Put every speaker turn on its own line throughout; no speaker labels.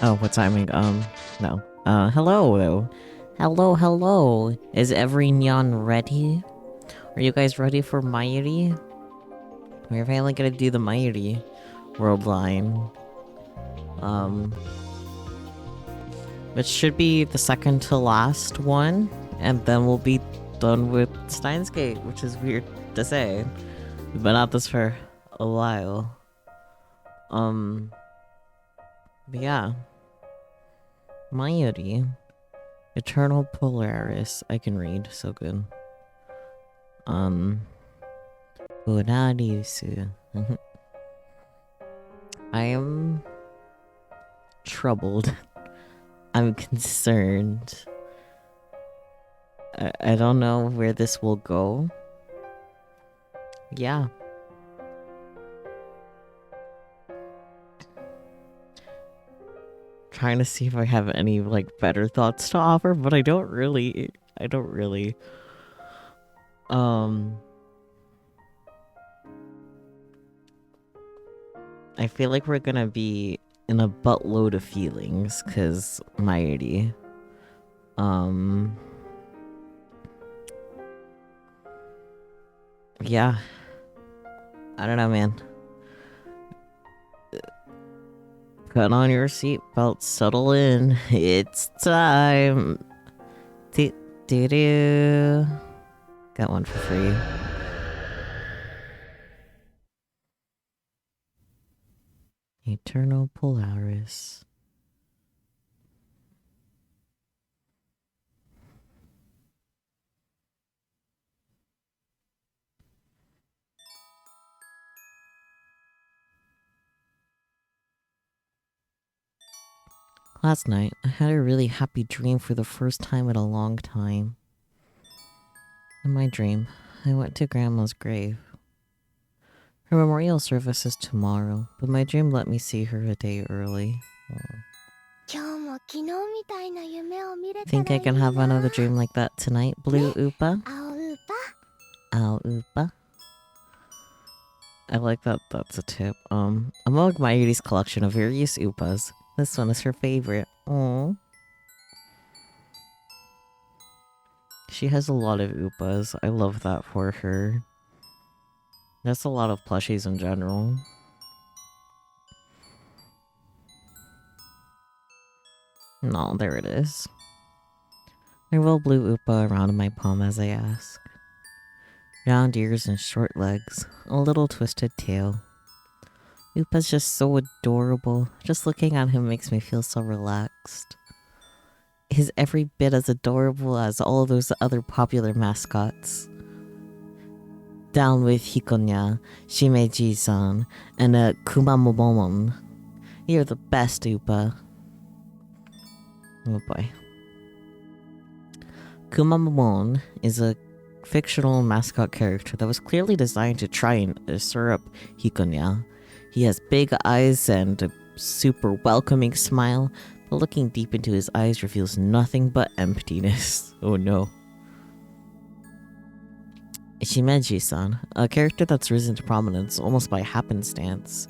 Oh, what timing? No. Hello, though. Hello. Is everyone ready? Are you guys ready for Mairi? We're finally gonna do the Mairi world line. Which should be the second to last one, and then we'll be done with Steins Gate, which is weird to say. We've been at this for a while. But yeah. Mairi. Eternal Polaris. I can read, so good. Unedited. I am troubled. I'm concerned. I don't know where this will go. Yeah. Trying to see if I have any, like, better thoughts to offer, but I don't really. I feel like we're gonna be in a buttload of feelings, cause Mighty. Yeah. I don't know, man. Put on your seatbelt, settle in. It's time. Do. Got one for free. Eternal Polaris. Last night, I had a really happy dream for the first time in a long time. In my dream, I went to Grandma's grave. Her memorial service is tomorrow, but my dream let me see her a day early. Think I can have another dream like that tonight, Blue Oopa? Ow Oopa. I like that that's a tip. Among Mayuri's collection of various Oopas, this one is her favorite. Aww. She has a lot of Oopas. I love that for her. That's a lot of plushies in general. No, there it is. I roll Blue Oopa around in my palm as I ask. Round ears and short legs, a little twisted tail. Oopa's just so adorable. Just looking at him makes me feel so relaxed. He's every bit as adorable as all of those other popular mascots. Down with Hikonya, Shimeji-san, and Kumamomon. You're the best, Oopa. Oh boy. Kumamomon is a fictional mascot character that was clearly designed to try and usurp Hikonya. He has big eyes and a super welcoming smile, but looking deep into his eyes reveals nothing but emptiness. Oh no. Shimeji-san, a character that's risen to prominence almost by happenstance.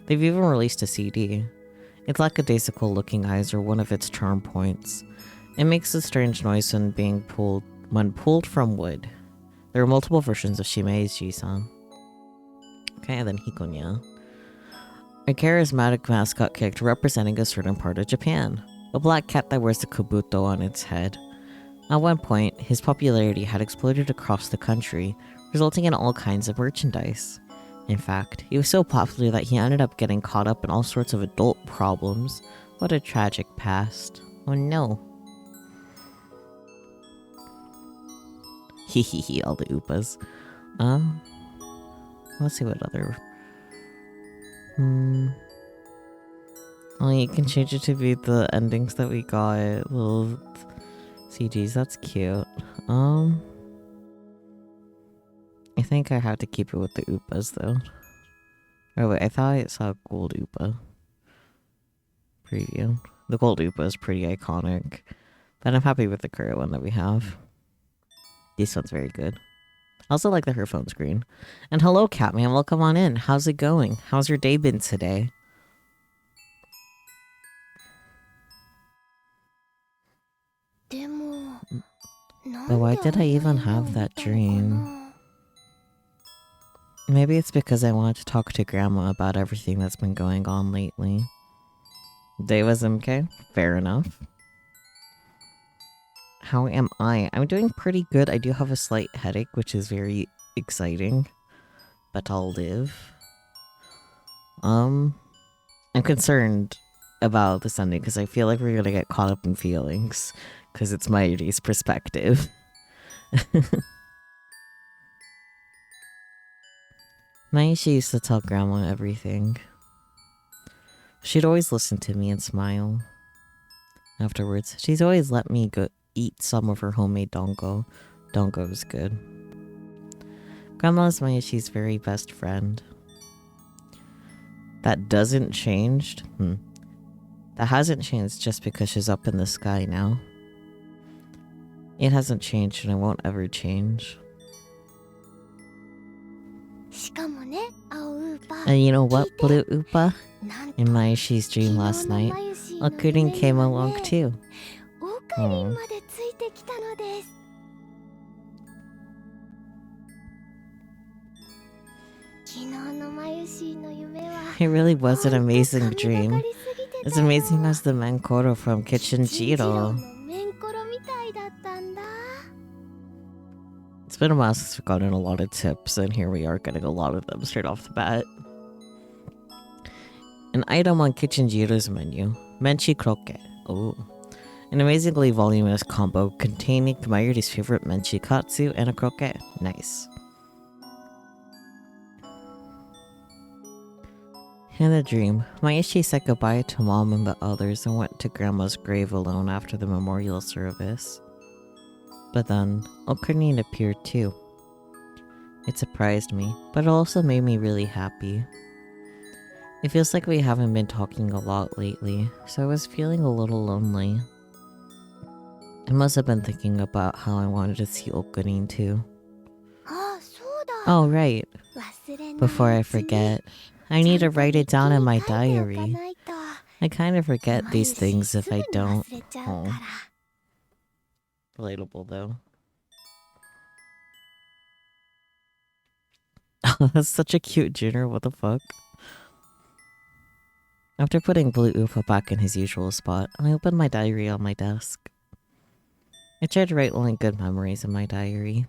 They've even released a CD. Its lackadaisical looking eyes are one of its charm points. It makes a strange noise when pulled from wood. There are multiple versions of Shimeji-san. Okay, and then Hikonya. A charismatic mascot character representing a certain part of Japan. A black cat that wears a kabuto on its head. At one point, his popularity had exploded across the country, resulting in all kinds of merchandise. In fact, he was so popular that he ended up getting caught up in all sorts of adult problems. What a tragic past. Oh no. Hehehe, all the Oopas. Let's see what other... Well, you can change it to be the endings that we got. Little CGs, that's cute. I think I have to keep it with the Oopas, though. Oh wait, I thought I saw a gold Oopa preview. The gold Oopa is pretty iconic. But I'm happy with the current one that we have. This one's very good. I also like the her phone screen. And hello, Catman. Welcome on in. How's it going? How's your day been today? But why did I even have that dream? Maybe it's because I wanted to talk to Grandma about everything that's been going on lately. Day was MK? Fair enough. How am I? I'm doing pretty good. I do have a slight headache, which is very exciting. But I'll live. I'm concerned about this ending because I feel like we're gonna get caught up in feelings. Because it's Mayuri's perspective. Mayushi used to tell Grandma everything. She'd always listen to me and smile. Afterwards, she's always let me go eat some of her homemade dongo. Dongo is good. Grandma is Mayushi's very best friend. That doesn't change. That hasn't changed just because she's up in the sky now. It hasn't changed and it won't ever change. And you know what, Blue Upa? In Mayushi's dream last night, Okurin came along too. Aww. It really was an amazing dream. As amazing as the Mankoro from Kitchen Jiro. It's been a while since we've gotten a lot of tips, and here we are getting a lot of them straight off the bat. An item on Kitchen Jiro's menu, Menchi Croque. Oh. An amazingly voluminous combo containing Mayuri's favorite Menchi Katsu and a croquette. Nice. In a dream, Mayushi said goodbye to Mom and the others and went to Grandma's grave alone after the memorial service. But then, Okurin appeared too. It surprised me, but it also made me really happy. It feels like we haven't been talking a lot lately, so I was feeling a little lonely. I must have been thinking about how I wanted to see Okurin too. Oh right, before I forget, I need to write it down in my diary. I kind of forget these things if I don't. Oh. Relatable though. That's such a cute Junior, what the fuck? After putting Blue Upa back in his usual spot, I opened my diary on my desk. I tried to write only good memories in my diary.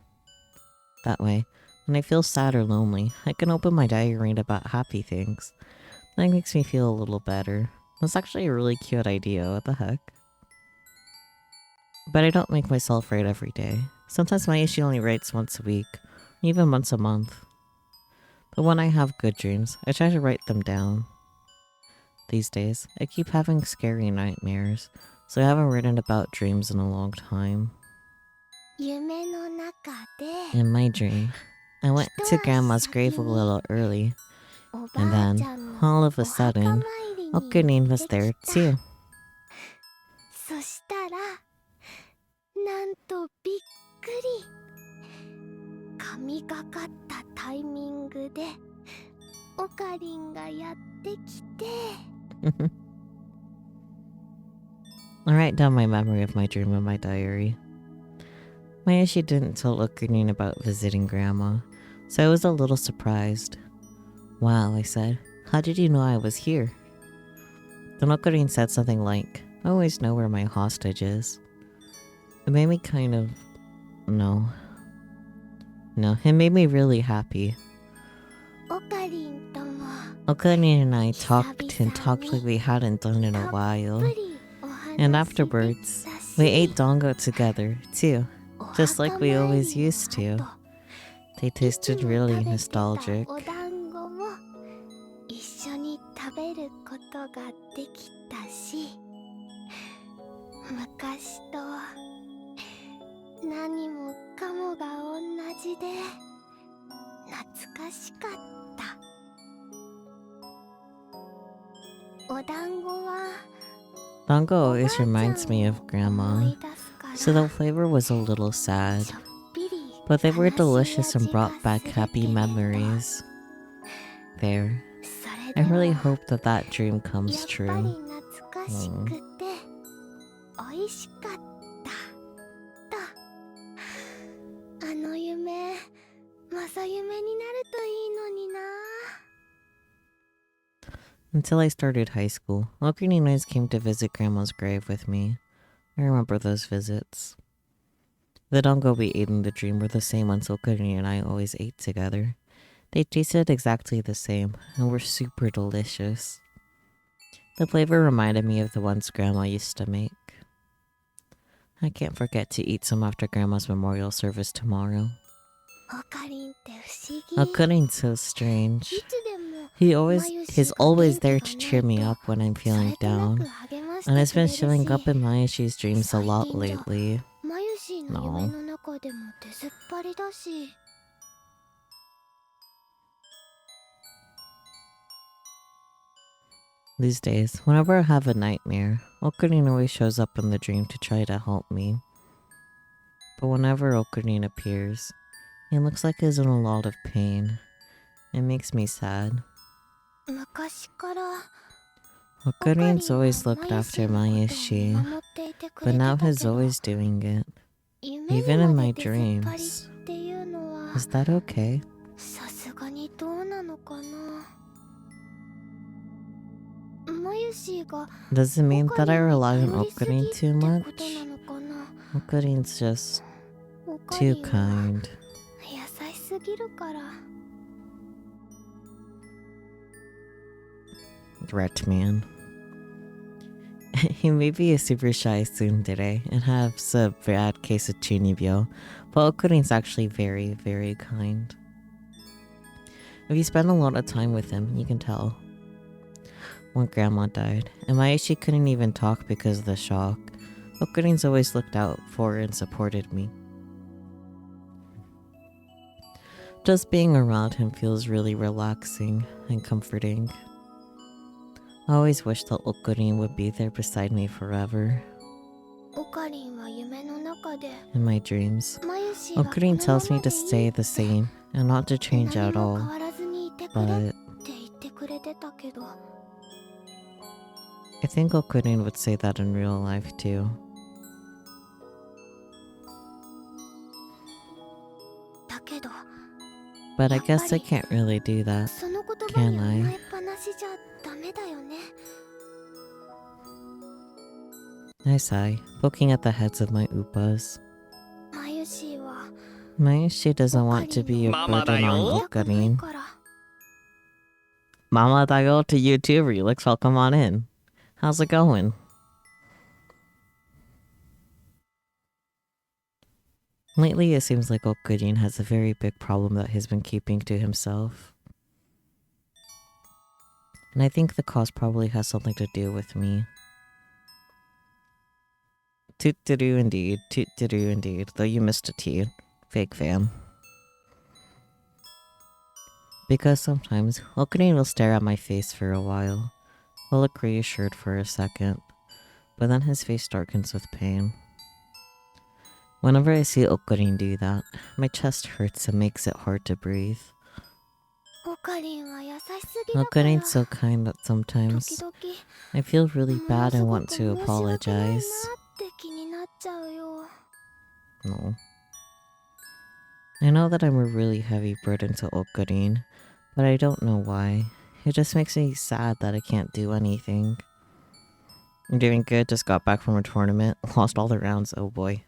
That way, when I feel sad or lonely, I can open my diary and read about happy things. That makes me feel a little better. That's actually a really cute idea, what the heck? But I don't make myself write every day. Sometimes Mayushi only writes once a week, even once a month. But when I have good dreams, I try to write them down. These days, I keep having scary nightmares, so I haven't written about dreams in a long time. In my dream, I went to Grandma's grave a little early, and then, all of a sudden, Okurin was there too. I write down my memory of my dream in my diary. Mayushi didn't tell Okurin about visiting Grandma, so I was a little surprised. Wow, I said. How did you know I was here? Then Okurin said something like, I always know where my hostage is. It made me kind of... No, it made me really happy. Okurin and I talked like we hadn't done in a while. And afterwards, we ate dongo together, too. Just like we always used to. They tasted really nostalgic. Dongo always reminds me of Grandma, so the flavor was a little sad. But they were delicious and brought back happy memories. There. I really hope that that dream comes true. Until I started high school, Okarine always came to visit Grandma's grave with me. I remember those visits. The dango we ate in the dream were the same ones Okarine and I always ate together. They tasted exactly the same and were super delicious. The flavor reminded me of the ones Grandma used to make. I can't forget to eat some after Grandma's memorial service tomorrow. Okarine's so strange. He's always there to cheer me up when I'm feeling down. And has been showing up in Mayashi's dreams a lot lately. No. These days, whenever I have a nightmare, Okarine always shows up in the dream to try to help me. But whenever Okarine appears, he looks like he's in a lot of pain. It makes me sad. Okarine's always looked after Mayashi, but now he's always doing it. Even in my dreams. Is that okay? Does it mean that I rely on Okarine too much? Okarine's just too kind. Ret man. He may be a super shy tsundere and have a bad case of chunibyo, but Okarine's actually very, very kind. If you spend a lot of time with him, you can tell. When Grandma died, and Mayashi couldn't even talk because of the shock, Okarine's always looked out for and supported me. Just being around him feels really relaxing and comforting. I always wish that Okarine would be there beside me forever. In my dreams, Okarine tells me to stay the same and not to change at all, but I think Okarine would say that in real life too. But I guess I can't really do that, can I? I sigh, poking at the heads of my uppas. Mayashi doesn't want to be a burden on Okarine. Mama dayo to you too, Relix. Welcome on in. How's it going? Lately, it seems like Okarine has a very big problem that he's been keeping to himself. And I think the cause probably has something to do with me. Tutturuuu indeed, tutturuuu indeed, though you missed a T. Fake fan. Because sometimes, Okarine will stare at my face for a while. He'll look reassured for a second, but then his face darkens with pain. Whenever I see Okarine do that, my chest hurts and makes it hard to breathe. Okarine's so kind that sometimes I feel really bad and want to apologize. No. I know that I'm a really heavy burden to Okarine, but I don't know why. It just makes me sad that I can't do anything. I'm doing good, just got back from a tournament, lost all the rounds, oh boy.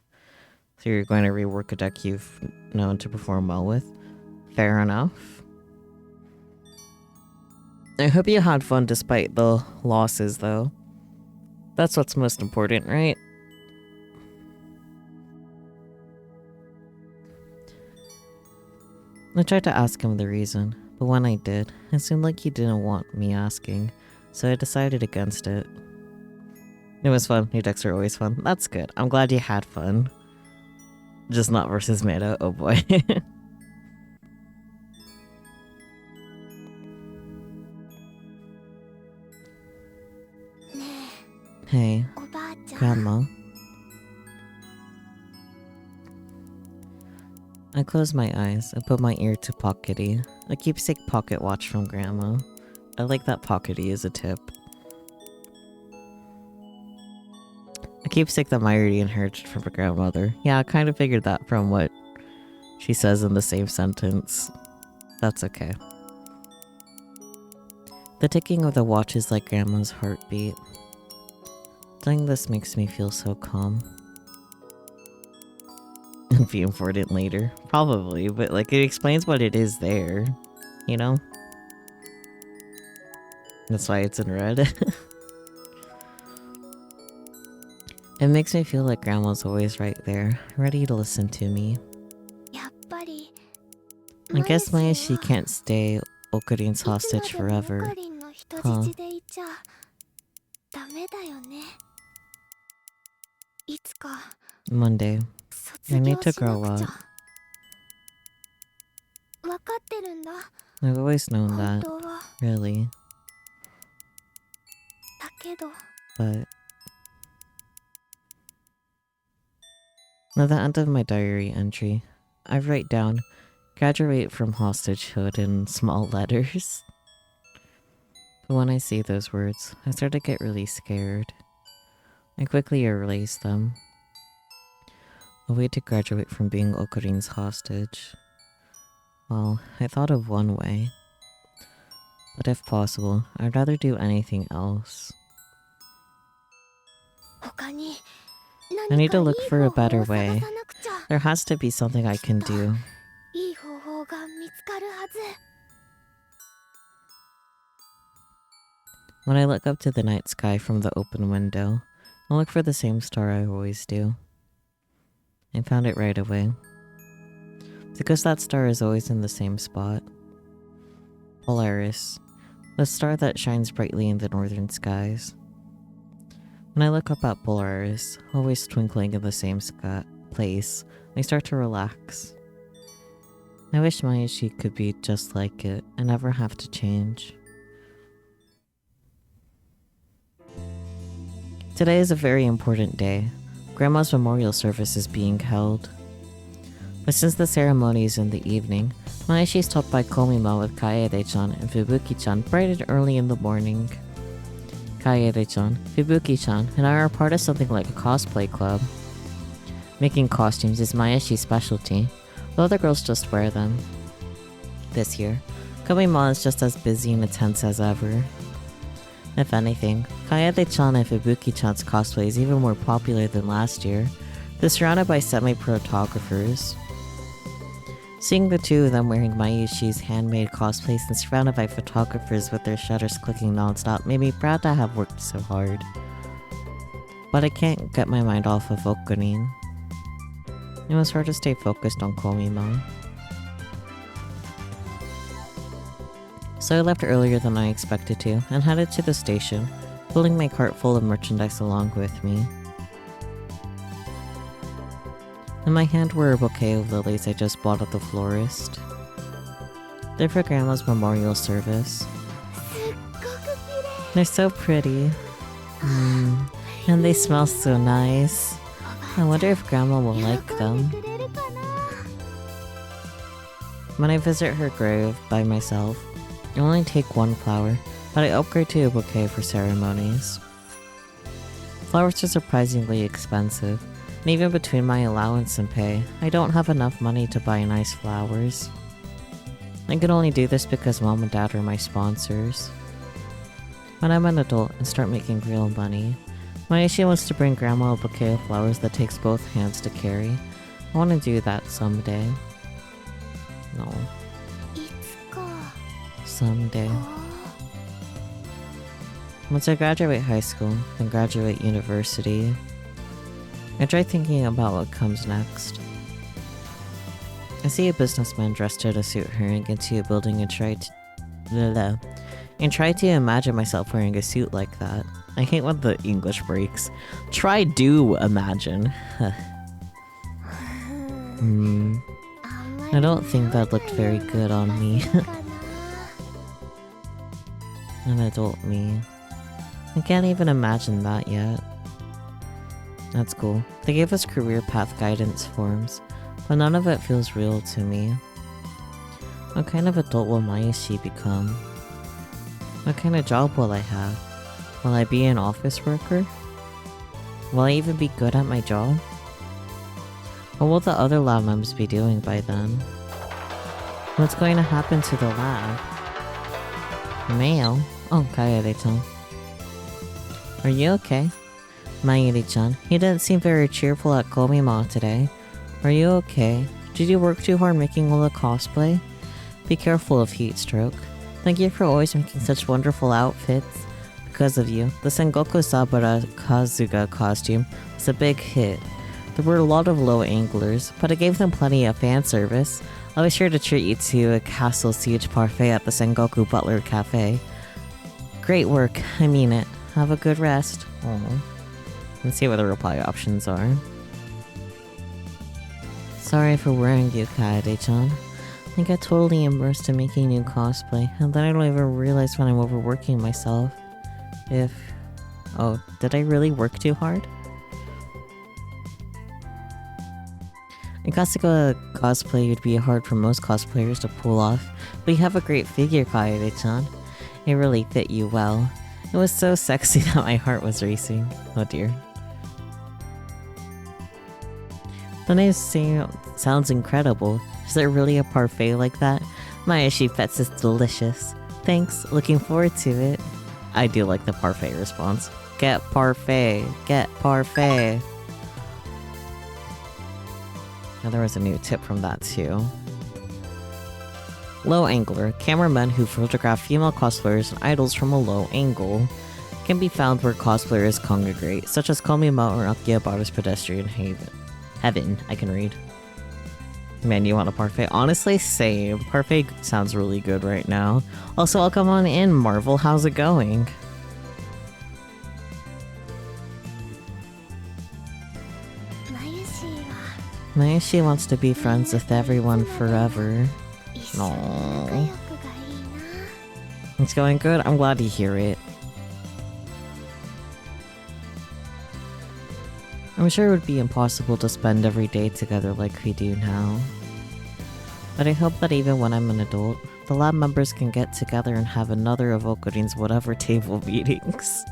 So you're going to rework a deck you've known to perform well with? Fair enough. I hope you had fun despite the losses, though. That's what's most important, right? I tried to ask him the reason, but when I did, it seemed like he didn't want me asking, so I decided against it. It was fun. New decks are always fun. That's good. I'm glad you had fun. Just not versus meta. Oh boy. Hey, Grandma. I close my eyes and put my ear to Pockety, a keepsake pocket watch from Grandma. I like that Pockety as a tip. A keepsake that my already inherited from her grandmother. Yeah, I kind of figured that from what she says in the same sentence. That's okay. The ticking of the watch is like Grandma's heartbeat. Doing this makes me feel so calm. It'll be important later. Probably, but like it explains what it is there. You know? That's why it's in red. It makes me feel like Grandma's always right there, ready to listen to me. I guess Mayashi can't stay Okarin's hostage forever. Huh. Monday. I need to grow up. I've always known that, really. But at the end of my diary entry, I write down, graduate from hostagehood in small letters. But when I see those words, I start to get really scared. I quickly erase them. A way to graduate from being Okarin's hostage. Well, I thought of one way. But if possible, I'd rather do anything else. I need to look for a better way. There has to be something I can do. When I look up to the night sky from the open window, I look for the same star I always do. I found it right away. Because that star is always in the same spot. Polaris, the star that shines brightly in the northern skies. When I look up at Polaris, always twinkling in the same place, I start to relax. I wish Mayashi could be just like it and never have to change. Today is a very important day. Grandma's memorial service is being held. But since the ceremony is in the evening, Mayashi stopped by Komima with Kaede-chan and Fubuki-chan bright and early in the morning. Kaede-chan, Fubuki-chan, and I are part of something like a cosplay club. Making costumes is Mayashi's specialty. The other girls just wear them. This year, Komima is just as busy and intense as ever. If anything, Kaede-chan and Fubuki-chan's cosplay is even more popular than last year. They're surrounded by semi-pro photographers. Seeing the two of them wearing Mayashi's handmade cosplays and surrounded by photographers with their shutters clicking non-stop made me proud to have worked so hard. But I can't get my mind off of Okarin. It was hard to stay focused on Komima. So I left earlier than I expected to and headed to the station, pulling my cart full of merchandise along with me. In my hand were a bouquet of lilies I just bought at the florist. They're for Grandma's memorial service. They're so pretty. And they smell so nice. I wonder if Grandma will like them. When I visit her grave by myself, I only take one flower, but I upgrade to a bouquet for ceremonies. Flowers are surprisingly expensive, and even between my allowance and pay, I don't have enough money to buy nice flowers. I can only do this because Mom and Dad are my sponsors. When I'm an adult and start making real money, Mayashi wants to bring Grandma a bouquet of flowers that takes both hands to carry. I want to do that someday. No. Someday. Once I graduate high school, then graduate university, I try thinking about what comes next. I see a businessman dressed to suit hurrying into a building and try to imagine myself wearing a suit like that. I hate when the English breaks. Do imagine. I don't think that looked very good on me. An adult me. I can't even imagine that yet. That's cool. They gave us career path guidance forms, but none of it feels real to me. What kind of adult will Mayashi become? What kind of job will I have? Will I be an office worker? Will I even be good at my job? What will the other lab members be doing by then? What's going to happen to the lab? Mail? Oh, Kaede-chan. Are you okay? Mayuri-chan, you didn't seem very cheerful at Komima today. Are you okay? Did you work too hard making all the cosplay? Be careful of heat stroke. Thank you for always making such wonderful outfits. Because of you, the Sengoku Sabara Kazuga costume was a big hit. There were a lot of low anglers, but it gave them plenty of fan service. I'll be sure to treat you to a Castle Siege parfait at the Sengoku Butler Cafe. Great work, I mean it. Have a good rest. Aww. Let's see what the reply options are. Sorry for worrying you, Kaede-chan. I get totally immersed in making new cosplay, and then I don't even realize when I'm overworking myself. Oh, did I really work too hard? In Kasuga cosplay, it'd be hard for most cosplayers to pull off, but you have a great figure, Kaede-chan. It really fit you well. It was so sexy that my heart was racing. Oh dear. The name sounds incredible. Is there really a parfait like that? My Ishi Pets is delicious. Thanks, looking forward to it. I do like the parfait response. Get parfait, get parfait. Now there was a new tip from that too. Low angler, cameramen who photograph female cosplayers and idols from a low angle, can be found where cosplayers congregate, such as Komima or Akihabara's pedestrian heaven. I can read. Man, you want a parfait? Honestly, same. Parfait sounds really good right now. Also, welcome on in, Marvel. How's it going? Mayushi wants to be friends with everyone forever. Aww. It's going good? I'm glad to hear it. I'm sure it would be impossible to spend every day together like we do now. But I hope that even when I'm an adult, the lab members can get together and have another of Okurin's whatever table meetings.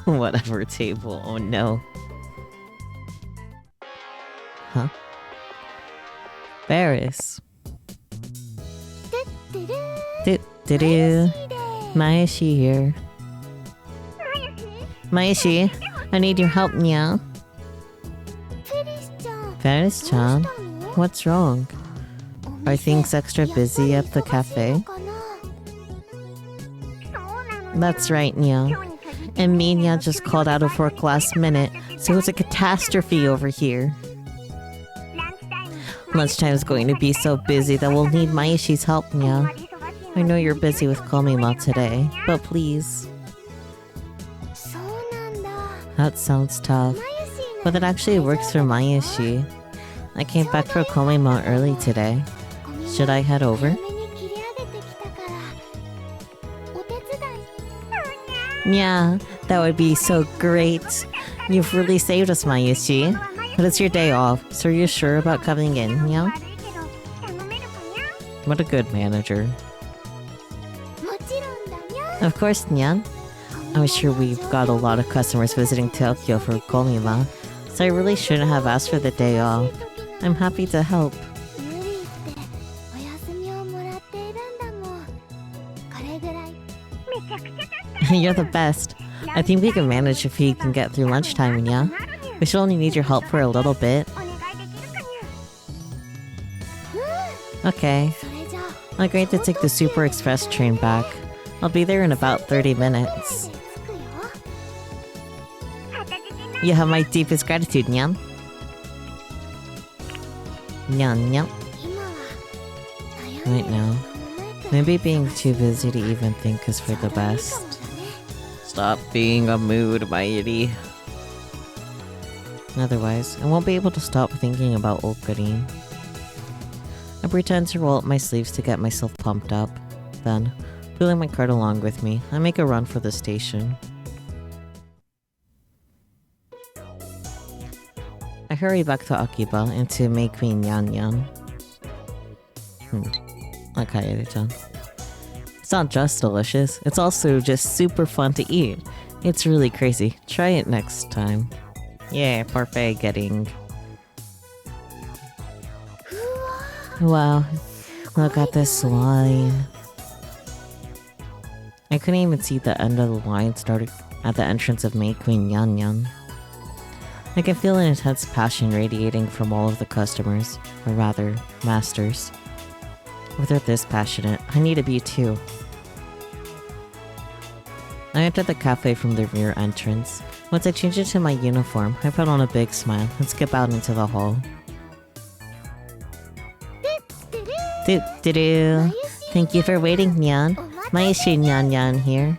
Whatever table, oh no. Huh? Barris. Do-do-do. Mayashi here. Mayashi, I need your help, Nya. Ferris-chan? What's wrong? Are things extra busy at the cafe? That's right, Nya. And me and Nya just called out of work last minute, so it's a catastrophe over here. Lunchtime is going to be so busy that we'll need Mayashi's help, Nya. I know you're busy with Komima today, but please. That sounds tough, but it actually works for Mayashi. I came back from Komima early today. Should I head over? Yeah, that would be so great. You've really saved us, Mayashi. But it's your day off, so are you sure about coming in, yeah? What a good manager. Of course, Nyan. I'm sure we've got a lot of customers visiting Tokyo for Komima, so I really shouldn't have asked for the day off. I'm happy to help. You're the best. I think we can manage if we can get through lunchtime, yeah? We should only need your help for a little bit. Okay. I'm going to take the Super Express train back. I'll be there in about 30 minutes. You have my deepest gratitude, Nyan. Nyan, nyan. Right now, maybe being too busy to even think is for the best. Stop being a mood, Mayuri. Otherwise, I won't be able to stop thinking about Okurin. I pretend to roll up my sleeves to get myself pumped up. Then, pulling my cart along with me, I make a run for the station. I hurry back to Akiba and to make me Nyan Nyan. Okay, it's not just delicious, it's also just super fun to eat. It's really crazy. Try it next time. Yeah, parfait getting. Wow, look at this line. I couldn't even see the end of the line starting at the entrance of Maid Queen Nyan Nyan. I can feel an intense passion radiating from all of the customers, or rather, masters. If they're this passionate, I need to be too. I entered the cafe from the rear entrance. Once I changed into my uniform, I put on a big smile and skip out into the hall. Tutturuuu. Thank you for waiting, Nyan. Mayashi Nyan Nyan here.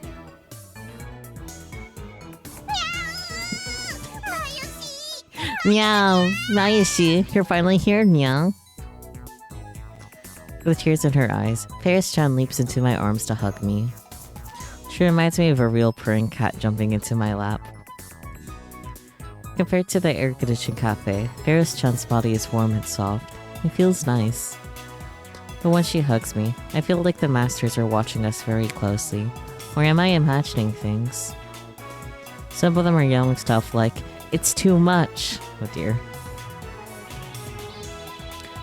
Meow! Mayashi, you're finally here, Meow. With tears in her eyes, Paris-chan leaps into my arms to hug me. She reminds me of a real purring cat jumping into my lap. Compared to the air-conditioned cafe, Paris-chan's body is warm and soft. It feels nice. But when she hugs me, I feel like the masters are watching us very closely. Or am I imagining things? Some of them are yelling stuff like, "It's too much!" Oh dear.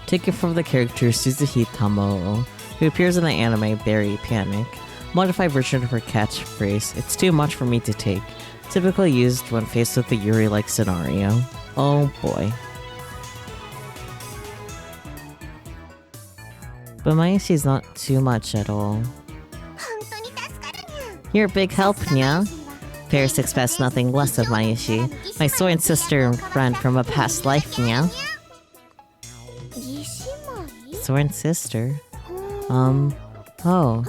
Take it from the character Suzuki Tamao, who appears in the anime Berry Panic. Modified version of her catchphrase, "It's too much for me to take," typically used when faced with a Yuri-like scenario. Oh boy. But Mayashi's not too much at all. You're a big help, Nya. Paris expects nothing less of Mayashi, my sworn sister and friend from a past life, Nya. Sworn sister? Oh.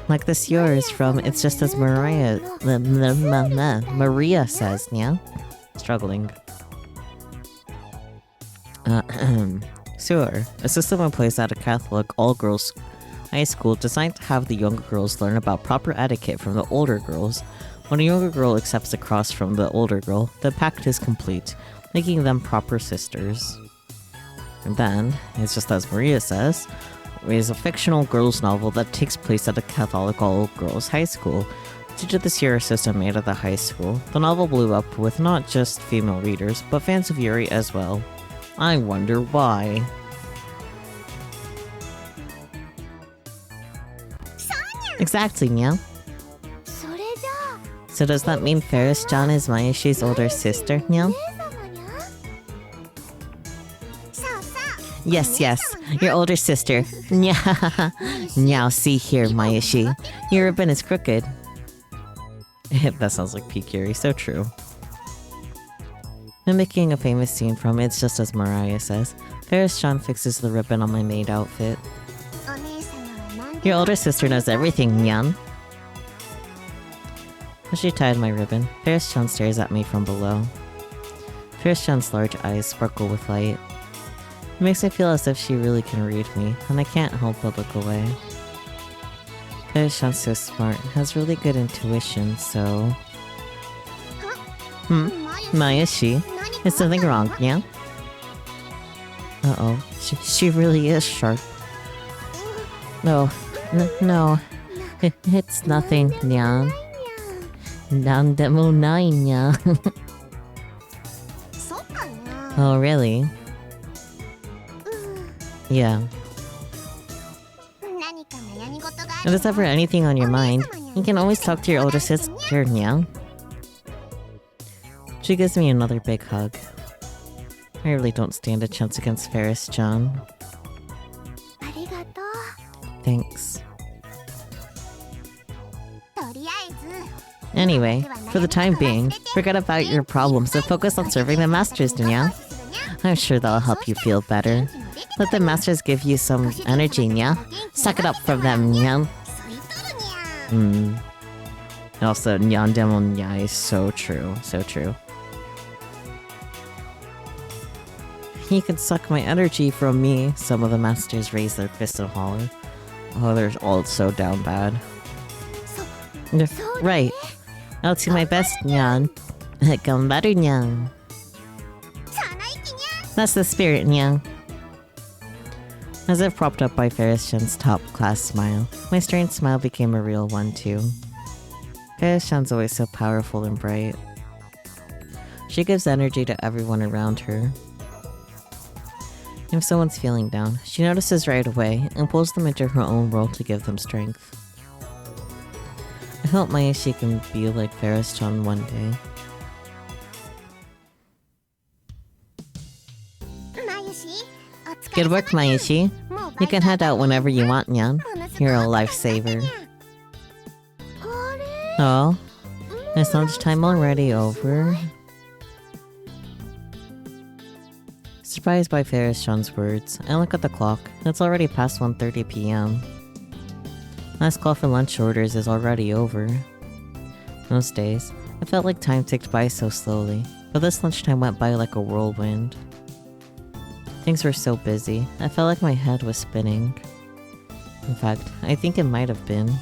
Like this yours from It's Just As Maria says, Nya. Struggling. Sure, a system in place at a Catholic all-girls high school designed to have the younger girls learn about proper etiquette from the older girls. When a younger girl accepts the cross from the older girl, the pact is complete, making them proper sisters. And then, It's Just As Maria says, is a fictional girls' novel that takes place at a Catholic all-girls high school. Due to the Sierra system made at the high school, the novel blew up with not just female readers, but fans of Yuri as well. I wonder why. Exactly, Nya. So does that mean Paris-chan is Mayashi's older sister, Nya? Yes, your older sister. Nya. Now see here, Mayashi. Your ribbon is crooked. That sounds like P. Curie, so true. Mimicking a famous scene from It's Just As Mariah Says, Paris-chan fixes the ribbon on my maid outfit. Your older sister knows everything, Nyan. As she tied my ribbon, Paris-chan stares at me from below. Paris-chan's large eyes sparkle with light. It makes me feel as if she really can read me, and I can't help but look away. Paris-chan's so smart, has really good intuition, so... Mayashi, is something wrong, yeah? Uh-oh, she really is sharp. No, it's nothing, Nyan. Nandemo nai, nya. Oh, really? Yeah. If there's ever anything on your mind, you can always talk to your older sister, Nya. She gives me another big hug. I really don't stand a chance against Paris-chan. Thanks. Anyway, for the time being, forget about your problems and focus on serving the masters, Nya. I'm sure that'll help you feel better. Let the masters give you some energy, Nya. Suck it up from them, Nya. Also, Nyan Demo Nya is so true, so true. You can suck my energy from me. Some of the masters raise their fists and holler. Oh, they're all so down bad. Right. I'll do my best, Nyan. Gambaru, Nyan. That's the spirit, Nyan. As if propped up by Paris-chan's top-class smile, my strange smile became a real one, too. Paris-chan's always so powerful and bright. She gives energy to everyone around her. If someone's feeling down, she notices right away and pulls them into her own world to give them strength. I hope Mayushi can be like Ferris-chan one day. Good work, Mayushi. You can head out whenever you want, Nyan. You're a lifesaver. Oh, is lunchtime already over? Surprised by Ferris-chan's words, I look at the clock. It's already past 1:30 p.m. Last call for lunch orders is already over. Most days, it felt like time ticked by so slowly, but this lunchtime went by like a whirlwind. Things were so busy, I felt like my head was spinning. In fact, I think it might have been.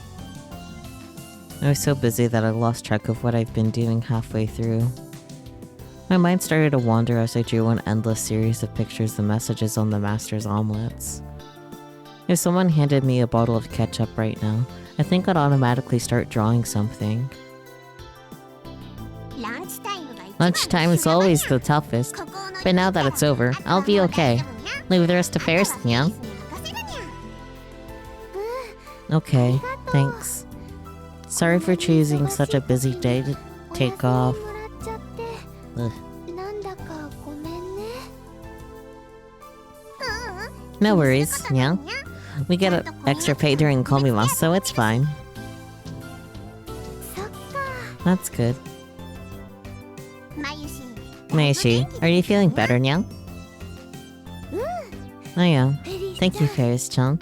I was so busy that I lost track of what I've been doing halfway through. My mind started to wander as I drew an endless series of pictures and messages on the master's omelets. If someone handed me a bottle of ketchup right now, I think I'd automatically start drawing something. Lunchtime is always the toughest, but now that it's over, I'll be okay. Leave the rest to Ferris, yeah? Okay, thanks. Sorry for choosing such a busy day to take off. Ugh. No worries, yeah? We get extra pay during Komimas, so it's fine. That's good. Mayushi, are you feeling better now? I am. Thank you, Ferris-chan.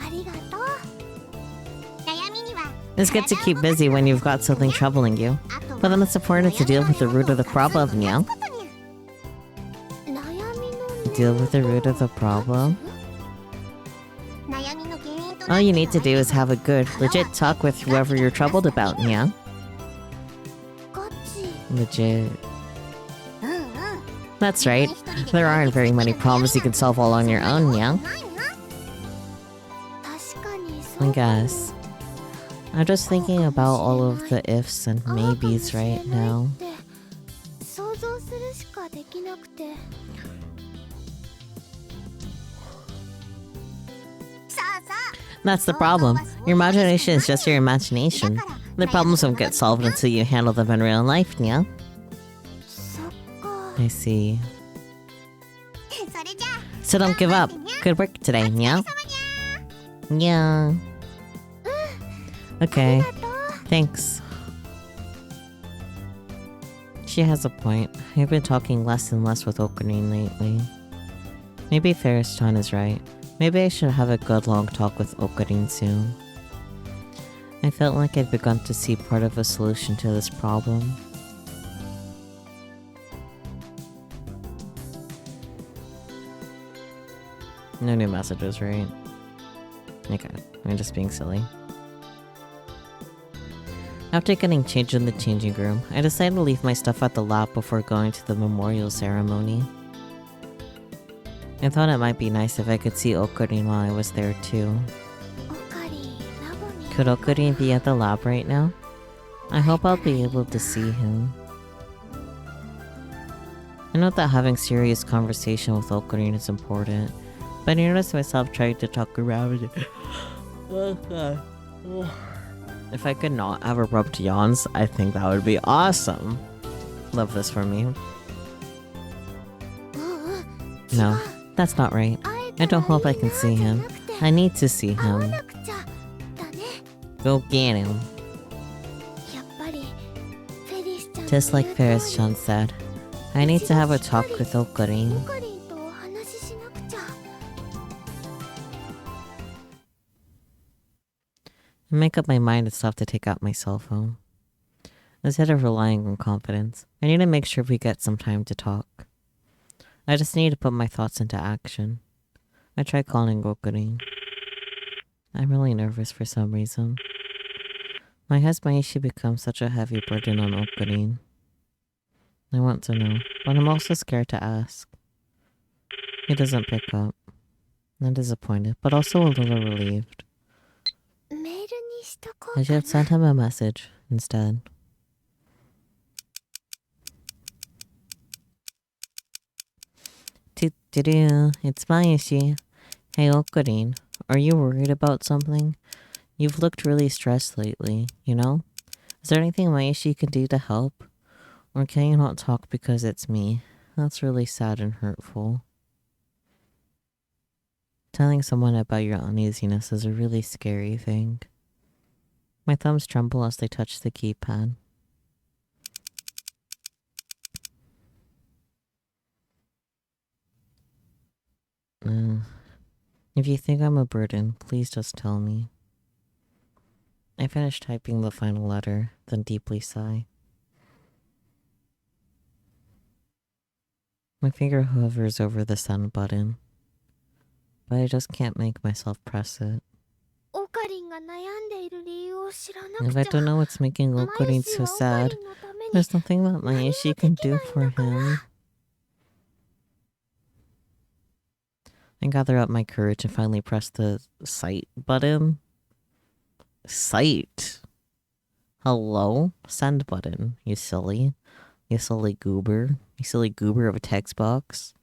It's good to keep busy when you've got something troubling you, but then it's important to deal with the root of the problem, yeah? Deal with the root of the problem? All you need to do is have a good, legit talk with whoever you're troubled about, yeah? Legit. That's right. There aren't very many problems you can solve all on your own, yeah? I guess. I'm just thinking about all of the ifs and maybes right now. That's the problem. Your imagination is just your imagination. The problems won't get solved until you handle them in real life, yeah? I see. So don't give up. Good work today, yeah? Yeah. Okay. Thanks. She has a point. I've been talking less and less with Okarin lately. Maybe Ferris-chan is right. Maybe I should have a good long talk with Okarin soon. I felt like I'd begun to see part of a solution to this problem. No new messages, right? Okay, I'm just being silly. After getting changed in the changing room, I decided to leave my stuff at the lab before going to the memorial ceremony. I thought it might be nice if I could see Okarin while I was there too. Could Okarin be at the lab right now? I hope I'll be able to see him. I know that having serious conversation with Okarin is important, but I noticed myself trying to talk around it. Oh god. If I could not have abrupt yawns, I think that would be awesome. Love this for me. No, that's not right. I don't hope I can see him. I need to see him. Go get him. Just like Ferris-chan said, I need to have a talk with Okarin. I make up my mind it's tough to take out my cell phone. Instead of relying on confidence, I need to make sure we get some time to talk. I just need to put my thoughts into action. I try calling Okarin. I'm really nervous for some reason. Why has Maishi become such a heavy burden on Okarin? I want to know, but I'm also scared to ask. He doesn't pick up. I'm disappointed, but also a little relieved. I should send him a message instead. Tutturuuu, it's Mayushi. Hey Okarin, are you worried about something? You've looked really stressed lately, you know? Is there anything Maishi can do to help? Or can you not talk because it's me? That's really sad and hurtful. Telling someone about your uneasiness is a really scary thing. My thumbs tremble as they touch the keypad. If you think I'm a burden, please just tell me. I finish typing the final letter, then deeply sigh. My finger hovers over the send button, but I just can't make myself press it. If I don't know what's making Okarin so sad, there's nothing that Maishi can do for him. I gather up my courage and finally press the cite button. Cite? Hello? Send button, you silly. You silly goober. You silly goober of a text box.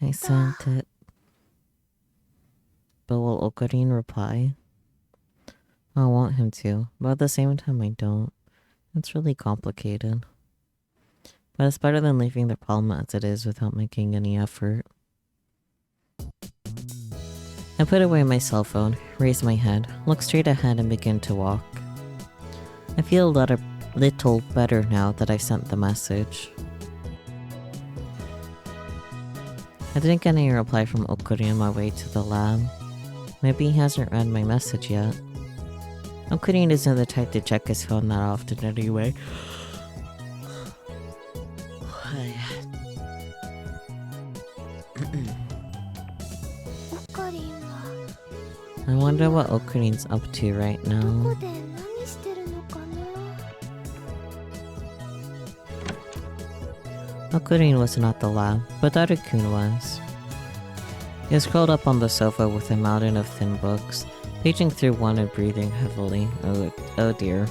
I sent it. But will Okarin reply? I want him to, but at the same time I don't. It's really complicated. But it's better than leaving the problem as it is without making any effort. I put away my cell phone, raise my head, look straight ahead and begin to walk. I feel a little better now that I've sent the message. I didn't get any reply from Okuri on my way to the lab. Maybe he hasn't read my message yet. Okuri isn't the type to check his phone that often anyway. I wonder what Okurin's up to right now. Okurin wasn't at the lab, but Daru-kun was. He was curled up on the sofa with a mountain of thin books, paging through one and breathing heavily. Oh dear.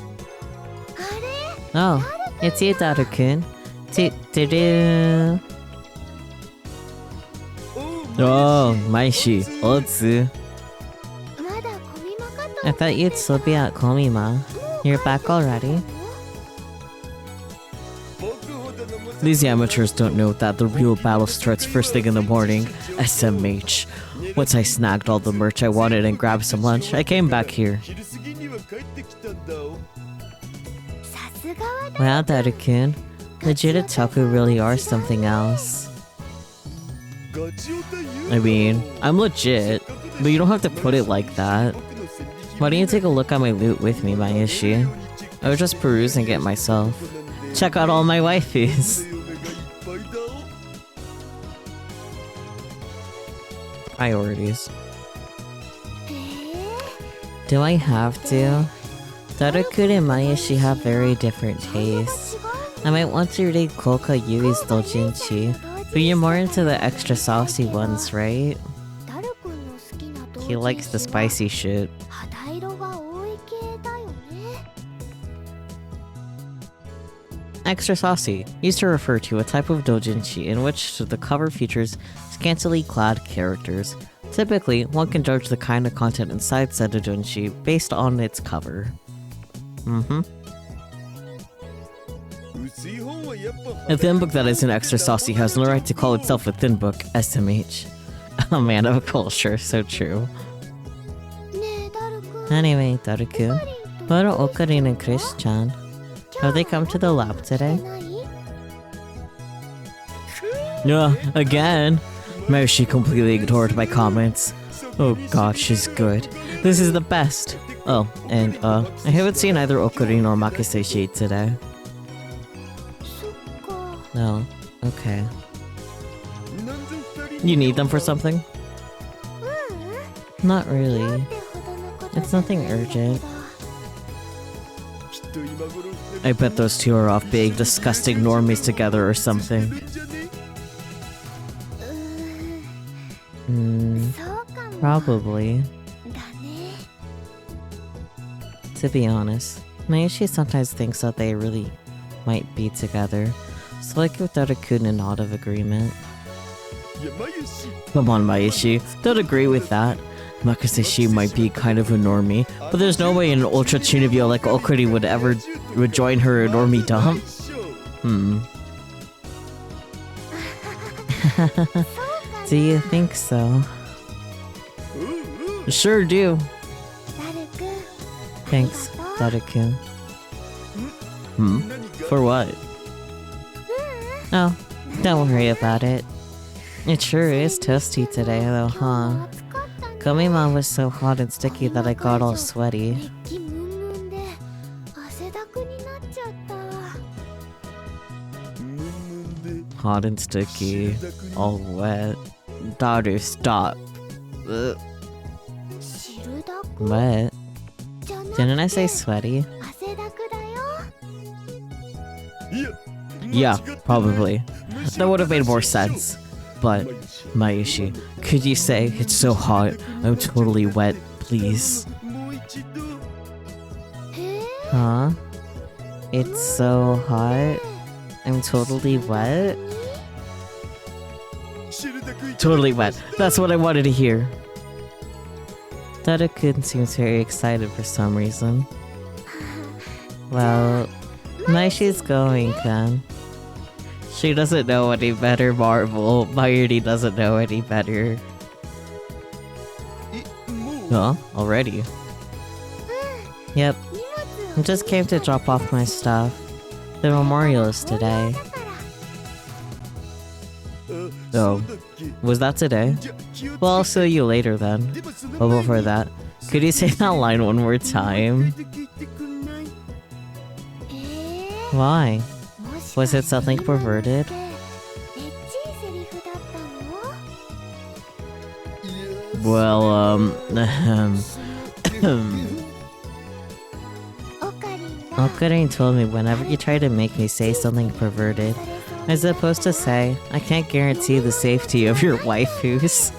Oh, it's you, Daru-kun. Tutturuuu. Oh, Maishi, Otsu. I thought you'd still be at Komima. You're back already? These amateurs don't know that the real battle starts first thing in the morning. SMH. Once I snagged all the merch I wanted and grabbed some lunch, I came back here. Wow, Daru-kun. Legit otaku really are something else. I mean, I'm legit, but you don't have to put it like that. Why don't you take a look at my loot with me, Maishi? I was just perusing it myself. Check out all my waifus. Priorities. Do I have to? Daru-kun and Maishi have very different tastes. I might want to read Koka Yui's doujinshi, but you're more into the extra saucy ones, right? He likes the spicy shit. Extra saucy, used to refer to a type of doujinshi in which the cover features scantily clad characters. Typically, one can judge the kind of content inside said doujinshi based on its cover. A thin book that isn't extra saucy has no right to call itself a thin book, SMH. A man of culture, so true. Anyway, Daru-kun, what are Okarin and Chris-chan? Have they come to the lab today? Again? Maishi completely ignored my comments. Oh god, she's good. This is the best. Oh, and I haven't seen either Okarin or Makiseshi today. No, okay. You need them for something? Not really. It's nothing urgent. I bet those two are off being disgusting normies together or something. Probably. To be honest, Maishi sometimes thinks that they really might be together, so I give Daru-kun a nod of agreement. Come on, Maishi. Don't agree with that. Makaseshi might be kind of a normie, but there's no way an ultra Chunibyo like Okuri would join her normie dump. Do you think so? Sure do. Thanks, Daruku. For what? Oh, don't worry about it. It sure is toasty today though, huh? Komima was so hot and sticky that I got all sweaty. Hot and sticky, all wet. Daughter, stop. Ugh. Wet? Didn't I say sweaty? Yeah, probably. That would have made more sense. But, Maishi, could you say it's so hot, I'm totally wet, please? Huh? It's so hot, I'm totally wet? Totally wet. That's what I wanted to hear. Daruku seems very excited for some reason. Well, Maishi's going then. She doesn't know any better, Marvel. Mayuri doesn't know any better. Huh? Already? Yep. I just came to drop off my stuff. The memorial is today. Oh. Was that today? Well, I'll see you later then. But before that, could you say that line one more time? Why? Was it something perverted? Well, Okarin told me whenever you try to make me say something perverted, I'm supposed to say, I can't guarantee the safety of your waifus.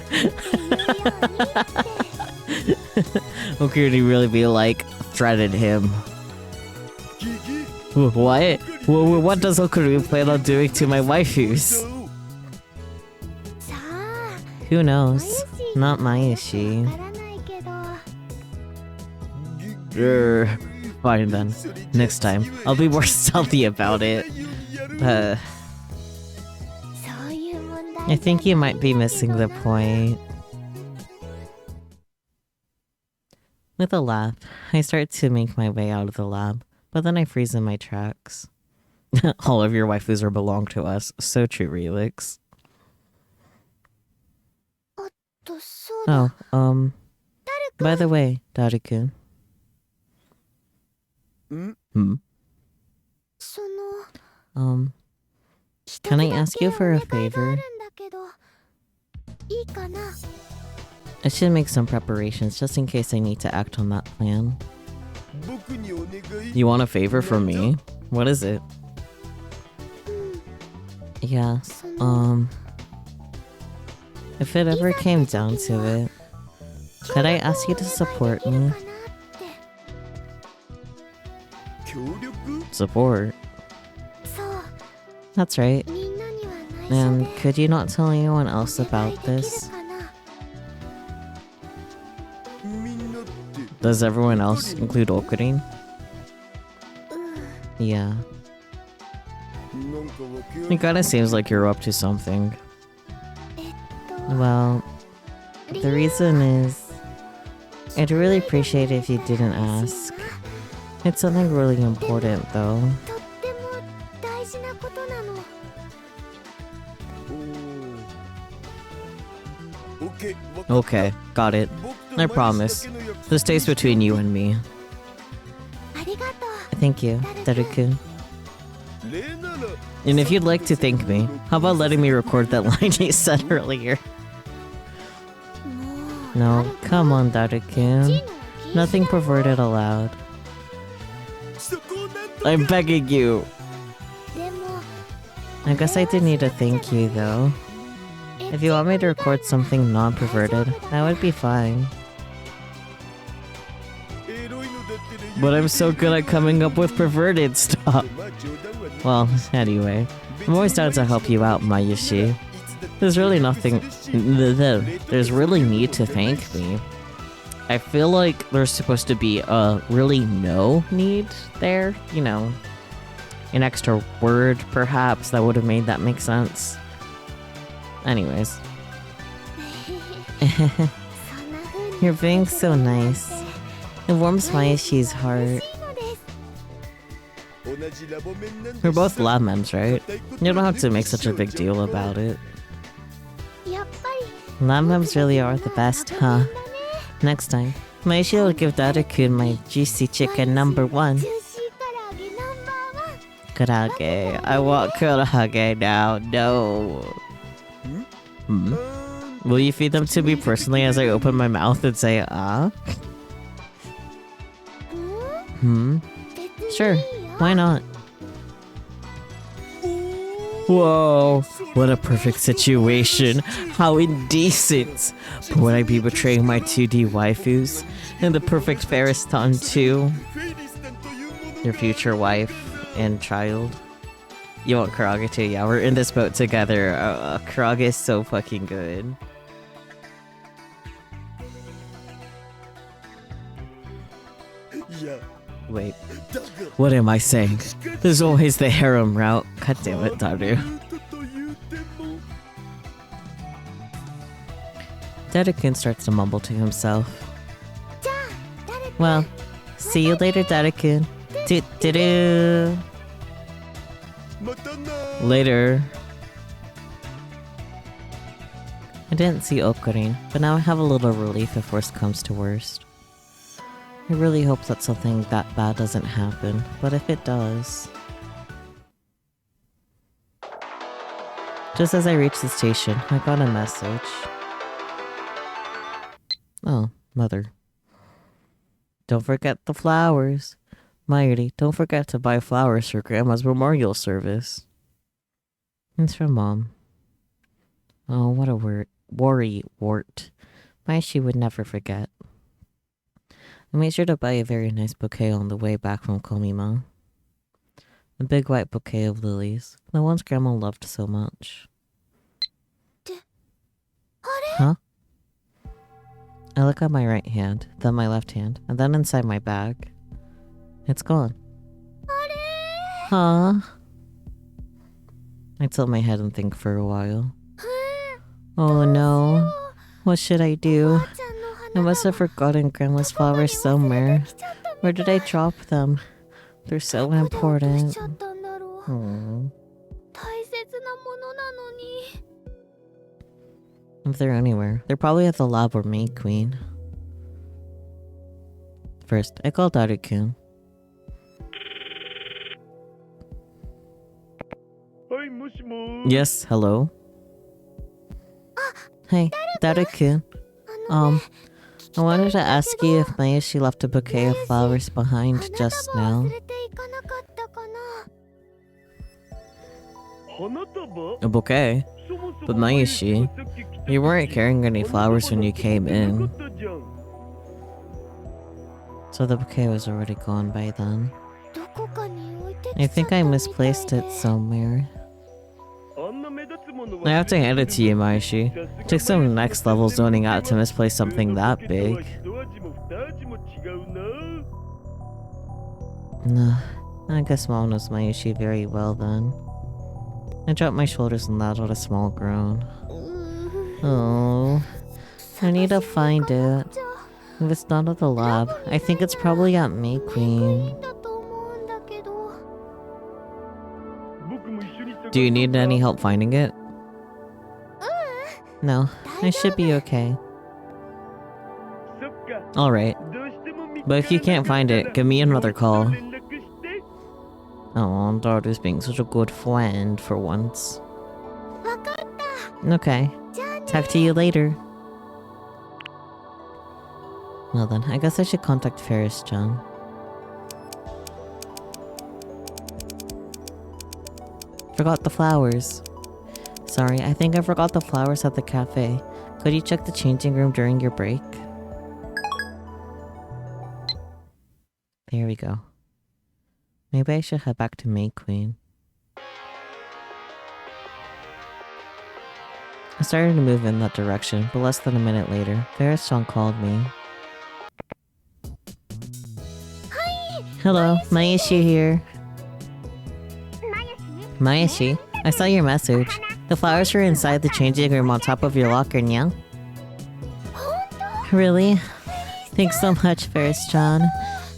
Okarin really be like, threatened him. What? What does Okuri plan on doing to my waifus? Who knows? Not Maishi. Fine then. Next time, I'll be more stealthy about it. I think you might be missing the point. With a laugh, I start to make my way out of the lab, but then I freeze in my tracks. All of your waifus are belong to us. So true, Relix. Oh, by the way, Daruku. Can I ask you for a favor? I should make some preparations just in case I need to act on that plan. You want a favor from me? What is it? Yeah, if it ever came down to it, could I ask you to support me? Support? That's right. And could you not tell anyone else about this? Does everyone else include Okurin? Yeah. It kinda seems like you're up to something. Well, the reason is, I'd really appreciate it if you didn't ask. It's something really important, though. Okay, got it. I promise. This stays between you and me. Thank you, Daruku. And if you'd like to thank me, how about letting me record that line you said earlier? No, come on, Daruku. Nothing perverted allowed. I'm begging you. I guess I do need to thank you, though. If you want me to record something non-perverted, that would be fine. But I'm so good at coming up with perverted stuff. Well, anyway, I'm always down to help you out, Mayushi. There's really nothing. There's really need to thank me. I feel like there's supposed to be a really no need there. You know, an extra word perhaps that would have made that make sense. Anyways. You're being so nice. It warms Mayashi's heart. We're both lab mems, right? You don't have to make such a big deal about it. Lab mems really are the best, huh? Next time, Mayashi will give Dada-kun my juicy chicken #1. Karage. I want karage now. No. Hmm? Will you feed them to me personally as I open my mouth and say, ah? Sure. Why not? Whoa, what a perfect situation. How indecent. But would I be betraying my 2D waifus? And the perfect Ferriston too? Your future wife and child? You want Karage too? Yeah, we're in this boat together. Karage is so fucking good. Wait, what am I saying? There's always the harem route. God damn it, Daru. Dada-kun starts to mumble to himself. Well, see you later, Dada-kun. Tutturuuu. Later. I didn't see Okarin, but now I have a little relief if worst comes to worst. I really hope that something that bad doesn't happen, but if it does... Just as I reached the station, I got a message. Oh, Mother. Don't forget the flowers. Mighty, don't forget to buy flowers for Grandma's memorial service. It's from Mom. Oh, what a worry wart. She would never forget. I made sure to buy a very nice bouquet on the way back from Komima. A big white bouquet of lilies, the ones Grandma loved so much. Huh? I look at my right hand, then my left hand, and then inside my bag. It's gone. Huh? I tilt my head and think for a while. Oh no. What should I do? I must have forgotten Grandma's flowers somewhere. Where did I drop them? They're so important. If they're anywhere, they're probably at the lab or Maid Queen. First, I call Daru-kun. Yes, hello? Hey, Daru-kun. I wanted to ask you if Mayashi left a bouquet of flowers behind just now. A bouquet? But Mayashi, you weren't carrying any flowers when you came in. So the bouquet was already gone by then. I think I misplaced it somewhere. I have to hand it to you, Mayashi. Took some next level zoning out to misplace something that big. Nah, I guess Mom knows Mayashi very well then. I dropped my shoulders and let out a small groan. Oh, I need to find it. If it's not at the lab, I think it's probably at Maid Queen. Do you need any help finding it? No, I should be okay. Alright. But if you can't find it, give me another call. Oh, Daru's being such a good friend for once. Okay. Talk to you later. Well then, I guess I should contact Ferris-chan. Forgot the flowers. Sorry, I think I forgot the flowers at the cafe. Could you check the changing room during your break? There we go. Maybe I should head back to Maid Queen. I started to move in that direction, but less than a minute later, Ferris-chan called me. Hello, Mayashi here. Mayashi, I saw your message. The flowers are inside the changing room on top of your locker, Nya. Really? Thanks so much, Ferris-chan.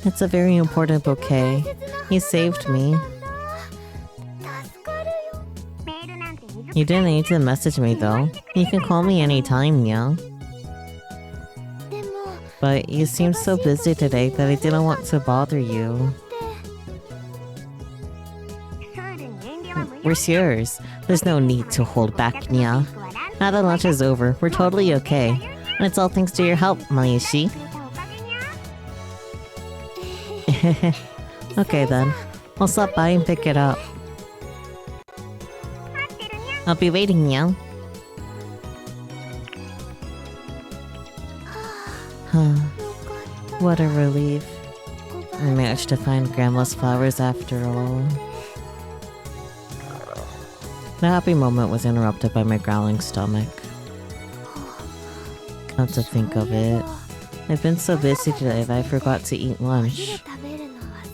It's a very important bouquet. You saved me. You didn't need to message me though. You can call me anytime, Nya. But you seemed so busy today that I didn't want to bother you. Where's yours? There's no need to hold back, Nya. Now that lunch is over, we're totally okay. And it's all thanks to your help, Mayashi. Okay then. I'll stop by and pick it up. I'll be waiting, Nya. What a relief. I managed to find Grandma's flowers after all. The happy moment was interrupted by my growling stomach. Come to think of it, I've been so busy today that I forgot to eat lunch.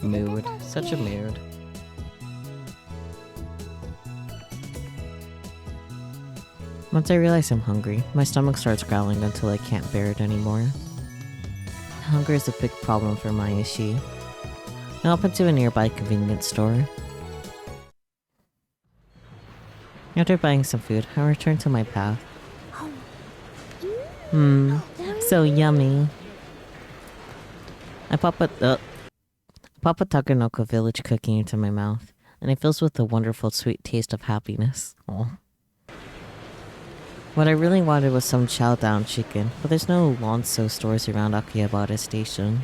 Mood. Such a mood. Once I realize I'm hungry, my stomach starts growling until I can't bear it anymore. Hunger is a big problem for Mayashi. I hop into a nearby convenience store. After buying some food, I return to my path. So yummy. I pop a Takenoko village cookie into my mouth, and it fills with the wonderful sweet taste of happiness. Aww. What I really wanted was some chow down chicken, but there's no Lonso stores around Akihabara Station.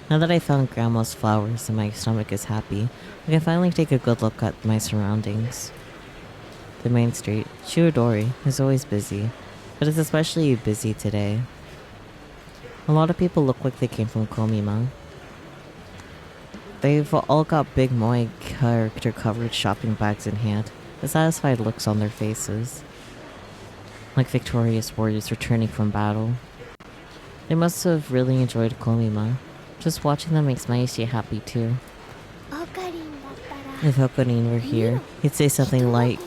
Now that I found Grandma's flowers and my stomach is happy, I can finally take a good look at my surroundings. The main street, Shirodori, is always busy, but it's especially busy today. A lot of people look like they came from Komima. They've all got big Moe character-covered shopping bags in hand, with satisfied looks on their faces. Like victorious warriors returning from battle. They must have really enjoyed Komima. Just watching them makes Mayashi happy too. If Hokunin were here, he'd say something like,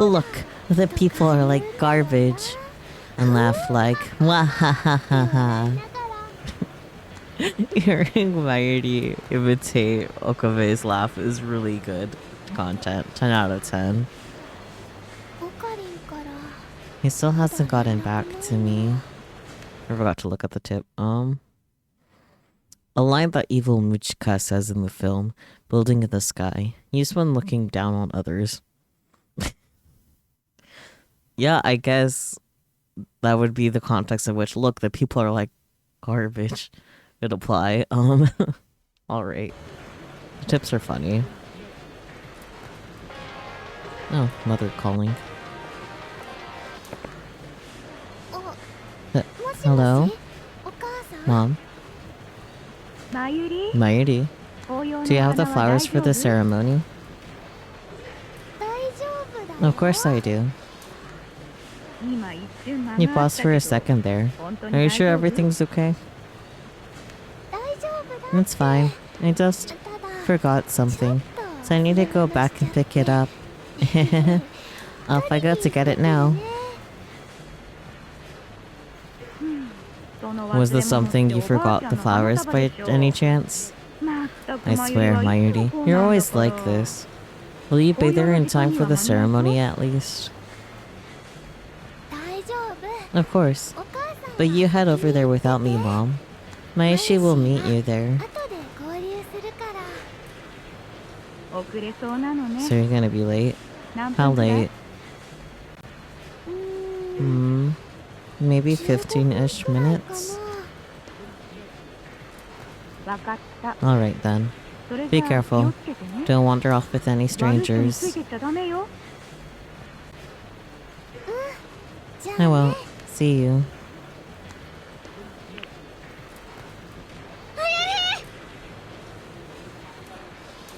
"Look, the people are like garbage," and laugh like, "Wahahaha." Hearing Mayuri imitate Okabe's laugh is really good content. 10 out of 10. He still hasn't gotten back to me. I forgot to look at the tip. A line that evil Muchika says in the film, "Building in the sky," used when looking down on others. Yeah, I guess that would be the context in which, look, the people are like garbage. It'd apply. Alright. The tips are funny. Oh, mother calling. Hello? Mom? Mayuri? Do you have the flowers for the ceremony? Of course I do. You paused for a second there. Are you sure everything's okay? It's fine. I just forgot something, so I need to go back and pick it up. Off I go to get it now. Was this something you forgot the flowers by any chance? I swear, Mayuri, you're always like this. Will you be there in time for the ceremony at least? Of course. But you head over there without me, Mom. Mayashi will meet you there. So you're gonna be late? How late? Maybe 15-ish minutes? Alright then. Be careful. Don't wander off with any strangers. I won't. See you.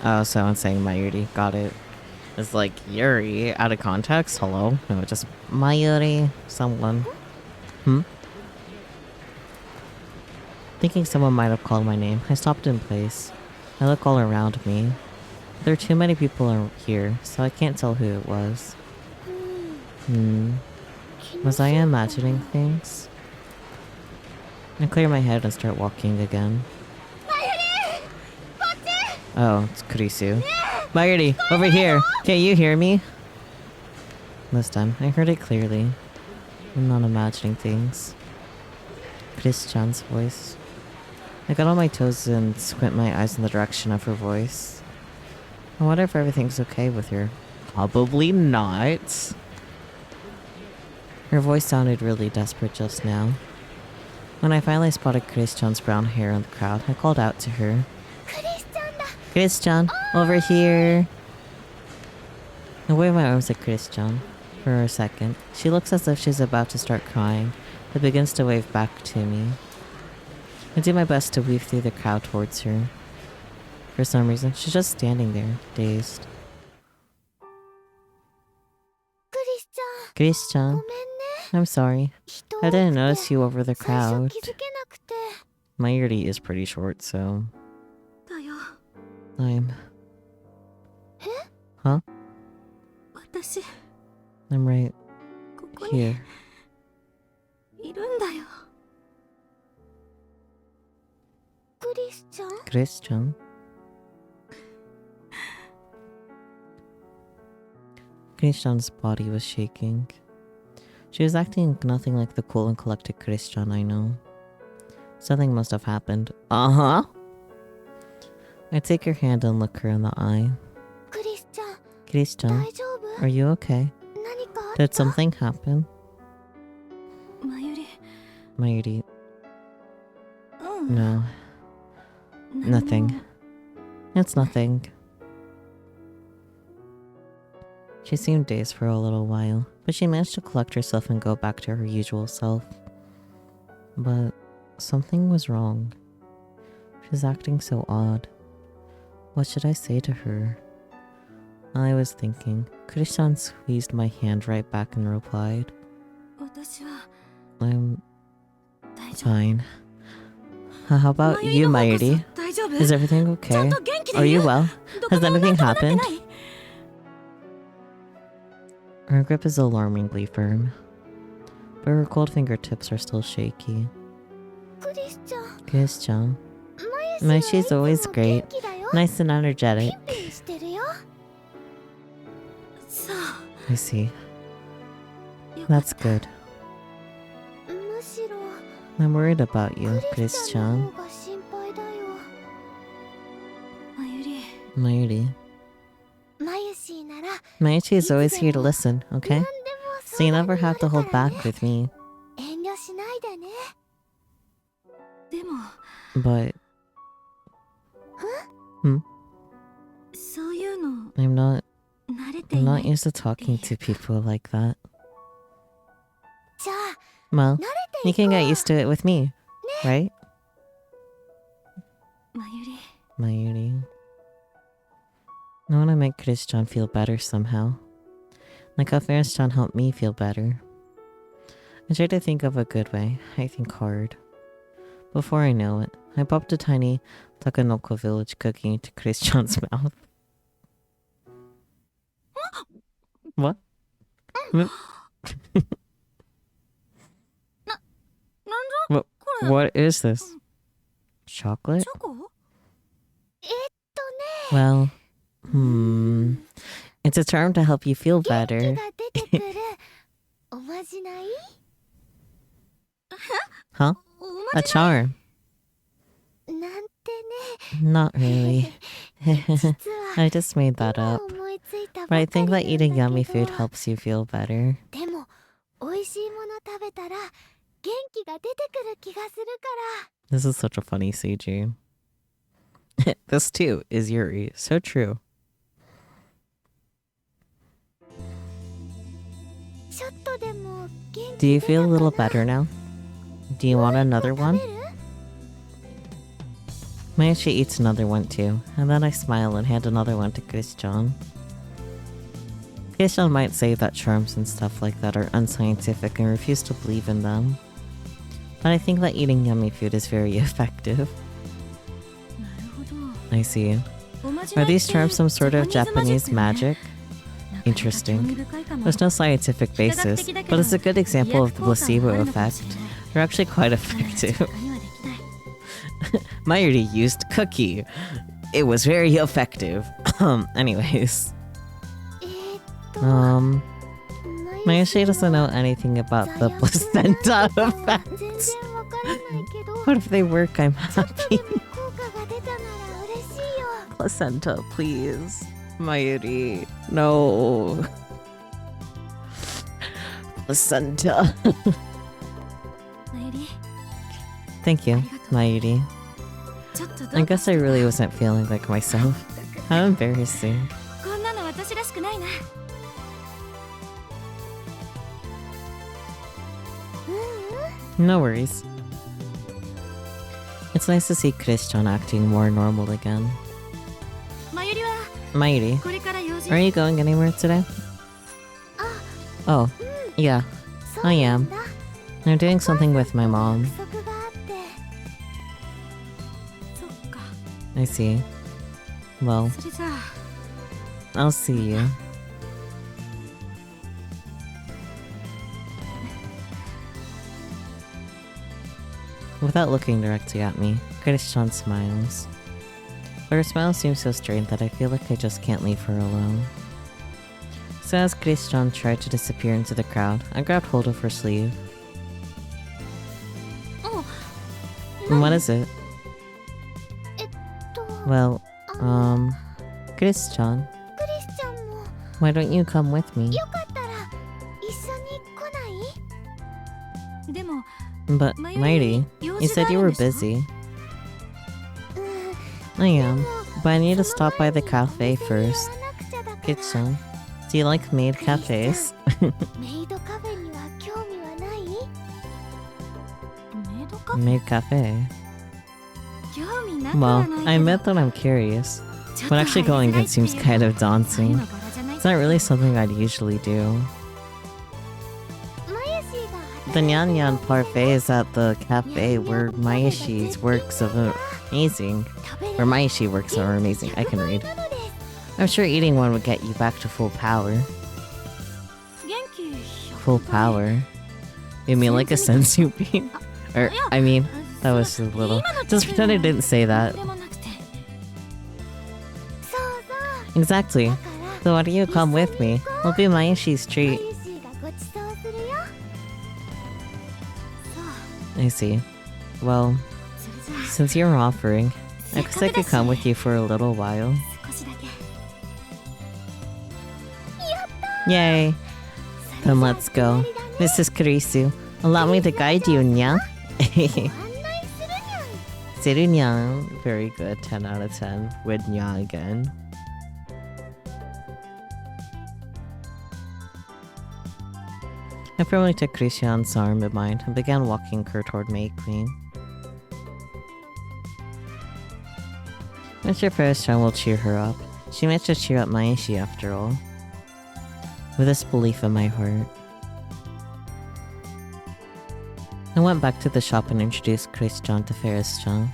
Oh, someone's saying Mayuri. Got it. It's like Yuri out of context. Hello? No, just Mayuri. Someone. Thinking someone might have called my name, I stopped in place. I look all around me. There are too many people here, so I can't tell who it was. Was I imagining things? I clear my head and start walking again. Oh, it's Kurisu. Mayuri, over here! Can't you hear me? This time, I heard it clearly. I'm not imagining things. Chris-chan's voice. I got on my toes and squint my eyes in the direction of her voice. I wonder if everything's okay with her. Probably not. Her voice sounded really desperate just now. When I finally spotted Chris-chan's brown hair in the crowd, I called out to her. Chris-chan, over here! I wave my arms at Chris-chan. For a second, she looks as if she's about to start crying, but begins to wave back to me. I do my best to weave through the crowd towards her. For some reason, she's just standing there, dazed. Chris-chan, I'm sorry. I didn't notice you over the crowd. Mayuri is pretty short, so... Huh? I'm right here. Chris-chan? Chris-chan's body was shaking. She was acting nothing like the cool and collected Chris-chan I know. Something must have happened. Uh-huh! I take her hand and look her in the eye. Chris-chan, are you okay? Did something happen? Mayuri. No. Nothing. It's nothing. She seemed dazed for a little while, but she managed to collect herself and go back to her usual self. But something was wrong. She's acting so odd. What should I say to her? I was thinking. Chris-chan squeezed my hand right back and replied, I'm fine. How about you, Mayuri? Is everything okay? Are you well? Has anything happened? Her grip is alarmingly firm, but her cold fingertips are still shaky. Chris-chan. She's always great. Nice and energetic. I see. That's good. I'm worried about you, Chris-chan. Mayuri. Mayuchi is always here to listen, okay? So you never have to hold back with me. But... I'm not used to talking to people like that. Well, you can get used to it with me, right? Mayuri. I want to make Chris-chan feel better somehow. Like how Ferris-chan helped me feel better. I try to think of a good way. I think hard. Before I know it, I popped a tiny Takanoko village cookie into Chris-chan's mouth. What? What is this? Chocolate? Well, it's a term to help you feel better. Huh? A charm? Not really. I just made that up. But I think that eating yummy food helps you feel better. This is such a funny CG. This too is Yuri. So true. Do you feel a little better now? Do you want another one? Mayuchi eats another one too, and then I smile and hand another one to Chris-chan. Christian might say that charms and stuff like that are unscientific and refuse to believe in them. But I think that eating yummy food is very effective. I see. Are these charms some sort of Japanese magic? Interesting. There's no scientific basis, but it's a good example of the placebo effect. They're actually quite effective. Mayuri used cookie. It was very effective. Anyways. Mayushi doesn't know anything about the placenta effects. What if they work? I'm happy. Placenta, please. Mayuri. No. Placenta. Thank you, Mayuri. I guess I really wasn't feeling like myself. How embarrassing. No worries. It's nice to see Christian acting more normal again. Mayuri, are you going anywhere today? Oh, yeah, I am. I'm doing something with my mom. I see. Well, I'll see you. Without looking directly at me, Christian smiles. But her smile seems so strained that I feel like I just can't leave her alone. So as Christian tried to disappear into the crowd, I grabbed hold of her sleeve. What is it? Well, Christian, why don't you come with me? But, Mighty, you said you were busy. I am, but I need to stop by the cafe first. Christian, do you like maid cafes? Maid cafe? Well, I admit that I'm curious, but actually going in seems kind of daunting. It's not really something I'd usually do. The Nyan Nyan parfait is at the cafe where Mayashi's works are amazing. Where Mayashi works are amazing. I can read. I'm sure eating one would get you back to full power. Full power? You mean like a senzu bean? Or, I mean, that was a little... Just pretend I didn't say that. Exactly. So why don't you come with me? We'll be Mayashi's treat. I see. Well, since you're offering, I guess I could come with you for a little while. Yay! Then let's go. Mrs. Kurisu, allow me to guide you, nya? Seru nya. Very good, 10 out of 10. With nya again. I firmly took Christian's arm in mine and began walking her toward May Queen. Mr. Ferris-chan will cheer her up. She meant to cheer up Maeshi after all. With this belief in my heart. I went back to the shop and introduced Christian to Ferris-chan.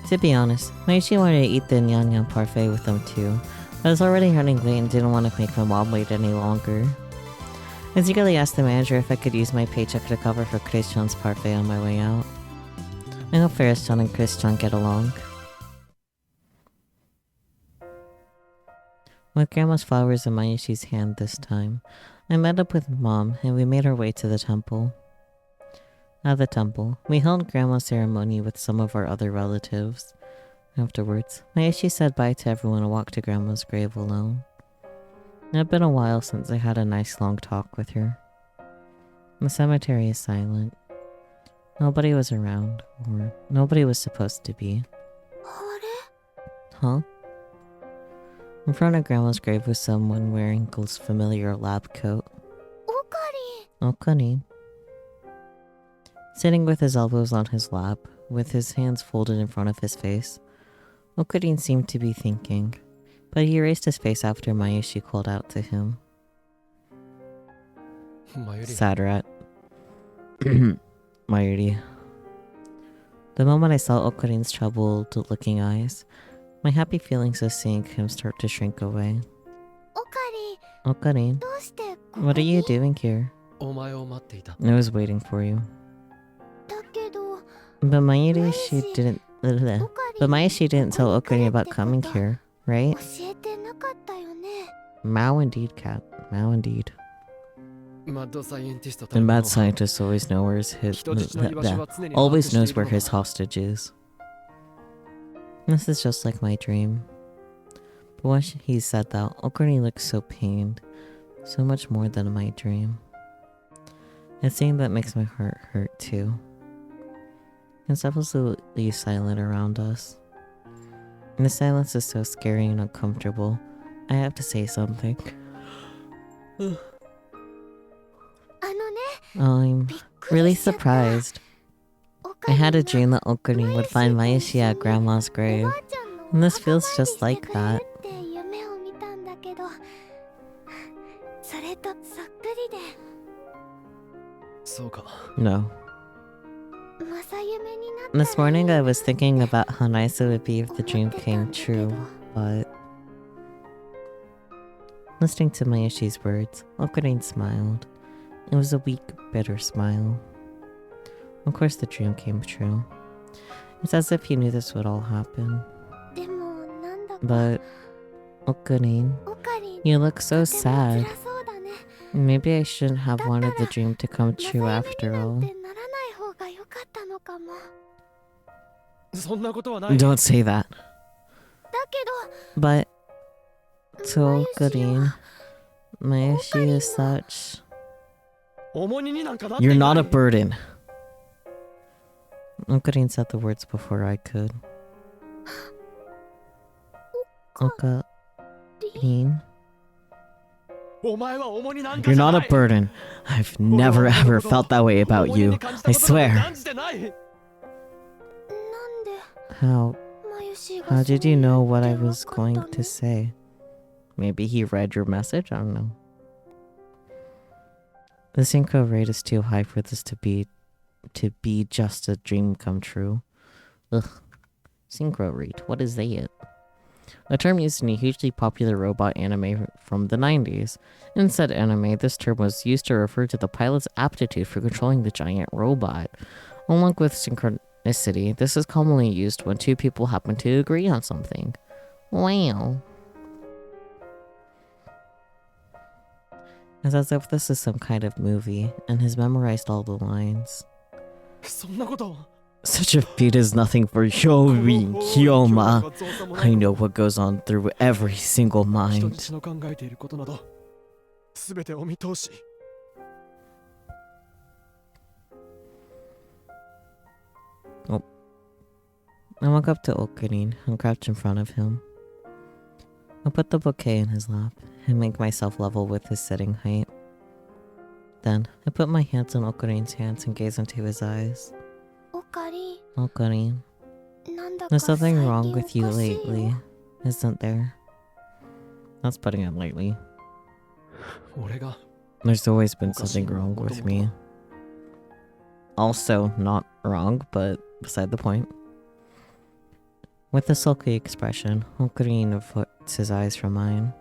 To be honest, Maeshi wanted to eat the Nyan Nyan parfait with them too, but I was already running late and didn't want to make my mom wait any longer. I eagerly asked the manager if I could use my paycheck to cover for Christian's parfait on my way out. I hope Ferris-chan and Christian get along. With Grandma's flowers in Mayashi's hand this time, I met up with Mom and we made our way to the temple. At the temple, we held Grandma's ceremony with some of our other relatives. Afterwards, Mayashi said bye to everyone and walked to Grandma's grave alone. It had been a while since I had a nice long talk with her. The cemetery is silent. Nobody was around, or nobody was supposed to be. Huh? In front of Grandma's grave was someone wearing Gul's familiar lab coat. Okari. Sitting with his elbows on his lap, with his hands folded in front of his face, Okarin seemed to be thinking, But he raised his face after Mayushi called out to him. Sad rat. Mayuri. The moment I saw Okarin's troubled-looking eyes, my happy feelings of seeing him start to shrink away. Okarin, what are you doing here? I was waiting for you. But Mayushi didn't... But Mayushi didn't tell Okarin about coming here, right? Mao indeed, cat. Mao indeed. The mad scientist always knows where his hostage is. This is just like my dream. But when he said that, Okarin looked so pained. So much more than my dream. And seeing that makes my heart hurt too. It's absolutely silent around us. And the silence is so scary and uncomfortable. I have to say something. I'm really surprised. I had a dream that Okarin would find Mayushi at Grandma's grave. And this feels just like that. No. This morning I was thinking about how nice it would be if the dream came true, but... Listening to Mayushi's words, Okarin smiled. It was a weak, bitter smile. Of course the dream came true. It's as if he knew this would all happen. But... Okarin, you look so sad. Maybe I shouldn't have wanted the dream to come true after all. Don't say that. But... To Okarin, Mayushi is such... You're not a burden. Okarin said the words before I could. Okarin? You're not a burden. I've never ever felt that way about you. I swear. How did you know what I was going to say? Maybe he read your message? I don't know. The synchro rate is too high for this to be just a dream come true. Ugh. Synchro rate, what is that? A term used in a hugely popular robot anime from the 90s. In said anime, this term was used to refer to the pilot's aptitude for controlling the giant robot. Along with synchronicity, this is commonly used when two people happen to agree on something. Wow. It's as if this is some kind of movie, and has memorized all the lines. Such a feat is nothing for Hyori Kyoma. I know what goes on through every single mind. Oh. I walk up to Okarin and crouch in front of him. I put the bouquet in his lap and make myself level with his sitting height. Then, I put my hands on Okarin's hands and gaze into his eyes. Okarin, there's something wrong with you lately, isn't there? That's putting it lightly. There's always been something wrong with me. Also, not wrong, but beside the point. With a sulky expression, Okarin averts his eyes from mine.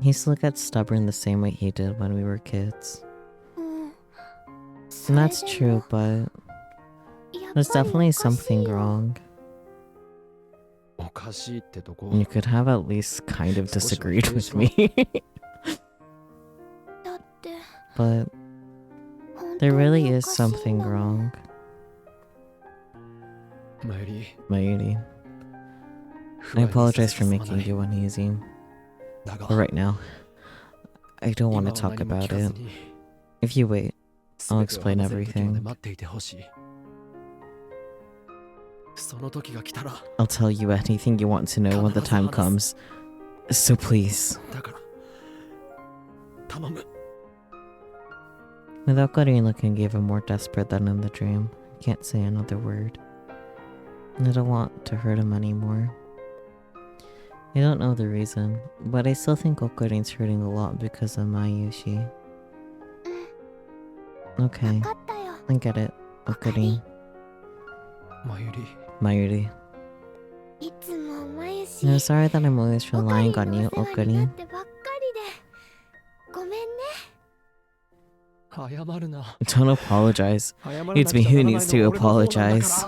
He still gets stubborn the same way he did when we were kids. And that's true, but there's definitely something wrong. You could have at least kind of disagreed with me. But there really is something wrong. Mayuri, I apologize for making you uneasy. But right now, I don't want to talk about it. If you wait, I'll explain everything. I'll tell you anything you want to know when the time comes. So please. Without Okarin looking even more desperate than in the dream, I can't say another word. I don't want to hurt him anymore. I don't know the reason, but I still think Okarin's hurting a lot because of Mayushi. Okay, I get it, Okarin. Mayuri. I'm sorry that I'm always relying on you, Okarin. Don't apologize. It's me who needs to apologize.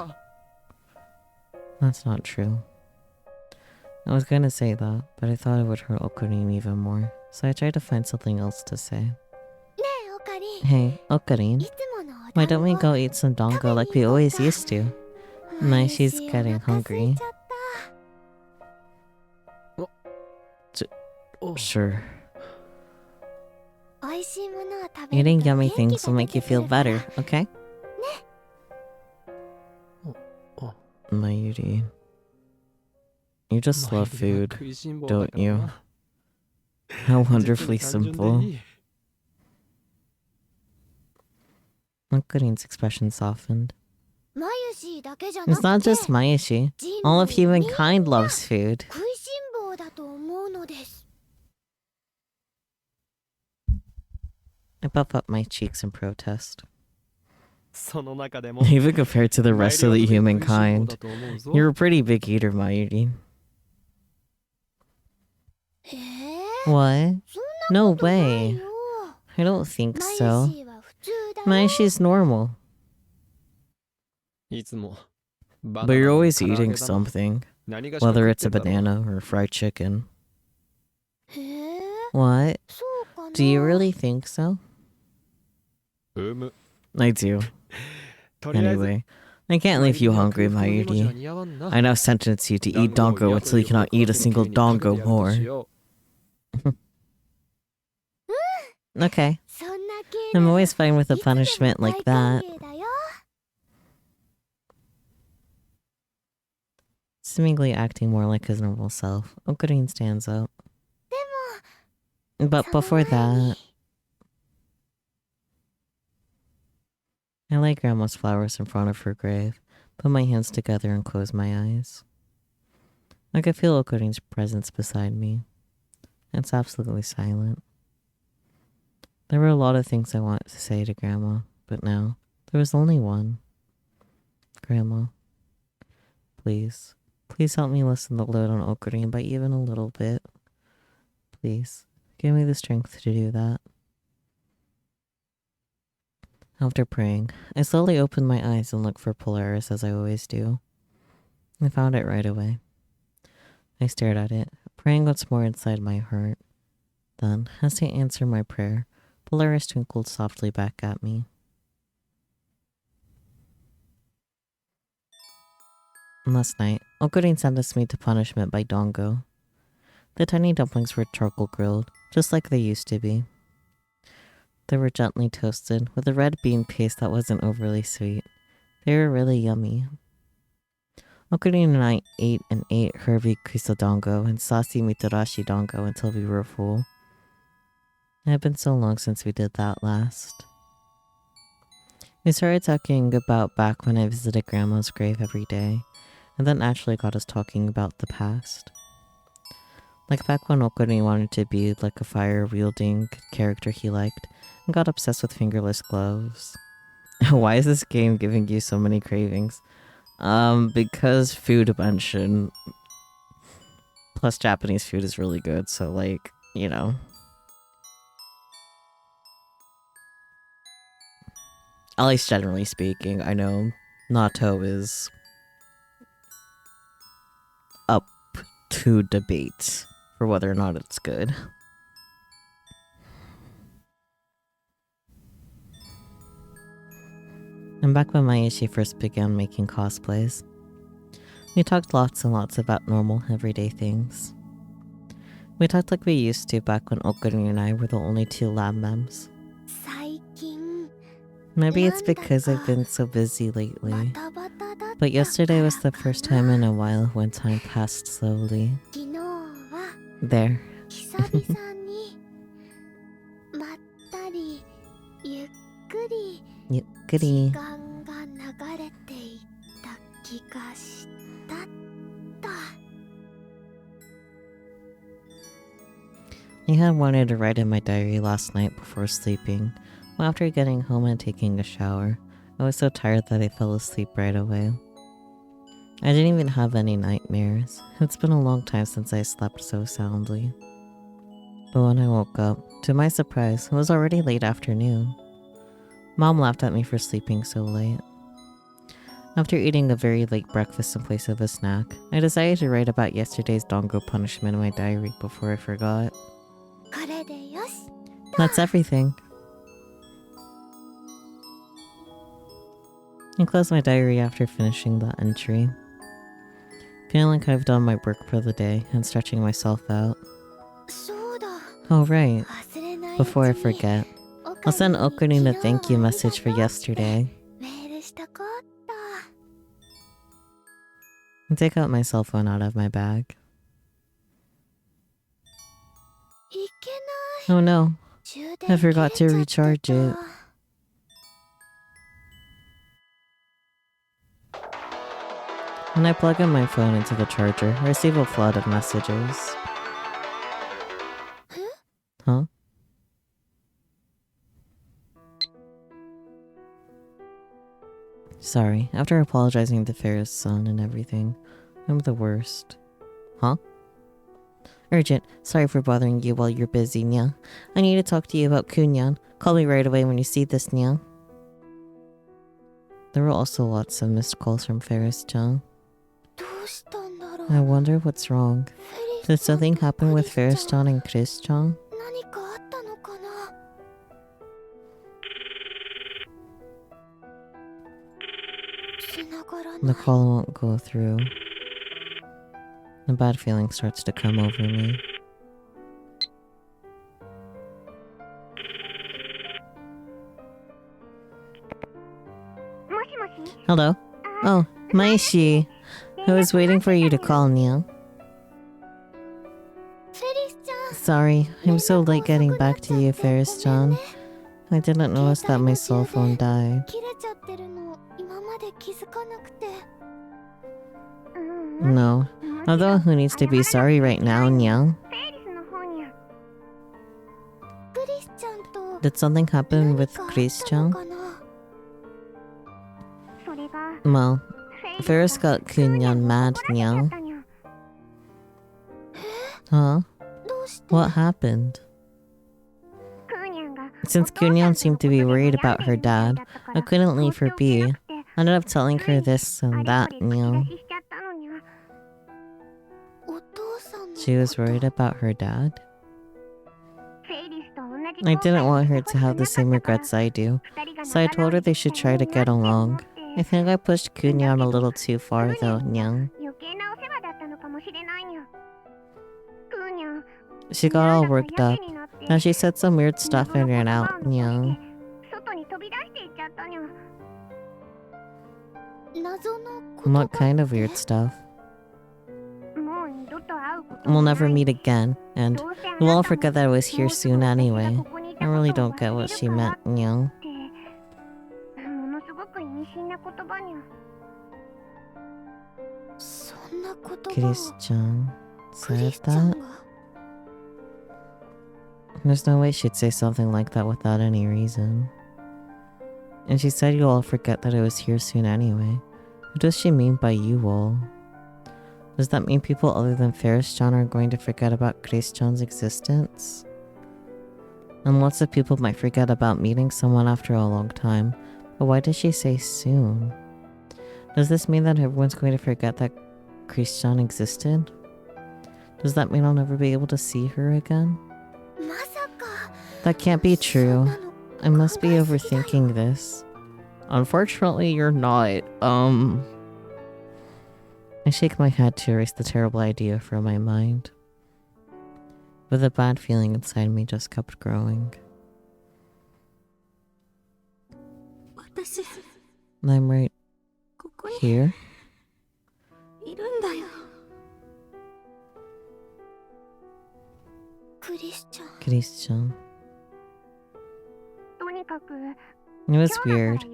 That's not true. I was gonna say that, but I thought it would hurt Okarin even more, so I tried to find something else to say. Hey, Okarin, why don't we go eat some dango like we always used to? She's getting hungry. Sure. Eating yummy things will make you feel better, okay? Mayuri. You just love food, don't you? How wonderfully simple. Okarin's expression softened. It's not just Mayushi. All of humankind loves food. I puff up my cheeks in protest. Even compared to the rest of the humankind, you're a pretty big eater, Mayuri. What? No way. I don't think so. Mayushi's normal. But you're always eating something, whether it's a banana or fried chicken. What? Do you really think so? I do. Anyway, I can't leave you hungry, Mayuri. I now sentence you to eat dango until you cannot eat a single dango more. Okay. I'm always fine with a punishment like that. Seemingly acting more like his normal self, Okarin stands up. But before that, I lay Grandma's flowers in front of her grave, put my hands together and close my eyes. I could feel Okarin's presence beside me. It's absolutely silent. There were a lot of things I wanted to say to Grandma, but now there was only one. Grandma, please help me lessen the load on Okarin by even a little bit. Please, give me the strength to do that. After praying, I slowly opened my eyes and looked for Polaris as I always do. I found it right away. I stared at it, praying what's more inside my heart. Then, as I answered my prayer, Polaris twinkled softly back at me. Last night, Okarin sentenced me to punishment by dango. The tiny dumplings were charcoal grilled, just like they used to be. They were gently toasted, with a red bean paste that wasn't overly sweet. They were really yummy. Okarin and I ate herby kusa dango and saucy mitarashi dango until we were full. It had been so long since we did that last. We started talking about back when I visited Grandma's grave every day, and that naturally got us talking about the past. Like back when Okarin wanted to be like a fire-wielding character he liked, and got obsessed with fingerless gloves. Why is this game giving you so many cravings? Because food mention. Plus Japanese food is really good, so like, you know. At least generally speaking, I know natto is up to debate for whether or not it's good. And back when Mayushi first began making cosplays, we talked lots and lots about normal, everyday things. We talked like we used to back when Okarin and I were the only two lab mems. Maybe it's because I've been so busy lately, but yesterday was the first time in a while when time passed slowly. There. Yukkuri. I had wanted to write in my diary last night before sleeping. Well, after getting home and taking a shower, I was so tired that I fell asleep right away. I didn't even have any nightmares. It's been a long time since I slept so soundly. But when I woke up, to my surprise, it was already late afternoon. Mom laughed at me for sleeping so late. After eating a very late breakfast in place of a snack, I decided to write about yesterday's Dongo punishment in my diary before I forgot. That's everything. I closed my diary after finishing the entry. Feeling like I've done my work for the day and stretching myself out. Oh right, before I forget, I'll send Okarine a thank you message for yesterday. I take out my cell phone out of my bag. Oh no, I forgot to recharge it. When I plug in my phone into the charger, I receive a flood of messages. Huh? Sorry, after apologizing to Farrah's son and everything, I'm the worst. Huh? Urgent. Sorry for bothering you while you're busy, Nya. I need to talk to you about Kunyan. Call me right away when you see this, Nya. There were also lots of missed calls from Ferris-chan. I wonder what's wrong. Did something happen with Ferris-chan and Chris-chan? The call won't go through. A bad feeling starts to come over me. Hello? Oh, Maishi. I was waiting for you to call, Nya. Sorry, I'm so late getting back to you, Ferris-chan. I didn't notice that my cell phone died. No, I'm the one who needs to be sorry right now, Nya. Did something happen with Chris-chan? Well, Ferris got Kunyan mad, Nya. Huh? What happened? Since Kunyan seemed to be worried about her dad, I couldn't leave her be. I ended up telling her this and that, Nya. She was worried about her dad? I didn't want her to have the same regrets I do, so I told her they should try to get along. I think I pushed Kunyan a little too far though, Nya. She got all worked up. Now she said some weird stuff and ran out, Nya. What kind of weird stuff? We'll never meet again, and we'll all forget that I was here soon anyway. I really don't get what she meant, Nya. Chris-chan said that? There's no way she'd say something like that without any reason. And she said you'll all forget that I was here soon anyway. What does she mean by you all? Does that mean people other than Ferris-chan are going to forget about Chris-chan's existence? And lots of people might forget about meeting someone after a long time, but why did she say soon? Does this mean that everyone's going to forget that Chris-chan existed? Does that mean I'll never be able to see her again? That can't be true. I must be overthinking this. Unfortunately, you're not. I shake my head to erase the terrible idea from my mind. But the bad feeling inside me just kept growing. I'm right here? Chris-chan. It was weird.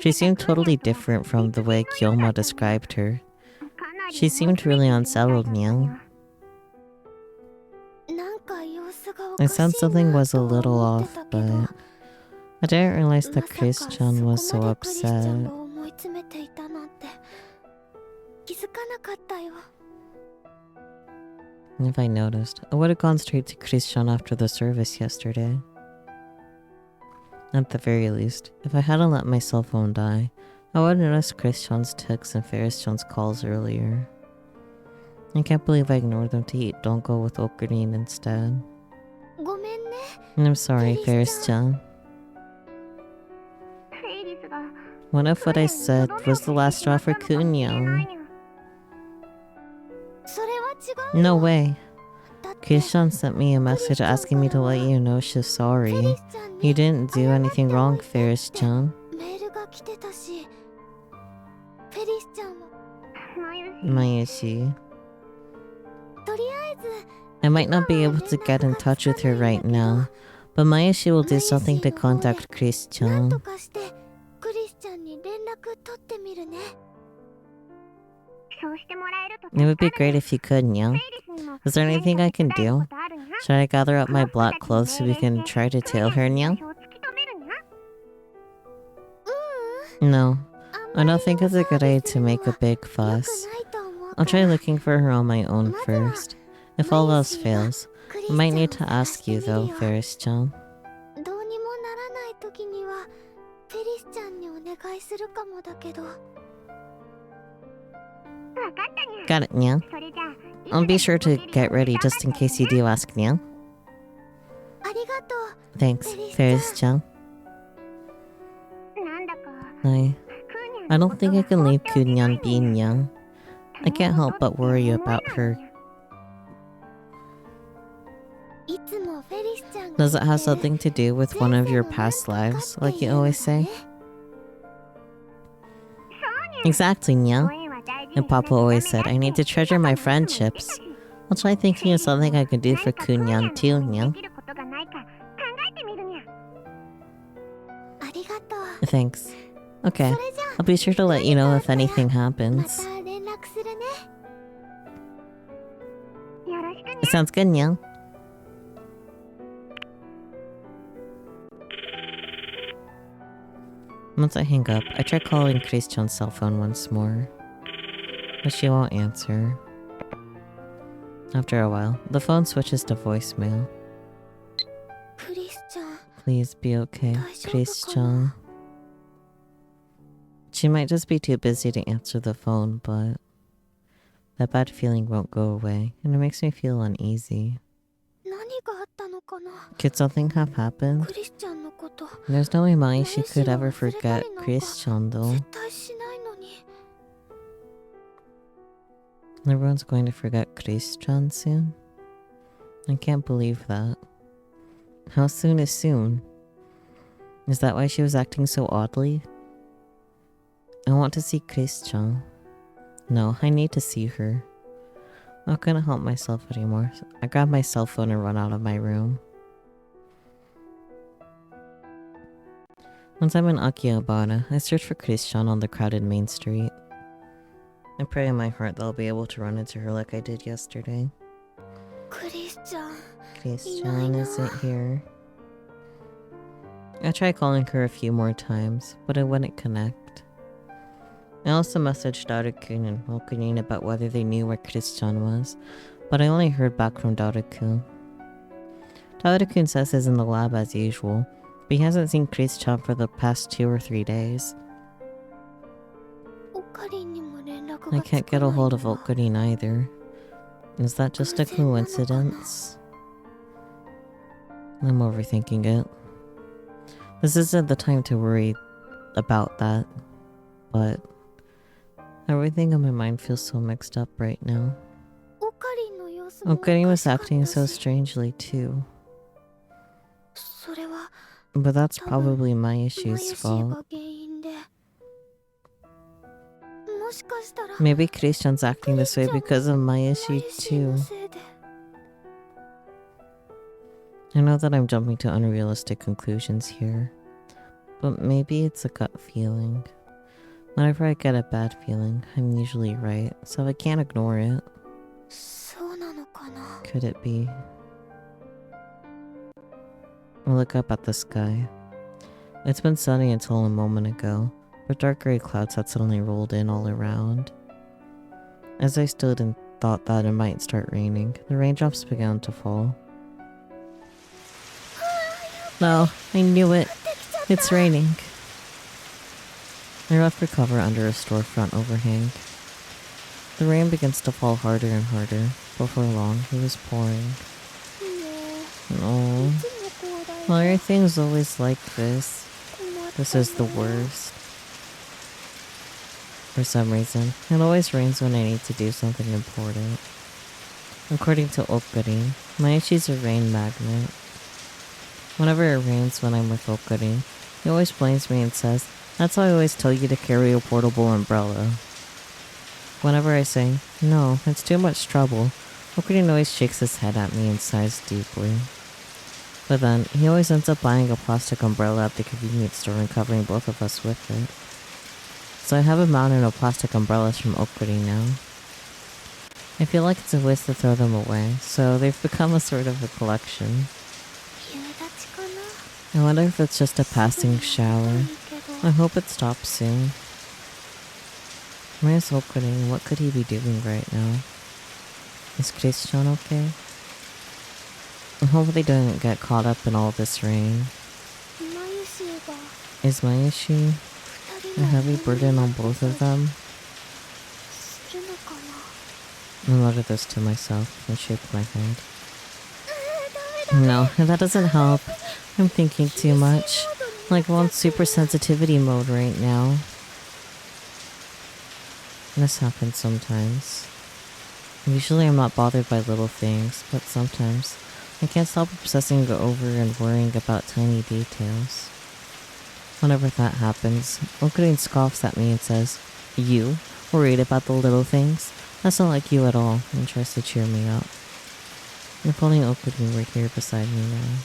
She seemed totally different from the way Kyoma described her. She seemed really unsettled, Nya. I sensed something was a little off, but I didn't realize that Christian was so upset. If I noticed, I would have gone straight to Christian after the service yesterday. At the very least, if I hadn't let my cell phone die, I would have noticed Christian's texts and Ferris-chan's calls earlier. I can't believe I ignored them to eat donko with okarin instead. And I'm sorry, Ferris-chan. What if what I said was the last straw for Kunyang? No way. Christian sent me a message asking me to let you know she's sorry. You didn't do anything wrong, Ferris-chan. Mayushi. I might not be able to get in touch with her right now, but Mayushi will do something to contact Christian. It would be great if you could, Nyang. Is there anything I can do? Should I gather up my black clothes so we can try to tail her, Nyang? No, I don't think it's a good idea to make a big fuss. I'll try looking for her on my own first. If all else fails, I might need to ask you though, Ferris-chan. Got it, Nyang. I'll be sure to get ready just in case you do ask, Nyang. Thanks, Ferris-chan. I don't think I can leave Kunyan be Nyang. I can't help but worry about her. Does it have something to do with one of your past lives, like you always say? Exactly, Nyang. And Papa always said I need to treasure my friendships. I'll try thinking of something I can do for Kunyan too, Nyang. Thanks. Okay, I'll be sure to let you know if anything happens. It sounds good, Nyang. Once I hang up, I try calling Christian's cell phone once more, but she won't answer. After a while, the phone switches to voicemail. Please be okay, Christian. She might just be too busy to answer the phone, but that bad feeling won't go away, and it makes me feel uneasy. Could something have happened? There's no way she could ever forget Christian, though. Everyone's going to forget Christian soon? I can't believe that. How soon is soon? Is that why she was acting so oddly? I want to see Christian. No, I need to see her. I'm not gonna help myself anymore. I grab my cell phone and run out of my room. Once I'm in Akihabara, I search for Christian on the crowded main street. I pray in my heart that I'll be able to run into her like I did yesterday. Christian isn't here. I tried calling her a few more times, but it wouldn't connect. I also messaged Daru-kun and Hokunin about whether they knew where Christian was, but I only heard back from Daru-kun. Daru-kun says he's in the lab as usual, but he hasn't seen Christian for the past 2 or 3 days. I can't get a hold of Okarin either. Is that just a coincidence? I'm overthinking it. This isn't the time to worry about that, but everything in my mind feels so mixed up right now. Okarin was acting so strangely too. But that's probably my issue's fault. Maybe Christian's acting this way because of my issue too. I know that I'm jumping to unrealistic conclusions here, but maybe it's a gut feeling. Whenever I get a bad feeling, I'm usually right, so I can't ignore it. Could it be? I look up at the sky. It's been sunny until a moment ago, but dark gray clouds had suddenly rolled in all around. As I stood and thought that it might start raining, the raindrops began to fall. No, I knew it. It's raining. I left for cover under a storefront overhang. The rain begins to fall harder and harder. Before long, it was pouring. Oh, why are things always like this? This is the worst. For some reason, it always rains when I need to do something important. According to Okuri, Mayashi's a rain magnet. Whenever it rains when I'm with Okuri, he always blames me and says, "That's why I always tell you to carry a portable umbrella." Whenever I say, "No, it's too much trouble," Okuri always shakes his head at me and sighs deeply. But then, he always ends up buying a plastic umbrella at the convenience store and covering both of us with it. So I have a mountain of plastic umbrellas from Okuri now. I feel like it's a waste to throw them away, so they've become a sort of a collection. I wonder if it's just a passing shower. I hope it stops soon. Where's Okuri? What could he be doing right now? Is Christian okay? I hope they don't get caught up in all this rain. Is Mayashi a heavy burden on both of them? I mutter this to myself and shake my head. No, that doesn't help. I'm thinking too much. Like I'm on super sensitivity mode right now. This happens sometimes. Usually I'm not bothered by little things, but sometimes I can't stop obsessing over and worrying about tiny details. Whenever that happens, Okuri scoffs at me and says, "You? Worried about the little things? That's not like you at all," and tries to cheer me up. If only Okuri were here beside me now.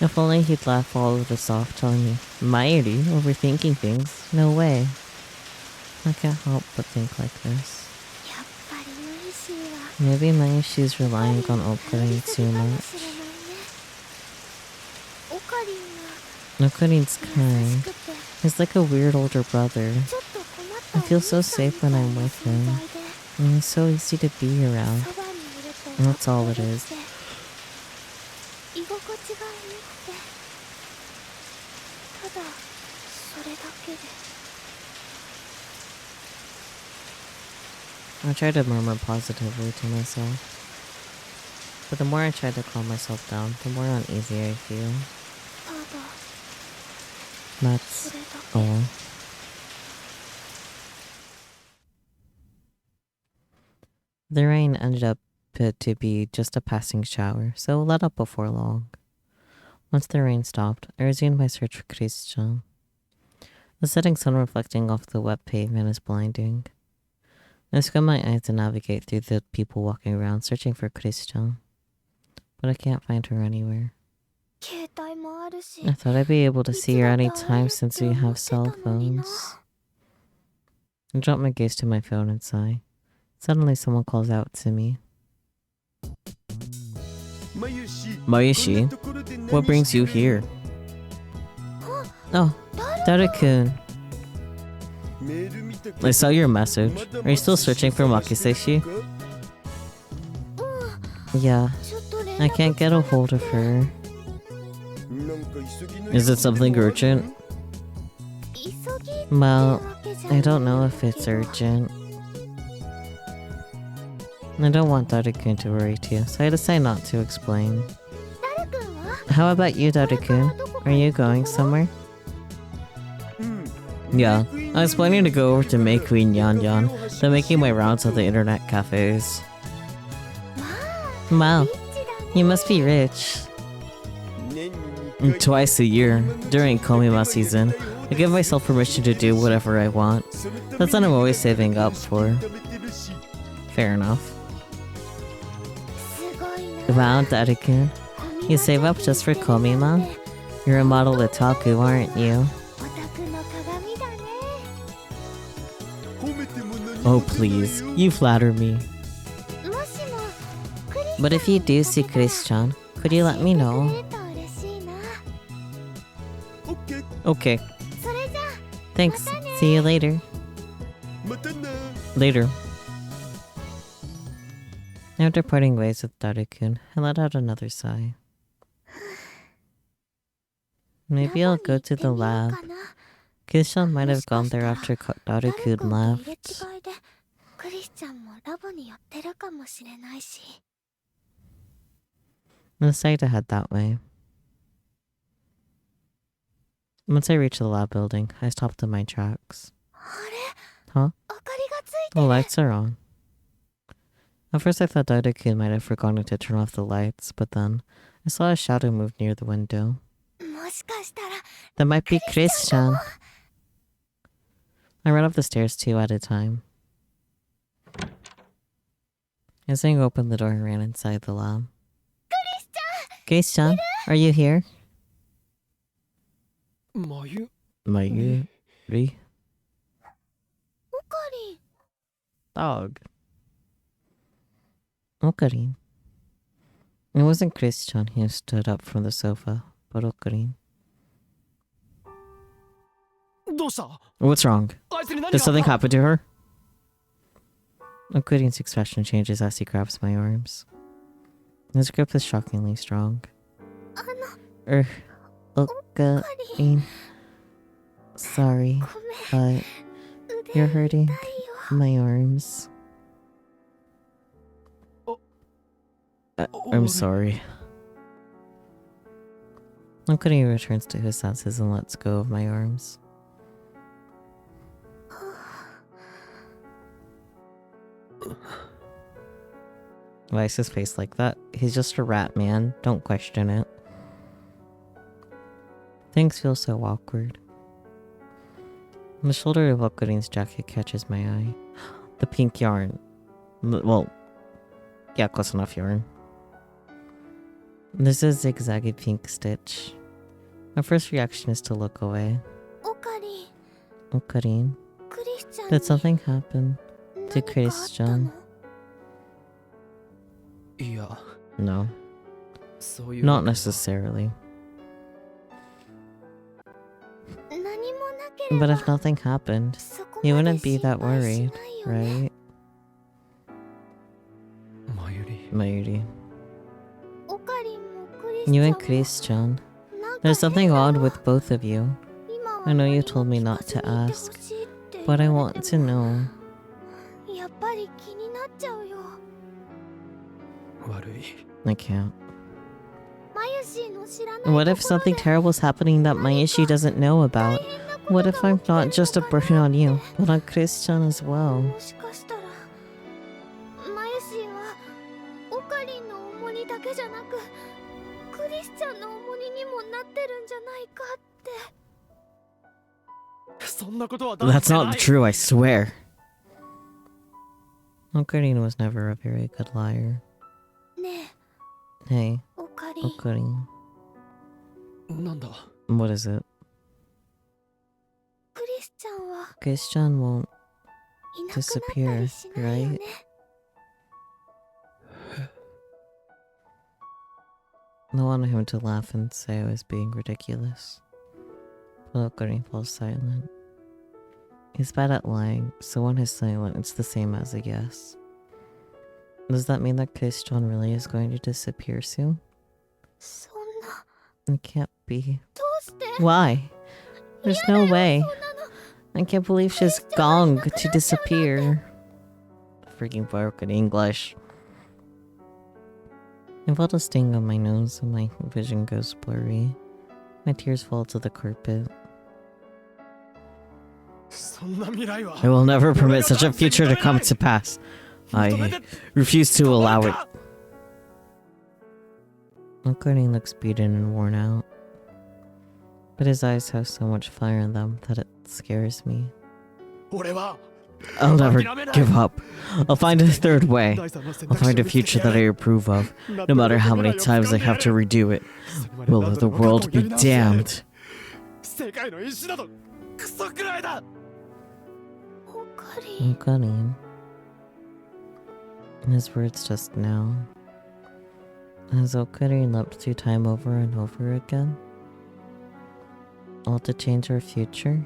If only he'd laugh all of this off, telling me, "Mayuri, overthinking things? No way." I can't help but think like this. Maybe Mayashi's relying on Okuri too much. Okuri's kind. He's like a weird older brother. I feel so safe when I'm with him. And he's so easy to be around. And that's all it is. I try to murmur positively to myself. But the more I try to calm myself down, the more uneasy I feel. That's all. The rain ended up to be just a passing shower, so it let up before long. Once the rain stopped, I resumed my search for Christian. The setting sun reflecting off the wet pavement is blinding. I squint my eyes to navigate through the people walking around searching for Christian, but I can't find her anywhere. I thought I'd be able to see her any time since we have cell phones. I drop my gaze to my phone and sigh. Suddenly someone calls out to me. Mayashi, what brings you here? Oh, Dara-kun. I saw your message. Are you still searching for Makiseshi? Yeah, I can't get a hold of her. Is it something urgent? Well, I don't know if it's urgent. I don't want Dara-kun to worry too, so I decide not to explain. How about you, Dara-kun? Are you going somewhere? Yeah, I was planning to go over to Meikui and Yan, then making my rounds of the internet cafes. Wow, you must be rich. Twice a year, during Komima season, I give myself permission to do whatever I want. That's what I'm always saving up for. Fair enough. Wow, Dara-kun, you save up just for Komima? You're a model otaku, aren't you? Oh please, you flatter me. But if you do see Christian, could you let me know? Okay.
それじゃあ
Thanks.
またね。
See you later.
またな。
Later. After parting ways with Daru-kun, I let out another sigh. Maybe I'll go to the lab.
ラボに行ってみようかな。
Kishan might have gone there after
誰
Daru-kun
かと入れ
left.
違いでクリスチャンもラボに寄ってるかもしれないし。
I decided to head that way. Once I reached the lab building, I stopped in my tracks.
あれ
Huh?
明かりがついて
The
る。
lights are on. At first I thought Daru-kun might have forgotten to turn off the lights, but then I saw a shadow move near the window.
もしかしたら
That might be Christian. I ran up the stairs 2 at a time. As I opened the door, I ran inside the lab. Christian, are you here?
まゆ。
Mayuri?
オカリン。
Dog. Okarin. It wasn't Christian who stood up from the sofa, but Okarin.
どうした？
What's wrong?
あいつに何
Did
があっ
something
た？
happen to her? Okarin's expression changes as he grabs my arms. His grip is shockingly strong.
あの
Okarin. Sorry,
ごめん。
but
腕
you're hurting
痛いよ。
my arms. I'm sorry. Okarin returns to his senses and lets go of my arms. Why is his face like that? He's just a rat, man. Don't question it. Things feel so awkward. The shoulder of Okarin's jacket catches my eye. The pink yarn. Well, yeah, close enough yarn. There's a zigzaggy pink stitch. My first reaction is to look away.
オカリン。
Okarin,
クリスチャン
did
に
something happen?
何
to
かあった
Christian?
の？
いや、
No,
そういう。
not necessarily.
何もなけれ
But
ば
if nothing happened,
そこ
you
まで
wouldn't be
心
that
配し
worried,
ないよね。
right?
まゆり。
Mayuri.
オカリンもクリスチャンも
You and Christian.
なんか
There's something
変だ
odd
な。
with both of you,
今は
I know you
何
told
も
me
聞
not
かず
to
にいて
ask,
ほしいって言
but
わ
I
れ
want
て
to
も
know.
やっぱり気になっちゃうよ。
悪い。
I can't.
マユシーの知らない
What
と
if
ころ
something
で
terrible is happening that Mayashi doesn't know
大
about?
変なこと
What
が
if I'm
起きて
not
る
just a
のか
burden
な
on
っ
you,
て。
but on Christian as well?
もしかしたらマユシーはオカリンの重荷だけじゃなくクリスチャンの重荷にもなってるんじゃないかって。
そんなことは断
That's
じてな
not
い。
true, I swear. Okarin was never a very good liar.
ね
Hey,
えオカリン、
Okarin,
なんだ。
what is it?
クリスチャンは
Christian won't
いなくなったりしないよね。
I wanted him to laugh and say I was being ridiculous. But Okarin falls silent. He's bad at lying, so when he's silent, it's the same as a yes. Does that mean that Christian really is going to disappear soon?
そんな
It can't be.
どうして
Why? There's no way.
そんなの
I can't believe she's gone to disappear. Freaking broken English. I felt a sting on my nose and my vision goes blurry. My tears fall to the carpet.
そんな未来は。
I will never permit such a future to come to pass. I refuse to allow it. Okarin looks beaten and worn out, but his eyes have so much fire in them that it scares me.
俺は。
I'll never give up. I'll find a third way. I'll find a future that I approve of, no matter how many times I have to redo it. Will the world be damned?
世界の石などクソくらいだ。
オカリン
Okarin. His words just now. Has Okarin leapt through time over and over again? all to change our future?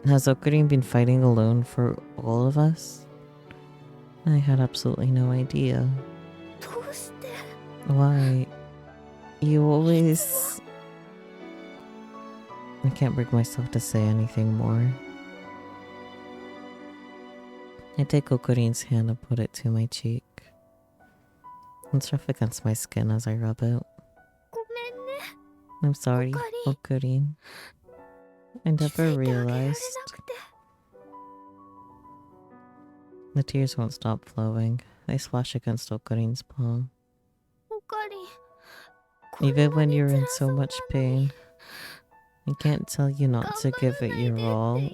Has Okarin been fighting alone for all of us? I had absolutely no idea.
どうして
Why? You always... I can't bring myself to say anything more. I take Okarin's hand and put it to my cheek. It's rough against my skin as I rub it.
ごめんね
I'm sorry,
Okarin.
Okarin. I
気づ
never
いてあげられな
realized.
くて
The tears won't stop flowing. They splash against Okarin's palm.
オカリン
Even
こんな
when
に
you're
辛
in
そ
so
うなの
much
に
pain, I can't tell you not
頑
to
張
give
ら
it
ないで
your
って言え
all.
ないも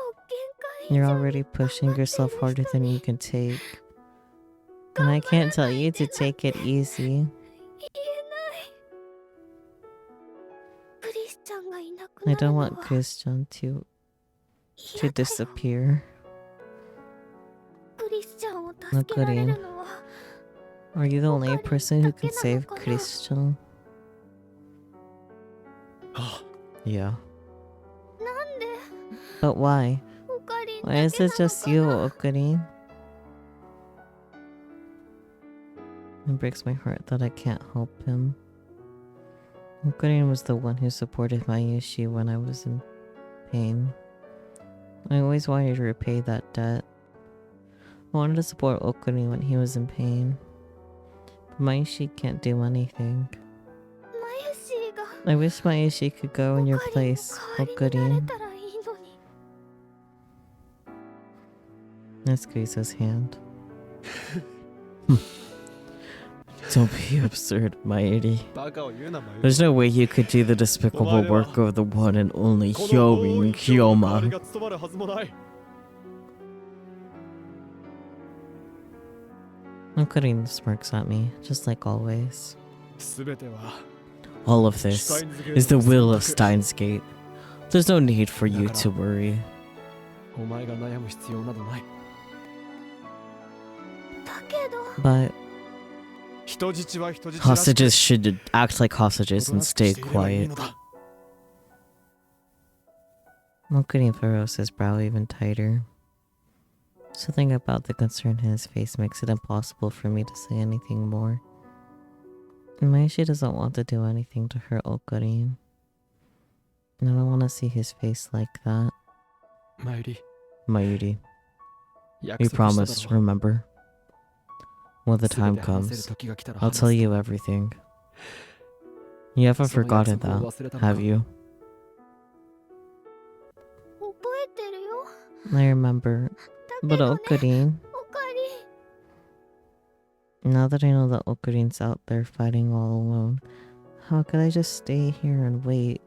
う限界以
You're
上
already pushing yourself harder than you can take. And I can't tell you to take it easy.
言えないクリスチャンがいなく
I
なる
don't
の
want
は
Christian to
嫌だよ
disappear.
クリスチャンを助けられるのは
Are you the only
Okarin
person who can
だけなの
save
かな
Christian?
あ
Yeah.
なんで
But why?
オカリン
Why
だ
is
け
it
なの
just
か
you,
な
Okarin? It breaks my heart that I can't help him. Okarin was the one who supported Mayushi when I was in pain. I always wanted to repay that debt. I wanted to support Okarin when he was in pain. But Mayushi can't do anything.
マユシーが
I wish Mayushi could go in your
オカリンの
place,
代わりになれ
Okarin.
たらいいのに
I squeeze his hand. Don't be absurd, Mayuri.
バカを言うなマユ
There's no way you could do the despicable work of the one and only
この大
Hyomin
一票の代わり
Hyoma.
が務まるはずもない
Okarin smirks at me, just like always.
すべては
All of this is the will of Steins Gate. There's no need for you to worry.
お前が悩む必要などない
だけど
But
人質は人質らしく
hostages should act like hostages and
おとなしく
stay
していればいい
quiet.
のだ
Okarin furrows his brow even tighter. Something about the concern in his face makes it impossible for me to say anything more. Mayushi doesn't want to do anything to hurt Okarin. And I don't want to see his face like that.
マユリ
Mayuri,
約
we
束した
promised,
だろ
remember? When the
全て
time
話せる
comes,
時が来たら
I'll
話す
tell you everything. You haven't
その
forgotten
約束を
that,
忘れたのか
have you?
覚えてるよ
I remember.
だ
But
けどね
Okarin,
オカリン
now that I know that Okarin's out there fighting all alone, how could I just stay here and wait?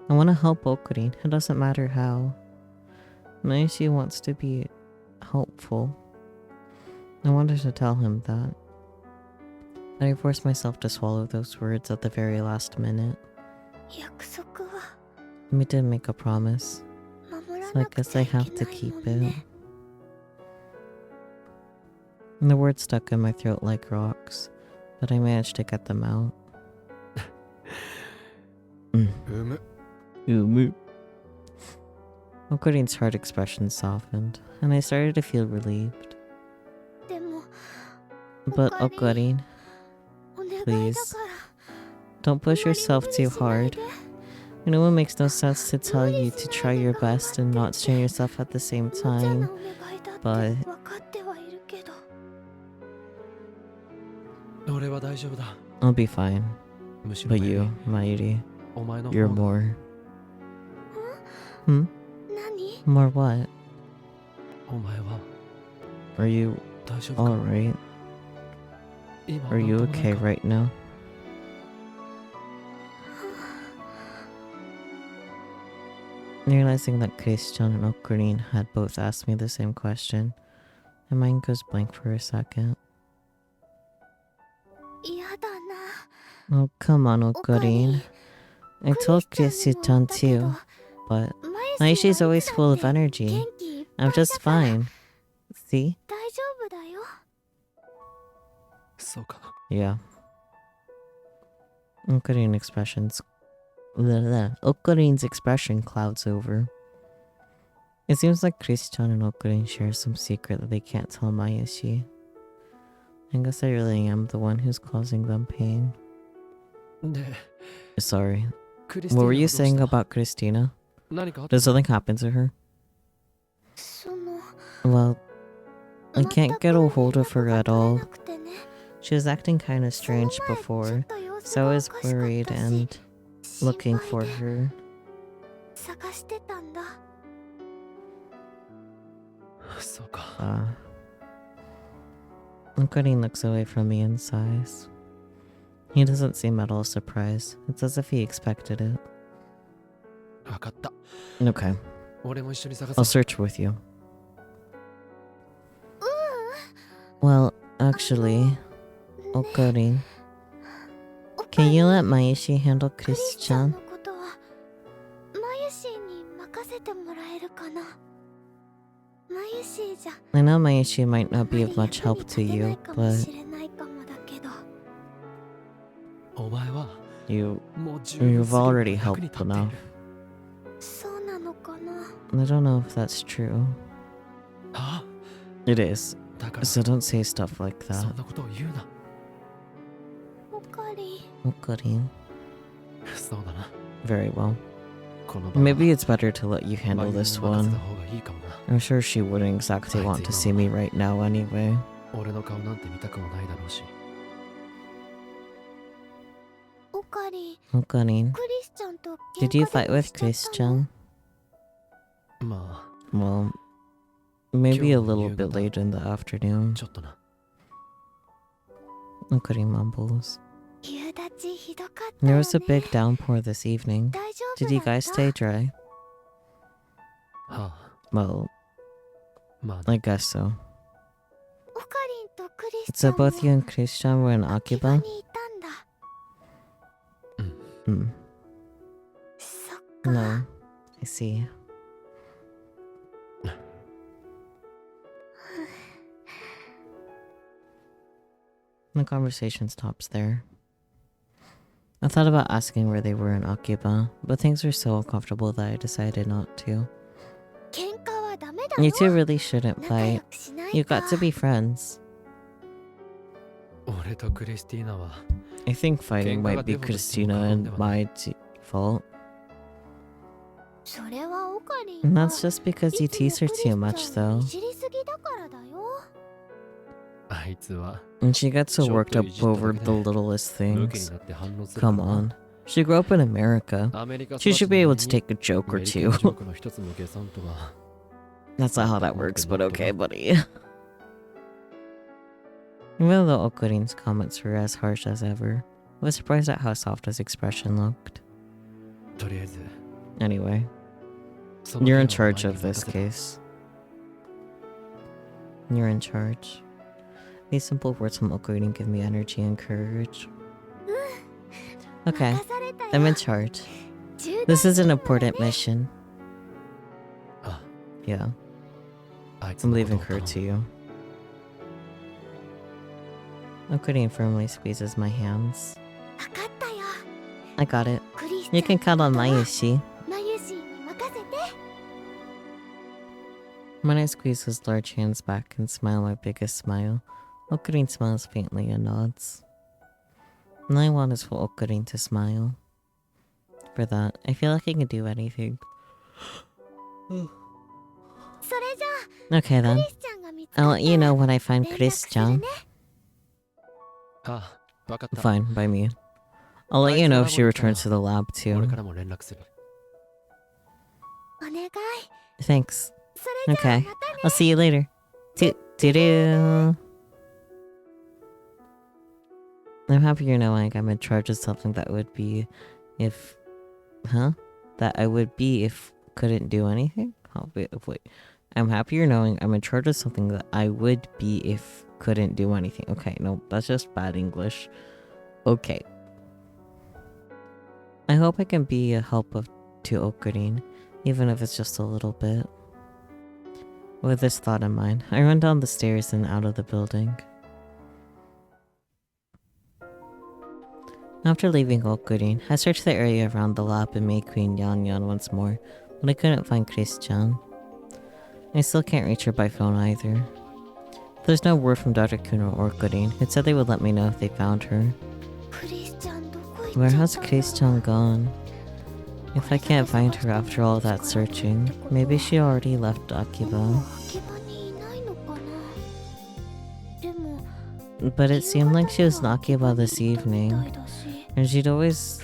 I want to help Okarin. It doesn't matter how. Mayushi wants to be helpful. I wanted to tell him that. But I forced myself to swallow those words at the very last minute.
約束は
We did make a promise,
守ら
so I
なく
guess
ちゃ
I
いけな
have to
い
keep
もん
it.
ね
And the words stuck in my throat like rocks, but I managed to get them out.
うむ
Okarin's hard expression softened, and I started to feel relieved.
でも
But
Okarin,
Okarin,
お願いだ
please,
から
don't push yourself too hard. I know it makes no sense to tell you to try your best and not strain yourself at the same
無茶な
time,
お願いだって
but
分かってはいるけど
俺は大丈夫だ
I'll be fine.
むしろ
But you, Mayuri,
お前の
you're
方が
more. Hmm?
何
More what?
お前は
Are you
大丈夫か
alright?
今
Are you
なんともない
okay
か
right now? Realizing that Christian and Okarin had both asked me the same question, my mind goes blank for a second.
嫌だな
Oh, come on,
オカリ
Okarin.
ン
I
クリ
told
スチャン
Chris
に
you
も
done
言ったけど
too, but
マユシ
Maishi's
はい
always
つだ
full
っ
of
て
energy.
元気いっぱい
I'm
だ
just
から
fine. See?
大丈夫だよ
そうか
Yeah. Okarin's expressions. Okarin's expression clouds over. It seems like Christian and Okarin share some secret that they can't tell Mayashi. I guess I really am the one who's causing them pain. Sorry. What were you saying about Christina? Did something happen to her?
その
Well, I
全
can't
く
get a hold of her
連絡
at
が取れ
all.
なくてね
She was acting kind of
その前
strange
ちょ
before,
っと様子
so I
がお
was
かしかっ
worried
たし
and
心
looking
配
for
で
her.
探してたんだ
そうか
Okarin looks away from me and sighs. He doesn't seem at all surprised. It's as if he expected it.
分かった
Okay,
俺も一緒に探
I'll
そう
search with you. Well, actually, Okarin,
おか
can
り
you let Mayashi handle
クリスチャン
Christian?
のことはマユシーに任せてもらえるかなマユシーじゃ
I know Mayashi might not
あま
be
り
of
役
much
に
help
立
to
てな
you,
いかも
but
しれないかもだけど
お前は
you
もう十分
you've
すぎる
already
役に
helped
立ってい
enough.
る
そうなのかな
I don't know if that's true.
はあ
It is.
だから
So don't say stuff like
そ
that.
んなことを言うな
おかり
Okarin.
そうだな
Very well.
この場は
Maybe it's better to let you
マ
handle
ユに
this
任せた
one.
方がいいかもな
I'm sure she wouldn't exactly want to see me right now anyway.
俺の顔なんて見たくもないだろうし
おかり
Okarin,
クリスチャンと
did you
喧嘩
fight
でも
with
しちゃったの
Christian?
ま
Well, maybe a
Kyo
little
Yuga
bit late in the
あ
afternoon.
ちょっとな
Okarin mumbles.
夕立ちひどかったよ
There
ね
was a big downpour this evening.
大丈
Did
夫
you
だっ
guys
た
stay dry?
はあ
Well,
まあ
I guess so.
おかりんとクリスチャ
So
ンも
both you and Christian were in
秋葉
Akiba?
にいたんだ
Hmm.
そっか
No. I see. The conversation stops there. I thought about asking where they were in Akiba, but things were so uncomfortable that I decided not to.
喧嘩はダメだ
You
よ
two really shouldn't
仲
fight.
良くしない
You
と
got to be friends.
俺とクリスティーナは
I think fighting might be Christina and my fault.
それはおかり
And
んは
that's just because
い
you
つも
tease her
クリ
too
スチャ
much,
ンを
though.
いじりすぎだからだよ
あいつは
And she gets so
Sure,
worked up
please,
over
just
the
look at
littlest
ムキに
things.
なって反応する
Come
からな
on. She grew up in America.
アメリカ
She
育ち
should be
の
able to
上に
take a joke
ア
or
メリカン
two.
ジョークの一つも下さんとは
That's not how that works, but okay, buddy. Even though Okurin's comments were as harsh as ever, I was surprised at how soft his expression looked.
とりあえず
Anyway,
その
you're in
件はお前
charge
に
of
任
this
せた
case. You're in charge. These simple words from Okurin give me energy and courage. Okay,
任されたよ
I'm in charge.
重大
This is an
任務だね
important mission.
あ
Yeah,
あいつ
I'm
のこ
leaving
とを
her
頼
to
む
you. Okurin firmly squeezes my hands.
分かったよ
I got it.
クリスチ
You
ャ
can
ン
count
の
on
ことは
Mayushi.
マユシーに任せて
When I squeeze his large hands back and smile my biggest smile, Okurin smiles faintly and nods. And I want is for Okurin to smile. For that, I feel like I can do anything.
それじゃ
Okay
あク
then.
リスチャンが見つか
I'll
っ
let you
た
know
ら
when I find
連絡する
Christian.
ね
ああ分かった
Fine, by me. I'll let you know if she returns to the lab
俺
too.
からも連絡する
お願い
Thanks.
それじゃあ
Okay.
またね
I'll see you later. Toot-toot-oo. I'm happy you're knowing I'm in charge of something that would be if... Huh? That I would be if couldn't do anything? Oh, wait. I'm happy you're knowing I'm in charge of something that I would be if couldn't do anything. Okay, no, that's just bad English. Okay. I hope I can be a help to Okurin, even if it's just a little bit. With this thought in mind, I run down the stairs and out of the building. After leaving Okurin, I searched the area around the lab and made Queen Yan once more, but I couldn't find Chris-chan. I still can't reach her by phone either. There's no word from Dr. Kuno or Okurin. It said they would let me know if they found her. Where has Chris-chan gone? If I can't find her after all that searching, maybe she already left Akiba. But it seemed like she was in Akiba this evening, and she's always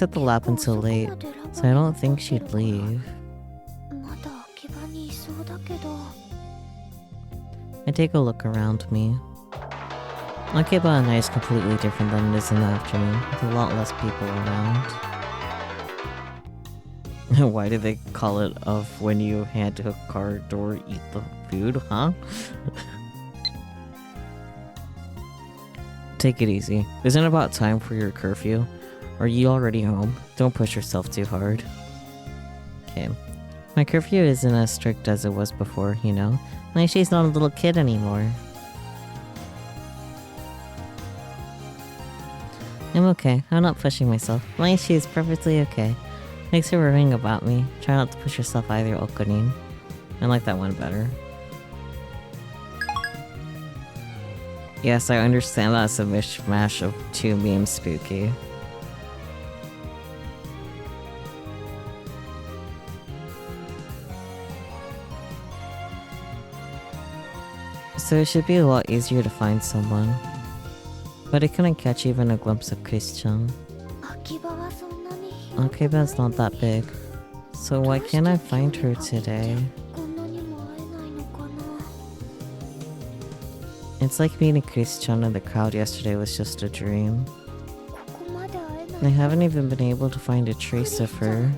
at the lab until late, so I don't think she'd leave. I take a look around me. Akiba at night is completely different than it is in the afternoon, with a lot less people around. Why do they call it of when you hand to a car door eat the food, huh? Take it easy. Isn't it about time for your curfew? Are you already home? Don't push yourself too hard. Okay. My curfew isn't as strict as it was before, you know? Like she's not a little kid anymore. I'm okay. I'm not pushing myself. My issue is perfectly okay. Thanks for worrying about me. Try not to push yourself either, Okurin. I like that one better. Yes, I understand that's a mishmash of two memes spooky. So it should be a lot easier to find someone. But I couldn't catch even a glimpse of Chris-chan. Akiba's not that big. So why can't I find her today? It's like meeting Chris-chan in the crowd yesterday was just a dream. I haven't even been able to find a trace of her.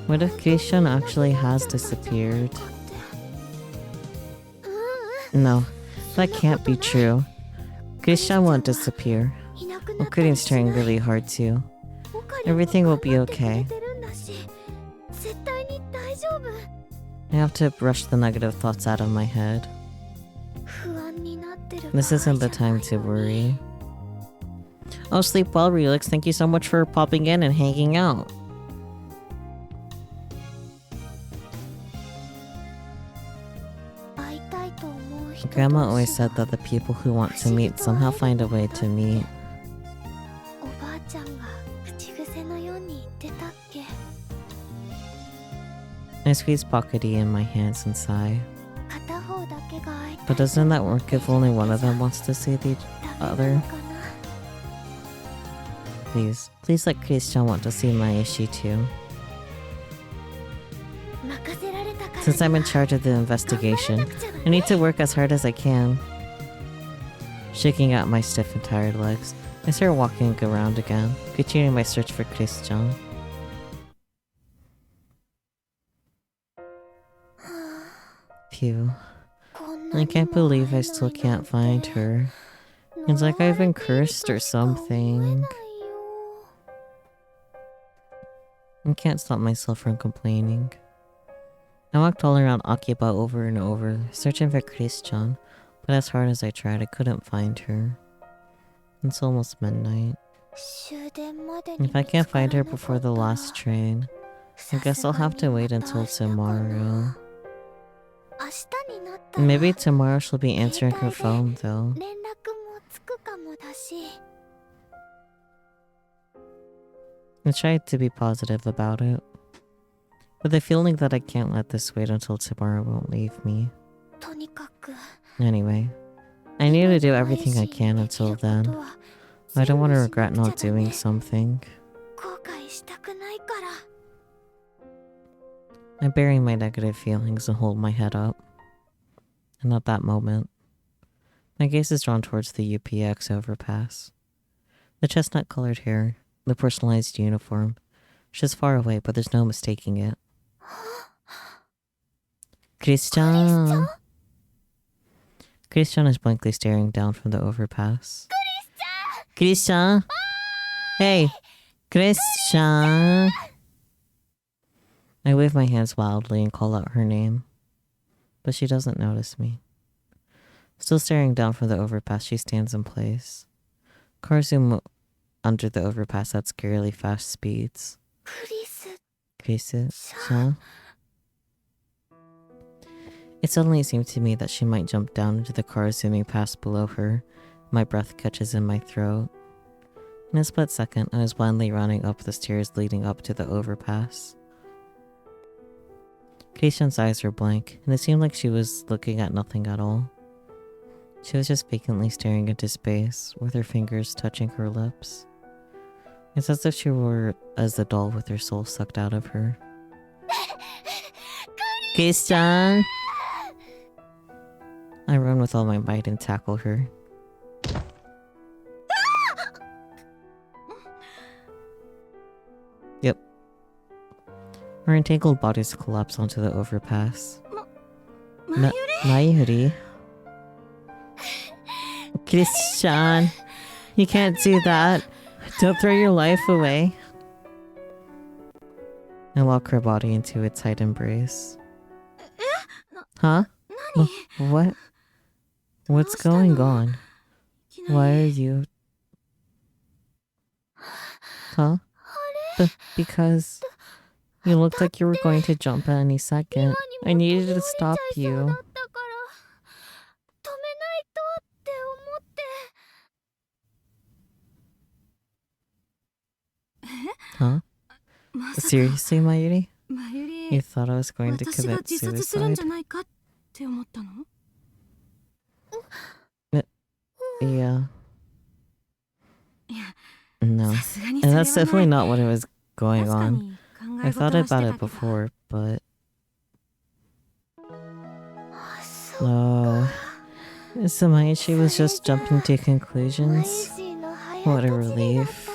What if Chris-chan actually has disappeared? No, that can't be true. Chris-chan won't disappear. Okurin's trying really hard to. Everything will be okay. I have to brush the negative thoughts out of my head. This isn't the time to worry. Oh, sleep well, Relix. Thank you so much for popping in and hanging out. Grandma always said that the people who want to meet somehow find a way to meet. I squeeze Pockety in my hands and sigh. But doesn't that work if only one of them wants to see the other? Please let Chris-chan want to see Maeshi too. Since I'm in charge of the investigation, I need to work as hard as I can. Shaking out my stiff and tired legs, I start walking around again, continuing my search for Chris-chan. Phew. I can't believe I still can't find her. It's like I've been cursed or something. I can't stop myself from complaining. I walked all around Akiba over and over, searching for Chris-chan, but as hard as I tried, I couldn't find her. It's almost midnight. If I can't find her before the last train, I guess I'll have to wait until tomorrow. Maybe tomorrow she'll be answering her phone, though. I tried to be positive about it, but the feeling that I can't let this wait until tomorrow won't leave me. Anyway, I need to do everything I can until then. I don't want to regret not doing something. I bury my negative feelings and hold my head up. And at that moment, my gaze is drawn towards the UPX overpass. The chestnut-colored hair, the personalized uniform. She's far away, but there's no mistaking it. Chris-chan! Chris-chan is blankly staring down from the overpass. Chris-chan! Hey! Chris-chan! I wave my hands wildly and call out her name. But she doesn't notice me. Still staring down from the overpass, she stands in place. Cars zoom under the overpass at scarily fast speeds.
クリス
Chris-chan? It suddenly seemed to me that she might jump down into the car zooming past below her. My breath catches in my throat. In a split second, I was blindly running up the stairs leading up to the overpass. Keishan's eyes were blank, and it seemed like she was looking at nothing at all. She was just vacantly staring into space, with her fingers touching her lips. It's as if she were as a doll with her soul sucked out of her. Keishan! I run with all my might and tackle her. Yep. Our entangled bodies collapse onto the overpass. Mayuri? Keishan, you can't do that. Don't throw your life away. I lock her body into a tight embrace. Huh? What? What's going on? Why are you... Huh? Because you looked like you were going to jump at any second. I needed to stop you.
止めないとって思って。
Huh? Seriously, Mayuri? You thought I was going to commit suicide? Yeah. No. And that's definitely not what was going on. I thought about it before, but... Oh. So Maishi was just jumping to conclusions? What a relief.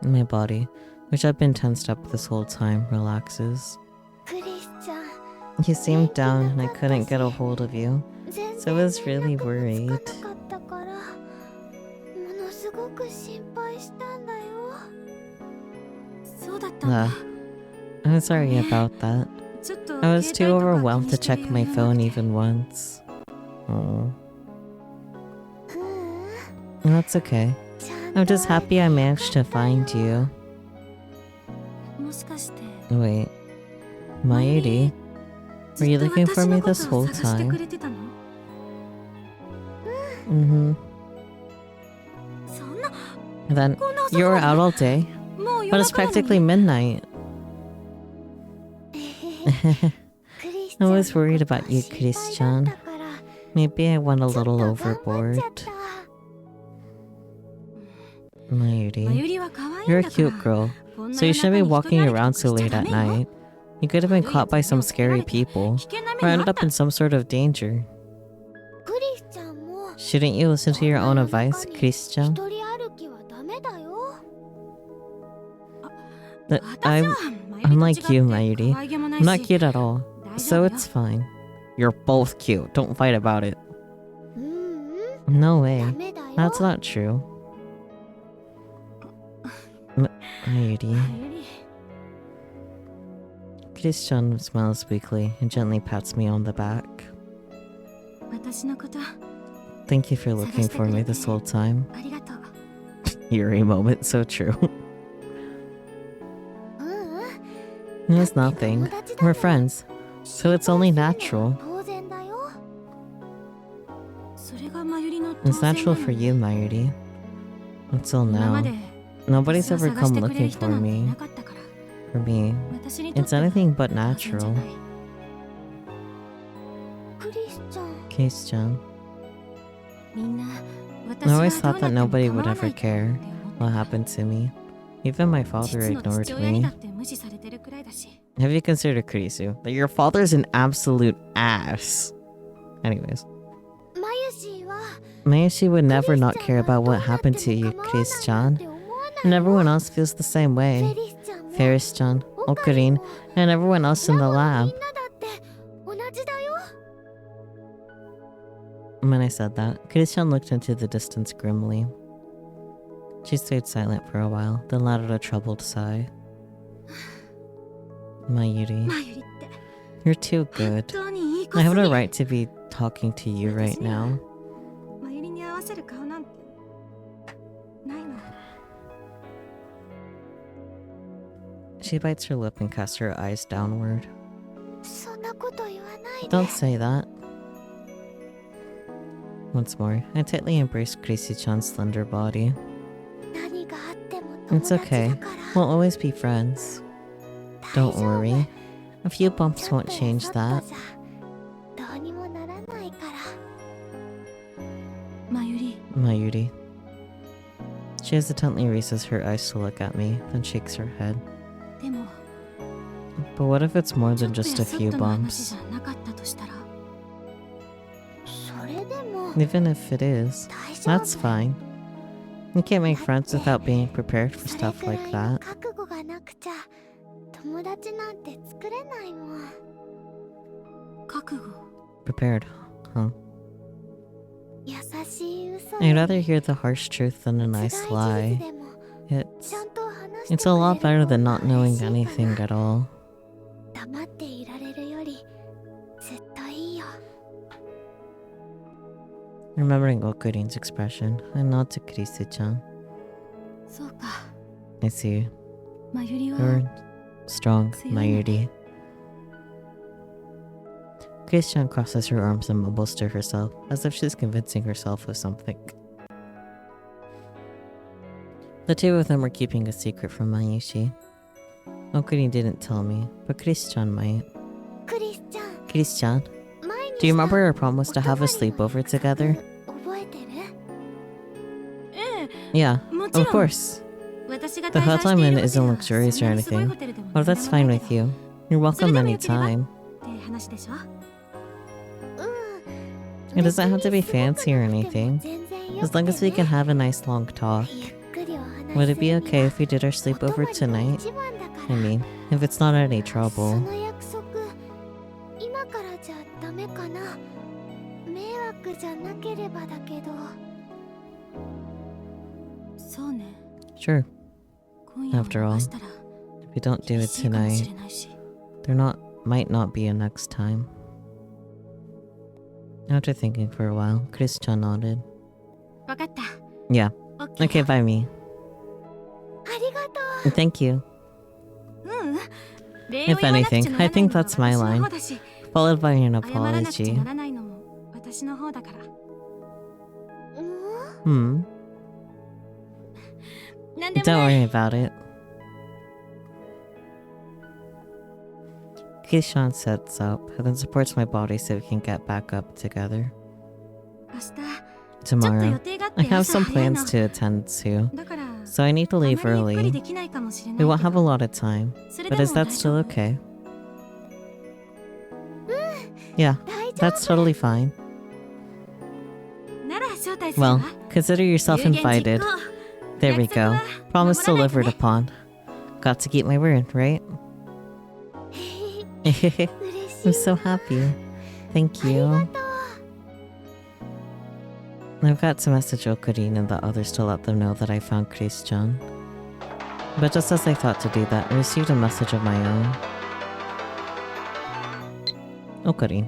My body, which had been tensed up this whole time, relaxes. You seemed down and I couldn't get a hold of you, so I was really worried. I'm sorry about that. I was too overwhelmed to check my phone even once. Oh. That's okay. I'm just happy I managed to find you. Wait. Mayuri? Were you looking for me this whole time? Mm-hmm. Then, you were out all day? But it's practically midnight. I was worried about you, Chris-chan. Maybe I went a little overboard. Mayuri, you're a cute girl, so you shouldn't be walking around so late at night. You could have been caught by some scary people, or ended up in some sort of danger. Shouldn't you listen to your own advice, Chris-chan? I'm like you, Mayuri. I'm not cute at all, so it's fine. You're both cute, don't fight about it. No way, that's not true. Mayuri. Chris-chan smiles weakly and gently pats me on the back. Thank you for looking for me this whole time. Eerie moment, so true. It was nothing. We're friends, so it's only natural. It's natural for you, Mayuri. Until now, nobody's ever come looking for me. For me, it's anything but natural. Chris-chan. I always thought that nobody would ever care what happened to me. Even my father ignored me. Have you considered, Kurisu, that your father's an absolute ass? Anyways. Mayushi would never not care about what happened to you, Chris-chan. And everyone else feels the same way. Ferris-chan, Okarin, and everyone else in the lab. When I said that, Chris-chan looked into the distance grimly. She stayed silent for a while, then let out a troubled sigh. Mayuri, you're too good. I have no right to be talking to you right now.
マユリに合わせる顔なんてないの。
She bites her lip and casts her eyes downward.
そんなこと言わないで。
Don't say that. Once more, I tightly embrace Gracie-chan's slender body.
何があっても友
It's
達
okay.
だから。
We'll always be friends.
大
Don't
丈夫。
worry. A few bumps
ちょっ
won't
とや
change
そっと
that.
じゃどうにもならないから。
マユリ、
Mayuri. She hesitantly raises her eyes to look at me, then shakes her head.
でも
But what if it's more
ちょ
than
っと
just
や
a
そっ
few
との話
bumps?
じゃなかったとしたら、
それでも
Even if it is,
大丈
that's
夫。
fine. You can't make friends without being prepared for
それ
stuff
くら
like
いの
that.
覚悟がなくちゃ友達なんて作れないもん。
覚悟。
Prepared, huh?
優しい嘘
I'd
よ
rather
り
hear the harsh truth than a
辛い
nice
事実
lie.
でも
It's
ちゃんと話して
it's a lot
くれる
better than
方
not
が
knowing
嬉しいか
anything
な。
at all.
黙っていられるよりずっといいよ。
Remembering Okurin's expression, I nod to Kirisu-chan.
そうか。
I see.
マユリは
You're strong,
強いのね。
Mayuri. Kirisu-chan crosses her arms and mumbles to herself, as if she's convincing herself of something. The two of them were keeping a secret from Mayushi. Okurin didn't tell me, but Kirisu-chan might.
クリスちゃん、
Kirisu-chan,
前に
do you
した
remember our promise to have a
お泊まり
sleepover
の約束
together?
覚えてる？
え
Yeah,
え、もちろ
of
ん。
course.
私が
The
滞在
hotel
して
I'm
い
in
るホテ
isn't
ルは
luxurious
そん
or
なにすごい
anything.
ホテルでも
Well,
何
that's
でも
fine
ない
with
けど
you. You're welcome
それでもよければ
anytime.
って話でしょ。
うん。
It doesn't have to be
別にすごく
fancy or
なくても
anything.
全然よ
As
くて
long as we
ね。
can have a nice long talk.
ゆっくりお話
Would
し
it
す
be
るに
okay
は
if we did our
お泊
sleepover
まりが
tonight?
一番だか
I
ら。
mean, if it's not any
そ
trouble.
の約束今からじゃダメかな。迷惑じゃなければだけど。
そうね。
Sure,
今夜を
After all,
逃したら
if we don't do
厳
it
しいかもし
tonight,
れないし。
might not be a next time. After thinking for a while, Chris-chan nodded.
わかった。
Yeah,
オッケー。
okay, by me.
ありがとう。
Thank you.
うん。礼を
If
言わなくちゃ
anything,
なら
I
ないの
think
は
that's my
私の
line.
方だし、
Followed by an
謝らなくちゃ
apology.
ならないのも私の方だから。
うん。
Hmm.
なんでも
Don't
ない。
worry about it. Kishan sets up and then supports my body so we can get back up together.
明日、ちょっと予
Tomorrow,
定があっ
I
て
have
朝
some
早いの。
plans to attend to,
だから、
so I need to
あまり
leave
ゆっくり
early.
できないかもしれな
We
い
won't
け
have a
ど、
lot of time,
それ
but
で
is
も
that
大
still
丈夫。
okay? Yeah,
大丈
that's
夫。
totally fine.
なら招待するわ。
Well, consider yourself
有言実
invited.
行。
There we
約束
go.
は
Promise
守らないと
delivered
ね。
upon. Got to keep my word, right?
嬉しい
I'm so happy. Thank
ありが
you.
とう。
I've got to message Okurin and the others to let them know that I found Chris-chan. But just as I thought to do that, I received a message of my own. Okurin.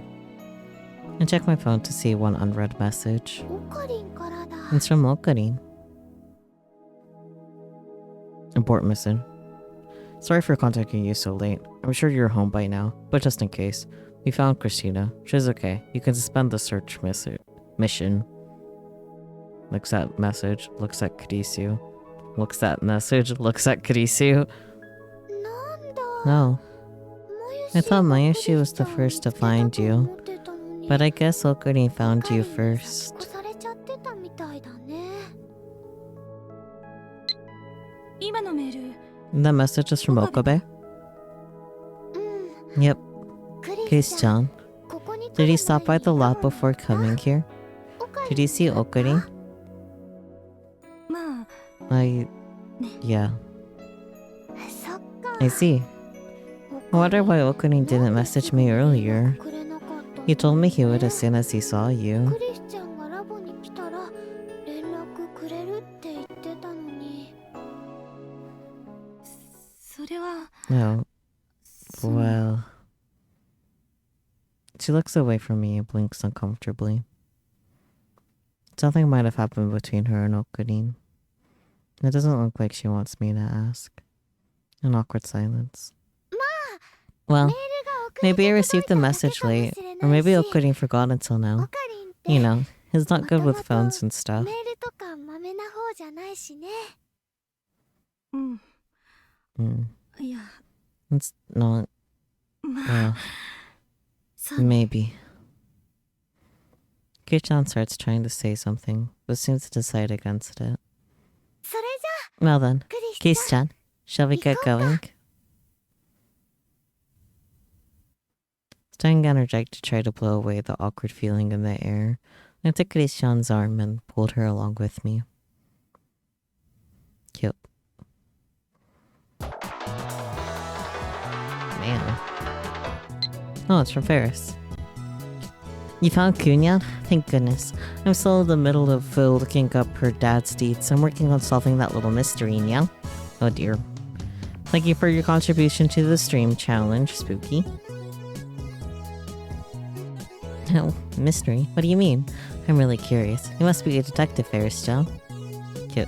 I checked my phone to see one unread message.
オカリンからだ。
It's from Okurin. Important mission. Sorry for contacting you so late. I'm sure you're home by now, but just in case. We found Christina. She's okay. You can suspend the search mission. Looks at message, looks at Kurisu. Looks at message, looks at Kurisu.
なんだ。
No,
マユシ
I thought
が
Mayushi was the
クリス
first
ち
to
ゃんを
find
見つけたと
you,
思ってたのに
but I guess Okurin found
カリ
you
ンに先
first.
越されちゃってたみたいだね。
今のメール、
That message is from Okabe?
うん。
Yep,
クリスちゃん。
Chris-chan.
ここに来
Did
る
he stop by the
前に
lot
多分
before coming here?
オカリ
Did
ン
he see
に会った
Okurin?
まあ、
Yeah,
そっか。
I see. I wonder why Okurin
なん
didn't
で
message
すぐ
me
連
earlier.
絡くれなかったの
He told me he would
ね
as soon as he saw you.
クリスちゃんがラボに来たら連絡くれるって言ってたのに。
それは、
No,
その
well, She looks away from me and blinks uncomfortably. Something might have happened between her and Okurin. It doesn't look like she wants me to ask. An awkward silence. Well, maybe I received the message late, or maybe Okurin forgot until now. You know, he's not good with phones and stuff.
いや
It's not.
ま
Well,
あそう
maybe. Kichan starts trying to say something, but seems to decide against it.
それ
Well then,
じゃクリスちゃん
Kichan, shall we get going? Stein interjected to try to blow away the awkward feeling in the air. I took Kichan's arm and pulled her along with me. Cute. Man. Oh, it's from Ferris. You found Kunya? Thank goodness. I'm still in the middle of looking up her dad's deeds. I'm working on solving that little mystery, yeah? Oh dear. Thank you for your contribution to the stream challenge, Spooky. Oh, mystery? What do you mean? I'm really curious. You must be a detective, Ferris, Joe. Cute.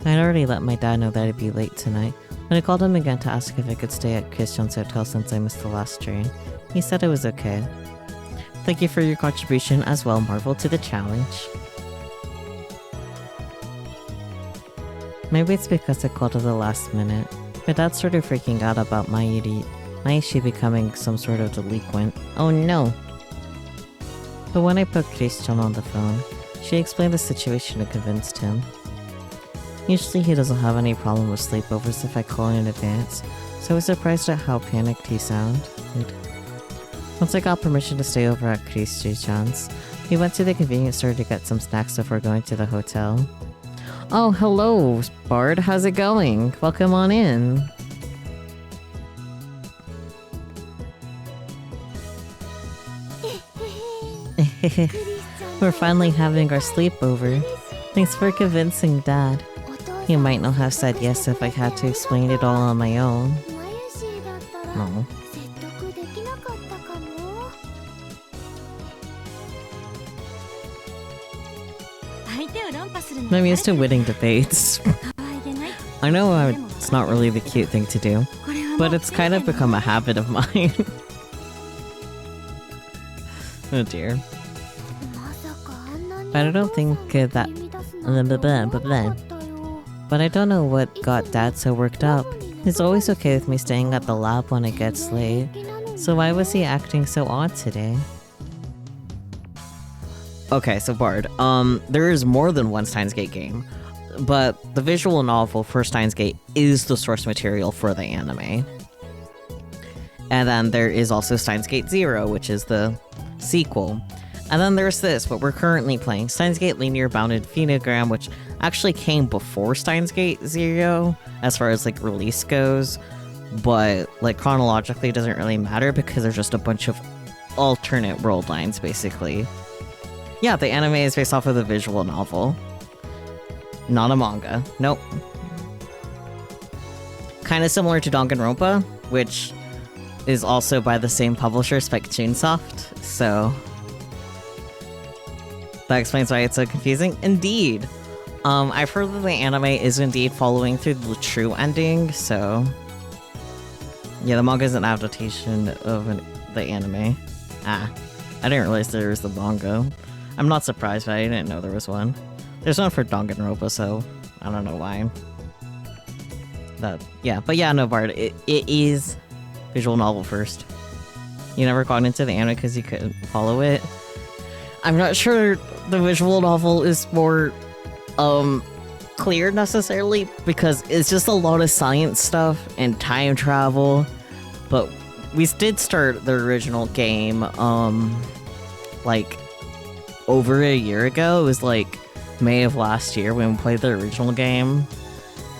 I'd already let my dad know that I'd be late tonight, but I called him again to ask if I could stay at Christian's hotel since I missed the last train. He said it was okay. Thank you for your contribution as well, Marvel, to the challenge. Maybe it's because I called at the last minute, but Dad started freaking out about Maishi becoming some sort of delinquent. Oh no! But when I put Christian on the phone, she explained the situation and convinced him. Usually he doesn't have any problem with sleepovers if I call in advance, so I was surprised at how panicked he sounded. Once I got permission to stay over at Christian's, we went to the convenience store to get some snacks before going to the hotel. Oh, hello, Bard. How's it going? Welcome on in. We're finally having our sleepover. Thanks for convincing Dad. He might not have said yes if I had to explain it all on my own. No. I'm used to winning debates. I know it's not really the cute thing to do, but it's kind of become a habit of mine. Oh dear. But I don't think that... But I don't know what got Dad so worked up. He's always okay with me staying at the lab when it gets late. So why was he acting so odd today? Okay, so Bard, there is more than one Steins Gate game, but the visual novel for Steins Gate is the source material for the anime. And then there is also Steins Gate Zero, which is the sequel. And then there's this, what we're currently playing, Steins Gate Linear Bounded Phenogram, which actually came before Steins Gate Zero, as far as, like, release goes. But, like, chronologically it doesn't really matter because there's just a bunch of alternate world lines, basically. Yeah, the anime is based off of the visual novel. Not a manga. Nope. Kind of similar to Danganronpa, which is also by the same publisher, Spike Chunsoft, so... That explains why it's so confusing. Indeed. I've heard that the anime is indeed following through the true ending, so... Yeah, the manga is an adaptation of the anime. Ah, I didn't realize there was the manga. I'm not surprised, but I didn't know there was one. There's one for Danganronpa, so I don't know why. Yeah, but yeah, no, Bard, it is visual novel first. You never got into the anime because you couldn't follow it. I'm not sure the visual novel is more clear necessarily, because it's just a lot of science stuff and time travel. But we did start the original game like over a year ago. It was like May of last year when we played the original game,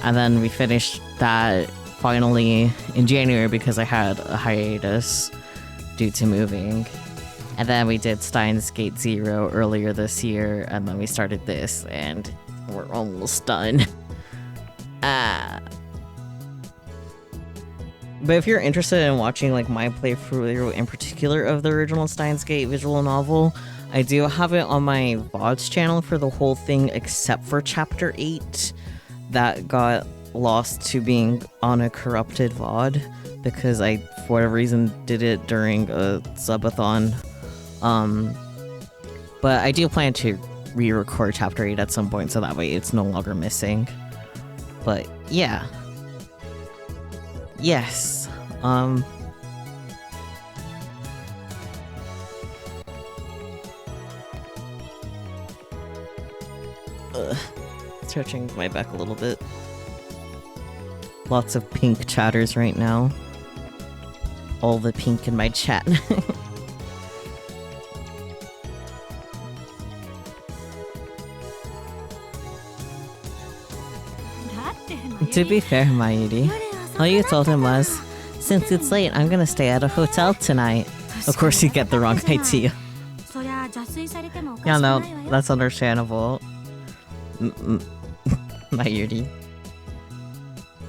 and then we finished that finally in January because I had a hiatus due to moving. And then we did Steins Gate Zero earlier this year, and then we started this, and we're almost done. But if you're interested in watching like my playthrough in particular of the original Steins Gate visual novel, I do have it on my Vods channel for the whole thing except for chapter 8 that got lost to being on a corrupted VOD because I, for whatever reason, did it during a subathon. But I do plan to re-record chapter 8 at some point so that way it's no longer missing. But yeah. Yes. Stretching my back a little bit. Lots of pink chatters right now. All the pink in my chat. To be fair, Mayuri, all you told him was, since it's late, I'm gonna stay at a hotel tonight. Of course you get the wrong idea. Yeah, no, that's understandable. Mayuri.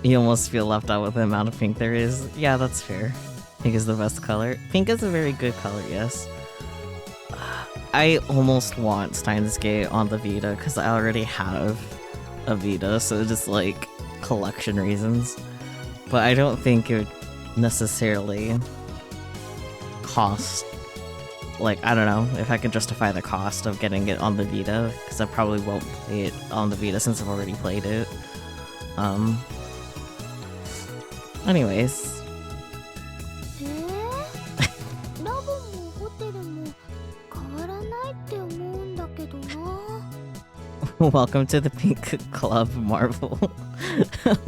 You almost feel left out with the amount of pink there is. Yeah, that's fair. Pink is the best color. Pink is a very good color, yes. I almost want Steins Gate on the Vita because I already have a Vita, so just like collection reasons. But I don't think it would necessarily cost, like, I don't know if I can justify the cost of getting it on the Vita because I probably won't play it on the Vita since I've already played it. Anyways. Welcome to the Pink Club, Marvel.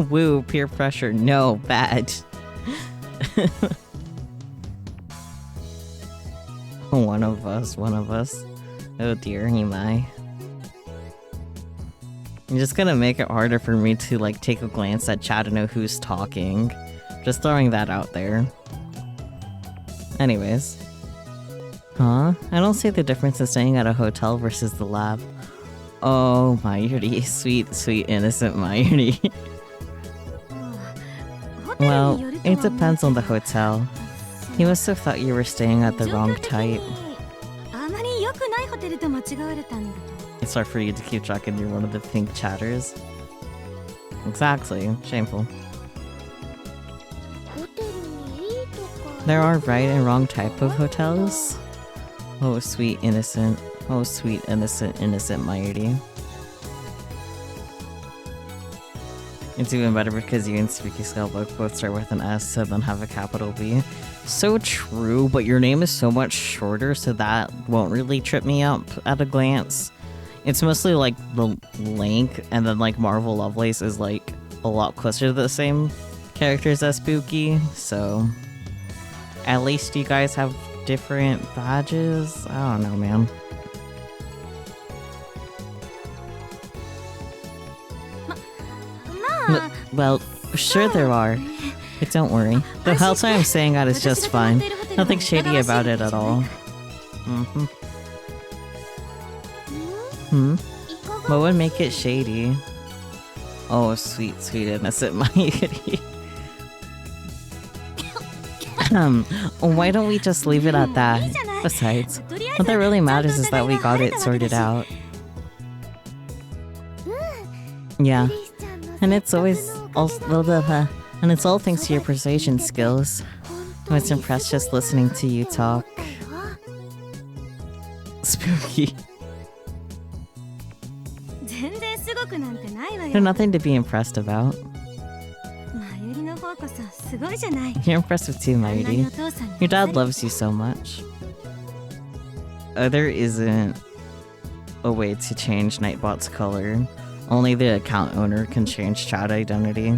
Woo, peer pressure. No, bad. One of us. Oh dear, Himai. I'm just gonna make it harder for me to like take a glance at chat to know who's talking. Just throwing that out there. Anyways. Huh? I don't see the difference in staying at a hotel versus the lab. Oh, Mayuri. Sweet, sweet, innocent Mayuri. Well, it depends on the hotel. He must have thought you were staying at the wrong type. It's hard for you to keep track and you're one of the pink chatters. Exactly. Shameful. There are right and wrong type of hotels. Oh, sweet, innocent. Oh, sweet, innocent Mayuri. It's even better because you and Spooky Skullbook both start with an S and then have a capital B. So true, but your name is so much shorter, so that won't really trip me up at a glance. It's mostly like the length, and then like Marvel Lovelace is like a lot closer to the same characters as Spooky, so at least you guys have different badges? I don't know, man. Well, sure there are. But don't worry. The whole time I'm saying that is just fine. Nothing shady about it at all. What would make it shady? Oh, sweet, sweet innocent Mayuri. Why don't we just leave it at that? Besides, what that really matters is that we got it sorted out. Yeah. And it's always all and it's all thanks to your persuasion skills. I was impressed just listening to you talk. Spooky. There's nothing to be impressed about. You're impressive too, Mayuri. Your dad loves you so much. There isn't a way to change Nightbot's color. Only the account owner can change chat identity.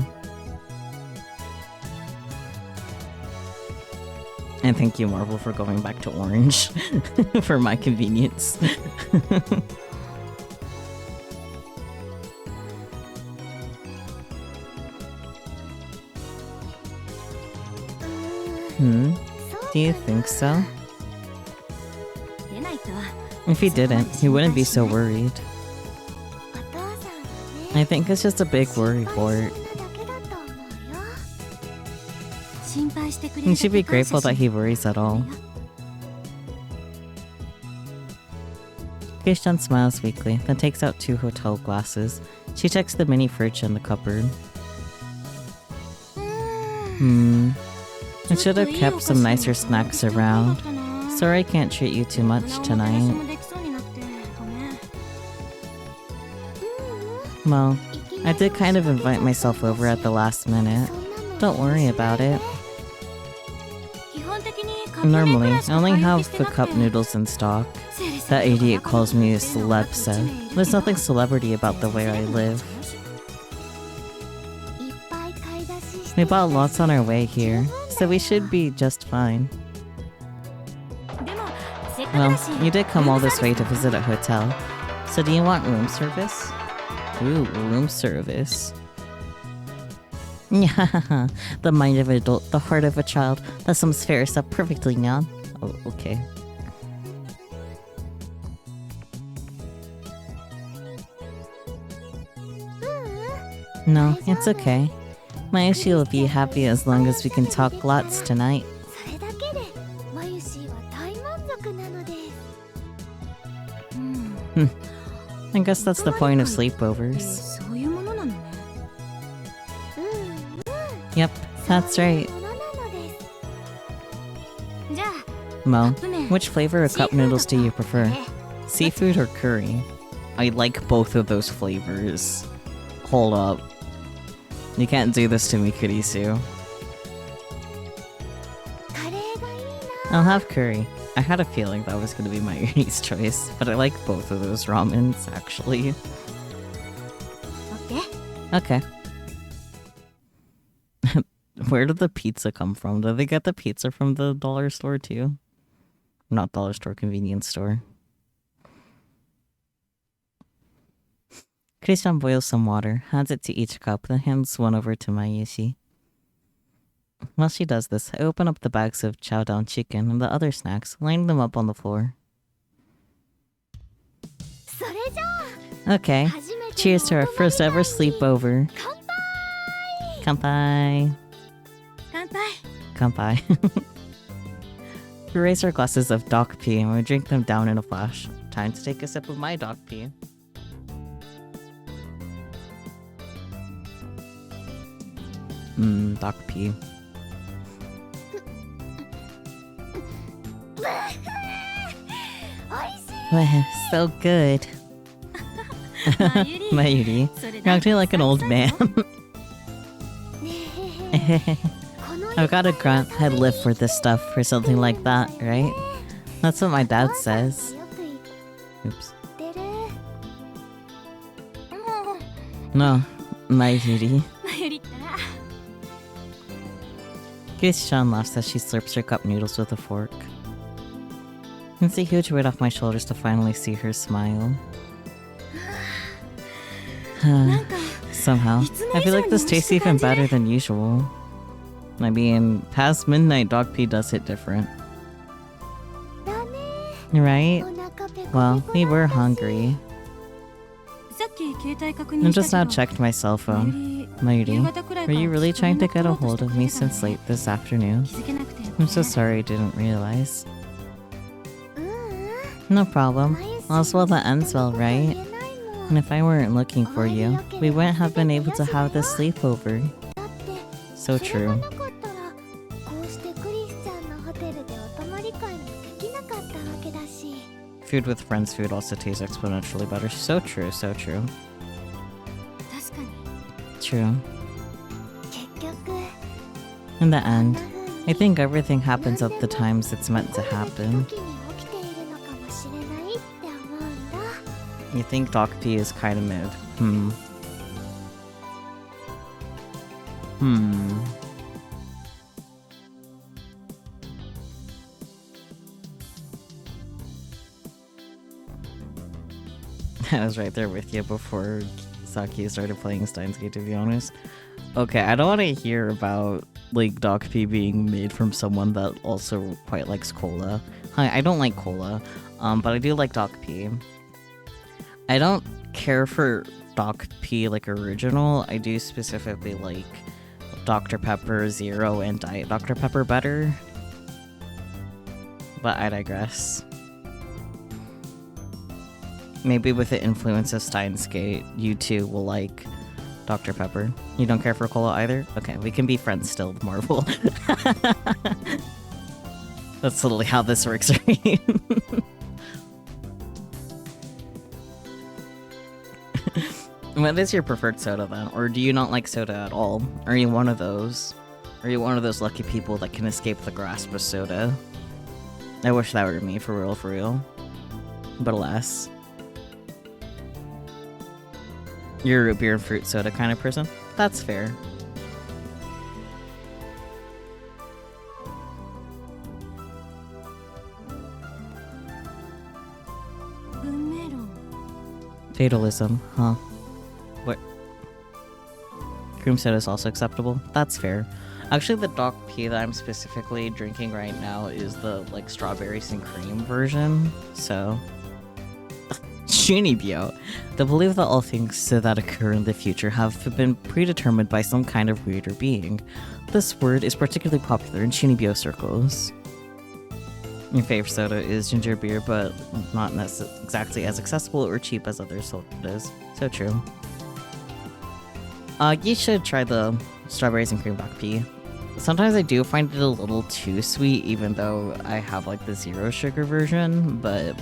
And thank you, Marvel, for going back to orange for my convenience. Do you think so? If he didn't, he wouldn't be so worried. I think it's just a big worry port. You should be grateful that he worries at all. Christian smiles weakly, then takes out 2 hotel glasses. She checks the mini fridge in the cupboard. I should have kept some nicer snacks around. Sorry I can't treat you too much tonight. Well, I did kind of invite myself over at the last minute. Don't worry about it. Normally, I only have the cup noodles in stock. That idiot calls me a celeb, said. There's nothing celebrity about the way I live. We bought lots on our way here, so we should be just fine. Well, you did come all this way to visit a hotel, so do you want room service? Ooh, room service. Yeah, the mind of an adult, the heart of a child. That sums Ferris up perfectly, Nyan. Oh, okay. No, it's okay. Mayushi will be happy as long as we can talk lots tonight. I guess that's the point of sleepovers. Yep, that's right. Mo, which flavor of cup noodles do you prefer? Seafood or curry? I like both of those flavors. Hold up. You can't do this to me, Kurisu. I'll have curry. I had a feeling that was gonna be my Ernie's choice, but I like both of those ramens, actually. Okay. Where did the pizza come from? Did they get the pizza from the dollar store too? Not dollar store, convenience store. Christian boils some water, hands it to each cup, then hands one over to Mayushi. While she does this, I open up the bags of chow down chicken and the other snacks, lining them up on the floor. Okay, cheers to our first ever sleepover. Kanpai! Kanpai. We raise our glasses of dock pee and we drink them down in a flash. Time to take a sip of my dock pee. Dock pee. So good. Mayuri, you're acting like an old man. I've got a grunt head lift for this stuff or something like that, right? That's what my dad says. Oops. No, Mayuri. Christian laughs as she slurps her cup noodles with a fork. It's a huge weight off my shoulders to finally see her smile. Somehow, I feel like this tastes even better than usual. I mean, past midnight dog pee does hit different. Right? Well, we were hungry. I just now checked my cell phone. Mayuri, were you really trying to get a hold of me since late this afternoon? I'm so sorry I didn't realize. No problem. All's well that ends well, right? And if I weren't looking for you, we wouldn't have been able to have this sleepover. So true. Food with friends food also tastes exponentially better. So true, so true. True. In the end, I think everything happens at the times it's meant to happen. You think Doc P is kinda mid. I was right there with you before Saki started playing Steins Gate, to be honest. Okay, I don't want to hear about like Doc P being made from someone that also quite likes cola. Hi, I don't like cola, but I do like Doc P. I don't care for Doc P like original. I do specifically like Dr. Pepper Zero and Diet Dr. Pepper better. But I digress. Maybe with the influence of Steins, you two will like Dr. Pepper. You don't care for cola either? Okay, we can be friends still, Marvel. That's totally how this works, right? What is your preferred soda then? Or do you not like soda at all? Are you one of those? Are you one of those lucky people that can escape the grasp of soda? I wish that were me, for real. But alas. You're a root beer and fruit soda kind of person? That's fair. Fatalism, huh? What? Cream soda is also acceptable? That's fair. Actually, the Doc P that I'm specifically drinking right now is the, like, strawberries and cream version, so... Shunibyo. The belief that all things that occur in the future have been predetermined by some kind of weirder being. This word is particularly popular in Shunibyo circles. Your favorite soda is ginger beer, but not exactly as accessible or cheap as other sodas. So true. You should try the strawberries and cream Doc P. Sometimes I do find it a little too sweet, even though I have like the zero sugar version, but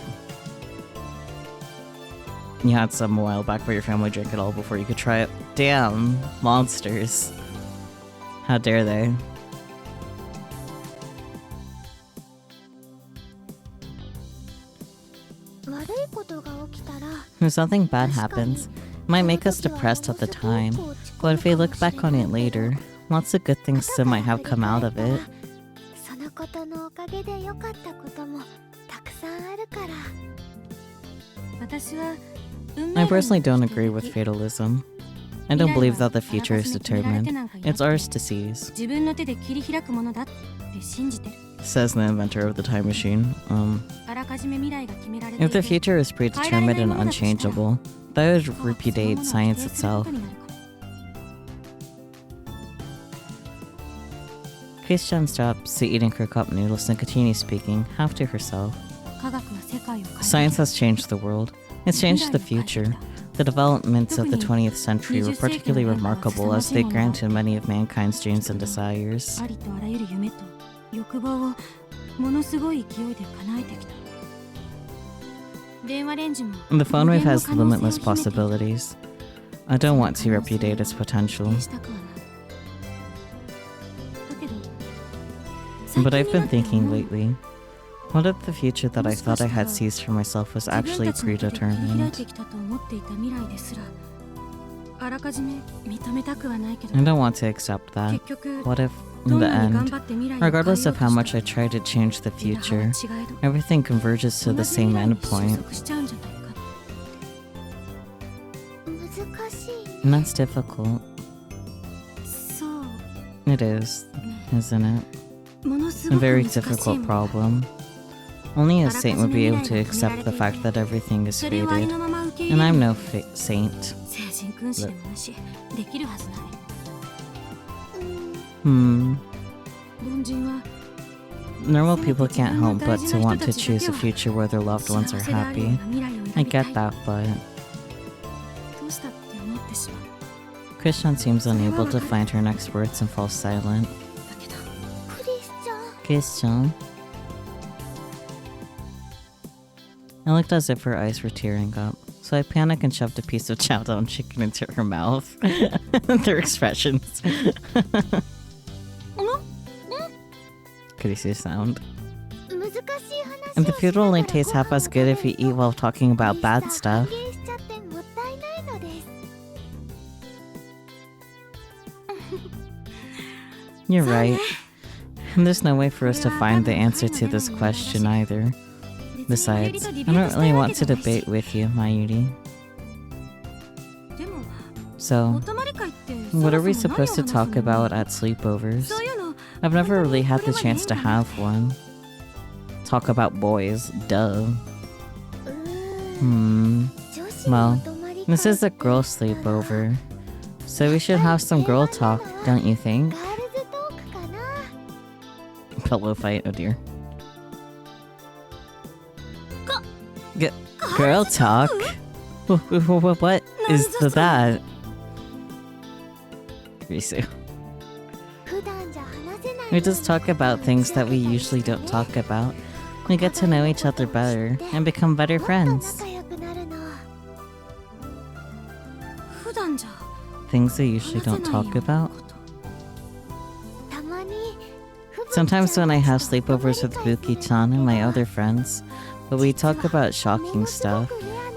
you had some a while back where your family drank it all before you could try it. Damn, monsters. How dare they? When something bad happens, it might make us depressed at the time, but if we look back on it later, lots of good things still might have come out of it. I personally don't agree with fatalism. I don't believe that the future is determined. It's ours to seize. Says the inventor of the time machine. If the future is predetermined and unchangeable, that would repudiate science itself. Christian stops eating her cup noodles and continues speaking, half to herself. Science has changed the world. It's changed the future. The developments of the 20th century were particularly remarkable as they granted many of mankind's dreams and desires. The phone wave has limitless possibilities. I don't want to repudiate its potential. But I've been thinking lately, what if the future that I thought I had seized for myself was actually predetermined? I don't want to accept that. What if, in the end, regardless of how much I try to change the future, everything converges to the same endpoint? And that's difficult. It is, isn't it? A very difficult problem. Only a saint would be able to accept the fact that everything is fated, and I'm no saint. Normal people can't help but to want to choose a future where their loved ones are happy. I get that, but Christian seems unable to find her next words and falls silent. Christian. It looked as if her eyes were tearing up, so I panicked and shoved a piece of chow down chicken into her mouth. Their expressions. Could you see the sound? And the food will only taste half as good if you eat while talking about bad stuff. You're right. And there's no way for us to find the answer to this question either. Besides, I don't really want to debate with you, Mayuri. So, what are we supposed to talk about at sleepovers? I've never really had the chance to have one. Talk about boys, duh. Well, this is a girl sleepover. So we should have some girl talk, don't you think?
ガールズトークかな。
Pillow fight, oh dear. Girl talk? What is that? Risu.
普段じゃ話せない
We just talk about things that we usually don't talk about. We get to know each other better and become better
もっと
friends.
仲良くなるの。
普段じゃ
Things we usually
話せ
don't
ない
talk
ような
about.
こと。
たまに
Sometimes when I have sleepovers with Buki-chan and my other friends, but we talk about shocking stuff,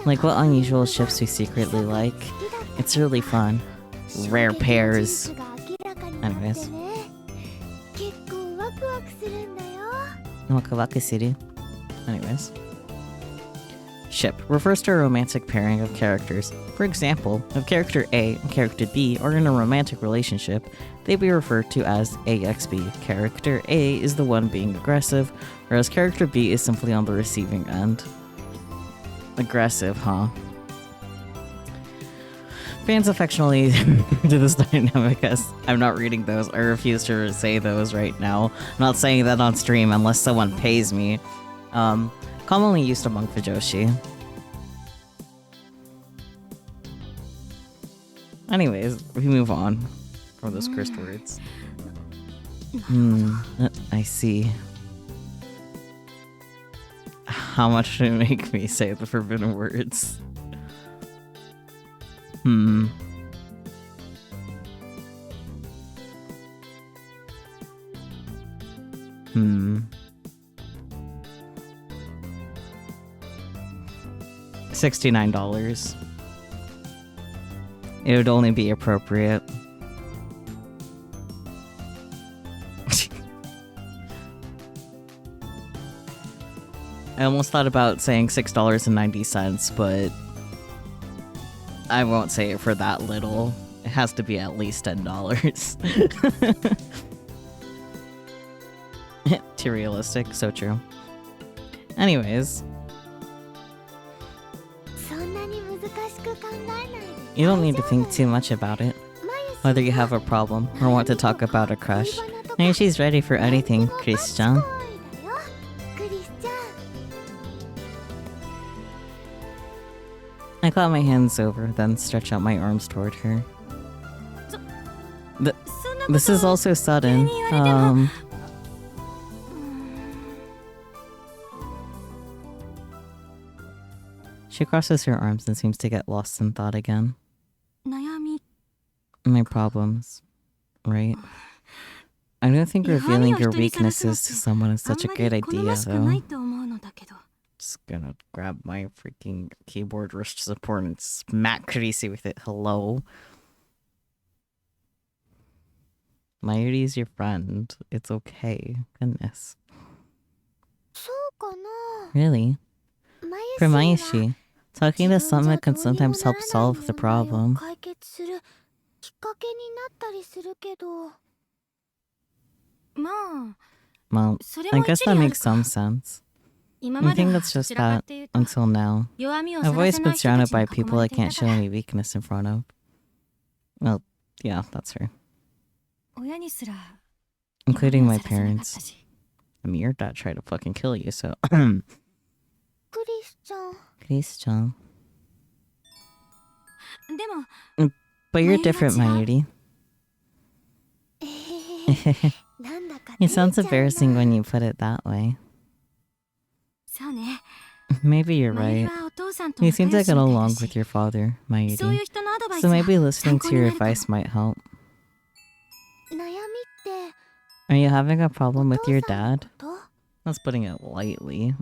like what unusual ships we secretly like. It's really fun. Rare pairs. Anyways.
結構ワクワクするんだよ。
Waka City. Anyways. Ship refers to a romantic pairing of characters. For example, if character A and character B are in a romantic relationship, they'd be referred to as AXB. Character A is the one being aggressive, whereas character B is simply on the receiving end. Aggressive, huh? Fans affectionately refer to this dynamic as, I'm not reading those, I refuse to say those right now. I'm not saying that on stream unless someone pays me. Commonly used among Fujoshi. Anyways, we move on from those cursed words. I see. How much did it make me say the forbidden words? $69. It would only be appropriate. I almost thought about saying $6.90, but I won't say it for that little. It has to be at least $10. Too realistic, so true. Anyways.
そんなに難しく考えないで。
You don't need to think too much about it, whether you have a problem or want to talk about a crush. Maybe she's ready for anything, Christian.
クリスちゃん。
I clap my hands over, then stretch out my arms toward her.
そんなこと
This is also sudden. She crosses her arms and seems to get lost in thought again.
悩み
My problems, right? I don't think revealing your weaknesses to someone is such a great
あんまり好
idea,
ましくない
though.
と思うのだけど。
Just gonna grab my freaking keyboard wrist support and smack Krisi with it. Hello? Mayuri is your friend. It's okay. Goodness.
そうかな。
Really?
マ
For
ユシは
Mayashi, talking to someone can sometimes help solve the problem.
解決するきっかけになったりするけど。
まあ、
Well,
それ
I
も
guess
一理
that
ある
makes
か。
some sense.
今
I
まで
think
は
that's
ど
just
ちらか
that
っていうと
until now.
弱みを
I've
さら
always
せな
been
い人た
surrounded
ちに
by
囲
people
ま
I
れてい
can't
た
show
から。
any weakness in front of. Well, yeah, that's fair.
親にすら
Including
弱み
my
をさらせなかった
parents.
し。
I mean, your dad tried to fucking kill you, so...
クリスちゃん。
Christian.
でも、
But you're
Mayuri
different,
は違う。
Mayuri.
えへへ。なんだか
It
照れちゃう
sounds
な。
embarrassing when you put it that way.
そうね。
Maybe you're
マユリ
right.
はお父さんと
He
仲
seems
良
to
し
get
みたい
along
だ
with
し、
your father,
そうい
Mayuri.
う人のアドバイス
So
は
maybe listening
参考
to
に
your
なるかも。
advice might help.
悩みって
Are you having a
お
problem with
父
your
さんの
dad?
こと？
That's putting it lightly.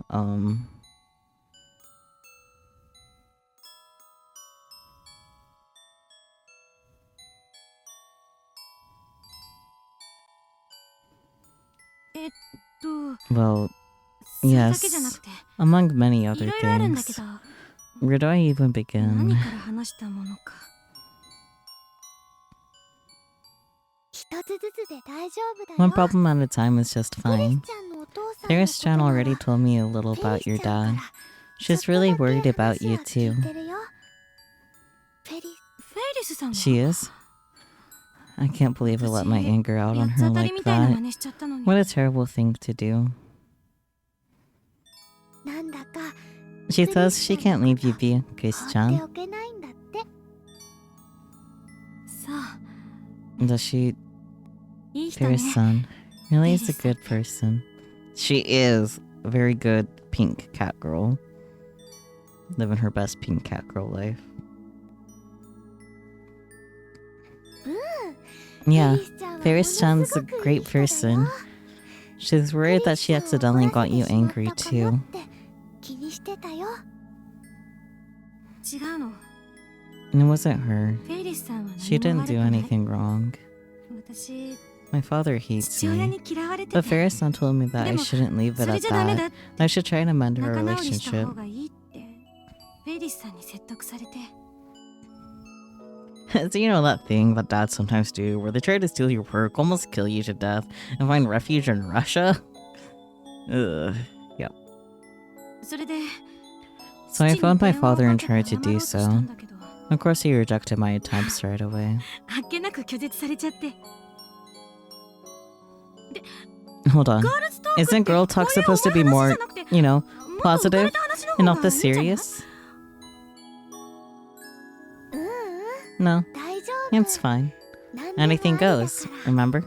Well,
それだけじゃな
yes.
くて、
Among many
い
other
ろいろあるんだけ
things.
ど、
Where do I even
何
begin?
から話したものか。
一つずつで大丈夫だよ。
One problem at a time is just
クリ
fine.
スちゃんのお父さんのこと
Paris-chan
なら
already told me a little
フェ
about
リス
your
ちゃん
dad.
から
She's
ちょっと
really
だけ
worried about
話
you
は聞
too.
いてるよ。フェリス、
フェイリスさんは
She is? I can't believe I let my anger out on her like that. What a terrible thing to do. She says she can't leave you be, Chris-chan. Does she? Paris-san really is a good person. She is a very good pink cat girl. Living her best pink cat girl life. Yeah, Paris-chan's a great person. She's worried that she accidentally got you angry too. And it wasn't her. She didn't do anything wrong. My father hates me. But Ferris-san told me that I shouldn't leave it at that. I should try to mend our relationship. So you know that thing that dads sometimes do, where they try to steal your work, almost kill you to death, and find refuge in Russia? Ugh. Yep. So I phoned my father and tried to do so. Of course he rejected my attempts right away. Hold on. Isn't girl talk supposed to be more, you know, positive and not this serious? No, it's fine. Anything goes, remember?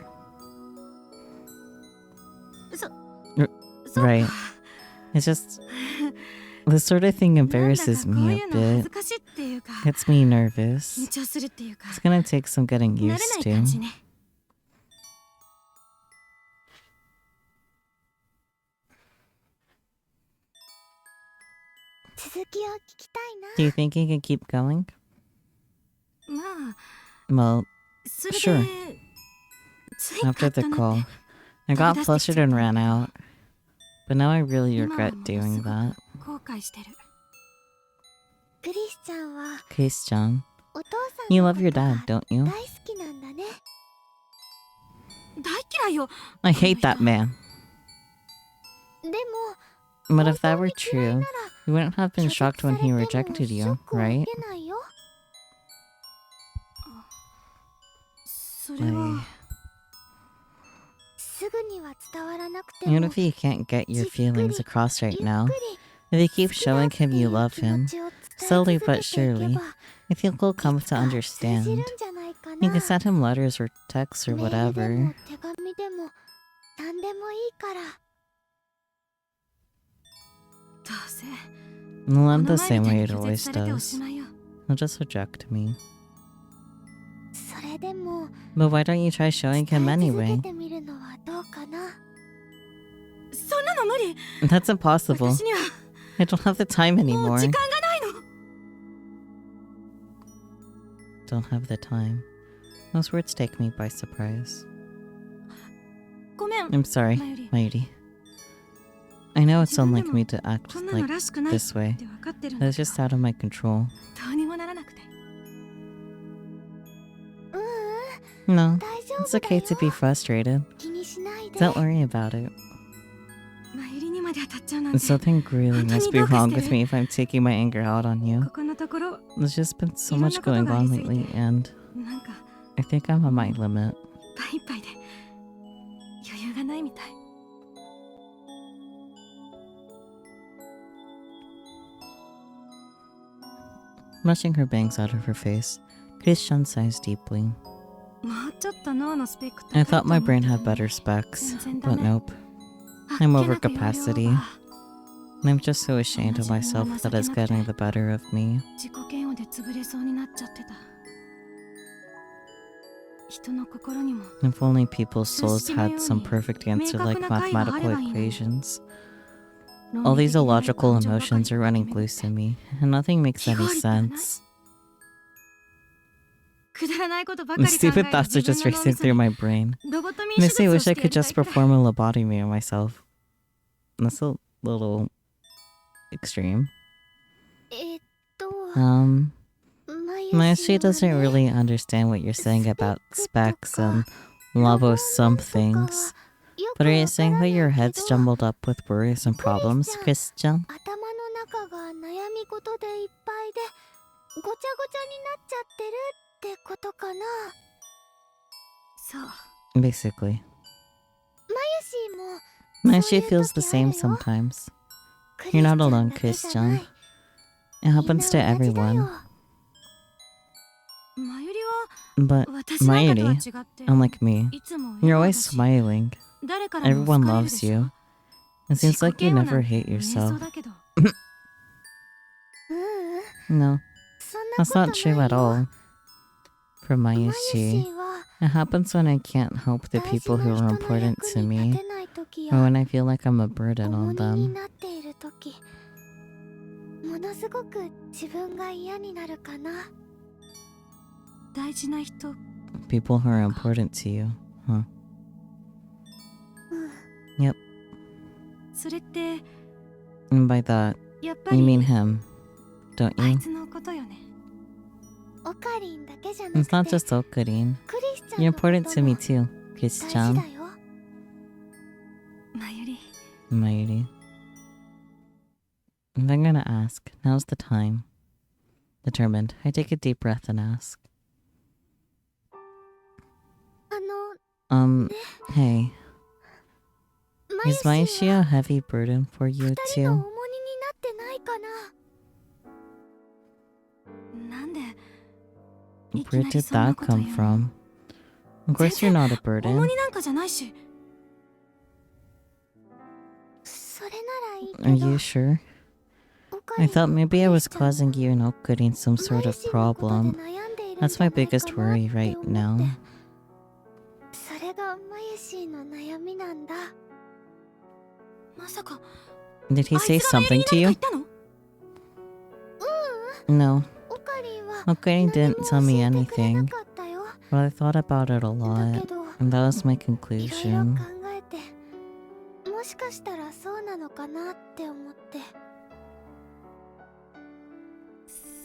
Right. It's just... this sort of thing embarrasses me a bit. Gets me nervous. It's gonna take some getting used to. Do you think you can keep going? Well, sure. After the call, I got flustered and ran out. But now I really regret doing that. Chris-chan, you love your dad, don't you? I hate that man. But if that were true, you wouldn't have been shocked when he rejected you, right? Even if you can't get your feelings across right now, if you keep showing him you love him, slowly but surely, I think he'll come to understand. You can send him letters or texts or whatever. Well, I'm the same way it always does. He'll just reject me. But why don't you try showing him anyway? That's impossible. I don't have the time anymore. Don't have the time. Those words take me by surprise. I'm sorry, Mayuri. I know it's unlike me to act like this way, but it's just out of my control. No, it's okay to be frustrated. Don't worry about it. Something really must be wrong with me if I'm taking my anger out on you. There's just been so much going on lately, and I think I'm at my limit. Brushing her bangs out of her face, Chris-chan sighs deeply. I thought my brain had better specs, but nope. I'm over capacity. And I'm just so ashamed of myself that it's getting the better of me. If only people's souls had some perfect answer like mathematical equations. All these illogical emotions are running loose in me, and nothing makes any sense. Stupid thoughts are just racing through my brain. Makes me wish I could just perform a lobotomy on myself. That's a little extreme. She doesn't really understand what you're saying about specs and lavo some things. But are you saying that your head's jumbled up with worries and problems, Chris-chan?
そう
Basically.
マユ
Mashi
シーも
feels the same sometimes. You're not alone, Christian. It happens to everyone.
マユリ
But
は私なんかとは違
Mayuri,
って
unlike me,
いつも
you're
笑顔だ
always
し
smiling.
誰からも好
Everyone
かれるで
loves
しょ
you. It seems like you
自己嫌悪
never
なんて
hate
見えそう
yourself.
だけど
No,
そんな
that's
こと
not true
ない
at
よ
all. For
マユ
Mayushi,
シーは
it happens when I can't help the
大事
people
な
who
人
are
の
important
役
to
に
me,
立てない時
or
や
when I feel like I'm a burden
重
on
荷に
them.
なっている時ものすごく自分が嫌になるかな
大事な人
People who are important to you, huh?
うん
Yep.
それって
And by that,
やっぱ
you
り
mean him, don't
あい
you?
つのことよね
オカリンだけじゃな
It's
く
not
て
just Okarin.
クリスチャン
You're
のこ
important
と
to me
も
too,
大事
Christian.
だよ
マユリ
Mayuri. If I'm gonna ask, now's the time. Determined, I take a deep breath and ask.
あの
Hey,
マユ
is
シ
Maishi
ーは
a heavy burden for you
二人の
too?
重荷になってないかな
なんで
Where did that come from? Of course you're not a
重
burden.
荷なんかじゃないし
それならいい
Are
けど
you sure?
オカ
I
リンと
thought
ク
maybe I
リ
was
スチャンは
causing you and Okarin some sort
マユ
of
シーのことで
problem.
悩んでいるん
That's
じゃ
my
ないか
biggest
な
worry
って
right
思って
now.
それがマユシーの悩みなんだ
まさか
Did he
あ
say
いつがマユ
something
リに
to
何
you?
か言ったの
No,
オカリンは
Okarin
何
didn't
も
tell me
教えてくれな
anything,
かったよ
but I thought about it a
だ
lot,
けど
and that was my
いろいろ
conclusion.
考えてもしかしたらそうなのかなって思って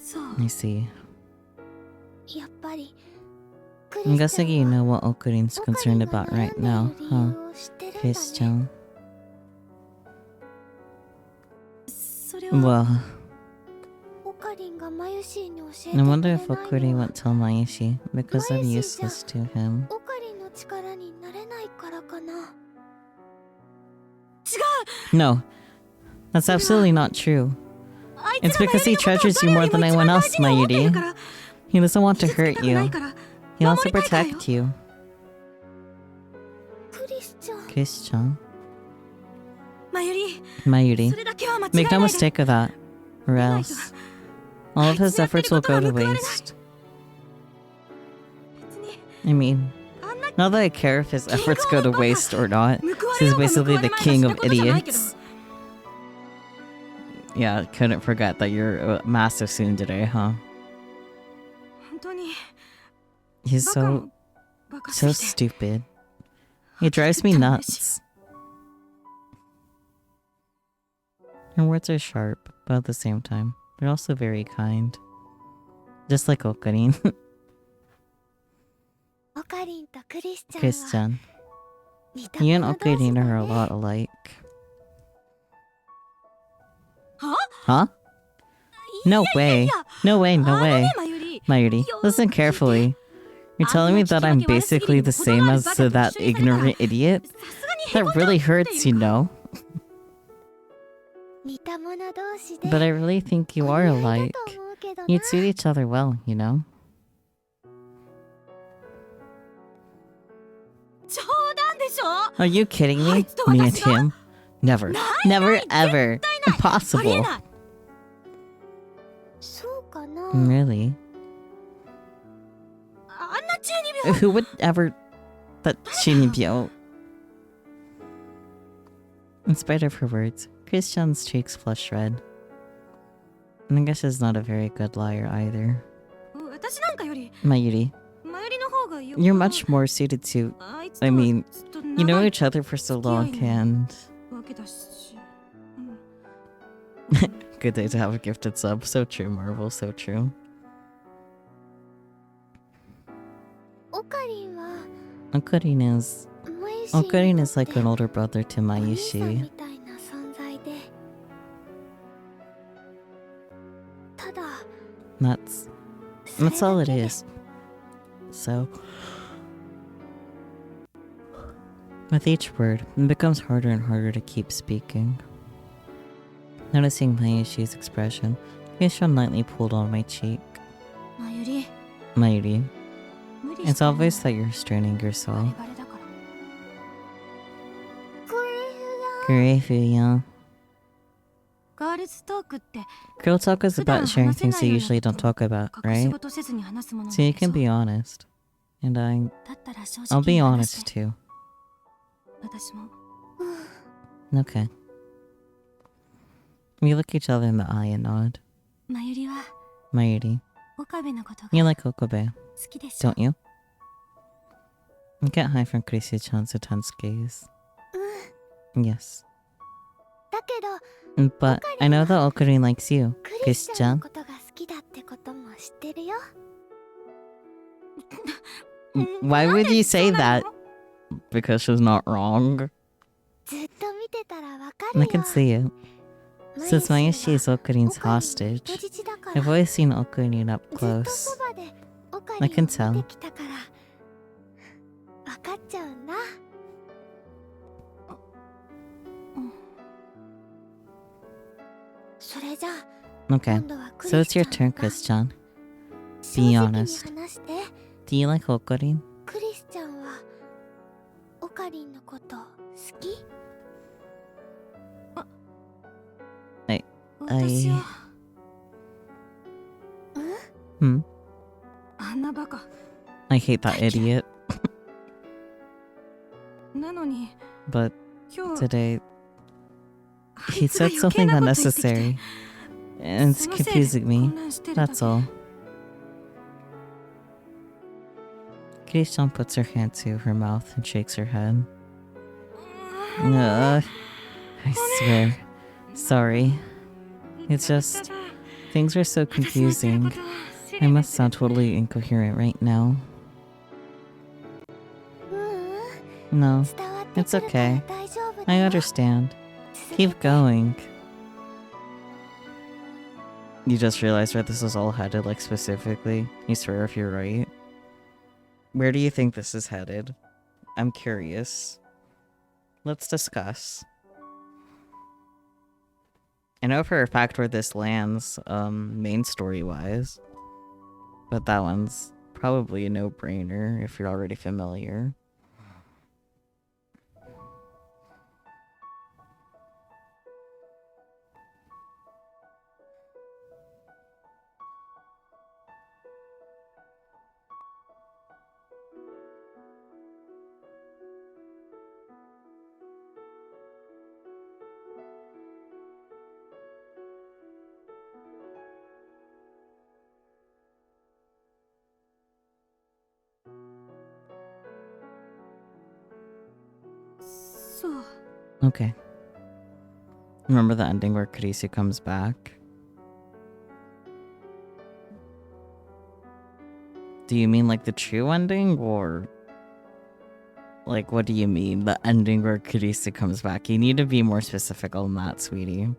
そう
I see.
やっぱりク
I'm
リスチ
guessing
ャ
you
ン
know
は
what Okarin's
オカリ
concerned
ンが
about
悩
right
んでい
now,
る理
huh,
由を知ってるんだね
Christian?
それは
Well,
オカリンがマユシーに教えて
I
くれ
wonder
ない
if
の
Okarin
は
won't tell Maishi because I'm
Maishi
useless to him.
オカリンの力になれないからかな
No, that's absolutely not true.
あい
It's
つがマユ
because
リ
he
のことを
treasures you
誰
more
よりも
than
一
anyone
番大
else,
事に思っている
Mayuri.
から
He doesn't want to
傷つけ
hurt
たくない
you.
から
He wants to
守りたいからよ
protect you,
クリスチャン
Christian.
マユリ
Mayuri,
それだけは間違い
make
な
no
いで
mistake of that, or else all of his efforts will go to waste.
別に
I mean,
あんな
not that I care if his efforts go to waste or not.
報わ
He's
れようが報
basically
われ
the
まいが
king
した
of
ことじゃないけど
idiots. Yeah, couldn't forget that you're a massive tsundere, huh?
本当に
He's
バカ
so
もバカす
so
ぎて
stupid. He drives me nuts. Her words are sharp, but at the same time, they're also very kind. Just like Okarin.
オカリンとクリスチャンは
Christian.
似た
You
者
and
同士
Okarin
だ
are a
ね
lot alike.
は
Huh? No way. No way,
あ
no
の
way.
ねマユリ
Mayuri, listen carefully. You're telling me that I'm basically the same as that ignorant idiot?
さすがに
That really hurts, you know.
似た者同士で
But I really think you
お
are
似合い
alike.
だと思うけどな
You'd suit each other well, you know?
冗談でしょ
Are you kidding me?
あいつと
Me and
私が
him? Never. Never ever.
ありえ
Impossible.
ない
そうかな
Really?
あんな中二病
Who would ever... That Shinibyo? In spite of her words, Christian's cheeks flushed red. And I guess she's not a very good liar either.
私なんかより
Mayuri,
マユリの方がよ
you're much more suited to...
あいつと
I
は
mean,
ずっと
You
長
know
い
each other for so long, and...
わけだし、
Good day to have a gifted sub. So true, Marvel, so true.
オカリンは
Okarin is...
マユシーにとって
Okarin is like an older brother to
お兄さん
Mayushi.
みたいな存在でただ
That's
それ
all
だ
it
けで
is. So... With each word, it becomes harder and harder to keep speaking. Noticing Mayushi's expression, Keisha lightly pulled on my cheek.
まゆり
Mayuri,
無理
it's
してるの
obvious that you're straining
バレ
yourself.
バレだから
Kurefuya.
ガールズトークって
Girl talk is
普段
about sharing
話せ
things
な
they
いような
usually
こ
don't
と
talk about,
隠し
right?
事せずに話すものなん
So you
でし
can
ょ
be honest. And
だったら正
I'll
直
be
に
honest
話して
too.
私も
Okay. We look each other in the eye and nod.
まゆりは
Mayuri,
岡部のことが
you
好
like Okobe,
きでしょ
don't you? You get high from Chrissy-chan's intense gaze. Yes.
だけど
But I know that Okarin likes you,
クリスちゃんの
Chrissy-chan.
ことが好きだってことも知ってるよ。
Why would you say that? Because she's not wrong.
ずっと見てたらわかる
I
よ。
can see it. Since Mayushi is Okarin's
オカリンの
hostage,
人質だから
I've always seen Okarin up
ずっと
close.
そばでオカ
I
リ
can
ン
tell.
を見てきたからわかっちゃうんだ。それじゃあ
Okay,
今度はク
so
リ
it's
スちゃ
your
ん
turn,
が
Chris-chan.
正
Be
直に
honest.
話して。
Do you like Okarin?
クリスちゃんはオカリンのこと好き？
私は
Hmm?
あんなバカ
I hate that idiot.
なのに
But
今日
today,
あ
he
いつが
said
余計
something
なこと言ってきて
unnecessary. And it's
そのせいで
confusing me.
混乱してるだけ
That's all. Kiri-chan puts her hand to her mouth and shakes her head. I swear. Sorry. It's just, things are so confusing. I must sound totally incoherent right now.
ううん
No,
伝わって
it's
くるから
okay.
大丈夫だ
I
よ。
understand.
続け
Keep
て
going. You just realized where this is all headed, like specifically? You swear if you're right? Where do you think this is headed? I'm curious. Let's discuss. I know for a fact where this lands, main story-wise. But that one's probably a no-brainer if you're already familiar. Okay. Remember the ending where Karisu comes back? Do you mean like the true ending, or like what do you mean? The ending where Karisu comes back? You need to be more specific on that, sweetie.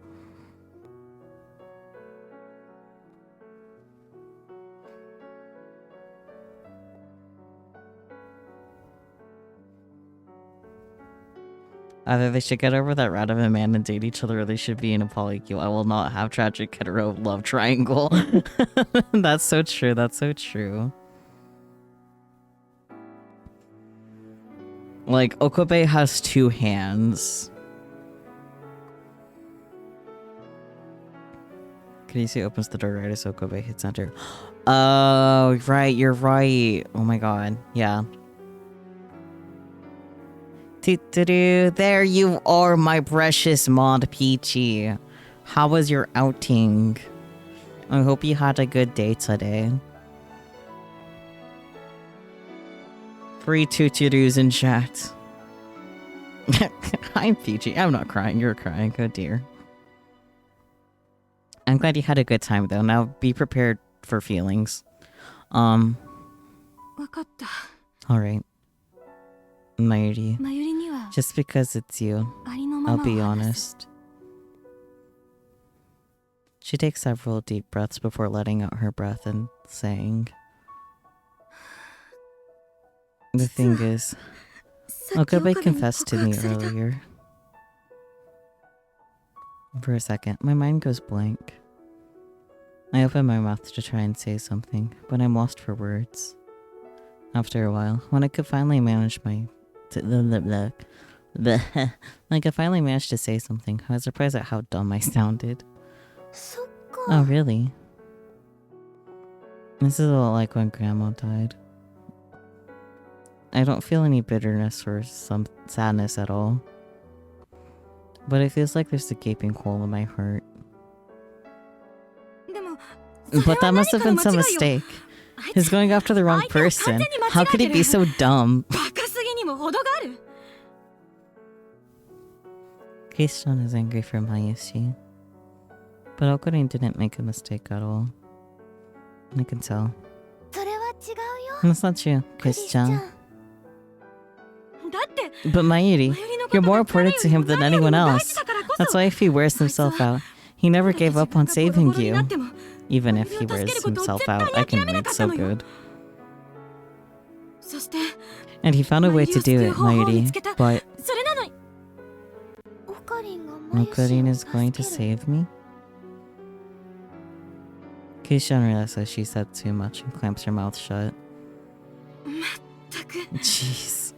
Either they should get over that rat of a man and date each other, or they should be in a polycule. I will not have tragic hetero love triangle. That's so true. That's so true. Like, Okabe has two hands. Karisu opens the door right as Okabe hits enter. Oh, right. You're right. Oh my god. Yeah. Tutturuuu, there you are, my precious Mod Peachy. How was your outing? I hope you had a good day today. 3 tutturuus in chat. I'm Peachy. I'm not crying. You're crying. Oh dear. I'm glad you had a good time though. Now be prepared for feelings.
分かった
Alright. Mayuri.
まゆりには
Just because it's you,
ありのま
I'll
ま
be
を話す
honest. She takes several deep breaths before letting out her breath and saying, The thing is, Okabe confessed to me earlier. For a second, my mind goes blank. I open my mouth to try and say something, but I'm lost for words. After a while, when I could finally manage when I could finally manage to say something, I was surprised at how dumb I sounded.
そっ
Oh,
か
really? This is a lot like when Grandma died. I don't feel any bitterness or some sadness at all. But it feels like there's a gaping hole in my heart.
でも
But that must have been some mistake. He's going after the wrong person. How could he be so dumb?
バカすぎにも程がある
Keishan is angry for Mayushi. But Okarin didn't make a mistake at all. I can tell.
それは違うよ
That's not true,
クリスちゃ
Keishan.
ん
だって
But Mayuri,
マユリのこ
you're
と
more
が彼
important
よ
to
り
him
も
than
何より
anyone
も大
else.
事だからこそ
That's why if he wears himself out, he never gave up on saving you. Even if he wears himself out, I can read so good.
そして
And he found a way to do it, Mayuri. But
それなのに
オカリンがマユシ
Okarin
を
is going to
助ける
save me? Keishan realizes she said too much and clamps her mouth shut.
たく
Jeez.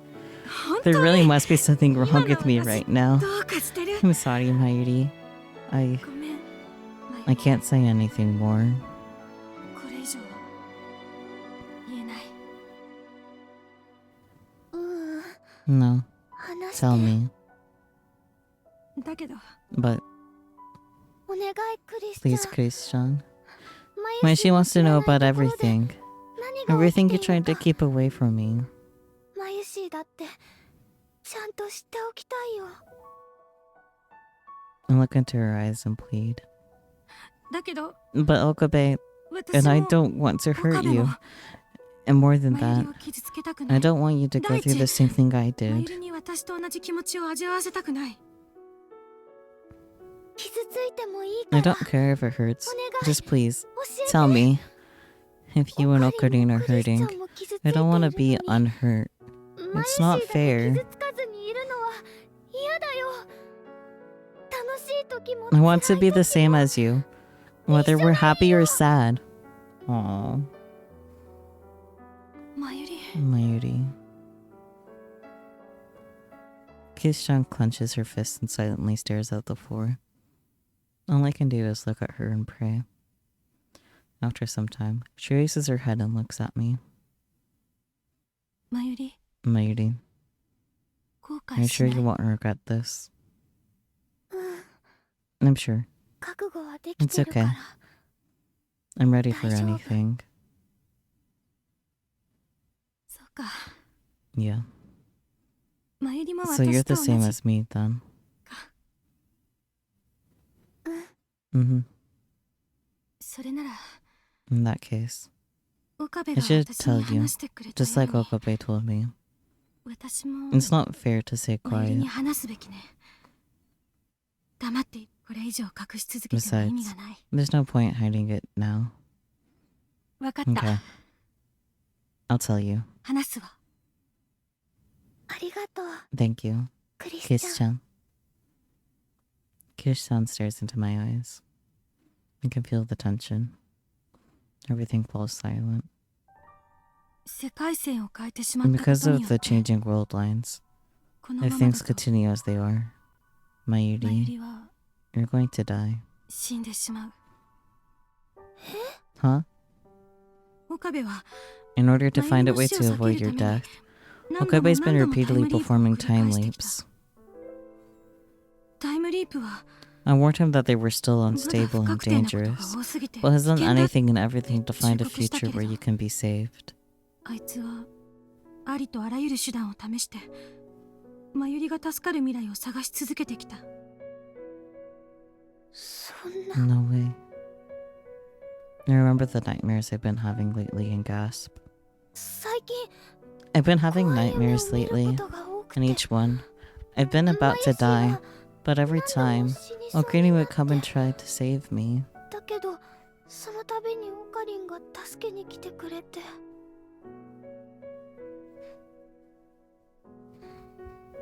本当
There
に
really must be something wrong with me right now.
どうかしてる
I'm sorry, Mayuri.
ごめん
I can't say anything more.
これ以上言えない
うーん
No,
話して
tell me.
だけど
But
お願いクリスちゃん
please, Christian.
マユシ
Mayushi
の
wants
知
to
ら
know
ない
about
ところで
everything.
何が起き
Everything
て
you
いる
tried to
か
keep away from me.
マユシだってちゃんと知っておきたいよ
I look into her eyes and plead.
だけど
But Okabe,
私
and I
も
don't want to hurt
岡部
you.
も
And more than
マユ
that,
リを傷つけたくな
I
い
don't want you to go through the same thing I
マユ
did.
リに私と同じ気持ちを味わわせたくない
傷ついてもいい
I
から
don't care if it hurts.
お願い
Just please,
教えて
tell me. If you and
オカリ
Okarin
ン
are
もクリスちゃ
hurting,
んも傷ついて
I
いる
don't
の
want
に
to be unhurt.
マユ
It's
シ
not
だけ
fair.
傷つかずにいるのは嫌だよ楽しい時も
I want to
辛い
be the
時
same
も
as you, whether we're happy or sad. Aww,
マユリ
Mayuri. Kishan clenches her fists and silently stares at the floor. All I can do is look at her and pray. After some time, she raises her head and looks at me.
マユリ
Mayuri,
後
are you
悔し
sure
ない
you won't regret this?
うん
I'm sure.
覚悟はでき
It's
てるから
okay. I'm ready for
大丈夫
anything.
そうか
Yeah.
マユリも
So you're
私と
the
同
same
じ
as me then.
か
Mm-hmm.
それなら
In that case,
岡部
I
が
should
私
tell
に
you,
話してくれた
just
よ
like
うに
Okabe told me.
私も
It's not fair to stay
マユリ
quiet.
に話すべきね黙ってこれ以上隠し続けても意味がない
There's no point hiding it now.
わかった、
Okay. I'll tell you.
話すわ
ありがとう
Thank you.
クリスちゃん
Kiss-chan. Kiss-chan stares into my eyes. I can feel the tension. Everything falls silent.
世界線を変えてしまったこ
Because
とに
of
よっ
the
て
changing world lines,
この
if
まま
things
だと
continue as they are,
マユ
Mayuri,
リは
you're going to die.
死んでしまう
Huh?
岡部は
In order to
マユリ
find a
の
way
死を
to
避
avoid
け
your
るために
death,
何度も
Okabe's been
何度もタイ
repeatedly
ムリープを
performing
繰り返
time
してきた
leaps.
タイムリープは
I warned him that they were still
まだ
unstable
不
and
確定なことが
dangerous,
多すぎて
but has
危
done
険だ
anything and everything to find a
忠告したけ
future
れど
where you can be saved.
あいつはありとあらゆる手段を試してマユリが助かる未来を探し続けてきた
そんな
No way. I remember the nightmares I've been having lately and gasp.
最近
I've been having
怖い夢を
nightmares
見る
lately,
ことが多く
and
て
each one, I've been about to die, but every time, Okarin would come and try to save me.
だけどその度にオカリンが助けに来てくれて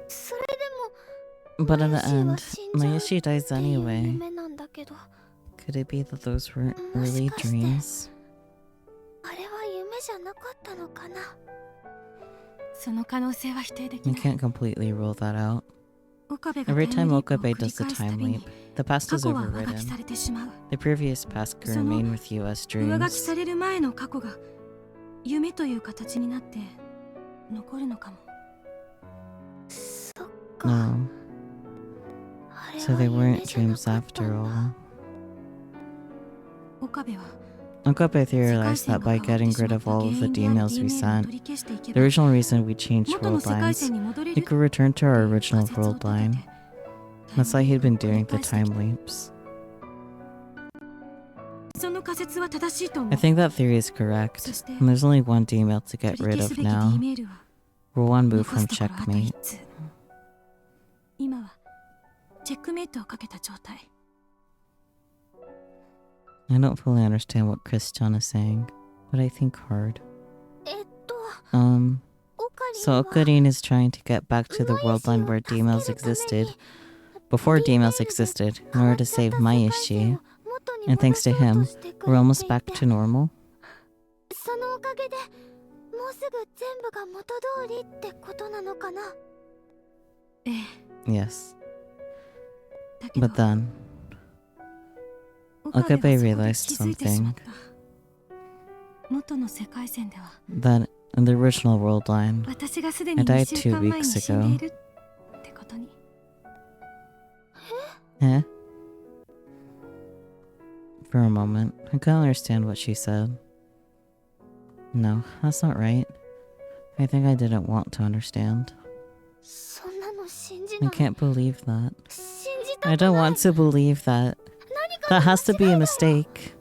それで
But in
も
the end,
マユシ
Mayashi
は死んじゃう
dies
っていう
anyway.
夢なんだけど、
Could it be that those were
もし
early
かして
dreams?
あれは夢じゃなかったのかな。
その可能性は否定でき
You
ない。
can't completely rule that out.
岡部が
Every
タイム
time
リープを
Okabe
繰り
does the
返すた
time
びに
leap, the past
過
is
去は上書きさ
overridden.
れてしまう。
The previous past could
その
remain with you as
上書きさ
dreams.
れる前の過去が夢という形になって残るのかも。
そっか。
No,
あれ
so
は
they
夢
weren't
じゃな
dreams
かった
after
ん
all.
だ。
岡部は
Okabe
世界
theorized
線
that
が
by
変わって
getting
し
rid
まっ
of
た
all
原
of the
因である
emails we
DNA を
sent,
取り消していけ
the
ば
original reason we changed
元の
world
世界
lines,
線に戻れ
we
る
could return to our
っていう
original
仮説を
world
立て
line.
て
That's why he'd been
繰り
doing the
返してき
time
た。
leaps.
その仮説は正しいと思
I
う。
think that theory is correct,
そして
and there's only one email to
取
get
り
rid
消す
of
べき D
now.
メールは
We're one move
残
from
すところあと
checkmate.
1通。今はチェックメイトをかけた状態。
I don't fully understand what Christian is saying, but I think hard.
えっと、
So
オカリンは
Okarin is trying to get back to the world line where D-mails existed, before D-mails existed, in order to save Maishi, and thanks to him, we're almost back to normal.
そのおかげでもうすぐ全部が元通りってことなのかな。
ええ。
Yes,
だけど
but then
岡部が
Okabe
そこで
realized
気づいてしま
something
った。元の世界線では
that in the original world line,
私がすでに
I died
2週間
2
前に
weeks
死んでいるってことに。
eh? For a moment, I couldn't understand what she said. No, that's not right. I think I didn't want to understand.
そんなの信じ
I
ない。
can't believe that.
信じた
I
くない。
don't want to believe that.
何か
That has to be a mistake.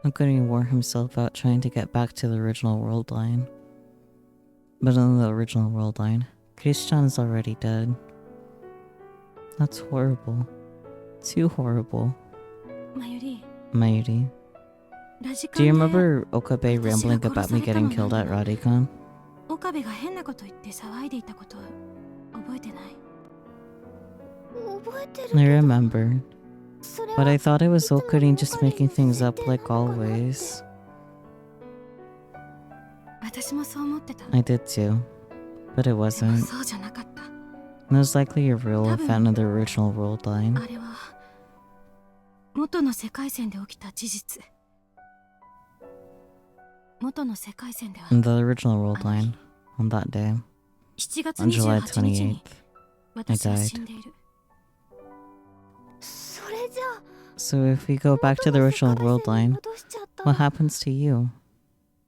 Okurin wore himself out trying to get back to the original world line. But in the original world line, Christian is already dead. That's horrible. Too horrible.
まゆり、
Mayuri.
ラジカ
Do you
ンで
remember Okabe rambling about me getting killed at Radicon?
岡部が変なこと言って騒いでいたこと覚えてない？
覚えてる
I
けど、
remember.
それ
But
は
I thought it was
いつも
Okarin just
オカリン
making
の
things up
設定
like
なのかなって。
always.
私もそう思ってた。
I did too. But it
でも
wasn't.
そうじゃなかった。
It was likely a real event in the original world line.
あれは元の世界線で起きた事実。元の世界線では
In the original world line, on that day,
7月
on July
28日に
28th,
私は死んでいる。
それじゃあ
so if we go back to the
元の
original
世界
world
線に
line,
戻しちゃったら
what happens to you?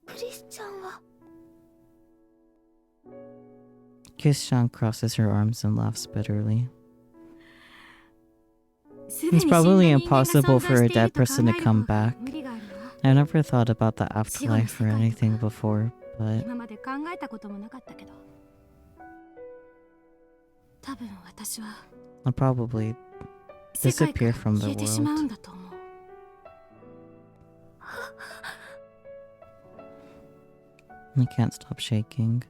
クリスチャンは
Christian crosses her arms and laughs bitterly.
すでに
It's
死んだ
probably
人間が
impossible
存
for
在
a
している
dead
と考
person
え
to
る
come
方が
back.
無理があるわ。
I've never thought about the afterlife or anything before, but
今まで考えたこともなかったけど、多分私は
I'll probably
世界から
disappear from
消
the
えてしまうん
world.
だと思う。
I can't stop shaking.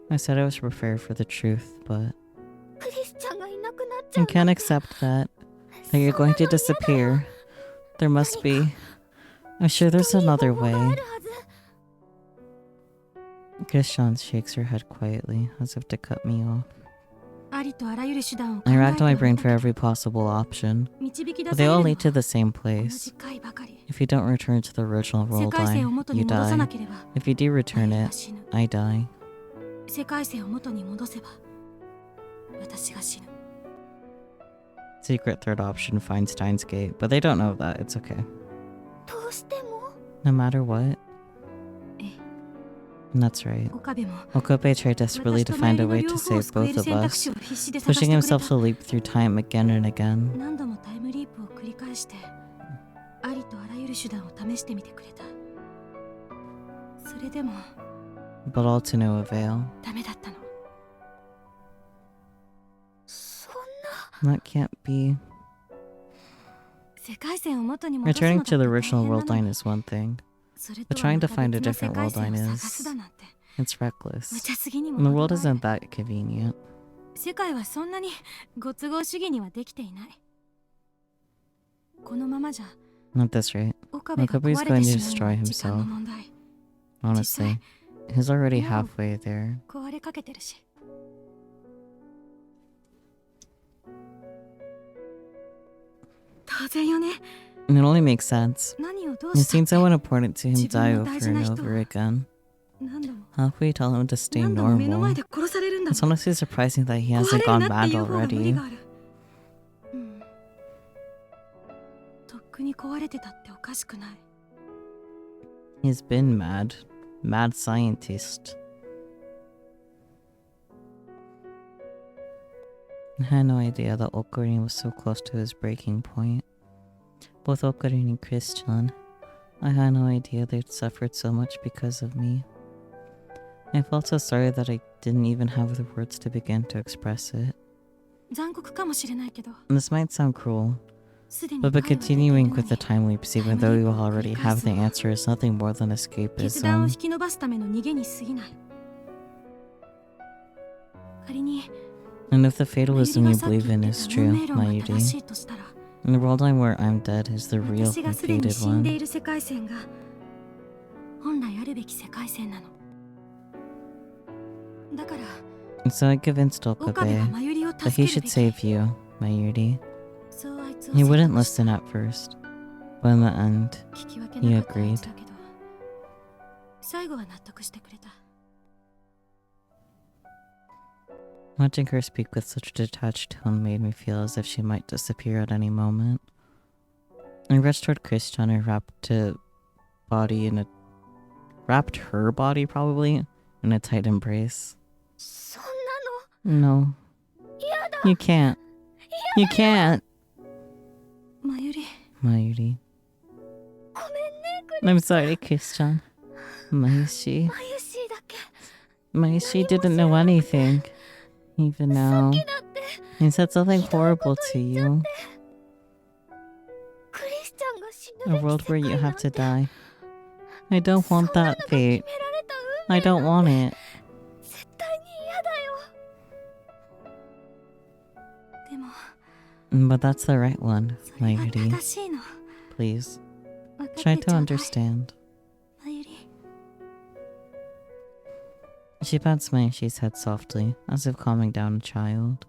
I said I was prepared for the truth, but
クリスチャンがいなくなっちゃ
I
うんだ
can't
って。
accept that you're going to disappear. There must be. I'm sure there's
きっといい
another
方法が
way.
あるはず。
Christian shakes her head quietly, as if to cut me off.
ありとあらゆる手段を考
I
え
racked
て
my
は
brain
みた
for
けど、
every possible option,
導き出
but
さ
they
れ
all
る
lead to
の
the same
は同
place.
じ回ばかり。
If you don't return to the original
世
world
界線を
line,
元に
you
戻さな
die.
ければ、
If you do
マユ
return
リは
it,
死ぬ。
I die.
世界線を元に戻せば、私が死ぬ。
Secret third option finds Steins Gate, but they don't know that. It's okay.
どうしても
No matter what.
ええ、
And that's right.
岡部も
Okabe tried desperately
私
to
とマユ
find
リ
a
の
way
両
to
方を
save
救え
both
る
of
選択
us,
肢を必死で探し
pushing
てくれ
himself
た。
to leap through time again and again.
何度もタイムリープを繰り返して、ありとあらゆる手段を試してみてくれた。それでも
But all to no avail.
ダメだったの。
そんな
That can't be.
世界線を元に戻すの
Returning
だって
to the
大
original
変な
world
の
line
に、
is one thing,
それ
but
とは
trying
ま
to
た
find a
別の世
different
界
world
線を
line
探
is
すだなんて、
It's reckless.
無茶すぎにも
And the world
程がある
isn't that convenient.
世界はそんなにご都合主義にはできていない。このままじゃ
Not this rate.
岡部が
Okabe's
壊れ
going
て
to
しまう
destroy
のは時間の
himself.
問題。
Honestly. He's already
No.
halfway there.
壊れかけてるし。当然よね。
And it only makes sense.
何をどう
It
したっ
seems
て
so important to him
自
die
分の
over
大事な
and
人を
over again.
何度も
How can we tell him to stay
何度も目の前
normal?
で殺されるんだ
It's
もん。
honestly surprising that he
壊
hasn't
れる
gone
なって
mad
いう方が無理
already.
がある。うん。とっくに壊れてたっておかしくない。
He's been mad. Mad scientist. I had no idea that Ocarina was so close to his breaking point. Both Ocarina and Christian. I had no idea they'd suffered so much because of me. I felt so sorry that I didn't even have the words to begin to express it.
残酷かもしれないけど、
This might sound cruel,
すでに
but
答えは出ている
continuing
の
with the
に
time loops even though you already have the answer is nothing more than
決断を
escapism.
引き延ばすための逃げに過ぎない。仮に
And if the
マユリ
fatalism
が
you
さっき
believe
言
in
って
is
た運
true,
命論が正
Mayuri,
しいとしたら、
in the world where I'm dead is the real
私がすでに
fated
死んでい
one.
る世界線が本来あるべき世界線なの。だから
So I convinced
岡部は
Okabe
マユリを
that
助
he
ける
should
べき。
save you, Mayuri.
そうあいつを
He
説
wouldn't
得した。
listen at first, but in the end,
聞き分けなかったあいつだけど、最後は納得してくれた。
watching her speak with such a detached tone made me feel as if she might disappear at any moment. I rushed toward Christian and wrapped her body probably in a tight embrace.
そんなの
No,
嫌だ。
you can't. You can't,
マユリ、
Mayuri.
ごめんね、クリ
I'm sorry, Christian. Mayushi.
マユシーだけ。
Mayushi didn't know anything. Even
さ
now,
っきだって
he said something horrible to you.
クリスチャンが死
A
ぬべ
world
き
where
世
you
界な
have
ん
to
て
die. I don't
そん
want
なの
that
が決
fate.
められた運
I
命な
don't
ん
want
て
it.
絶対に嫌だよ。
でも
But that's the right one,
それが
Mayuri.
正しいの。
Please,
分か
try
ってちょ
to
うだい。
understand.
マユリ、
She pats Mayushi's head softly, as if calming down a child.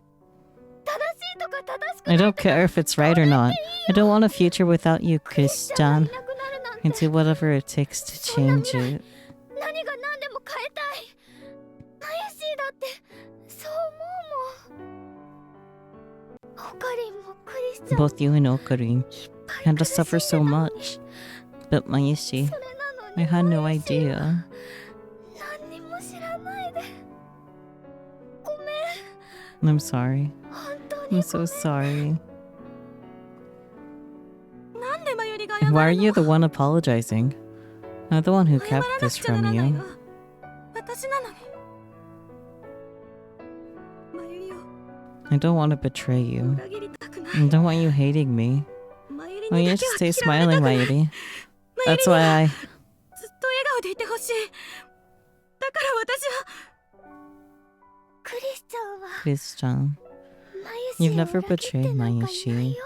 正しいとか正しく
I
ない
don't
とか
care if it's right or not. I don't want a future without you,
クリスチャン
Christian.
がいなくなるなん
I
て
do whatever it takes to change it.
何が何でも変えたい。マユシーだってそう思うもん。オカリンもクリスチャンも
Both you and Okarin
いっぱい
had to
苦しん
suffer
で
so
たのに
much. But Mayushi,
それなの
I
に
had no
マユシーは
idea.
何にも知らないで。ごめん、
I'm sorry.
本当に
I'm so sorry.
なんでマユリが謝る
Why are
の？
you the one apologizing? I'm the one who
謝ら
kept
な
this
くちゃな
from
らない
you.
の。私なのに。マユリを
I don't want to betray you.
裏切りたくない。
I don't want you hating me.
マユリ
I
に
want
だ
you
け
to stay
は嫌われ
smiling,
たくない。
Mayuri.
マユ
That's
リに
why
は
I...
ずっと笑顔でいてほしい。だから私は
クリスチャンは
Christian,
マユシ
you've
ーを
never
裏切って
betrayed
なんかいない
Mayushi.
よ。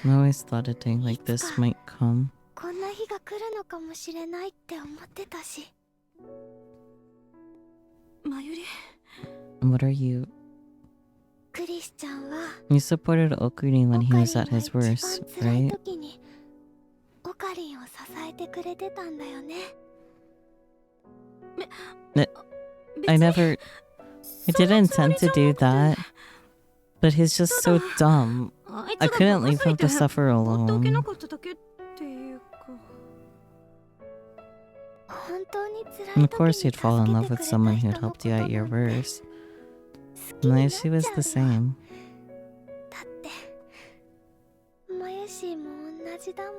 I always thought a day like this might come.
こんな日が来るのかもしれないって思ってたし。
マユリ、
What are you...
クリスチャンは
You supported Okurin
オ
when he
カリン
was
が
at
一
his
番
worst,
辛い
right?
時にオカリンを支えてくれてたんだよね。
I never... I
そんな
didn't
つも
intend
りじ
to
ゃ
do
なくて。
that, but he's just so dumb.
あいつ
I
が
couldn't
バカ
leave
すぎ
him
て
to suffer
放っておけな
alone.
かっただけっていうか。
本当に辛い
And of
時
course
に
you'd
助
fall
け
in
て
love
く
with
れた
someone
人
who'd
の
helped
こと
you
なん
at your
て
worst.
好きになっ
Mayushi
ちゃ
was
う
the
よ。
same.
だってマユシーも同じだもん。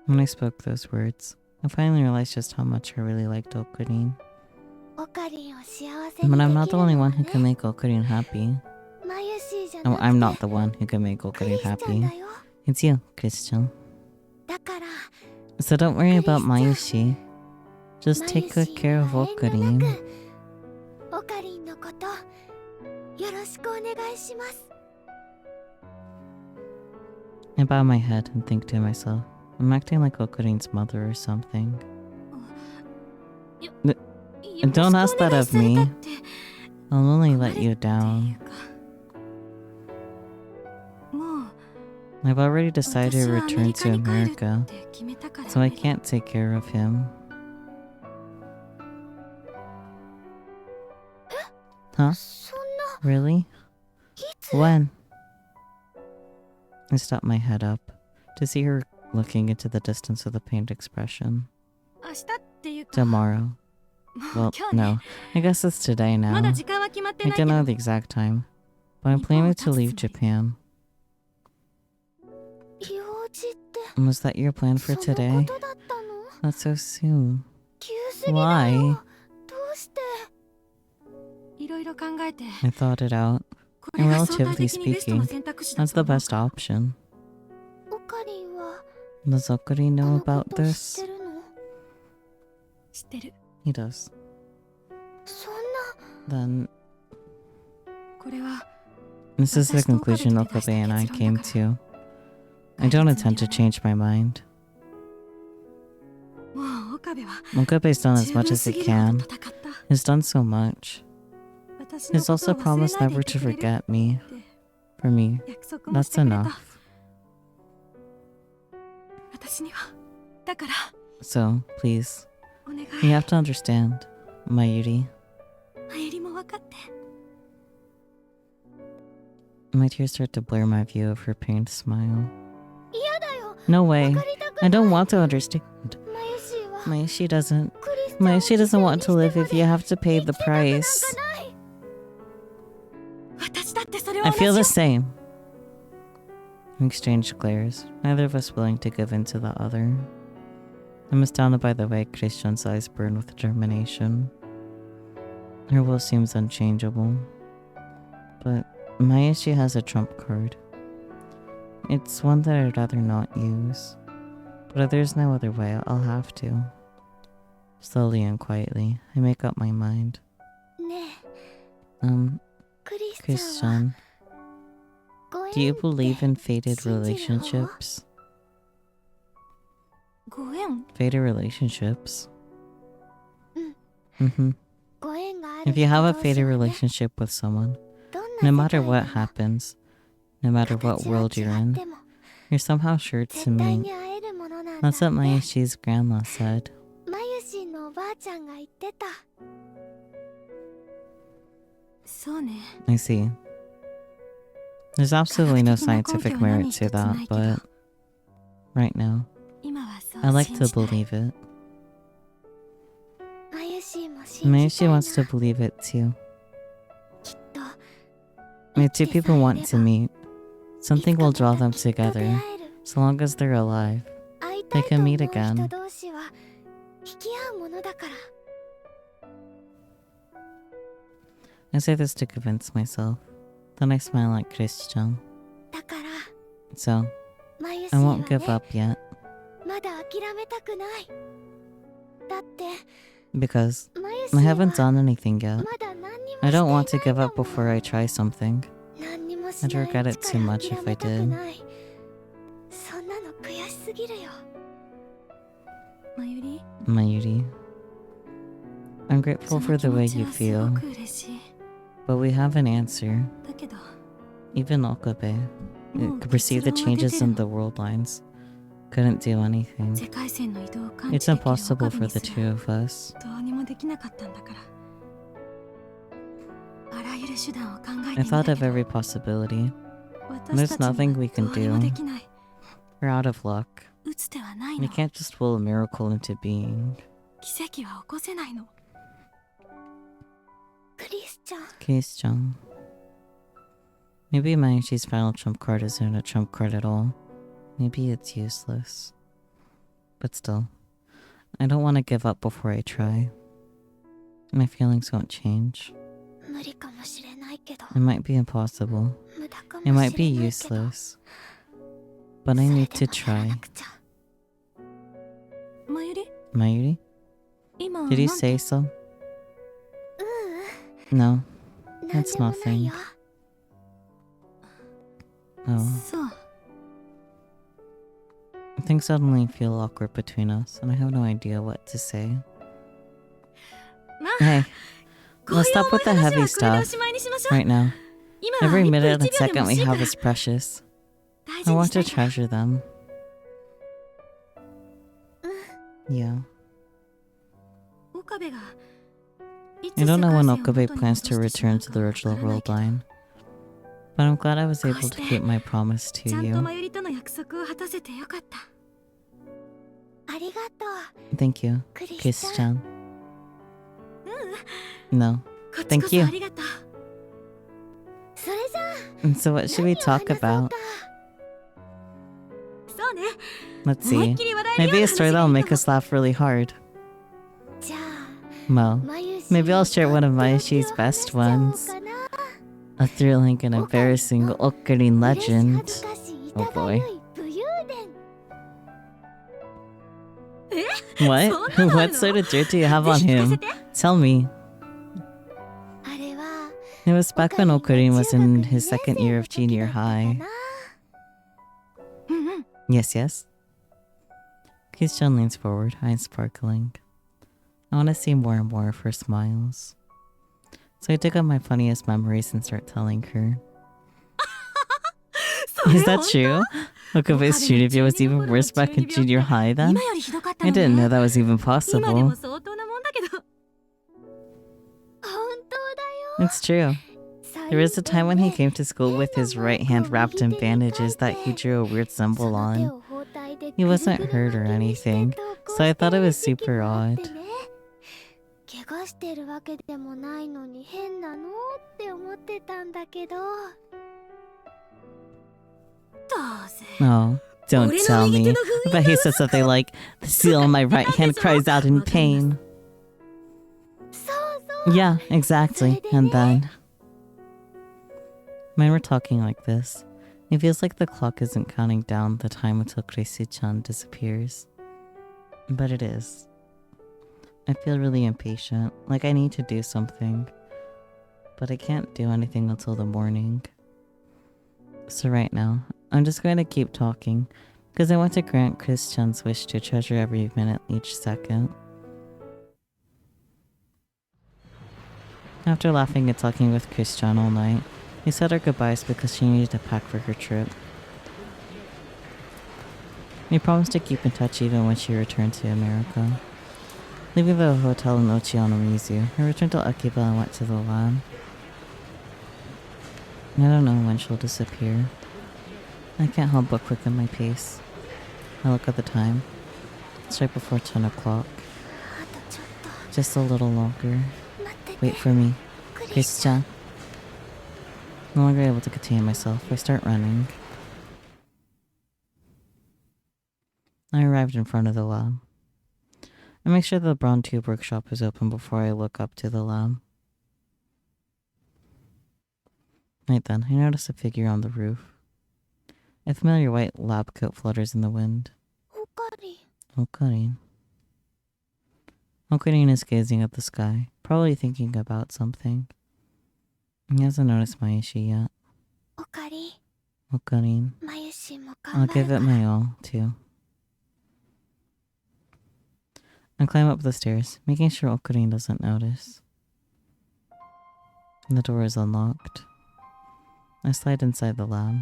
When I spoke those words, I finally realized just how much I really liked Okurin.
オカリンを幸せに
But
で
I'm not
き
the
る
only
のは
one who
ね
can make Okurin happy.
マユシーじゃ
No,
な
I'm
く
not
て
the one who can make
クリ
Okurin
スチャン
happy.
だよ。
It's you, Christian.
だから
So don't worry about
Christian.
Mayushi. Just take good care of Okarin.
オカリンのことよろしくお願いします。
I bow my head and think to myself, I'm acting like Okarin's mother or something. Don't ask that of me. I'll only let you down. I've already decided to return to America, so I can't take care of him. Huh?
そんな
Really?
いつ
When? I stopped my head up to see her looking into the distance with a pained expression.
明日っていうか
Tomorrow.
もう
Well,
今日ね
no. I guess it's today
ま
now.
だ時間は決まって
I
ないけ
don't
ど
know the exact time, but I'm planning to leave Japan.
用事って
Was that your plan for
その
today?
ことだったの
Not so soon.
急すぎだよ
Why?
どうして
いろいろ考えて
I thought it out.
これが
Relatively
相対的にベストな選択肢だ
That's
と
the
思う
best option.
オカリンは
Does Okuri
あ
know
のこ
about
と知っ
this?
てるの
知ってる
He does.
そんな
Then
これは
this is the conclusion Okabe and I came to. I don't intend to change my mind.
もう岡部は
Okabe's done as
十
much
分
as
す
he
ぎるほ
can.
ど戦った
He's done so much.
私の
He's
こと
also
を忘れ
promised
ないで
never
いて
to
くれる
forget me.
って
For me,
約束もして
that's
くれた
enough.
私にはだから
So, please,
お願い
you have to understand, Mayuri.
あゆりも分かって
My tears start to blur my view of her pained smile.
嫌だよ
No way.
分かりたく
I
ない
don't want to understand.
マユシーは
Mayoshi doesn't.
クリスチャンを
Mayoshi doesn't want to
犠牲に
live
して
if you have to pay the
生きてたくなんか
price.
ない
私だってそれは
I
同じ
feel
よ
the same. We exchanged glares, neither of us willing to give in to the other. I'm astounded by the way Christian's eyes burn with determination. Her will seems unchangeable. But Mayoshi has a trump card. It's one that I'd rather not use. But if there's no other way, I'll have to. Slowly and quietly, I make up my mind.
ねえクリスチャン
Christian,
はご縁
do you
って
believe in fated
信じる方？
relationships?
ご縁
Fated relationships?
うん
Mm-hmm.
ご縁がある
If you have a
人同士
fated
はね
relationship with someone,
どんな
no
世
matter
界
what
でも
happens, no matter what
形は
world you're
違っ
in,
ても
you're somehow sure to
絶対
meet.
に会えるものなんだっ
That's
て
what Mayoshi's grandma said.
マユシンのおばあちゃんが言ってた
そうね
I see. There's absolutely no scientific merit to that, but right now,
今はそう
I like
信
to
じたい
believe it.
マユシンも信じた
Mayushi
いな
wants to believe it too.
きっと
If two people want to meet,
い
something
つか
will
ま
draw
た
them
きっと出
together.
会える
So long as they're alive,
会いたい
they
と
can
思う
meet
人
again.
同士は引き合うものだから
I say this to convince myself. Then I smile at Christian.
だから
So,
マユシ
I
ンは
won't give
ね
up yet.
まだ諦めたくないだって
Because
マユシ
I
ンは
haven't done anything yet.
まだ何にも
I
してい
don't
ない
want to give up
んだもん
before I try something.
何にもし
I'd
ないう
regret
ち
it
か
too
ら
much
諦
if I
めたく
did.
ないそんなの悔しすぎるよ
まゆり
Mayuri. I'm grateful
そ
for
の
the
気
way
持ち
you
はす
feel,
ごく嬉しい
but we have an answer.
だけど
Even Okabe,
もう
could perceive the
結論は出
changes
てる
in the world lines, couldn't do anything.
世界線の移動を感
It's
知できる
impossible
岡部
for
に
the
す
two
ら
of us.
どうにもできなかったんだからあらゆる手段を考え
I
てみた
thought
け
of
ど
every possibility.
私たち
There's
に
nothing we
は
can
どうにも
do.
できない
We're out of luck.
打つ手はない
We
の
can't just will a miracle into being.
奇跡は起こせないの
クリスチャン
Christian. Maybe Mayushi's final trump card isn't a trump card at all. Maybe it's useless. But still, I don't want to give up before I try. My feelings won't change.
無理かもしれないけど
It might be impossible.
無駄か
It
も
might
し
be
れないけど
useless. But I
それ
need
で
to
もやら
try.
なくちゃ
まゆり
Mayuri?
今
Did you
なんて
say so?
う
No.
うなん
That's
でもないよ
Oh.
そう
Things suddenly feel awkward between us, and I have no idea what to say.
まあ
Hey,
こういう
let's stop with the
重い話
heavy
はこれでお
stuff
しまいにしましょう
right now.
今は
Every
1分
minute
1
and
秒で
second
も
we
欲しいか
have
ら
is precious.
大
I
事に
want
した
to
いから
treasure them. Yeah.
岡部がい
I
つ
don't
世
know
界
when
線を
Okabe
元に
plans
戻
to
してしま
return
う
to
か
the
わ
original
からない
world
けど
line, but I'm glad I was able to
こうして
keep my promise
ち
to
ゃんと
you.
まゆりとの約束を果たせてよかった
ありがとう
Thank you,
クリスちゃん
Kiss-chan. No.
こっちこ
Thank you.
そありがとう
それじゃあ
And so what should we
何を
talk
話そう
about?
か
そうね
Let's
思いっ
see.
きり笑えるよう
Maybe
な
a
話
story
が
that'll
いい
make
かも
us laugh really hard.
じゃあ
Well,
まゆし
maybe I'll share one of
とっておきを
Mayushi's
話
best
しちゃおう
ones.
かな
A thrilling and embarrassing Okarin
嬉し
legend.
恥ずかしい
Oh
痛が
boy.
ゆい武勇伝
What?
そんなのあ
What
るの
sort of dirt do you have on
ぜひ聞かせ
him?
て
Tell me.
あれは
It was back when Okarin was in his
中学
second year of
二年生の時
junior
だったか
high.
な
うんうん
Yes. Kiss-chan leans forward, eyes sparkling. I want to see more and more of her smiles. So I dig up my funniest memories and start telling her.
それ
Is that
本当
true? Okabe's junior was even worse back in junior high then?
今よりひどかった
I
の
didn't know
ね
that was even
今で
possible.
も相当なもんだけど
本当だよ
It's true. There was a time when he came to school with his right hand wrapped in bandages that he drew a weird symbol on. He wasn't hurt or anything, so I thought it was super odd.
怪我してるわけでもないのに変なのって思ってたんだけど
どうせ
Oh, don't tell me. But he said something like, the seal on my right hand cries out in pain.
そうそう
Yeah, exactly. And then... When we're talking like this, it feels like the clock isn't counting down the time until Krisi-chan disappears. But it is. I feel really impatient, like I need to do something. But I can't do anything until the morning. So right now, I'm just going to keep talking, because I want to grant Chris-chan's wish to treasure every minute each second. After laughing and talking with Chris-chan all night, we said our goodbyes because she needed to pack for her trip. We promised to keep in touch even when she returned to America. Leaving the hotel in Ochinomizu, I returned to Akiba and went to the lab. I don't know when she'll disappear. I can't help but quicken my pace. I look at the time. It's right before 10 o'clock.
あとちょっと
Just a little longer.
待ってて
Wait for me.
クリスちゃん
Chris-chan. No longer able to contain myself, I start running. I arrived in front of the lab. I make sure the brown tube workshop is open before I look up to the lab. Right then, I notice a figure on the roof. A familiar white lab coat flutters in the wind.
おかり
Okarin. Okarin is gazing at the sky, probably thinking about something. He hasn't noticed Mayushi yet.
おかり
Okarin.
まゆしも
I'll
頑張
give
る
it
から
my all, too. I climb up the stairs, making sure Okarin doesn't notice. The door is unlocked. I slide inside the lab.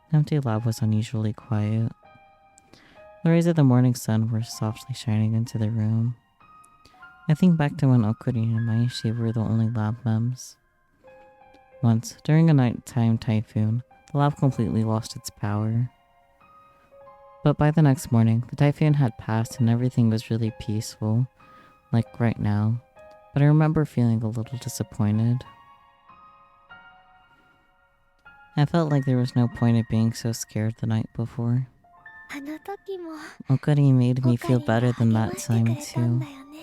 The empty lab was unusually quiet. The rays of the morning sun were softly shining into the room. I think back to when Okarin and Mayushi were the only lab mems. Once, during a nighttime typhoon, the lab completely lost its power. But by the next morning, the typhoon had passed and everything was really peaceful, like right now. But I remember feeling a little disappointed. I felt like there was no point of being so scared the night before.
あの時も
Okarin made me feel
おかり
better
が
than
励
that
ましてく
time
れたん
too.
だよね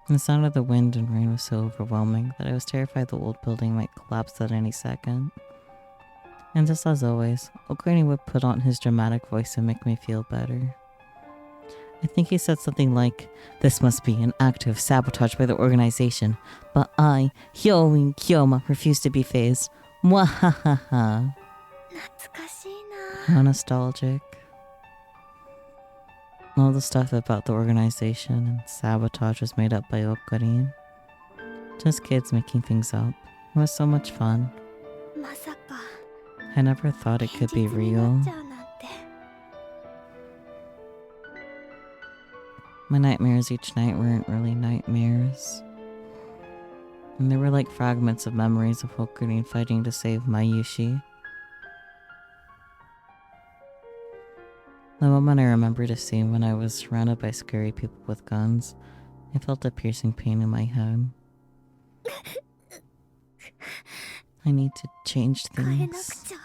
The sound of the wind and rain was so overwhelming that I was terrified the old building might collapse at any second. And just as always, Okarin would put on his dramatic voice and make me feel better. I think he said something like, "This must be an act of sabotage by the organization, but I, Hyoin Kyoma, refuse to be phased." Mwahaha.
懐かしいな。
How nostalgic. All the stuff about the organization and sabotage was made up by Okarin. Just kids making things up. It was so much fun.
まさか
I never thought it could be
現実にな
real.
っちゃうなんて。
My nightmares each night weren't really nightmares. And they were like fragments of memories of Okarin fighting to save Mayushi. The moment I remembered a scene when I was surrounded by scary people with guns, I felt a piercing pain in my head. I need to change
変えなく
things.
ちゃ。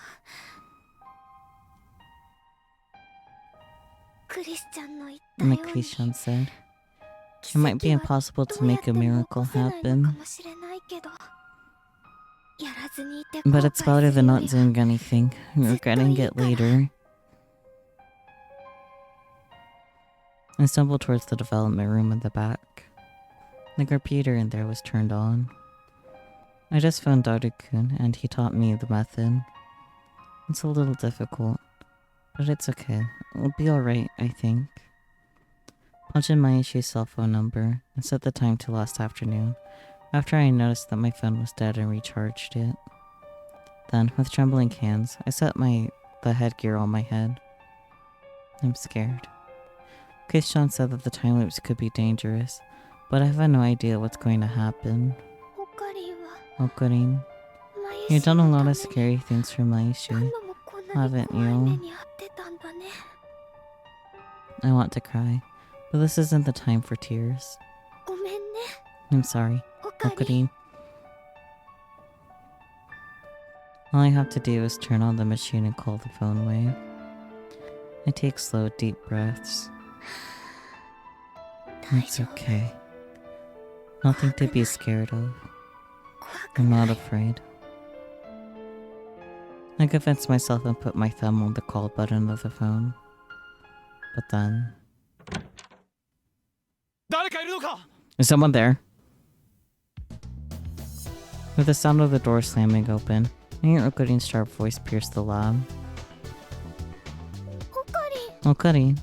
クリスチャンの言ったよう
And
に
Christian said,
奇
it might be
跡は
impossible
ど
to
うやっ
make
て
a
も起
miracle
こせないのか
happen,
もしれないけど、やらずにいて後
but
悔
it's
す
better
る
than
よ
not
り
doing
は
anything and regretting it later. I stumbled towards the development room in the back. The computer in there was turned on. I just found Dr. and he taught me the method. It's a little difficult, but it's okay. It'll be alright, I think. Punch in Mayushi's cell phone number and set the time to last afternoon, after I noticed that my phone was dead and recharged it. Then, with trembling hands, I set the headgear on my head. I'm scared. Christian said that the time loops could be dangerous, but I have no idea what's going to happen.
オカリンは
Okarin,
マユ
you've
シ
done a
の
lot
ため
of
に
scary things for
何
Mayushi.
度もこんなに
haven't
怖い
you?
目に遭ってたんだね。
I want to cry, but this isn't the time for tears.
ごめんね、
I'm sorry,
オカリン。
Okarin. All I have to do is turn on the machine and call the phone away. I take slow, deep breaths.
大
It's
丈夫。
okay. Nothing to be scared of.
怖く
I'm
な
not
い。
afraid. I convinced myself and put my thumb on the call button of the phone. But then...
誰かいるのか。
Is someone there? With the sound of the door slamming open, I hear Okarin's sharp voice pierce the lab.
オカリン、
Okarin.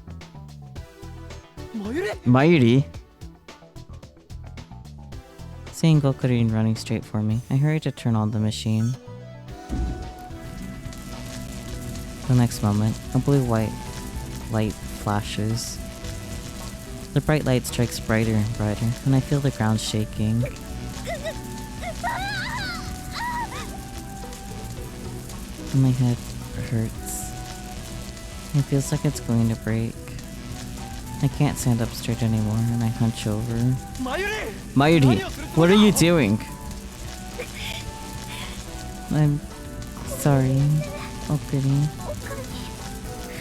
マユリ。
Mayuri? Seeing Okarin running straight for me, I hurried to turn on the machine. The next moment, a blue-white light flashes. The bright light strikes brighter and brighter, and I feel the ground shaking. And my head hurts. It feels like it's going to break. I can't stand up straight anymore, and I hunch over.
マユリ。
Mayuri, what are you doing? I'm sorry, Okarin.
オカリ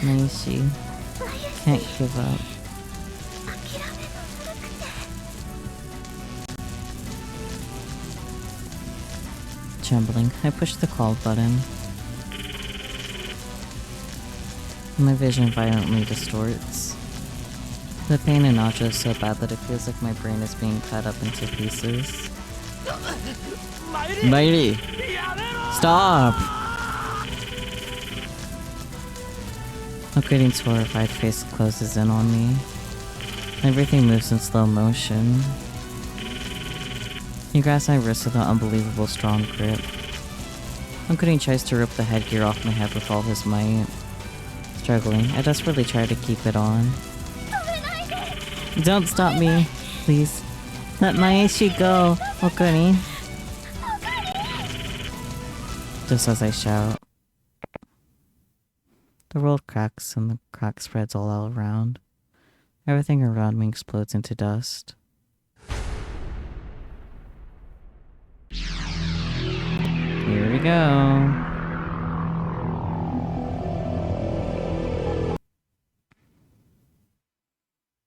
ン、
Mayushi,
マユシ
can't give up.
諦めの古くて。
Trembling, I push the call button. My vision violently distorts. The pain and nausea is so bad that it feels like my brain is being cut up into pieces.
マユリ。
Mayuri,
やめろ。
stop! Okarin's horrified face closes in on me. Everything moves in slow motion. He grasps my wrist with an unbelievable strong grip. Okarin tries to rip the headgear off my head with all his might. Struggling, I desperately try to keep it on. Don't stop me, please. Let Mayushi go, Okarin. Just as I shout. The world cracks and the crack spreads all around. Everything around me explodes into dust. Here we go.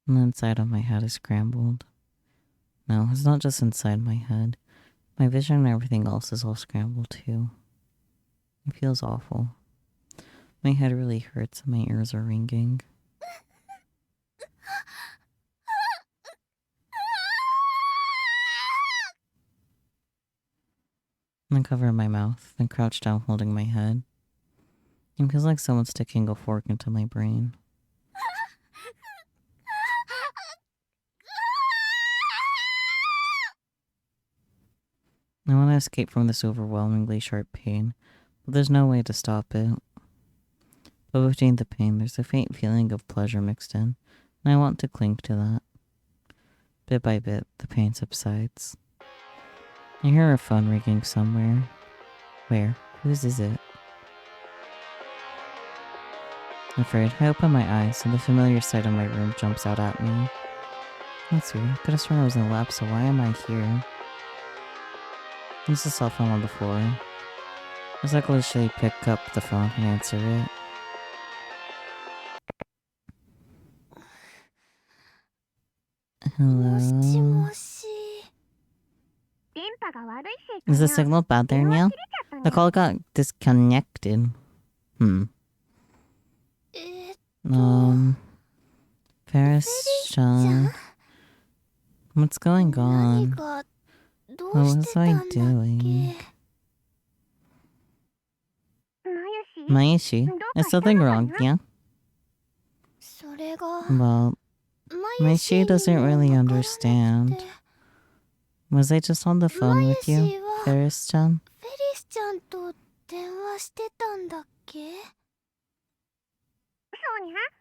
And the inside of my head is scrambled. No, it's not just inside my head. My vision and everything else is all scrambled too. It feels awful. My head really hurts and my ears are ringing. I cover my mouth, then crouch down holding my head. It feels like someone's sticking a fork into my brain. I want to escape from this overwhelmingly sharp pain, but there's no way to stop it. But between the pain, there's a faint feeling of pleasure mixed in, and I want to cling to that. Bit by bit, the pain subsides. I hear a phone ringing somewhere. Where? Whose is it? Afraid, I open my eyes, and the familiar sight of my room jumps out at me. That's weird. I could have sworn I was in the lab, so why am I here? There's a cell phone on the floor. I psychologically pick up the phone and answer it. Hello? Is the signal bad there, Neil? The call got disconnected. Ferris-chan. What's going on? What was I doing? Maishi, is something wrong, yeah? Well, Maishi doesn't really understand. Was I just on the phone with you, Ferris-chan?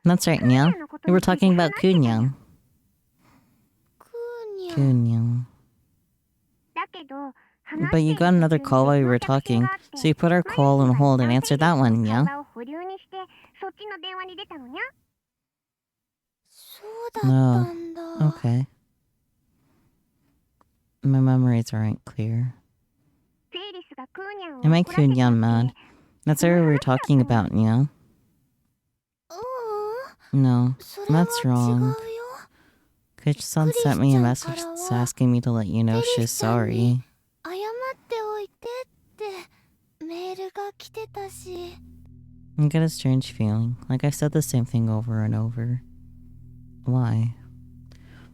That's right, Neil. We were talking about Kunyan. Kunyan. But you got another call while we were talking, so you put our call on hold and answered that one, yeah? Oh, okay. My memories aren't clear. Am I Kunyan mad? That's what we were talking about, yeah? No, that's wrong. Kuchi-san sent me a message asking me to let you know she's sorry. I get a strange feeling, like I said the same thing over and over. Why?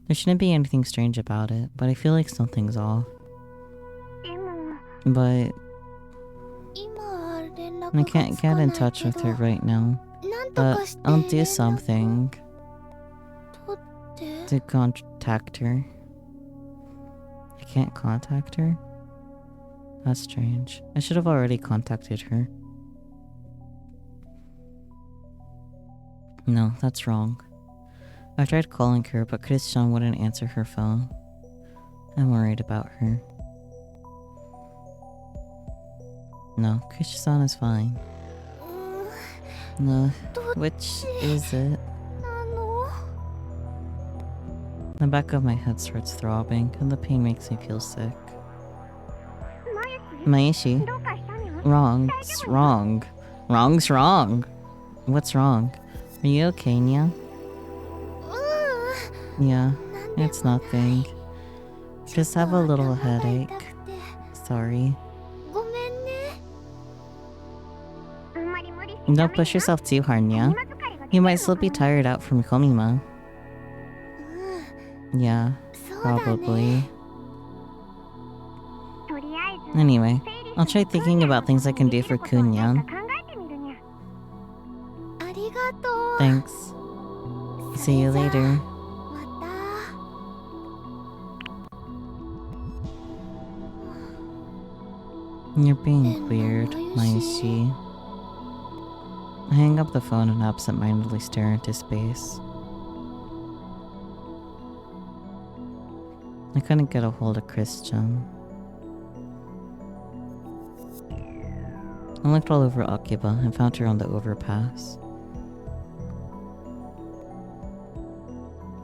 There shouldn't be anything strange about it, but I feel like something's off. But I can't get in touch with her right now. But I'll do something to contact her. I can't contact her? That's strange. I should have already contacted her. No, that's wrong. I tried calling her, but Christian wouldn't answer her phone. I'm worried about her. No, Christian is fine. No, which is it? The back of my head starts throbbing, and the pain makes me feel sick. Maishi? Wrong's wrong. Wrong's wrong. What's wrong? Are you okay, Nya? Yeah, it's nothing. Just have a little headache. Sorry. Don't push yourself too hard, Nya. You might still be tired out from Komima. Yeah, probably. Anyway, I'll try thinking about things I can do for Kunyan. Thanks. See you later. You're being weird, Maishi. I hang up the phone and absentmindedly stare into space. I couldn't get a hold of Christian. I looked all over Akiba and found her on the overpass.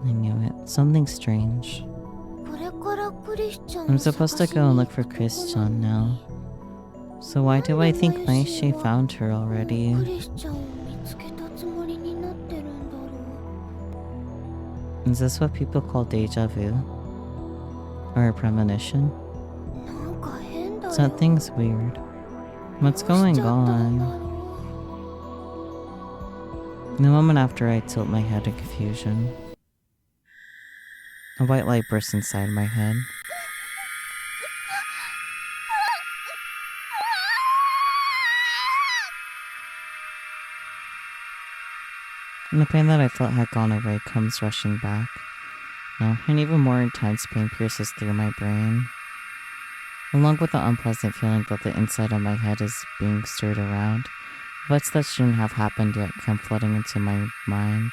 I knew it. Something strange. I'm supposed to go and look for Christian now. So why do I think Maishi found her already? Is this what people call deja vu? Or a premonition? Something's weird. What's going on? The moment after, I tilt my head in confusion. A white light bursts inside my head. And the pain that I thought had gone away comes rushing back. No, an even more intense pain pierces through my brain. Along with the unpleasant feeling that the inside of my head is being stirred around, thoughts that shouldn't have happened yet come flooding into my mind.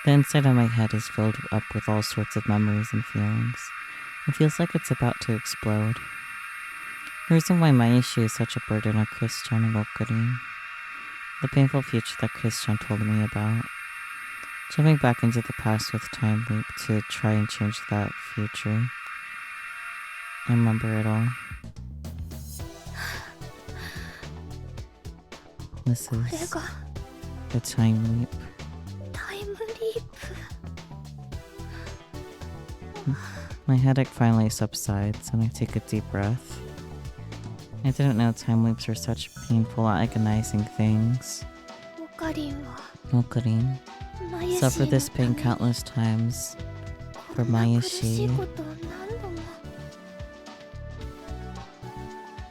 The inside of my head is filled up with all sorts of memories and feelings. It feels like it's about to explode. The reason why my issue is such a burden on Christian and Okarin. The painful future that Christian told me about. Jumping back into the past with Time Leap to try and change that future. I remember it all. This is the Time Leap.
タイムリープ
My headache finally subsides and I take a deep breath. I didn't know time loops were such painful, agonizing things.
オカリンは
Okarin
マユシー
suffered this
のため
pain countless times
こ
for
んな苦しい
Mayashi.
ことを何度も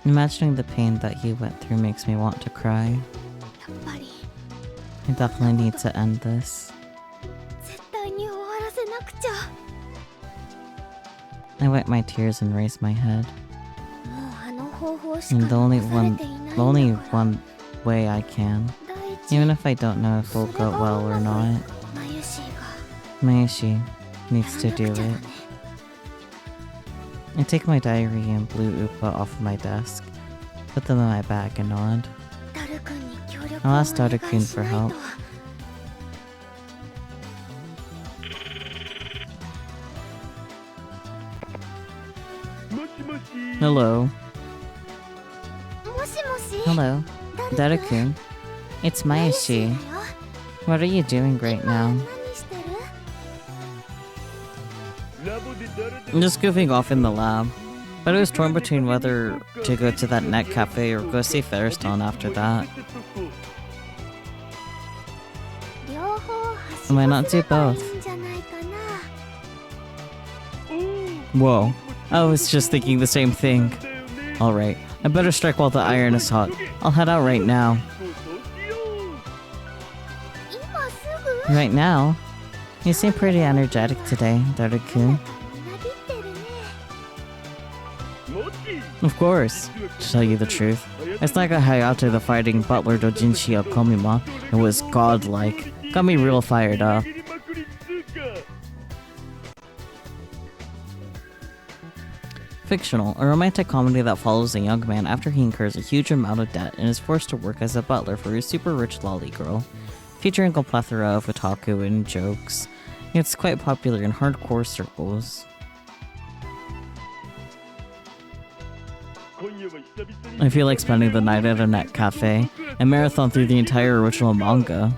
Imagining the pain that he went through makes me want to cry.
やっぱり
I definitely need to end this.
絶対に終わらせなくちゃ
I wipe my tears and raise my head.
もうあの方法しか
And the only
残され
one,
ていないんだ
the only
から
one way I can,
第一
even if I don't know if
そ
it'll
れ
go
が
well or
うま
not.
くマユシーが
Mayashi
や
needs
ら
to
な
do
くちゃだ
it.
ね
I take my diary and blue Upa off of my desk, put them in my bag and nod.
ダル君に協力を
I'll
お
ask
願
Dada
い
Kun
し
for
ないと
help. Hello.
もしもし
Hello.
ダル
Dada
君
Kun. It's
マユシー
Mayashi.
だよ
What are you doing right
今
now?
何してる
I'm just goofing off in the lab. But I was torn between whether to go to that net cafe or go see Ferriston after that.
両方走
Why
ら
not
せ
do
ればい
both?
いんじゃないかな
Whoa. I was just thinking the same thing. Alright, I better strike while the iron is hot. I'll head out right now.
今すぐ
Right now? You seem pretty energetic today, Dada Kun.
みなぎってるね
Of course. To tell you the truth, it's like a Hayate the fighting butler Dojinshi Okomima. It was godlike. Got me real fired up. Fictional, a romantic comedy that follows a young man after he incurs a huge amount of debt and is forced to work as a butler for a super rich lolly girl. Featuring a plethora of otaku and jokes. It's quite popular in hardcore circles. I feel like spending the night at a net cafe and marathon through the entire original manga.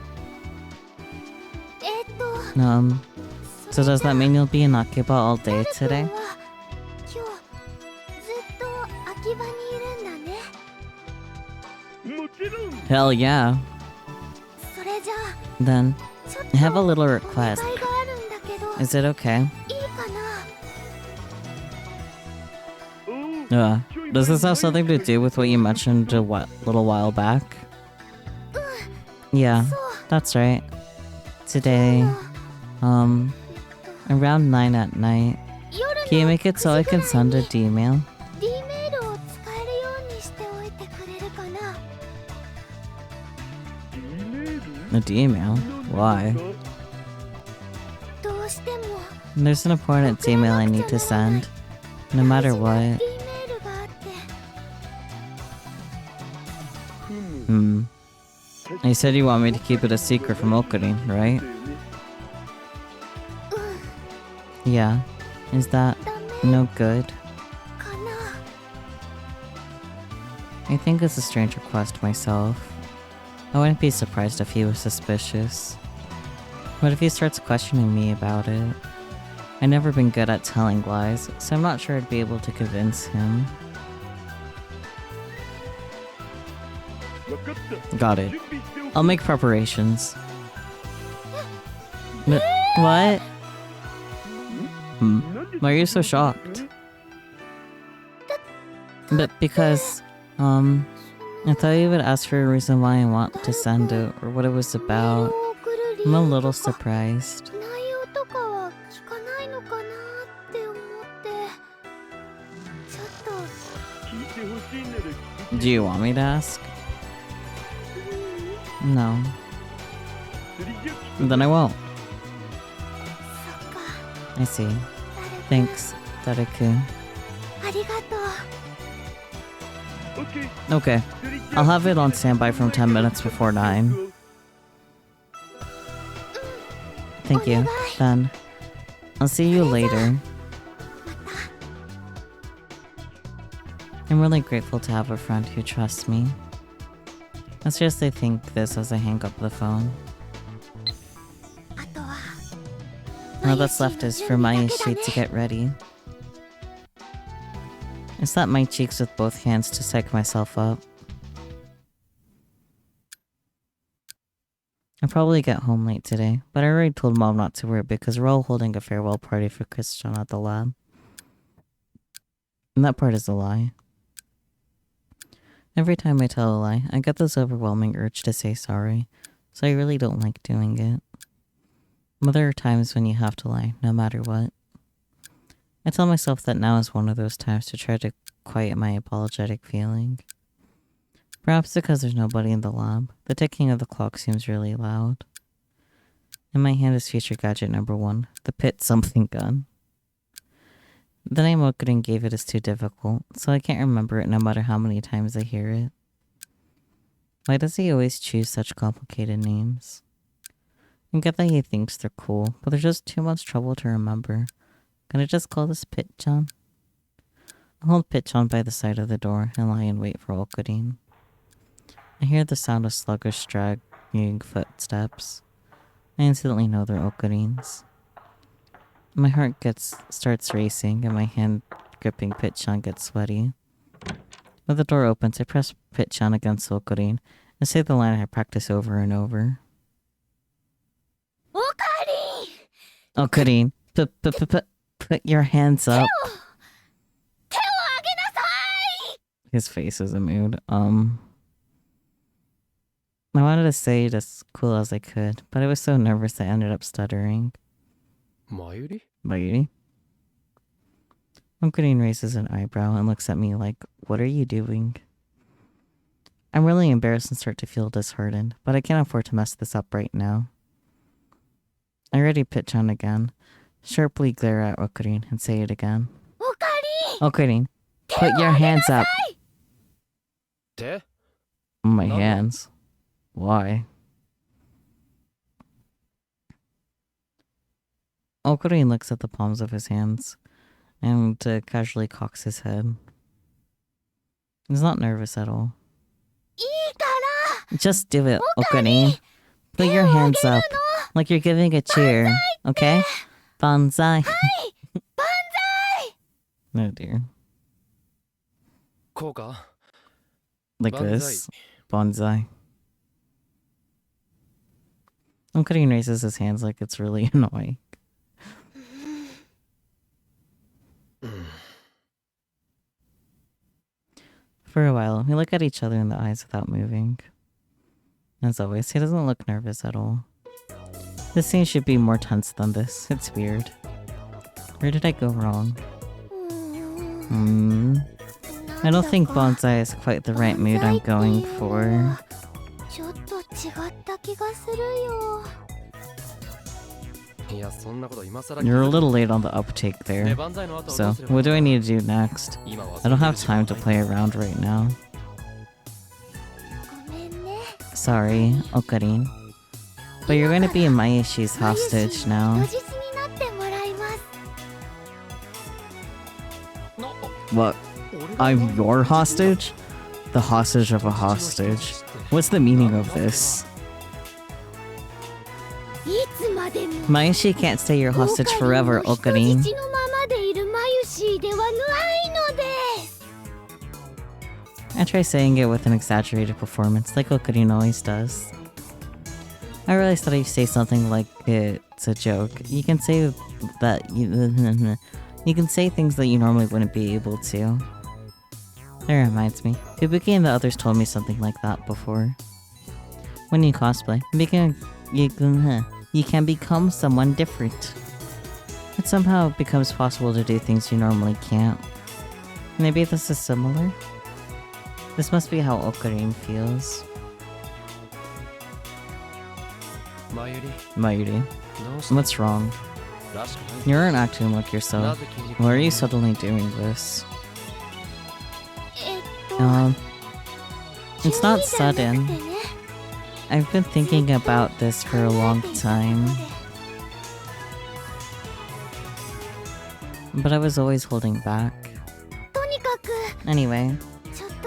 えっと
So does that mean you'll be in Akiba all day
ダル
today?
君は今日ずっと秋葉にいるんだね
Hell yeah.
それじゃあ
Then,
ちょっ
I have a
と
little
お願い
request.
があるんだけど
Is it okay?
いいかな
Does this have something to do with what you mentioned a little while back? Yeah,
そう
that's right. Today, around 9 at night.
夜
Can you
の
make it so I can send a D mail?
D メールを使えるようにしておいてくれるかな
A D mail? Why?
どうしても
There's an important D mail I need to send. No matter
大事な
what.
D メールがあって
You said you want me to keep it a secret from Okarin, right?
うん
Yeah. Is that
ダメ
no good?
かな
I think it's a strange request myself. I wouldn't be surprised if he was suspicious. What if he starts questioning me about it? I've never been good at telling lies, so I'm not sure I'd be able to convince him. Got it. I'll make preparations. What? Why are you so shocked? But because, I thought you would ask for a reason why I want to send it, or what it was about.
メールを送る理
I'm a
由
little
とか
surprised.
内容とかは聞かないのかなって思ってちょっと
聞いてほしいなら聞い
Do you want me to ask?
うん
No.
てそれじゃ聞
Then I won't.
そっか
I see.
誰か
Thanks, Dareku.
ありがとう
OK
Okay,
それじゃ
I'll have it on standby from 10 minutes before 9. Thank you. Then, I'll see you later. I'm really grateful to have a friend who trusts me. I seriously think this as I hang up the phone.
あとは
All that's left is for Mayashi to get ready. I slapped my cheeks with both hands to psych myself up. I'll probably get home late today, but I already told Mom not to worry because we're all holding a farewell party for Christian at the lab. And that part is a lie. Every time I tell a lie, I get this overwhelming urge to say sorry, so I really don't like doing it. But there are times when you have to lie, no matter what. I tell myself that now is one of those times to try to quiet my apologetic feeling. Perhaps because there's nobody in the lab, the ticking of the clock seems really loud. In my hand is feature gadget number 1, the pit something gun. The name Okurin gave it is too difficult, so I can't remember it no matter how many times I hear it. Why does he always choose such complicated names? I get that he thinks they're cool, but they're just too much trouble to remember. Can I just call this Pitchan? I hold Pitchan by the side of the door and lie in wait for Okurin. I hear the sound of sluggish dragging footsteps. I instantly know they're Okurin's. My heart starts racing and my hand gripping Pitchan gets sweaty. When the door opens, I press Pitchan against Okurin and say the line I practice over and over.
おかり
Okurin, put your hands up.
手をあげなさい
His face is a mood. I wanted to say it as cool as I could, but I was so nervous I ended up stuttering.
マユリ
Lady? Okurin raises an eyebrow and looks at me like, what are you doing? I'm really embarrassed and start to feel disheartened, but I can't afford to mess this up right now. I ready pitch on again, sharply glare at Okurin and say it again.
おかり
Okurin, put your hands up.
手
My
No.
hands. Why? Okurin looks at the palms of his hands and casually cocks his head. He's not nervous at all.
いいから
Just do it, Okurin. Put your hands up, like you're giving a cheer, okay? Banzai.
万
Oh dear.
こうか
Like
Banzai.
this. Bonsai. Okurin raises his hands like it's really annoying. For a while, we look at each other in the eyes without moving. As always, he doesn't look nervous at all. This scene should be more tense than this. It's weird. Where did I go wrong?
うーん
I don't think bonsai is quite the right mood I'm going for.
ちょっと違った気がするよ
いやそんなこと今更
You're a little late on the uptake
で
there.
万歳の後はど
So,
うすれば
what do I need to do next?
今は
I don't have time to play around right now.
ごめんね
Sorry, Okurin. But you're gonna be Mayashi's hostage
人
now.
質になってもらいます
What? I'm your hostage? The hostage of a hostage. What's the meaning of this?
いつまでも
Mayashi can't stay your hostage forever,
人
Okurin.
質のままでいるマユシーではないのです
I try saying it with an exaggerated performance, like Okurin always does. I realized that if you say something like it's a joke, you can say that you can say things that you normally wouldn't be able to. That reminds me. Kabuki and the others told me something like that before. When you cosplay, you can become someone different. It somehow becomes possible to do things you normally can't. Maybe this is similar? This must be how Ocarine feels. Mayuri, what's wrong? You aren't acting like yourself. Why are you suddenly doing this? It's not sudden. I've been thinking about this for a long time. But I was always holding back. Anyway,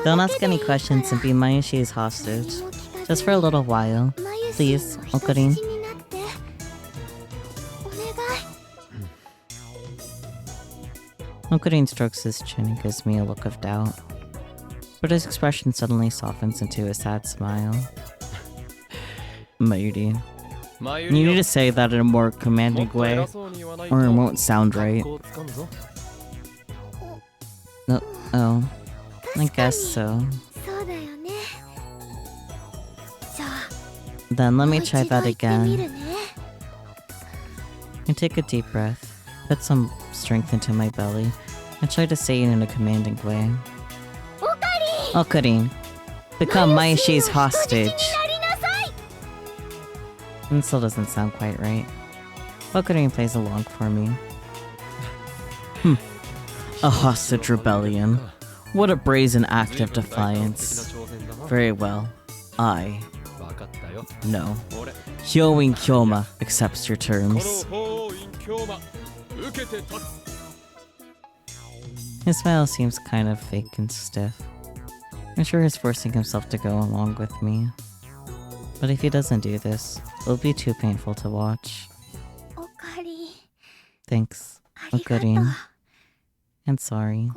don't ask any questions and be Mayushi's hostage. Just for a little while. Please, Ocarine. Ocarine strokes his chin and gives me a look of doubt. But his expression suddenly softens into a sad smile. Mayuri, you need to say that in a more commanding way, or it won't sound right. Oh, I guess so. Then let me try that again. I take a deep breath, put some strength into my belly, and try to say it in a commanding way. Ocarine, become Mayushi's hostage. It still doesn't sound quite right. Ocarine plays along for me. A hostage rebellion. What a brazen act of defiance. Very well. No. Hyoin Kyoma accepts your terms. His smile seems kind of fake and stiff. I'm sure he's forcing himself to go along with me. But if he doesn't do this, it'll be too painful to watch. Thanks, Ocarine. And sorry.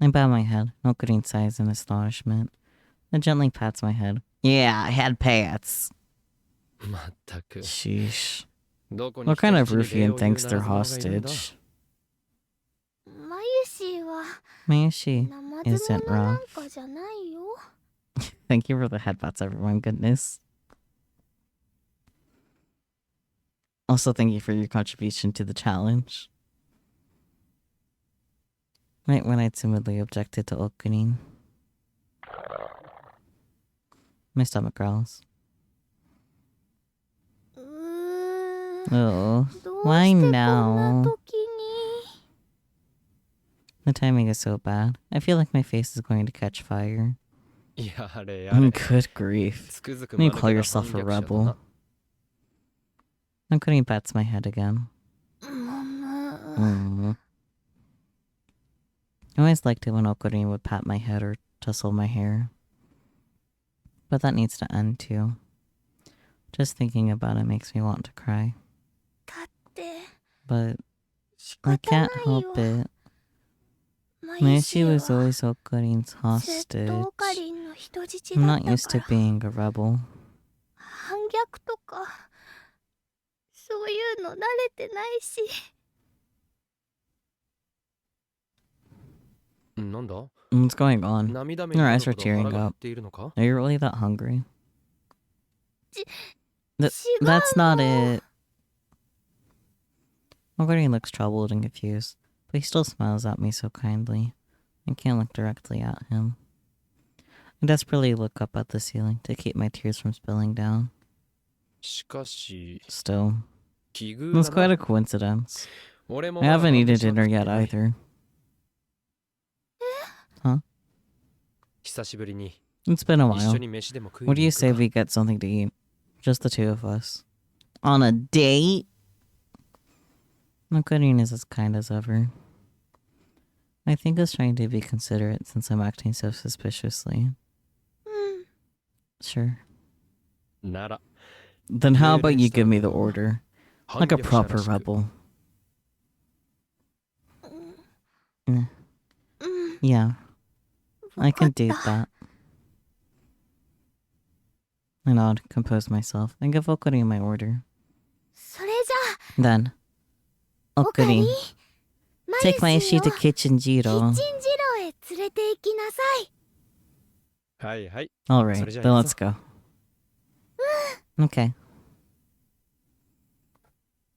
I bow my head. Ocarine sighs in astonishment. Then gently pats my head. Yeah, head pats. Sheesh. What kind of ruffian thinks they're hostage? Mayushi isn't rough. Thank you for the headbutts, everyone. Goodness. Also, thank you for your contribution to the challenge. Right when I timidly objected to Ocarine. My stomach growls. Oh, why now? The timing is so bad. I feel like my face is going to catch fire. Good grief. You call yourself a rebel. Ocarine pats my head again. I always liked it when Ocarine would pat my head or tussle my hair. But that needs to end too. Just thinking about it makes me want to cry. But I can't help it. Mayushi was always Okarine's hostage. I'm not used to being a rebel. What's going on? Your eyes are tearing up. Are you really that hungry? That's not it. Ocarine looks troubled and confused, but he still smiles at me so kindly. I can't look directly at him. I desperately look up at the ceiling to keep my tears from spilling down. Still, it's quite a coincidence. I haven't eaten dinner yet either. Huh? It's been a while. What do you say we get something to eat? Just the two of us. On a date? Ocarine is as kind as ever. I think he's trying to be considerate since I'm acting so suspiciously. Sure. Then how about you give me the order? Like a proper rebel. Yeah. I can do that. I nod, compose myself, and give Ocarine my order. Then, Ocarine, Take my ishi to Kitchen
キッ
Jiro.
チンジロへ連れて行きなさい。
はいはい。
Alright,
それじゃあ
then
行く
let's
ぞ。
go. Okay.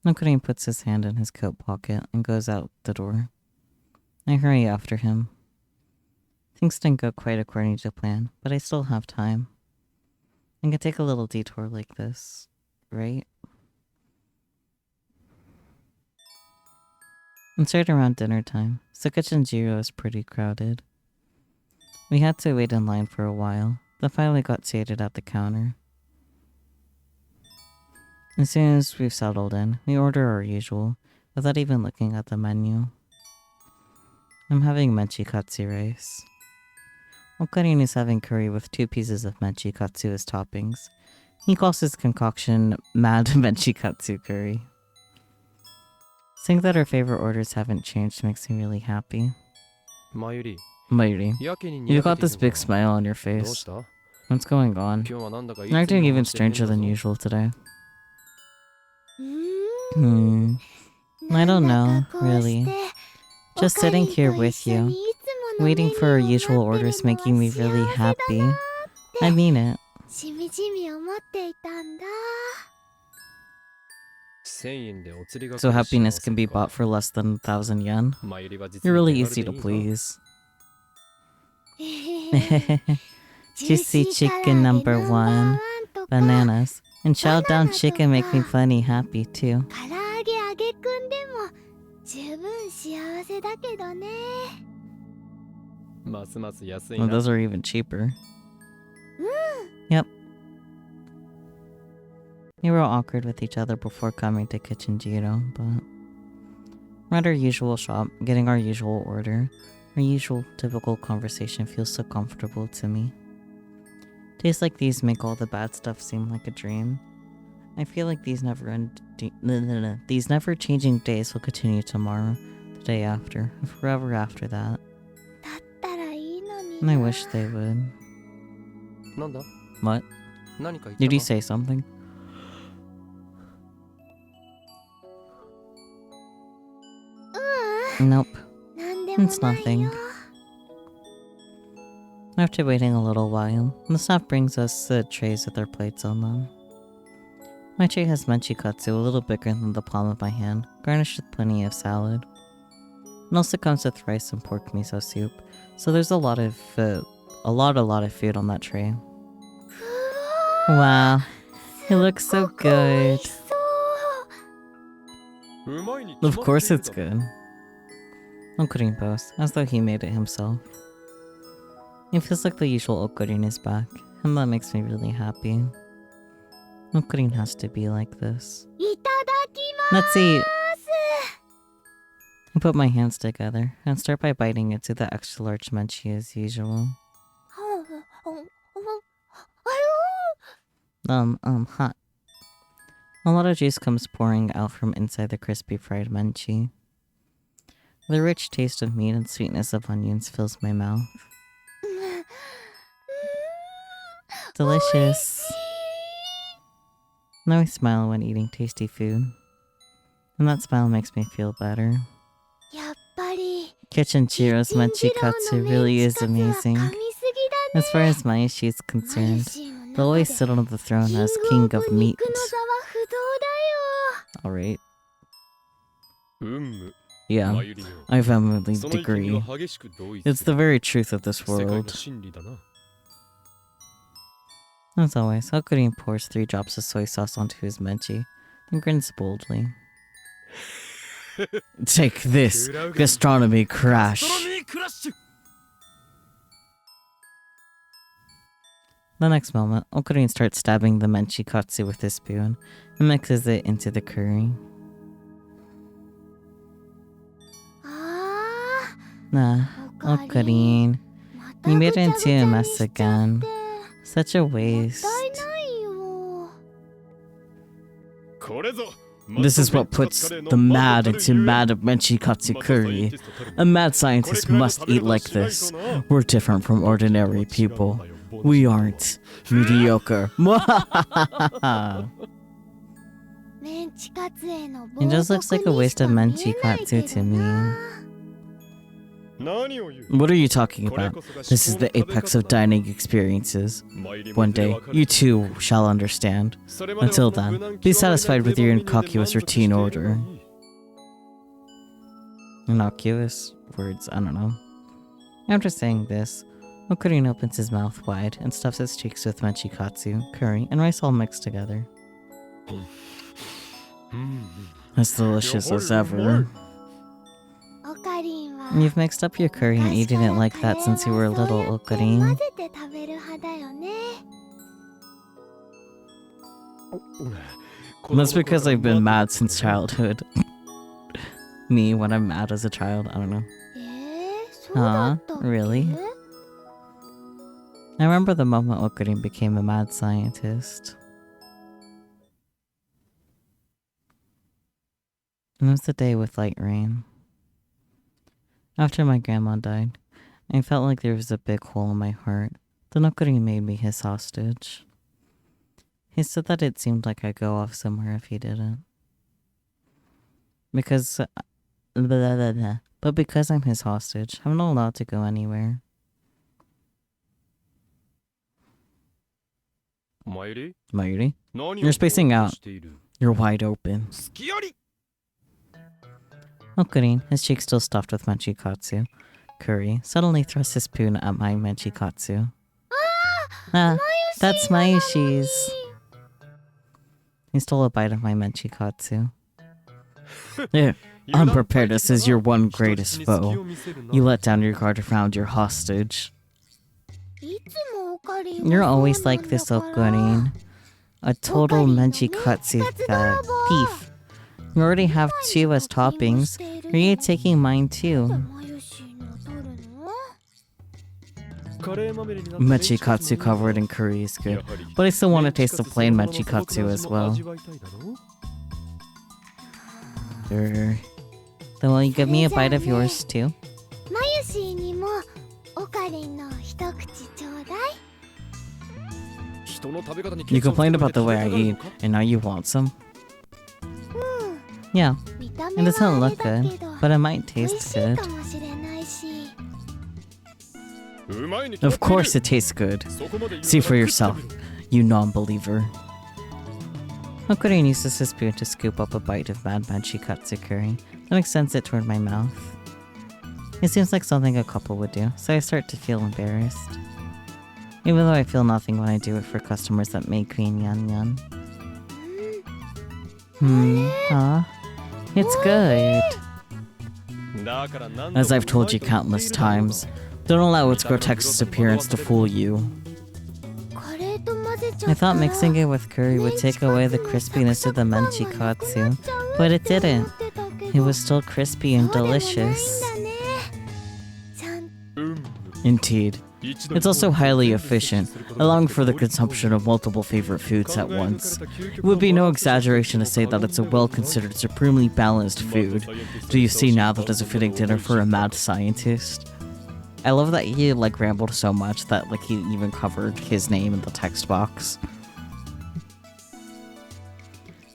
Okarin puts his hand in his coat pocket and goes out the door. I hurry after him. Things didn't go quite according to plan, but I still have time. I can take a little detour like this, right? It's right around dinner time, so Kitchen Jiro is pretty crowded. We had to wait in line for a while, but finally got seated at the counter. As soon as we've settled in, we order our usual, without even looking at the menu. I'm having menchikatsu rice. Okarin is having curry with 2 pieces of menchikatsu as toppings. He calls his concoction Mad Menchikatsu Curry. Saying that our favorite orders haven't changed makes me really happy.
まゆり、
Mayuri,
やけに
you
似合
got
って
this
い
big
るのか
smile on your
どう
face.
した？
What's going on?
今日はなんだかいつ
You're
に
acting
も
even
増して変
stranger
だ
than
ぞ。
usual today.
うーん。
I don't
なんだ
know,
かこうして
really. Just sitting here with you, waiting for our usual orders, making me really happy. I mean it.
しみじみ思っていたんだ。
1000円でお釣りが来
So
る
happiness
幸
can be
せか。
bought for less than 1,000 yen.
まゆりは実
You're
に
really
手
easy
軽
to
でいいな。
please. Juicy chicken number 1, bananas, and chow down chicken make me plenty happy too.
唐揚げあげくんでも十分幸せだけどね。
ますます安い
Well,
な。
those are even cheaper. Yep. We were all awkward with each other before coming to Kitchen Jiro, but we're at our usual shop, getting our usual order. Our usual typical conversation feels so comfortable to me. Tastes like these make all the bad stuff seem like a dream. I feel like these these never changing days will continue tomorrow, the day after, and forever after that.
だったらいいのに
And I wish they would.
なんだ？
What?
何か言った
Did you
か？
say something? Nope.
なんでも
It's
ない
nothing.
よ。
After waiting a little while, the staff brings us the trays with their plates on them. My tray has menchikatsu, a little bigger than the palm of my hand, garnished with plenty of salad. It also comes with rice and pork miso soup, so there's a lot of food on that tray. Wow, it looks so
すごく美
good.
味しそう。
うまいに決
Of
まって
course
いる
it's
だろ。
good. Okurin boasts, as though he made it himself. It feels like the usual Okurin is back, and that makes me really happy. Okurin has to be like this.
いただきま
Let's eat.
す。
I put my hands together and start by biting into the extra large menchie as usual. Hot. A lot of juice comes pouring out from inside the crispy fried menchie. The rich taste of meat and sweetness of onions fills my mouth. Delicious. Now I smile when eating tasty food. And that smile makes me feel better.
やっぱり
Kitchen Chiro's
金次郎
menchikatsu
の
really
メン
is
チカツは噛みすぎ
amazing.
だね。
As far as Mayashi is
マユ
concerned,
シーの
they'll
中
always
で
sit on the throne
キン
as
グ
king
オ
of
ブ
meat.
肉の座は不動だよ。
Alright.
む。
Yeah,
まゆりよ。
I vehemently
その意見
agree.
には激しく同意
It's
す
the
る。
very truth of this
世界の
world.
真理だな。
As always, Hakurin pours 3 drops of soy sauce onto his menchie and grins boldly. Take this, gastronomy
ガ
crash.
ストロミークラッシュ。
The next moment, Okurin starts stabbing the menchikatsu with his spoon and mixes it into the curry.
あ
Nah,
あ、おかり。
Okurin,
また
you
ぐ
made
ち
it
ゃぐち
into
ゃ
a
に
mess
しちゃっ
again.
て。
Such a
もった
waste.
いないよ。
これぞ。
This is what puts the mad into mad menchikatsu curry. A mad scientist must eat like this. We're different from ordinary people. We aren't mediocre.
メンチカツへの
It just looks like a waste of
冒涜にしか見えないけ
menchikatsu to
ど
me.
な。
What are you talking about? This is the apex of dining experiences. One day, you too shall understand. Until then, be satisfied with your innocuous routine order. Innocuous? Words, I don't know. After saying this, Okarine opens his mouth wide and stuffs his cheeks with menchikatsu, curry, and rice all mixed together. As delicious as ever. You've mixed up your curry and eaten it like that since you were little, Okarine. That's because I've been mad since childhood. Me, when I'm mad as a child, I don't know. Huh? Really? I remember the moment Okarine became a mad scientist. It was the day with light rain. After my grandma died, I felt like there was a big hole in my heart. Then Okarine made me his hostage. He said that it seemed like I'd go off somewhere if he didn't. Because... But because I'm his hostage, I'm not allowed to go anywhere. Mayuri? You're spacing out. You're wide open. Okarine, his cheek still stuffed with menchikatsu, curry, suddenly thrust his spoon at my menchikatsu. That's Mayushi's. He stole a bite of my menchikatsu. Unpreparedness is your one greatest foe. You let down your guard around your hostage. You're always like this, Okarine. A total menchikatsu thief. You already have 2 as toppings. Are you taking mine too? Menchikatsu covered in curry is good, but I still want to taste the plain menchikatsu as well. Then will you give me a bite of yours too? You complained about the way I eat, and now you want some? Yeah, it doesn't look good, but it might taste good. Of course it tastes good. See for yourself, you non-believer. Okarine uses his spoon to scoop up a bite of bad menchikatsu curry, then extends it toward my mouth. It seems like something a couple would do, so I start to feel embarrassed. Even though I feel nothing when I do it for customers that make me nyan nyan. It's good. As I've told you countless times, don't allow its grotesque appearance to fool you. I thought mixing it with curry would take away the crispiness of the menchikatsu, but it didn't. It was still crispy and delicious. Indeed. It's also highly efficient, allowing for the consumption of multiple favorite foods at once. It would be no exaggeration to say that it's a well-considered, supremely balanced food. Do you see now that it's a fitting dinner for a mad scientist? I love that he rambled so much that he even covered his name in the text box.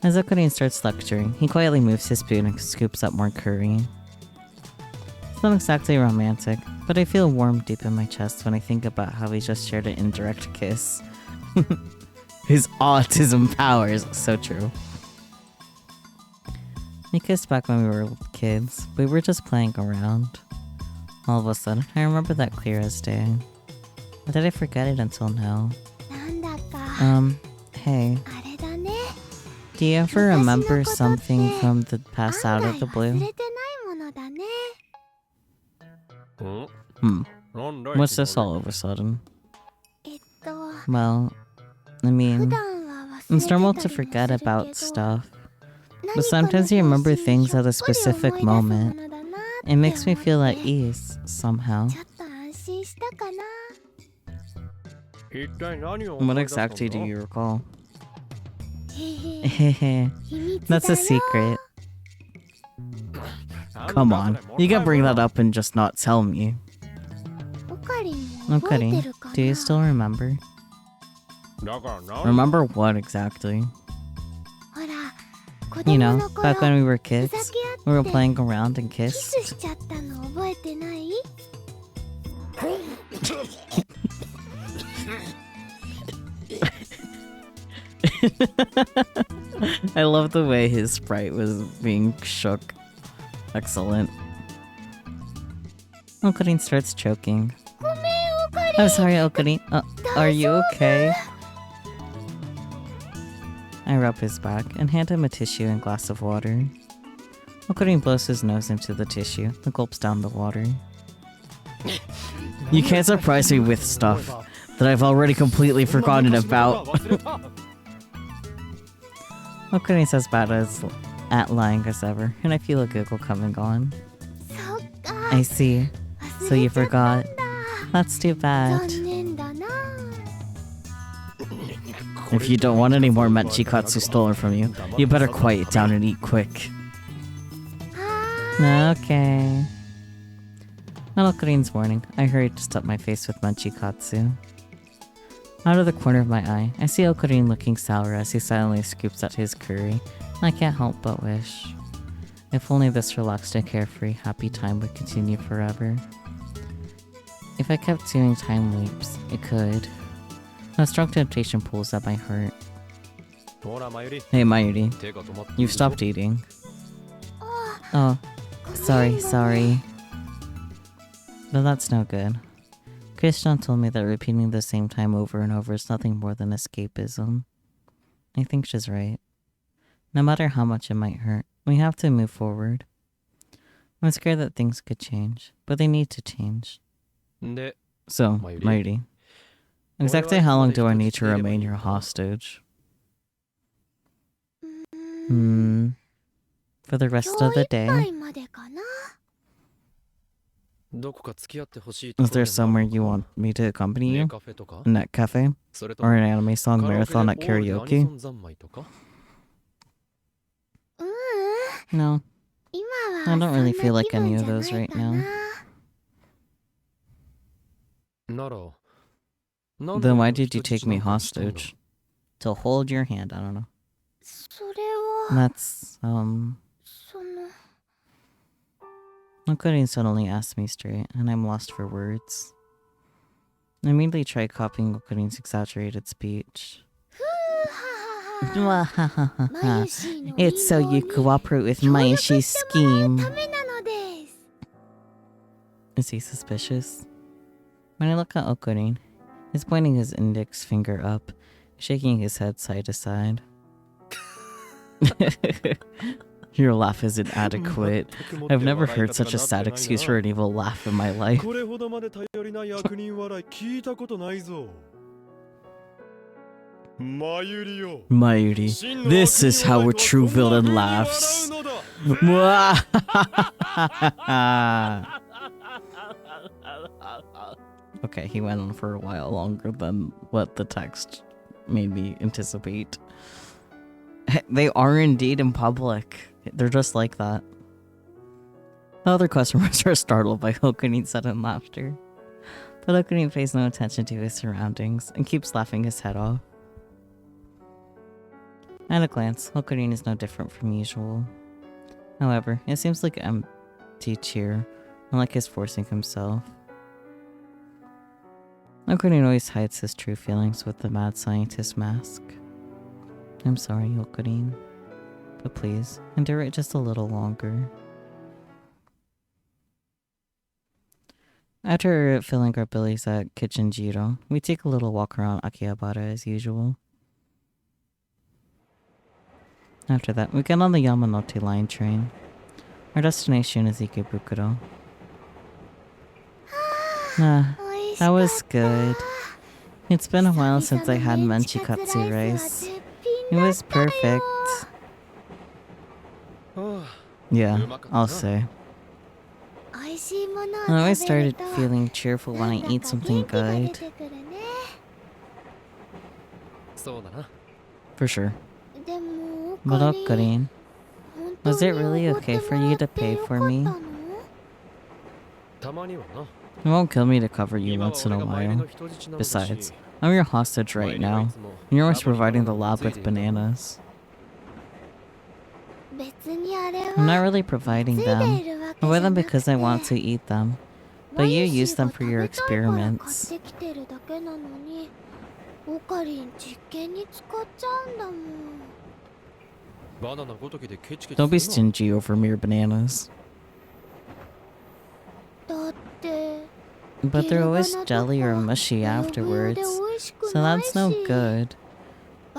As Okarine starts lecturing, he quietly moves his spoon and scoops up more curry. It's not exactly romantic, but I feel warm deep in my chest when I think about how we just shared an indirect kiss. His autism powers, so true. We kissed back when we were kids, but we were just playing around. All of a sudden, I remember that clear as day. Or did I forget it until now? Hey. Do you ever remember something from the past out of the blue? What's this all of a sudden? Well, I mean, it's normal to forget about stuff. But sometimes you remember things at a specific moment. It makes me feel at ease, somehow. What exactly do you recall? That's a secret. Come on, you can bring that up and just not tell me. Okarine, do you still remember? Remember what exactly? You know, back when we were kids, we were playing around and kissed.
てない？
I love the way his sprite was being shook. Excellent. Okarin starts choking. I'm sorry, Okarin. Are you okay? I rub his back and hand him a tissue and glass of water. Okarin blows his nose into the tissue and gulps down the water. You can't surprise me with stuff that I've already completely forgotten about. Okarin's as bad at lying as ever, and I feel a giggle coming on. I see. So you forgot. That's too bad. If you don't want any more menchikatsu stolen from you, you better quiet down and eat quick. Okay. At Okarin's warning, I hurried to stop my face with menchikatsu. Out of the corner of my eye, I see Okarin looking sour as he silently scoops at his curry, and I can't help but wish. If only this relaxed and carefree, happy time would continue forever. If I kept doing time leaps, it could. A strong temptation pulls at my heart. Hey Mayuri, you've stopped eating. Oh, sorry. But that's no good. Christian told me that repeating the same time over and over is nothing more than escapism. I think she's right. No matter how much it might hurt, we have to move forward. I'm scared that things could change, but they need to change. So, Mayuri, exactly how long do I need to remain your hostage? For the rest of the day? Is there somewhere you want me to accompany you? A net cafe? Or an anime song marathon at karaoke? No. I don't really feel like any of those right now. Then why did you take me hostage? To hold your hand, I don't know. That's, Okarin suddenly asked me straight, and I'm lost for words. I immediately tried copying Okarin's exaggerated speech. It's so you cooperate with Mayushi's scheme. Is he suspicious? When I look at Okarin, he's pointing his index finger up, shaking his head side to side. Your laugh is inadequate. I've never heard such a sad excuse for an evil laugh in my life. Mayuri, this is how a true villain laughs. Okay, he went on for a while longer than what the text made me anticipate. They are indeed in public. They're just like that. The other customers are startled by Okarin's sudden laughter. But Okarin pays no attention to his surroundings and keeps laughing his head off. At a glance, Okarin is no different from usual. However, it seems like empty cheer, unlike his forcing himself. Okarin always hides his true feelings with the mad scientist mask. I'm sorry, Okarin, but please, endure it just a little longer. After filling our bellies at Kitchen Jiro, we take a little walk around Akihabara as usual. After that, we get on the Yamanote line train. Our destination is Ikebukuro. That was good. It's been a while since I had menchikatsu rice. It was perfect. Yeah, I'll say. I always started feeling cheerful when I eat something good. For sure. But Okarin, was it really okay for you to pay for me? It won't kill me to cover you once in a while. Besides, I'm your hostage right now, and you're always providing the lab with bananas. I'm not really providing them. I wear them because I want to eat them. But you use them for your experiments.
オカリン実験に使っちゃうんだもん。
バナナごときでケチケチ
Don't be
するな。
stingy over mere bananas.
だって
But they're always jelly or mushy afterwards, so that's no good.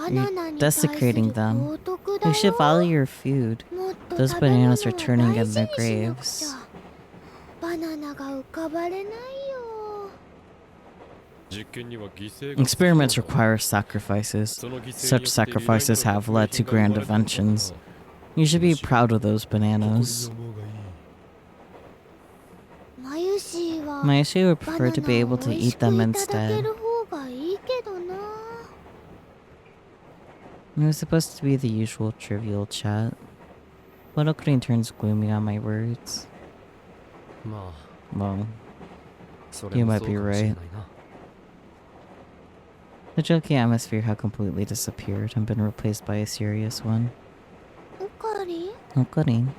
You're desecrating them. You should value your food. Those bananas are turning in their graves.
バナナが浮かばれないよ。
Experiments require sacrifices. Such sacrifices have led to grand inventions. You should be proud of those bananas. Mayushi would prefer to be able to eat them instead. It was supposed to be the usual trivial chat, but Okarin turns gloomy on my words. Well, you might be right. The jokey atmosphere had completely disappeared and been replaced by a serious one. Okarin?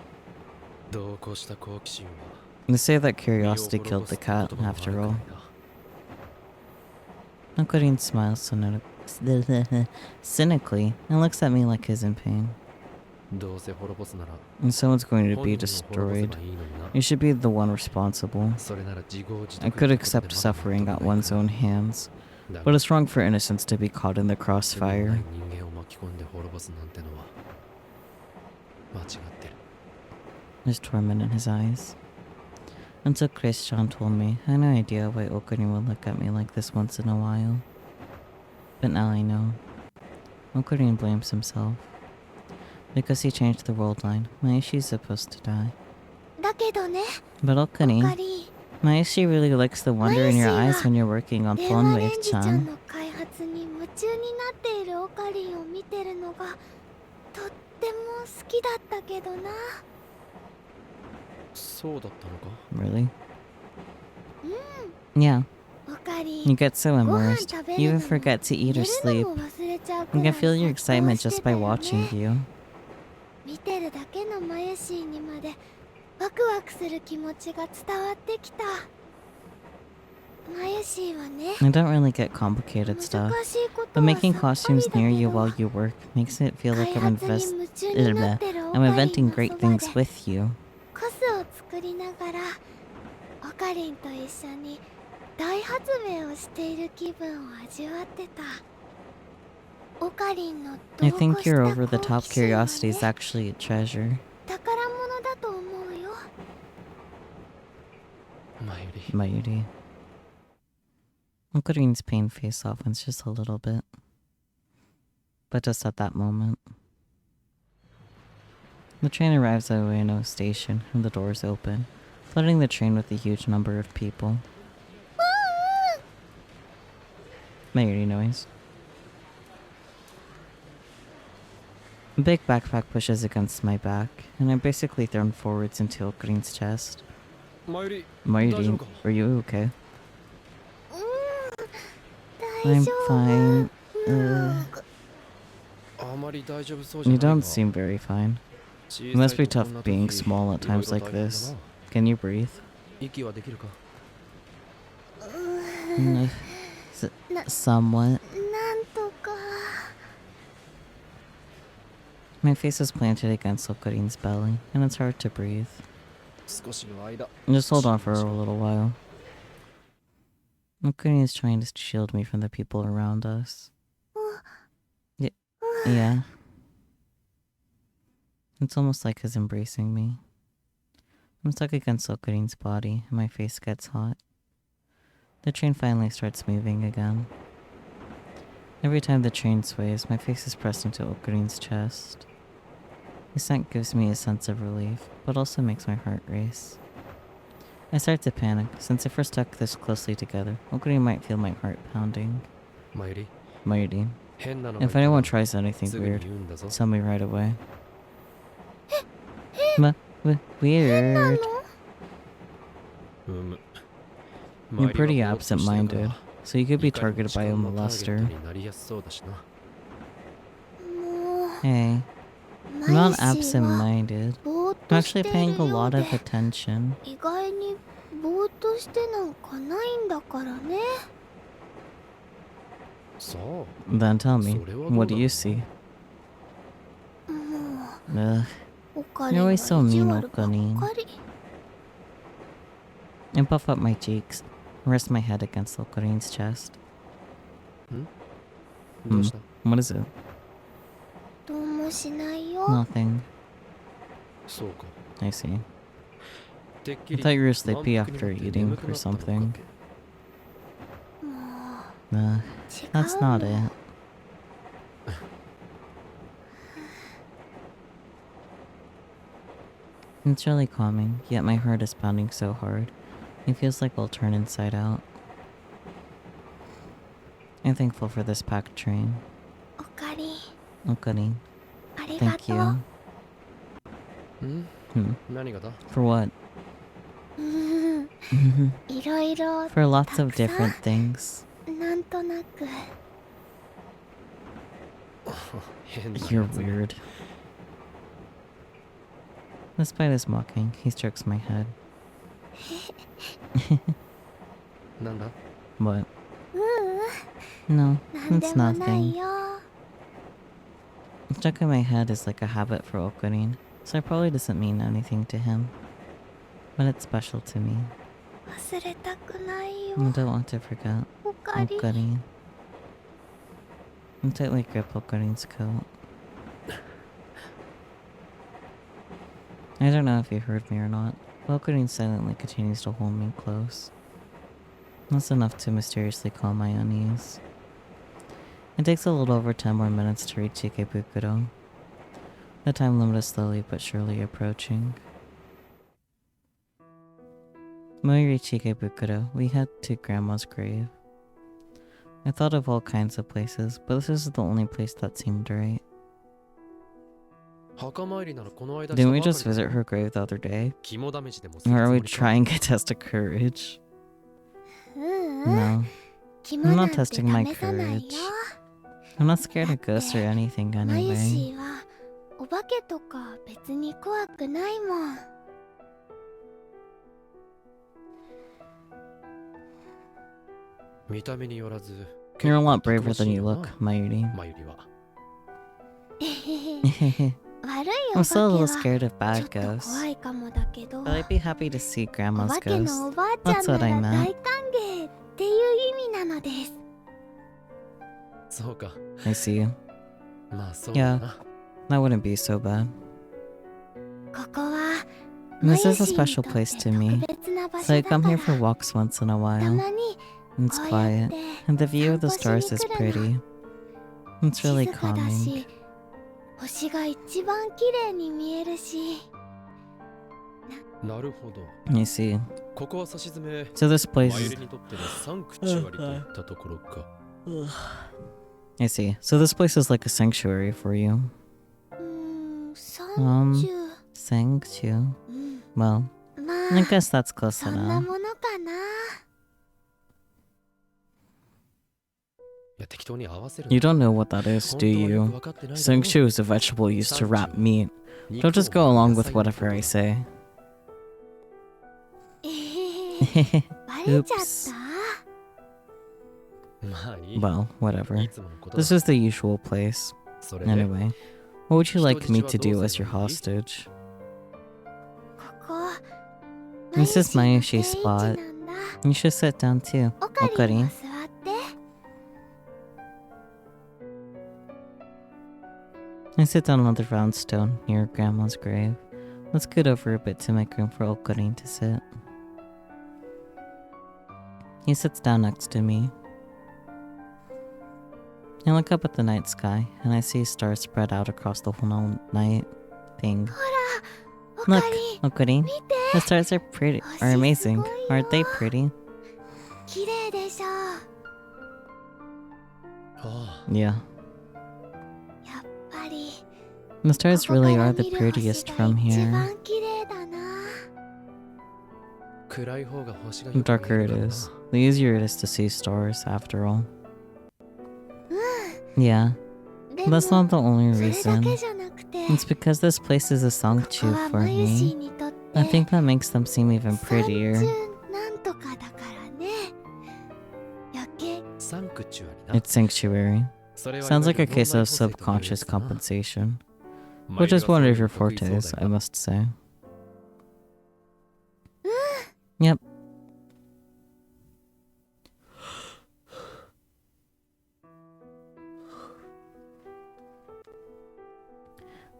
They say that curiosity killed the cat, after all. Okarin smiles cynically and looks at me like he's in pain. And someone's going to be destroyed. You should be the one responsible. I could accept suffering at one's own hands, but it's wrong for innocents to be caught in the crossfire. There's torment in his eyes. Until Christian told me, I had no idea why Okarin would look at me like this once in a while. But now I know. Okarin blames himself. Because he changed the world line, Mayushi's supposed to die. But Okarin, Mayushi really likes the wonder in your eyes when you're working on Phone Wave-chan. Really? Yeah. You get so immersed, you even forget to eat or sleep. I can feel your excitement just by watching you. I don't really get complicated stuff, but making costumes near you while you work makes it feel like I'm inventing great things with you. I think your over-the-top curiosity is actually a treasure. Mayuri. Okarin's pain face softens just a little bit. But just at that moment. The train arrives at Ueno Station and the doors open, flooding the train with a huge number of people. Mayuri noise. A big backpack pushes against my back, and I'm basically thrown forwards into Okarin's chest. Mayuri, are you okay? I'm fine. You don't seem very fine. It must be tough being small at times like this. Can you breathe? Somewhat. My face is planted against Okarin's belly, and it's hard to breathe. Just hold on for a little while. Okarin is trying to shield me from the people around us. Yeah. It's almost like he's embracing me. I'm stuck against Okarin's body, and my face gets hot. The train finally starts moving again. Every time the train sways, my face is pressed into Okarin's chest. The scent gives me a sense of relief, but also makes my heart race. I start to panic, since if we're stuck this closely together, Okarin might feel my heart pounding. Mayuri, if anyone tries anything weird, tell me right away. Weird. You're pretty absent-minded, so you could be targeted by a molester. Hey, I'm not absent-minded. I'm
として
actually
い
paying
る
a
よう
lot
で
of attention.
意外にぼーっとしてなんかないんだからね。
さあ
Then tell me,
それはどうだ
what do you see?
も
Ugh,
うオカリン
you're
は
always
意
so
地
mean,
悪ばっ
Okarin.
かり。
I puff up my cheeks, rest my head against Okarin's chest.
どうした
What is it?
どうもしないよ。
Nothing.
そうか
I see.
てっき
I
り
thought you were
満
sleepy
腹に
after
なって
eating
眠く
or
なったのか
something.
も
Ugh,
う違う
that's not
の。
it. It's really calming, yet my heart is pounding so hard. It feels like I'll turn inside out. I'm thankful for this packed train.
オカリン
Okarin,
ありが
thank
と
you.
うん
Hmm,
何がだ
for what?
う。いろいろ
For lots of different things.
なんとなく。
変な
You're
やつね
weird. Despite his mocking, he strokes my head.
なんだ
What?
ううん。
No,
なんで
it's
もない
nothing.
よ。
Stroking my head is like a habit for Okarin, so it probably doesn't mean anything to him. But it's special to me.
忘れたくないよ。
I don't want to forget
オカリン。
Okarin. I tightly grip Okarin's coat. I don't know if you heard me or not, but Okarin silently continues to hold me close. That's enough to mysteriously calm my unease. It takes a little over 10 more minutes to reach Ikebukuro. The time limit is slowly but surely approaching. When we reach Ikebukuro, we head to Grandma's grave. I thought of all kinds of places, but this is the only place that seemed right.
墓参りならこの間
Didn't we
したば
just
かり
visit her grave the other day?
肝試しでもする
Or
つ
are
も
we
りか
trying to test a courage?
ううん。
No.
肝
I'm
なん
not
て
testing my
試さないよ。
courage. I'm not scared of ghosts or anything
マユ
anyway.
シーはお化けとか別に怖くないもん。
見た目によらず
You're a lot
結構
braver
たくまし
than
い
you
よ
look,
な
Mayuri.
マユリは
悪いお
I'm
化
still a
け
little
は
scared of
ちょ
bad
っと
ghosts.
怖いかもだけど、
But I'd be happy to see
お
Grandma's
化けのお
ghost.
ばあちゃ
That's
ん
what I
なら
meant.
大歓迎っていう意味なのです。
そうか
I see.
まあそうだな
That wouldn't be so bad.
ここは
This
マ
is
ユ
a
シーに
special
とって
place to me.
特別な場
So
所
I
だ
come
か
here
ら、
for walks once in a
た
while.
まに
And it's
こうやっ
quiet.
て
And the view of the
散歩し
stars
に
is
来るの。
pretty. It's really
静かだ
calming.
し、星が一番綺麗に見えるし。
なるほど
I see.
ここはさしずめ
So this place
マユ
is...
リにとってのサンクチュアリといったところか
I see. So this place is like a sanctuary for you.
30。Sanctuary. うん、
Well,
ま
I
あ
guess that's close
そんな
enough.
ものかな。
いや適当に合わせる
You don't know what that is,
本
do
当はよく
you?
分かってないだろ
Sanctuary is a vegetable used to wrap meat. Don't just go along with whatever I say.
えへへ、バレちゃっ
Oops.
た。
まあいい
Well, whatever.
いつものことだ
This is the usual place.
それで
Anyway, what would you like me to do as your hostage?
ここ、
This is
マユ
Mayushi's
シー
spot.
の定位置なんだ。
You should sit down too.
オカリン
Okarin.
も座って。
I sit down on the round stone near Grandma's grave. Let's scoot over a bit to make room for Okarin to sit. He sits down next to me. I look up at the night sky, and I see stars spread out across the whole night. Thing.
オカ
Look,
リン、
Okarin.
見て。
The stars are pretty, are amazing. Aren't they pretty?
綺麗でしょ。
あ
Yeah.
やっぱり。
The stars
ここ
really
から
are the
見る星
prettiest
が
from
一
here.
番綺麗だな。
あ暗い方が星が
The
よく見
darker
える
it
からな
is, the easier it is to see stars, after all.
うん。
Yeah,
で
but
も
that's not the only
それだ
reason.
けじゃなくて、
It's because this place is a sanctuary for me. I think that makes them seem even prettier.
なんとかだからね。やけ
It's sanctuary. Sounds like a case of subconscious compensation. Which is one of your fortes, I must say. Yep.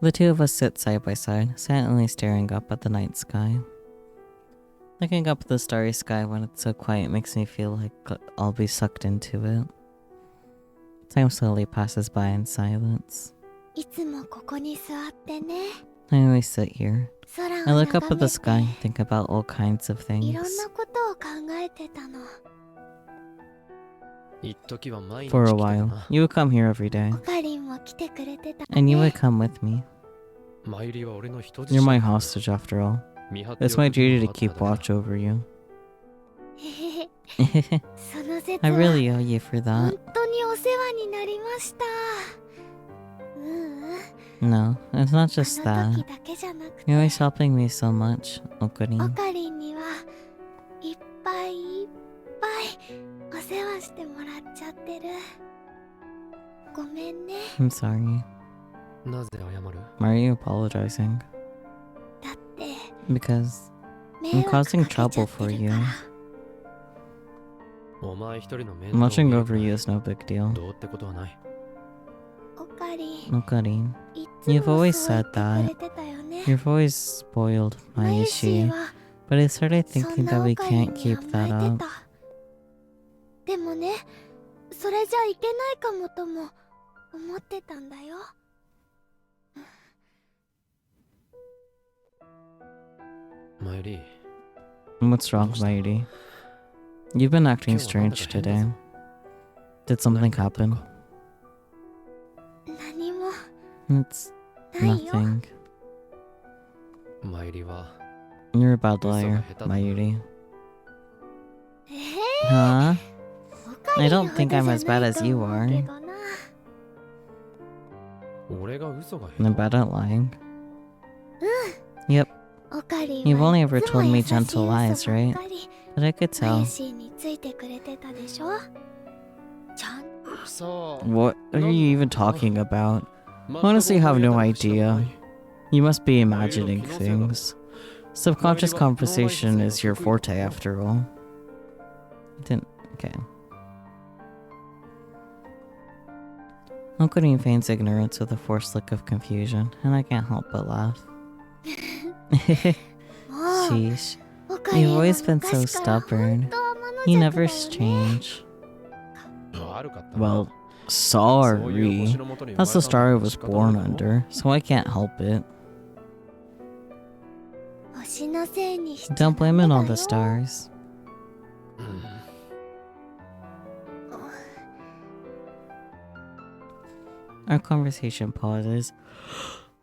The two of us sit side by side, silently staring up at the night sky. Looking up at the starry sky when it's so quiet makes me feel like I'll be sucked into it. Time slowly passes by in silence.
いつもここに座ってね。
I always sit here.
空
I
を
look up at
眺
the
め
sky and
て
think about all kinds of
いろん
things.
なことを考えてたの。
For a while, you would come here every day,
オカリンも来てくれてた
and you
ね
would。come with me. You're my hostage after all. It's my duty to keep watch over you.
へへへその説
I
は
really owe you for
本
that.
当にお世話になりました。ううん。
No, it's not just
あの時
that.
だけじゃなくて、
You're always helping me so much,
オ
Okuri.
カリンにはいっぱいいっぱいお世話してもらっちゃってる。ごめんね。
I'm sorry.
なぜ謝る？
Why are you apologizing?
だって
Because
迷
I'm
惑か
causing
けちゃっ
trouble
て
for
る
you.
から。
お前一人の面
Watching
倒を
over you is no big deal.
どうってことはない。
オカリン、
Okuri,
い
You've
つも
always
そう言っ
said
て
that.
くれてたよね。
you've always spoiled
マ
my
ユシー
Ishi,
は
but I started
そん
thinking
な
that
オ
we
カリン
can't
に
keep
甘
that
えて
up.
た。でもね、それじゃいけないかもとも思ってたんだよ。
マユリ、
What's wrong, Mighty? You've been acting strange today. Did something happen?
何も
It's
ないよ。
nothing.
マユリは
You're a bad liar, Mighty.
オ
Huh?
カリ
I
ン
don't
ほ
think
ど
I'm
じゃ
as
な
bad
い
as
と
you
思う
are.
けどな。
俺が嘘が
I'm
下手。
bad at lying. Yep,
オカリン
You've
は
only
い
ever
つも
told me
優しい
gentle
嘘
lies,
ばっ
right?
かり
But I could
マユ
tell.
シーについてくれてたでしょ。ちゃん
さあ、
What are you even talking about? Honestly, have no idea. You must be imagining things. Subconscious conversation is your forte after all. Okay. Uncle feigns ignorance with a forced look of confusion, and I can't help but laugh.
もう
Sheesh.
オカリン
You've
は
always been so
昔から本
stubborn.
当天の
You
弱
never
だよね。
change.
悪かったな。
Well,
そういう星
sorry.
の下に生
That's
ま
the
れた
star I
んだ
was
仕方ない
born
だろ。
under, so I can't help it.
星のせいにしちゃ
Don't
ダ
blame
メ
it
だ
on
よ。
the stars.
うん
Our conversation pauses.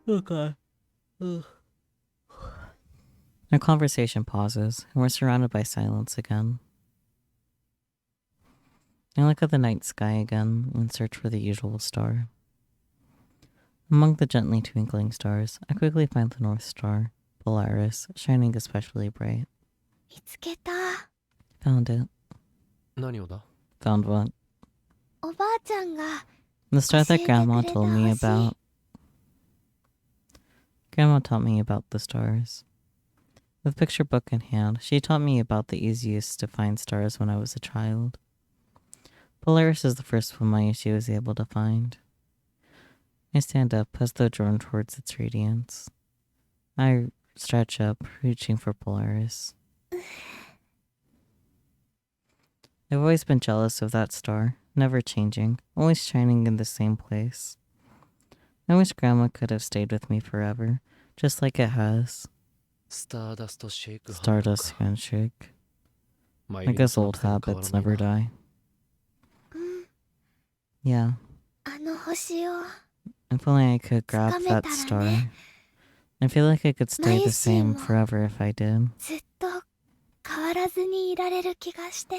Okay. Ugh. Our conversation pauses, and we're surrounded by silence again. I look at the night sky again and search for the usual star. Among the gently twinkling stars, I quickly find the North Star, Polaris, shining especially bright.
見つけた。
Found it.
何をだ？
Found what?
おばあちゃんが
The star that Grandma
教えてくれた
told me
星。
about. Grandma taught me about the stars. With picture book in hand, she taught me about the easiest to find stars when I was a child. Polaris is the first one she was able to find. I stand up as though drawn towards its radiance. I stretch up, reaching for Polaris. I've always been jealous of that star, never changing, always shining in the same place. I wish Grandma could have stayed with me forever, just like it has.
スターダストシェイク。
Stardust handshake.
マ
I
ユリの
guess old
その癖も
habits
変わ
never
らない
die.
うん、
Yeah,
あの星を
if only I could grab that
掴めたら
star.
ね。
I feel like I could stay the
毎週
same
も
forever if I did.
ずっと変わらずにいられる気がして。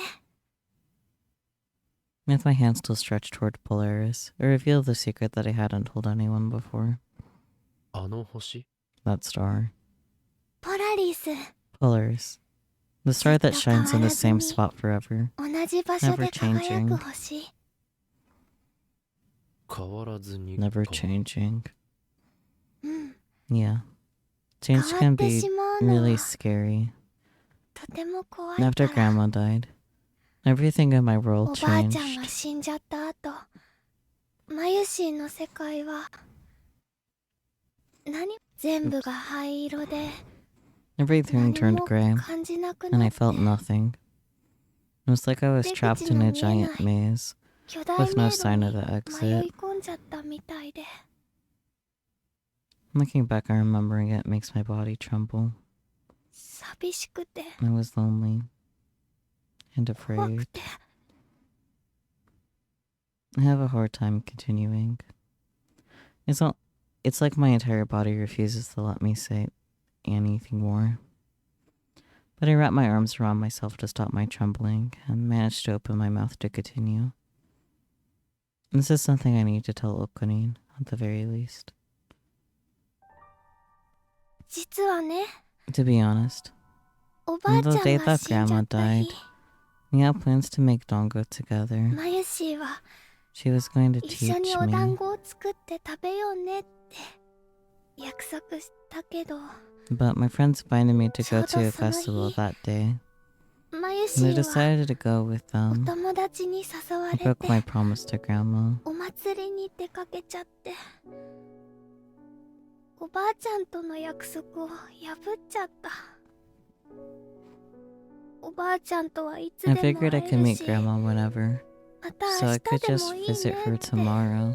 With my hand still stretched toward Polaris, I revealed the secret that I hadn't told anyone before. That star.
ポラリス
Polaris. The star that shines in the same spot forever.
同じ場所で輝く星
Never changing.
うん
Yeah. Change
変わ
can
って
be
しまうの
really
は
scary.
とても怖いか
After
ら
Grandma died, everything in my
お
world
ばあちゃん
changed.
が死んじゃった後マユシーの世界は全部が灰色で
Everything
何
turned
も
gray,
感じなく
and
な
I
って
felt nothing. It was like I was
出
trapped
口
in
の
a
見え
giant
ない
maze
巨大
with
迷
no
路
sign
に
of the
迷
exit.
い込んじゃったみたいで
Looking back and remembering it makes my body tremble.
寂しくて
I was lonely and
怖
afraid.
くて
I have a hard time continuing. It's like my entire body refuses to let me say anything more. But I wrap my arms around myself to stop my trembling and manage to open my mouth to continue. This is something I need to tell Okunin, at the very least.
実はね
To be honest,
おばあちゃ
the
ん
day
が
that
死んじゃ
Grandma
った日
died, we had plans to make dongo together.
マユシーは
She was going to
一緒
teach
にお団
me,
子を作って食べようねって約束したけど
but my friends invited me to go to a
ちょうどその日
festival that day,
マユシ
and I
ーは
decided to go with
お
them.
友達に誘わ
I
れ
broke my
て
promise to Grandma.
お祭りに出かけちゃっておばあちゃんとの約束を破っちゃったおばあちゃんとはいつ
I
でも会
figured I
え
could
る
meet
し
Grandma whenever,
また
so
明
I
日
could
で
just
もいい
visit
ね
her
って
tomorrow.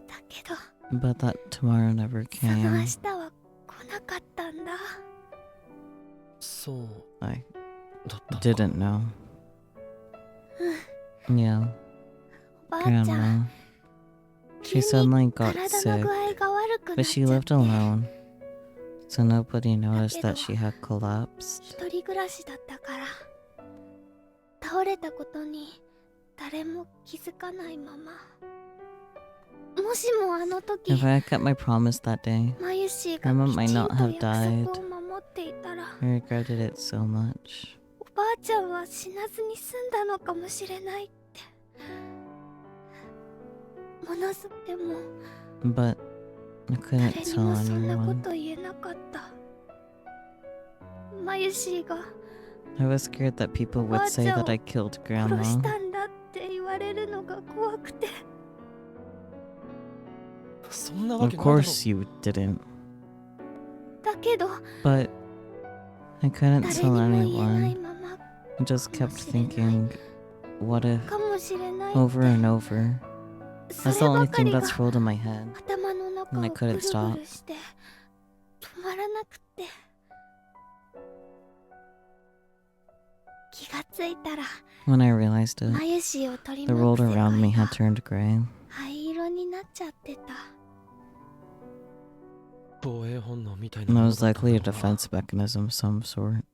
だけど
But that tomorrow never
その明
came.
日は来なかったんだ
I didn't know. Yeah,
おばあちゃん
Grandma.
急
She
に
suddenly got
体の
sick,
具合が悪くな
but
っち
she
ゃっ
lived
て
alone, so nobody noticed that
だけど
she had collapsed.
一人暮らしだったから倒れたことに誰も気づかないままもしもあの時
If I had kept my promise that day,
マユシーが
Grandma
き
might
ちん
not
と
have
約
died.
束を守っていたら
I regretted it so much.
おばあちゃんは死なずに済んだのかもしれないってものすごくでも
But I
誰
couldn't
に
tell
もそんなこ
anyone.
と言えなかったマユシーが
I was scared that people would say that I killed
殺
Grandma.
したんだって言われるのが怖くて
Of course you didn't.
だけど
But I couldn't
誰
tell
にも言えない
anyone.
まま
I just kept thinking, what if,
かもしれない
over and over.
そ
That's
れ
the
ば
only
かり
thing
が
that's rolled in my head.
頭の中
And I
をぐる
couldn't
ぐ
stop.
るして止まらなくて気がついたら
When I realized
マ
it,
ユシーを取り
the
巻
world
く世
around me
界
had
が
turned gray.
灰色になっちゃってた
And it was likely a defense mechanism of some sort.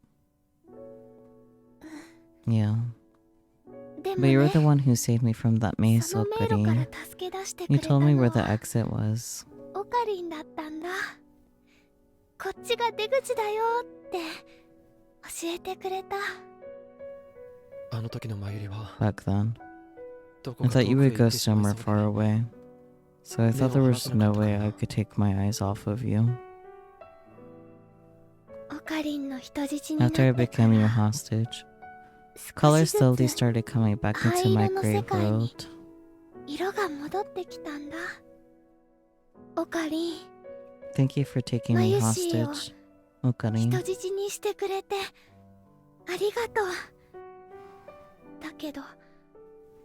Yeah.
でも
But you were
ね
the one who saved me from that maze,
その迷路から
Okuri.
助け出してく
You
れた
told me
の
where the
は
exit was.
オカリンだったんだこっちが出口だよって教えてくれた
Back then, I thought you would go somewhere far away. So I thought there was no way I could take my eyes off of you.
オカリンの人質になって
After I
から
became your hostage,
少
color
しず
slowly
つ
started coming back into my grave world.
色が戻ってきたんだオカリン
Thank you for taking me hostage,
人
Okari.
質にしてくれてありがとうだけど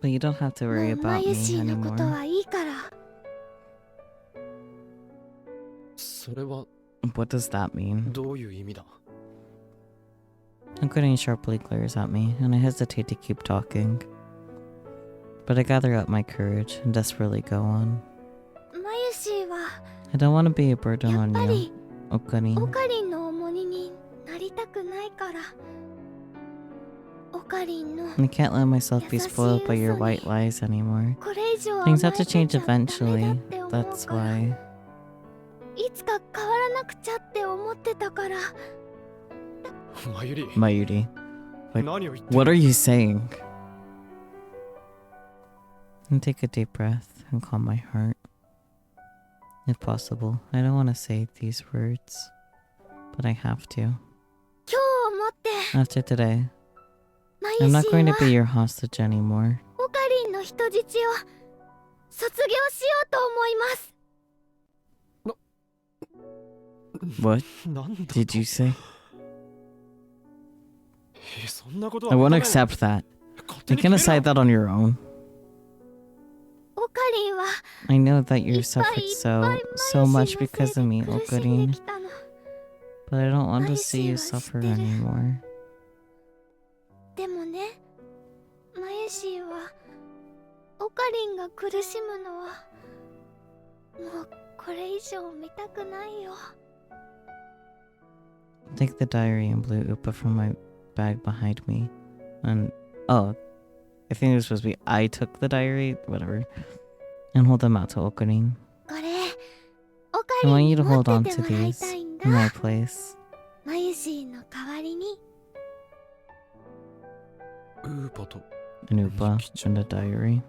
But you don't have to
も
worry
うマ
about
ユ
me
シーのこと
anymore.
はいいから
What does that mean? Okari sharply glares at me, and I hesitate to keep talking. But I gather up my courage and desperately go on.
マユシーは
I don't want to be a burden
やっ
on
ぱ
you,
り
Okari.
オカリンの重荷になりたくないからオカリンの
I can't let myself be spoiled by your white lies anymore.
これ以上
Things
甘
have
え
to
てちゃ
change
ダメ
eventually.
だって思う
That's
から
why.
から。
まゆり、
Mayuri.
何を言って
What are you saying? And take a deep breath and calm my heart. If possible, I don't want to say these words, but I have to.
今日をもって
After today,
マ
I'm
ユ
not
シ
going
ン
to
は
be your hostage anymore.
オカリンの人質を卒業しようと思います。
What
なんだ
did you say?
そんなことは
I won't
認めん。
accept that.
勝手
You
に
can
決め
decide
るな。
that on your own.
オカリンは
I know that
い
you
っぱ
suffered
いいっぱい
so
マユ
much
シンのせ
because
い
of me,
で苦しん
Okarin,
できたの。
but I don't want to
マユ
see
シ
you
ンは知っ
suffer
てる。
anymore.
でもね、マユシンはオカリンが苦しむのはもうこれ以上見たくないよ。
Take the diary and blue Upa from my bag behind me. And, oh, I think it was supposed to be I took the diary, whatever. And hold them out to Okarin.
これオカ
I
リ
want
ン
you
に
to
持っ
hold on
てて
to
もらい
these
たいん
in
だ。
my place.
マユシンの代わりに。
ウーパと
An Upa and a diary.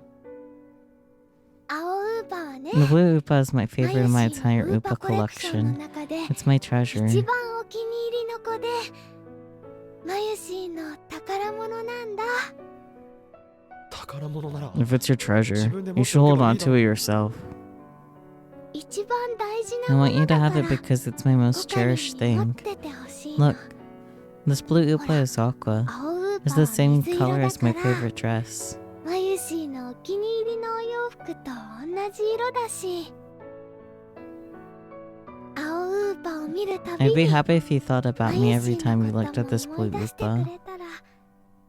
青ウーパはね、
The blue Upa is my
マユ
favorite in my
シンの
entire
ウーパ
Upa
コレクションの
collection.
中で
It's my treasure.
一番お気に入りの子で、マユシンの宝物なんだ。
宝物なら
If it's your treasure, you should hold on to it yourself.
一番大事
I
なも
want
の
you
だ
to
か
have
ら
it because it's my
オ
most
カリン
cherished
に持っ
thing.
ててほしいの。
Look, this blue Upa is aqua.
青ウー
It's
パは
the same
水色
color
だ
as
か
my
ら
favorite dress.
マユシンのお気に入りのお洋服と同じ色だし、青ウーパを見るたび
I'd be
に
happy if you thought
マ
about me
ユ
every
シン
time
の
you
こ
looked
と
at
も
this
思い
blue
出してく
Upa.
れたら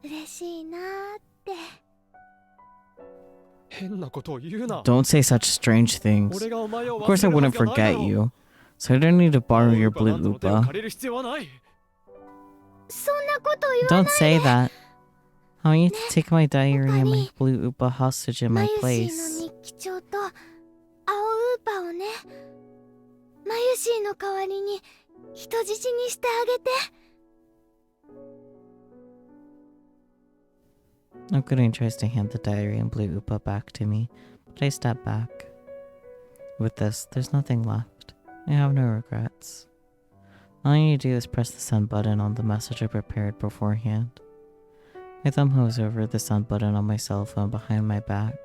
嬉しいなーって。
変なことを言うな。
Don't say such strange things.
俺がお前を
Of course I
忘れるは
wouldn't
ずがないだ
forget
ろう。
you, so I don't need to borrow your
ウーパ
blue
なんぞの手を
Upa.
借りる必要はない。
そんなこと言わ
Don't
ない
say
で。
that. I want you to take my diary and my
Okarin.
blue Upa hostage in
マ
my
ユシン
place.
の日記帳と青ウーパをね、マユシンの代わりに人質にしてあげて。
Okurin tries to hand the diary and blue Upa back to me, but I step back. With this, there's nothing left. I have no regrets. All I need to do is press the send button on the message I prepared beforehand. My thumb hovers over the send button on my cell phone behind my back.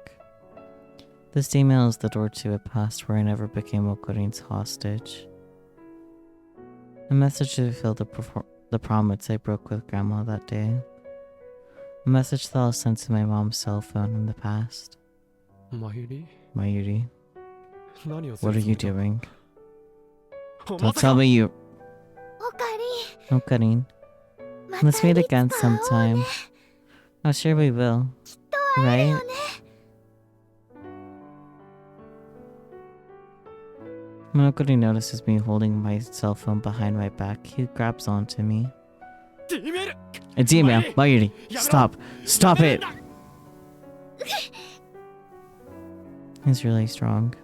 This email is the door to a past where I never became Okurin's hostage. A message to fulfill the promise I broke with Grandma that day. A message that I sent to my mom's cell phone in the past.
まゆり、
Mayuri,
何をす
what
る
are you
つもり
doing?
だ。
Don't
まさか
tell me you...
オカリ
Okurin,
ン、また
let's meet
いつ
again
か会おう
sometime.
ね。
Oh, sure we will.
きっと会える
Right?
よね。
When Okurin notices me holding my cell phone behind my back, he grabs onto me.
ディメール。
It's email, Mayuri. Stop. Stop it. He's really strong.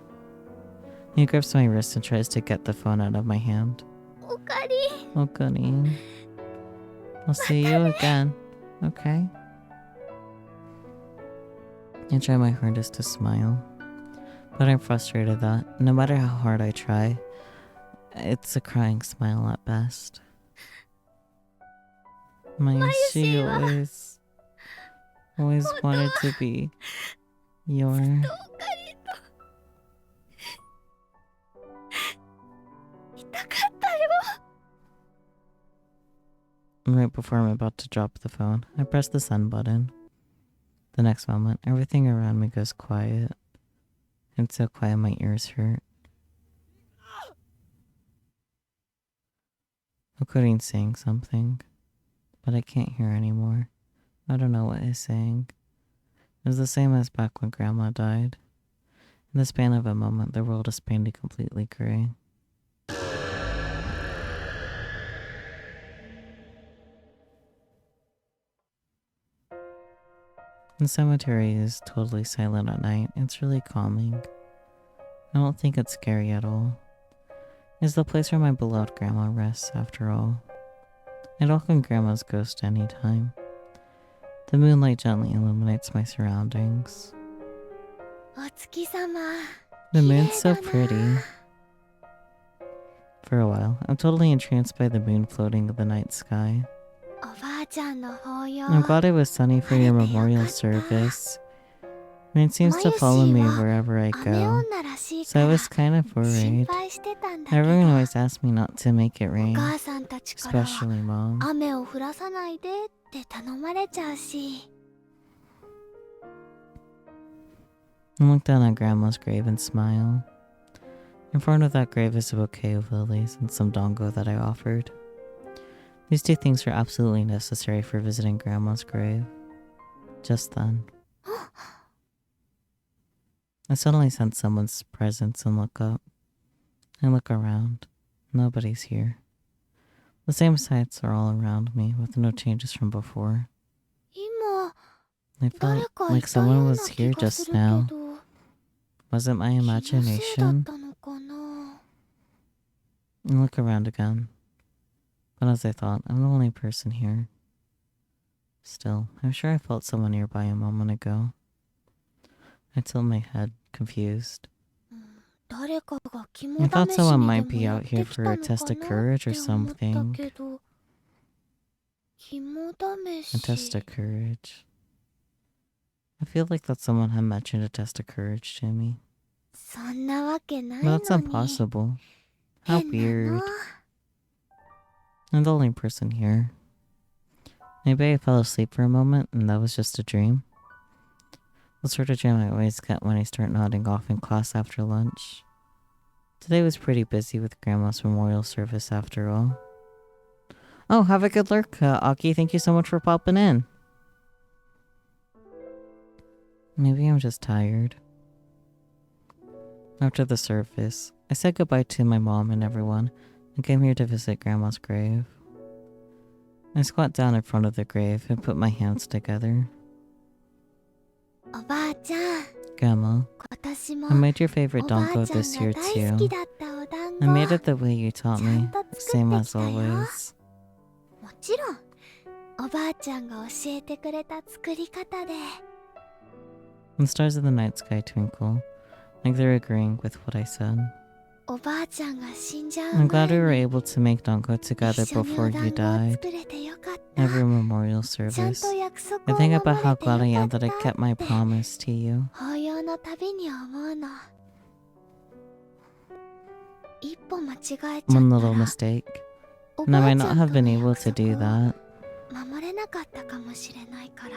He grips my wrist and tries to get the phone out of my hand.
オカリン、
Okurin, I'll see you again, okay? I try my hardest to smile, but I'm frustrated that, no matter how hard I try, it's a crying smile at best. She always wanted to be your...
オカリンといたかったよ。
Right before I'm about to drop the phone, I press the send button. The next moment, everything around me goes quiet. It's so quiet my ears hurt. Okurin's saying something, but I can't hear anymore. I don't know what he's saying. It's the same as back when Grandma died. In the span of a moment, the world is painted completely gray. The cemetery is totally silent at night. It's really calming. I don't think it's scary at all. is the place where my beloved grandma rests, after all. I'd welcome Grandma's ghost anytime. The moonlight gently illuminates my surroundings.
お月様
The moon's so
綺麗だな
pretty. For a while, I'm totally entranced by the moon floating in the night sky.
おばあちゃんの法要
I'm glad it was sunny for your memorial service. And it seems to follow me wherever I
雨
go.
女らしい
So
か
I
ら
was kind of
心
worried.
配してたんだけど
Everyone always asked me not to make it
お
rain,
母さんたちからは
especially Mom.
雨を降らさないでって頼まれちゃうし
I look down at Grandma's grave and smile. In front of that grave is a bouquet of lilies and some dongo that I offered. These two things were absolutely necessary for visiting Grandma's grave. Just then, I suddenly sense someone's presence and look up. I look around. Nobody's here. The same sights are all around me with no changes from before.
今
I
誰
felt
かい
like
たよ
someone
うな
was
気
here
がす
just
るけ
now.
ど
Was it my
気のせいだっ
imagination?
たのかな
I look around again. But as I thought, I'm the only person here. Still, I'm sure I felt someone nearby a moment ago. I tilt my head, confused.
誰かが肝
I
試
thought
しに
someone
で
might
も
be
やっ
out
て
here
き
for
た
a
の
test
か
of
な
courage
っ
or
て思った
something.
けど肝
A
試
test
し
of courage. I feel like that someone had mentioned a test of courage to me.
そんなわけない
But
の
that's
に
impossible. How
変なの
weird. I'm the only person here. Maybe I fell asleep for a moment and that was just a dream. The sort of dream I always get when I start nodding off in class after lunch. Today was pretty busy with Grandma's memorial service after all. Oh, have a good lurk, Aki. Thank you so much for popping in. Maybe I'm just tired. After the service, I said goodbye to my mom and everyone and came here to visit Grandma's grave. I squat down in front of the grave and put my hands together.
おばあちゃん
Grandma,
今年も
I made your favorite
おばあ
dongo
ちゃん
this
が
year
大好き
too.
だったお団
I
子
made it the way you taught
ちゃ
me,
んと作って
same
き
as
たよ
always.
もちろんおばあちゃんが教えてくれた作り方で
The stars of the night sky twinkle, like they're agreeing with what I said.
おばあちゃんが死んじゃう
I'm
前
glad we were
に
able to make dongo
一
together
緒に
before
お
you
団子を
died.
作れてよかった
Every memorial
ちゃん
service.
と約束
I
を
think
守
about
れ
how
て
glad I
よ
am
か
that
っ
I
た
kept my
って
promise to you.
法要のたびに思うの一歩間違えちゃった
One little
ら
mistake,
お
and I
ばあ
might
ちゃ
not
ん
have
と
been
の
able
約
to do
束を
that.
守れなかったかもしれないから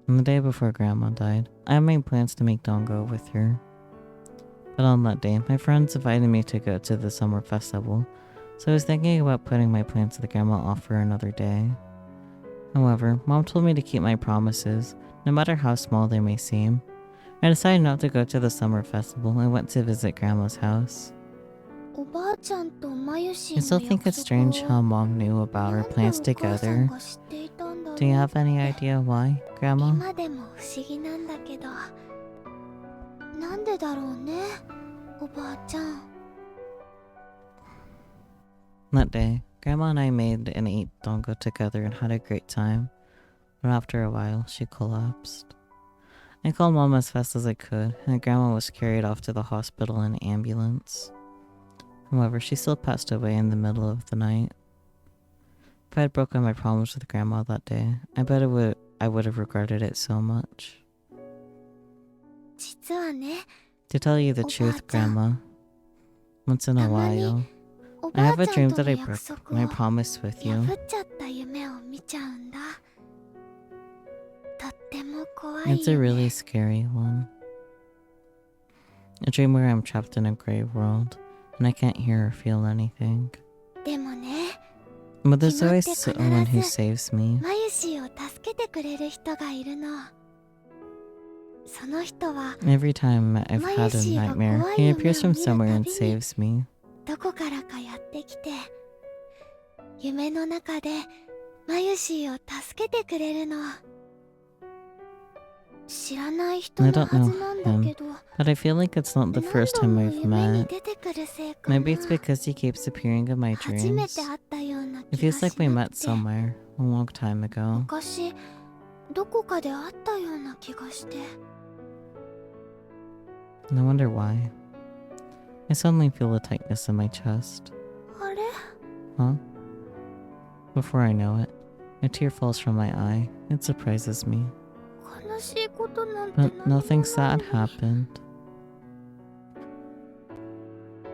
On the day before Grandma died, I had made plans to make dongo with her. But on that day, my friends invited me to go to the summer festival, so I was thinking about putting my plans with Grandma off for another day. However, Mom told me to keep my promises, no matter how small they may seem. I decided not to go to the summer festival and went to visit Grandma's house.
おばあちゃんとまゆし
I
んの
still think
約
it's strange
束
how
を
Mom knew about
な
our
んで
plans
お母さん
together.
が知っていたんだろう
Do you have any
って
idea why, Grandma?
今でも不思議なんだけどなんでだろうねおばあちゃん
That day, Grandma and I made and ate dongo together and had a great time. But after a while, she collapsed. I called Mom as fast as I could, and Grandma was carried off to the hospital in an ambulance. However, she still passed away in the middle of the night. If I had broken my promise with Grandma that day, I bet I would have regretted it so much.
実はね
To tell you the truth, Grandma, once in a while,
お
I
ば
have
あ
a
ちゃん
dream
と
that
の
I
約
broke
束
my
を
promise with you.
破っちゃった夢を見ちゃうんだとっても怖い
It's a
夢
really scary one. A dream where I'm trapped in a gray world, and I can't hear or feel anything.
でもね
But there's
決まっ
always
て必
someone who
ず
saves me.
まゆしを助けてくれる人がいるのその人は
Every time I've had a nightmare, he appears from somewhere and saves me.
どこからかやってきて夢の中でまゆしを助けてくれるの知らない人
I
の
don't
は
know
ずなんだ
him,
けど
but I feel like it's not the
何
first
度
time
も
I've
夢に
met.
出てくるせいかな
Maybe it's because he keeps appearing in my
初め
dreams.
て会ったような
It
気が
feels like
し
we
な
met
くて
somewhere a long time ago.
昔どこかで会ったような気がして
And I wonder why. I suddenly feel a tightness in my chest.
あれ
Huh? Before I know it, a tear falls from my eye. It surprises me.
悲しいことなんて
But
何も
nothing
ない
sad
のに
happened.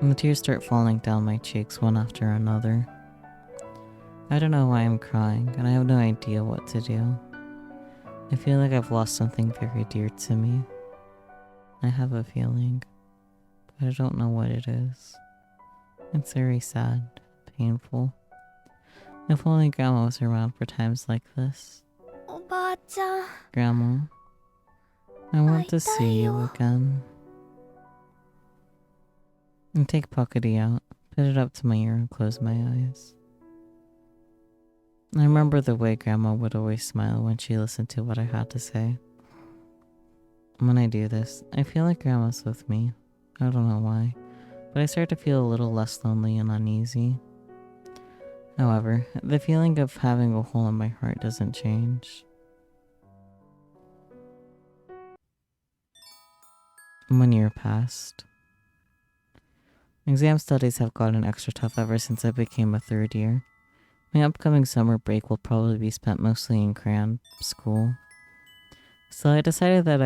And the tears start falling down my cheeks one after another. I don't know why I'm crying, and I have no idea what to do. I feel like I've lost something very dear to me. I have a feeling, but I don't know what it is. It's very sad, painful. If only Grandma was around for times like this.
おばあちゃん
Grandma, I want to see you again. And take Pockety out, put it up to my ear and close my eyes. I remember the way Grandma would always smile when she listened to what I had to say. When I do this, I feel like Grandma's with me. I don't know why, but I start to feel a little less lonely and uneasy. However, the feeling of having a hole in my heart doesn't change. 1 year passed. Exam studies have gotten extra tough ever since I became a 3rd year. My upcoming summer break will probably be spent mostly in crayon school. So I decided that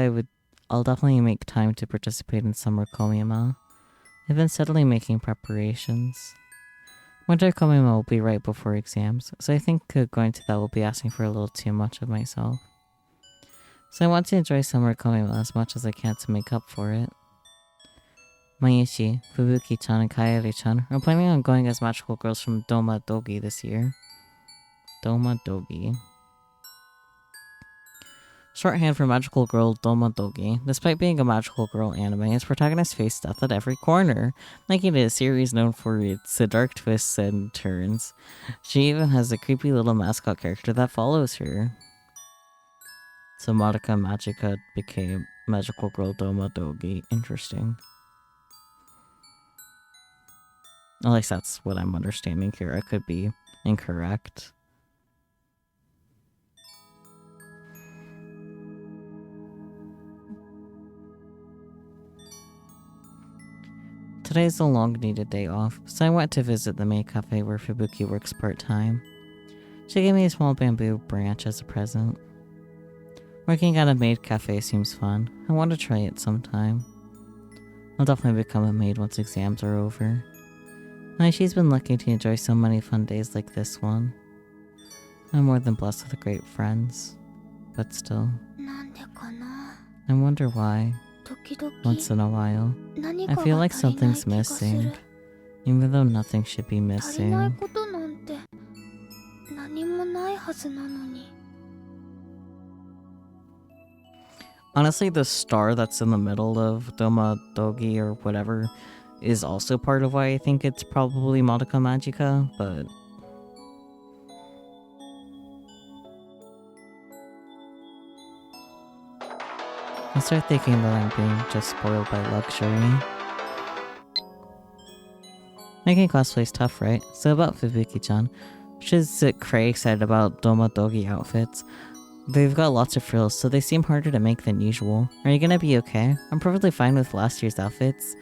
I'll definitely make time to participate in summer komima. I've been steadily making preparations. Winter komima will be right before exams, so I think going to that will be asking for a little too much of myself. So I want to enjoy summer komima as much as I can to make up for it. Mayushi, Fubuki-chan, and Kaeri-chan are planning on going as magical girls from Doma Dogi this year. Doma Dogi. Shorthand for magical girl Doma Dogi. Despite being a magical girl anime, its protagonist face death at every corner, making it a series known for its dark twists and turns. She even has a creepy little mascot character that follows her. So Madoka Magica became magical girl Doma Dogi. Interesting. At least that's what I'm understanding here. I could be incorrect. Today's a long-needed day off, so I went to visit the maid cafe where Fubuki works part-time. She gave me a small bamboo branch as a present. Working at a maid cafe seems fun. I want to try it sometime. I'll definitely become a maid once exams are over. She's been lucky to enjoy so many fun days like this one. I'm more than blessed with great friends. But still,
なんでかな
I wonder why,
時々
once in a while,
何
I
か
feel
が
like
足りない
something's
気がする
missing, even though nothing should be
足りない
missing.
ことなんて何もないはずなのに
Honestly, the star that's in the middle of Doma Dogi or whatever is also part of why I think it's probably Madoka Magica, but... I start thinking that I'm being just spoiled by luxury. Making cosplay's tough, right? So about Fubuki-chan, she's cray excited about Doma Dogi outfits. They've got lots of frills, so they seem harder to make than usual. Are you gonna be okay? I'm perfectly fine with last year's outfits.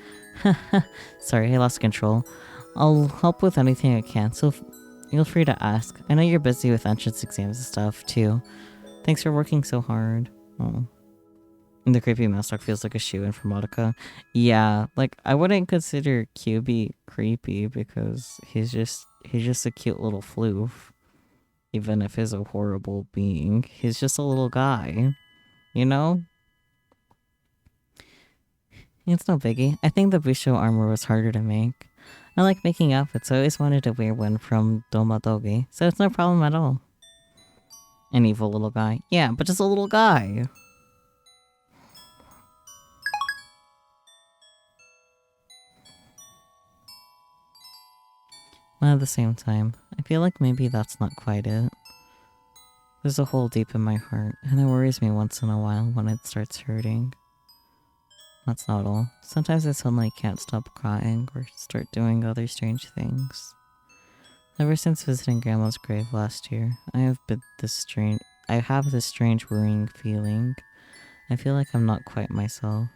Sorry, I lost control. I'll help with anything I can, so feel free to ask. I know you're busy with entrance exams and stuff, too. Thanks for working so hard. Oh. And the creepy mascot feels like a shoe-in for Madoka. Yeah, like, I wouldn't consider QB creepy because he's just a cute little floof. Even if he's a horrible being, he's just a little guy, you know? It's no biggie. I think the Busho armor was harder to make. I like making outfits, so I always wanted to wear one from Domadogi, so it's no problem at all. An evil little guy. Yeah, but just a little guy. But at the same time, I feel like maybe that's not quite it. There's a hole deep in my heart, and it worries me once in a while when it starts hurting. That's not all. Sometimes I suddenly can't stop crying or start doing other strange things. Ever since visiting Grandma's grave last year, I have this strange worrying feeling. I feel like I'm not quite myself.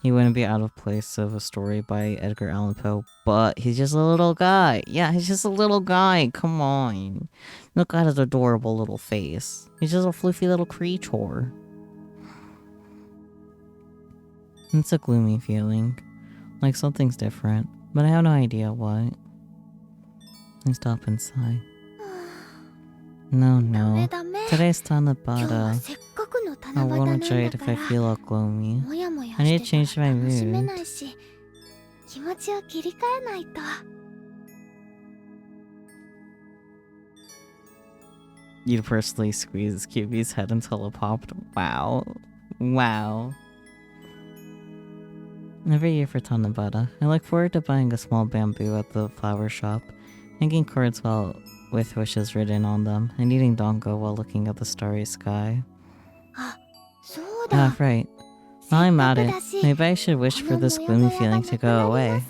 He wouldn't be out of place of a story by Edgar Allan Poe, but he's just a little guy. Yeah, he's just a little guy. Come on. Look at his adorable little face. He's just a fluffy little creature. It's a gloomy feeling. Like something's different, but I have no idea what. I stop and sigh. No. Today's Tanabata. I won't enjoy it if I feel all gloomy. I need to change my mood. You personally squeezed QB's head until it popped. Wow. Every year for Tanabata, I look forward to buying a small bamboo at the flower shop, hanging cards with wishes written on them, and eating dango while looking at the starry sky. Ah, right. While I'm at it, maybe I should wish for this gloomy feeling to go away.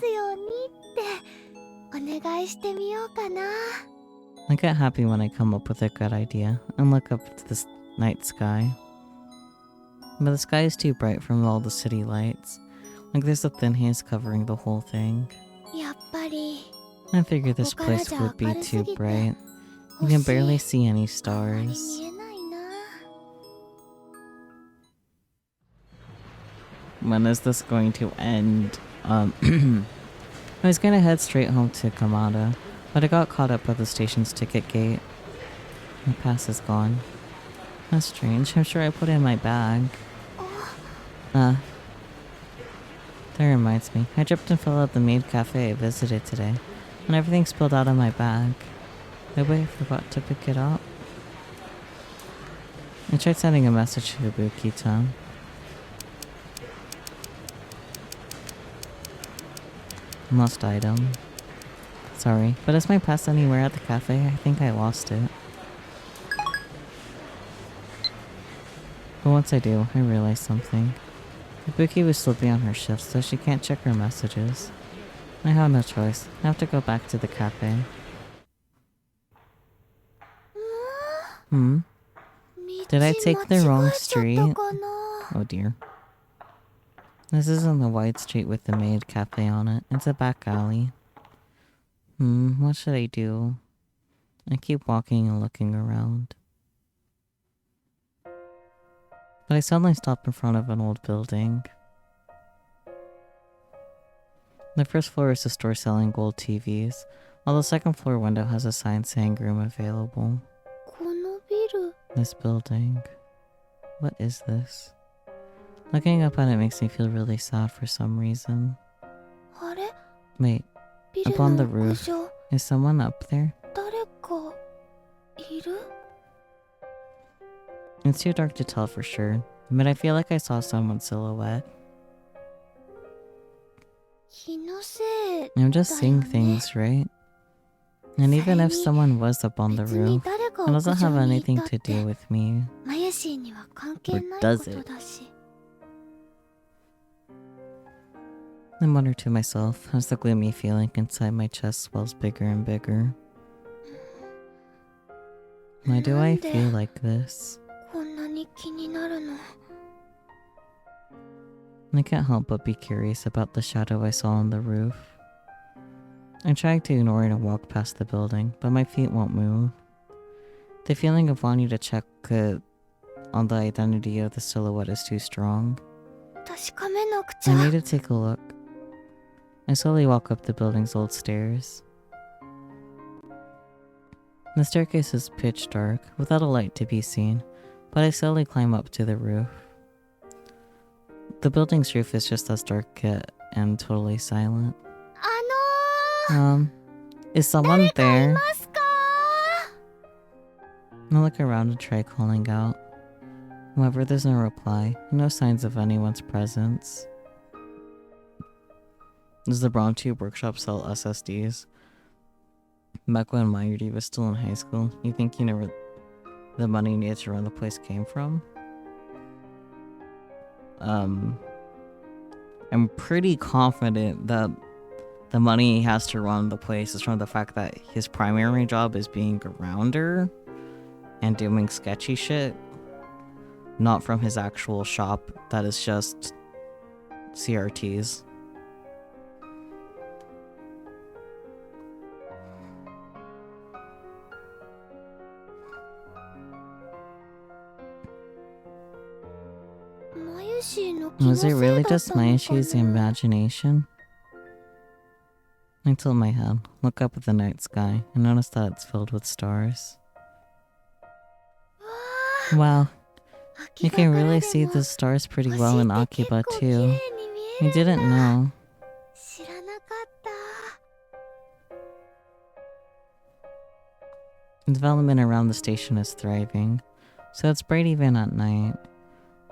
I get happy when I come up with a good idea and look up to the night sky. But the sky is too bright from all the city lights. Like there's a thin haze covering the whole thing. I figured this place would be too bright. You can barely see any stars. When is this going to end? I was gonna head straight home to Kamada, but I got caught up at the station's ticket gate. My pass is gone. That's strange. I'm sure I put it in my bag. That reminds me. I tripped and fell out the maid cafe I visited today, and everything spilled out of my bag. Maybe I forgot to pick it up. I tried sending a message to Ibuki-chan. Lost item. Sorry, but is my pass anywhere at the cafe? I think I lost it. But once I do, I realize something. Ibuki will still be on her shift, so she can't check her messages. I have no choice. I have to go back to the cafe. Did I take the wrong street? Oh dear. This isn't the wide street with the maid cafe on it. It's a back alley. What should I do? I keep walking and looking around. But I suddenly stop in front of an old building. The first floor is a store selling gold TVs, while the second floor window has a sign saying room available. This building. What is this? Looking up at it makes me feel really sad for some reason. Wait, up on the roof, is someone up there? It's too dark to tell for sure, but I feel like I saw someone's silhouette. I'm just seeing things, right? And even if someone was up on the roof, it doesn't have anything to do with me. Or does it? I wonder to myself as the gloomy feeling inside my chest swells bigger and bigger. Why do I feel like this? I can't help but be curious about the shadow I saw on the roof. I tried to ignore it and walk past the building, but my feet won't move. The feeling of wanting to check on the identity of the silhouette is too strong. I need to take a look. I slowly walk up the building's old stairs. The staircase is pitch dark, without a light to be seen, but I slowly climb up to the roof. The building's roof is just as dark and totally silent. Is someone there? I look around and try calling out. However, there's no reply, no signs of anyone's presence. Does the BronTube workshop sell SSDs? Back when Mayuri was still in high school, you think you never the money needed to run the place came from. I'm pretty confident that the money he has to run the place is from the fact that his primary job is being a rounder and doing sketchy shit, not from his actual shop that is just CRTs. Was it really just Mayushi's imagination? I tilt my head, look up at the night sky, and notice that it's filled with stars. Wow, you can really see the stars pretty well in Akiba too. I didn't know. Development around the station is thriving, so it's bright even at night.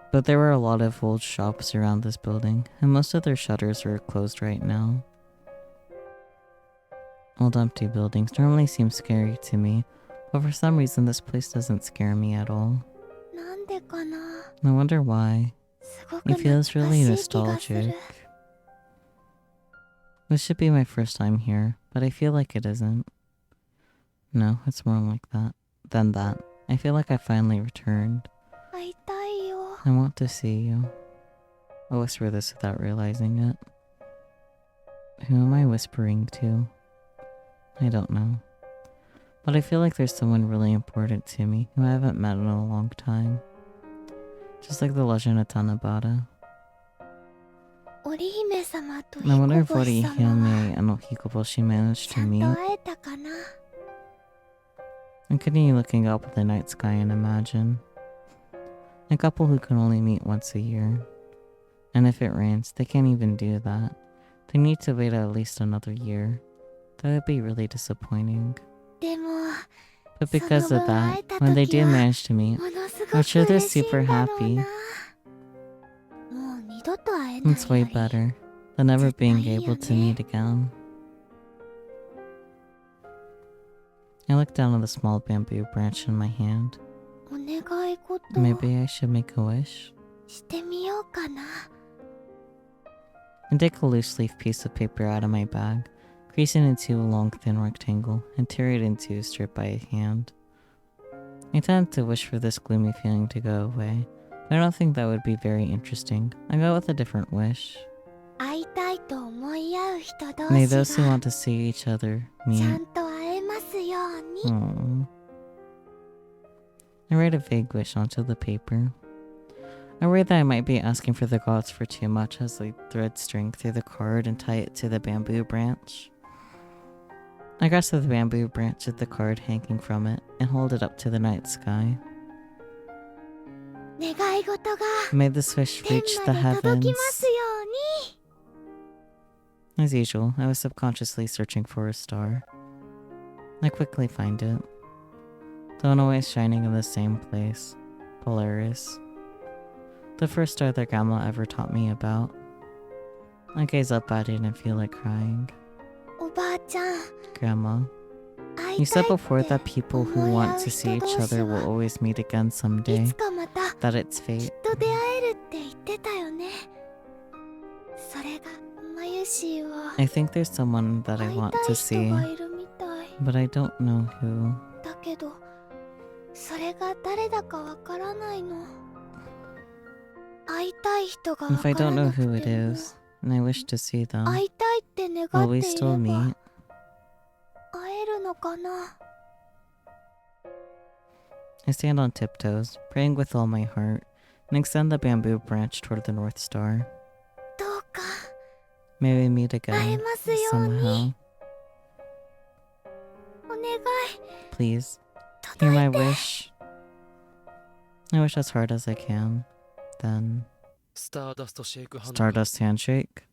But there were a lot of old shops around this building, and most of their shutters are closed right now. Old empty buildings normally seem scary to me, but for some reason this place doesn't scare me at all. I wonder why. It feels really nostalgic. This should be my first time here, but I feel like it isn't. No, it's more like that than that. I feel like I finally returned. I want to see you. I whisper this without realizing it. Who am I whispering to? I don't know. But I feel like there's someone really important to me who I haven't met in a long time. Just like the legend of Tanabata. I wonder if Orihime and Ohikoboshi managed to meet. I continue looking up at the night sky and imagine a couple who can only meet once a year. And if it rains, they can't even do that. They need to wait at least another year. That would be really disappointing. But because of that, when they do manage to meet, I'm sure they're super happy. It's way better than never being able to meet again. I look down at the small bamboo branch in my hand. Maybe I should make a wish. I take a loose leaf piece of paper out of my bag, crease it into a long thin rectangle, and tear it into a strip by hand. I tend to wish for this gloomy feeling to go away, but I don't think that would be very interesting. I go with a different wish. May those who want to see each other meet. Aww. I write a vague wish onto the paper. I worry that I might be asking for the gods for too much as I thread string through the card and tie it to the bamboo branch. I grasp the bamboo branch with the card hanging from it and hold it up to the night sky. May this wish reach the heavens. As usual, I was subconsciously searching for a star. I quickly find it. The one always shining in the same place, Polaris. The first star that Grandma ever taught me about. I gaze up at it and feel like crying. Grandma, you said before that people who want to see each other will always meet again someday. That it's fate. I think there's someone that I want to see, but I don't know who. If I don't know who it is, and I wish to see them, will we still meet? I stand on tiptoes, praying with all my heart, and extend the bamboo branch toward the North Star. May we meet again, somehow. Please, hear my wish. I wish as hard as I can. Then... Stardust handshake?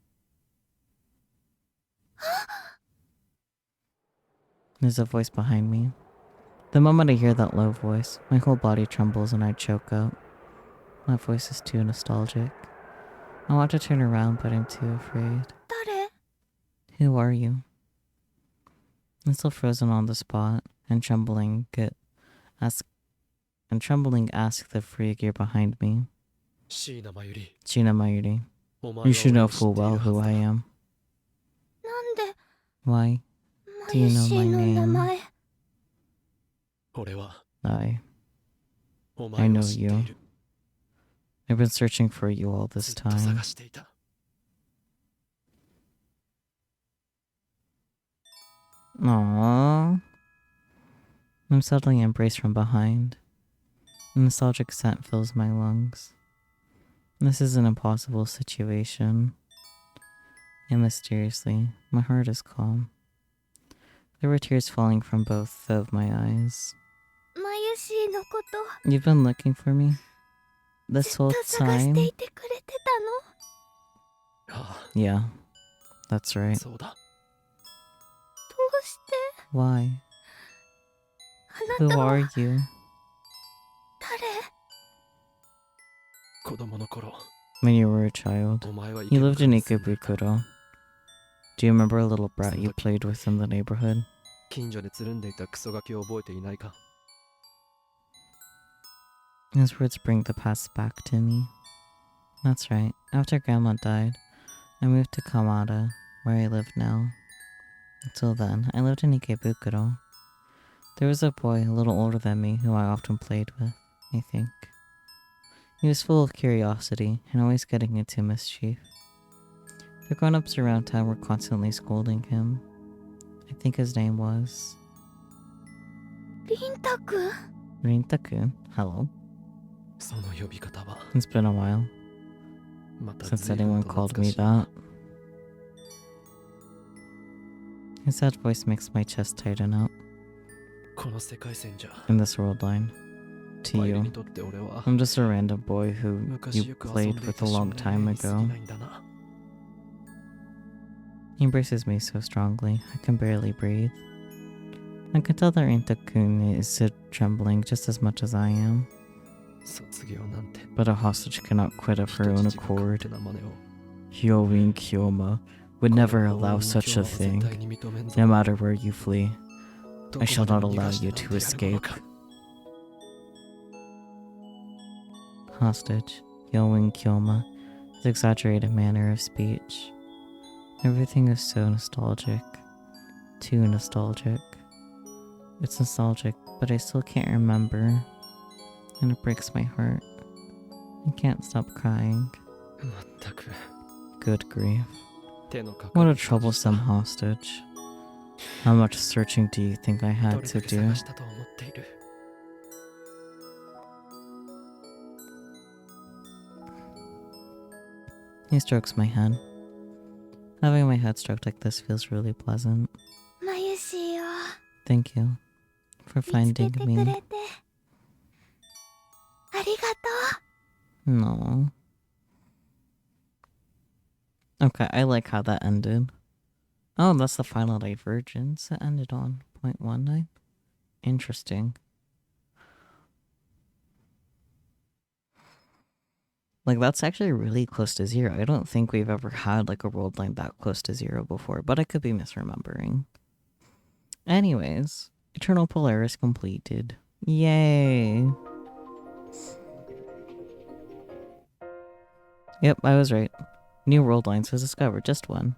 There's a voice behind me. The moment I hear that low voice, my whole body trembles and I choke up. That voice is too nostalgic. I want to turn around, but I'm too afraid. Who are you? I'm still frozen on the spot and trembling, and trembling asked the figure behind me.
椎名真由里
China Mayuri,
お前は
you should
俺
know
を知って
full
いる
well
はず
who
だ
I am.
なんで
Why?
マ
Do you
ユ
know
シ
my
ーの名
name?
前
俺は
I
お前を
know
知ってい
you.
る
I've been searching for you all
ず
this
っと
time.
探していた
Aww. I'm suddenly embraced from behind. A nostalgic scent fills my lungs. This is an impossible situation. And mysteriously, my heart is calm. There were tears falling from both of my eyes.
マユシーのこと
You've been looking for me
ず
this
っと
whole
探して
time?
いてくれてたの
ああ
Yeah, that's right.
そうだ
どうして
Why?
あな
Who
たは
are you?
誰
子供の頃
When you were a child,
お前は
you lived in
に住んでいた
Ikebukuro. Do you remember a little brat you played with in the neighborhood?
近所でつるんでいたクソガキを覚えていないか
His words bring the past back to me. That's right. After Grandma died, I moved to Kamada, where I live now. Until then, I lived in Ikebukuro. There was a boy a little older than me who I often played with, I think. He was full of curiosity and always getting into mischief. The grown-ups around town were constantly scolding him. I think his name was...
リンタくん
Rinta-kun. Hello.
その呼び方は
It's been a while
また
since
随分
anyone
と
called
懐か
me
しい
that. His sad voice makes my chest tighten up
この世界線じゃ
in this world line. To
マユリ
you,
にとって俺は
I'm just a random boy who
昔
you
よく遊ん
played
でい
with
た
a
少
long
年
time
に過ぎ
ago.
ないんだな
He embraces me so strongly, I can barely breathe. I can tell that Rinta-kun is trembling just as much as I am,
卒業なんて
but a hostage cannot quit of her
人
own
質が勝
accord.
手な真似を
Hyoin Kyoma would never allow such a thing, no matter where you flee. I shall not allow you to escape. Hostage, Hyoin Kyoma, his exaggerated manner of speech. Everything is so nostalgic. Too nostalgic. It's nostalgic, but I still can't remember. And it breaks my heart. I can't stop crying.
まったく
Good grief.
手のかか
What
る
a troublesome hostage. How much searching do you think I
ど
had
れ
to
だけ
do?
探したと思っている
He strokes my head. Having my head stroked like this feels really pleasant.
マユシーを
Thank you for
見つけ
finding
てく
me.
れてありがと
No. Okay, I like how that ended. Oh, that's the final divergence. It ended on 0.19. Interesting. Like, that's actually really close to 0. I don't think we've ever had, like, a world line that close to 0 before, but I could be misremembering. Anyways, Eternal Polaris completed. Yay! Yep, I was right. New world lines was discovered, just one.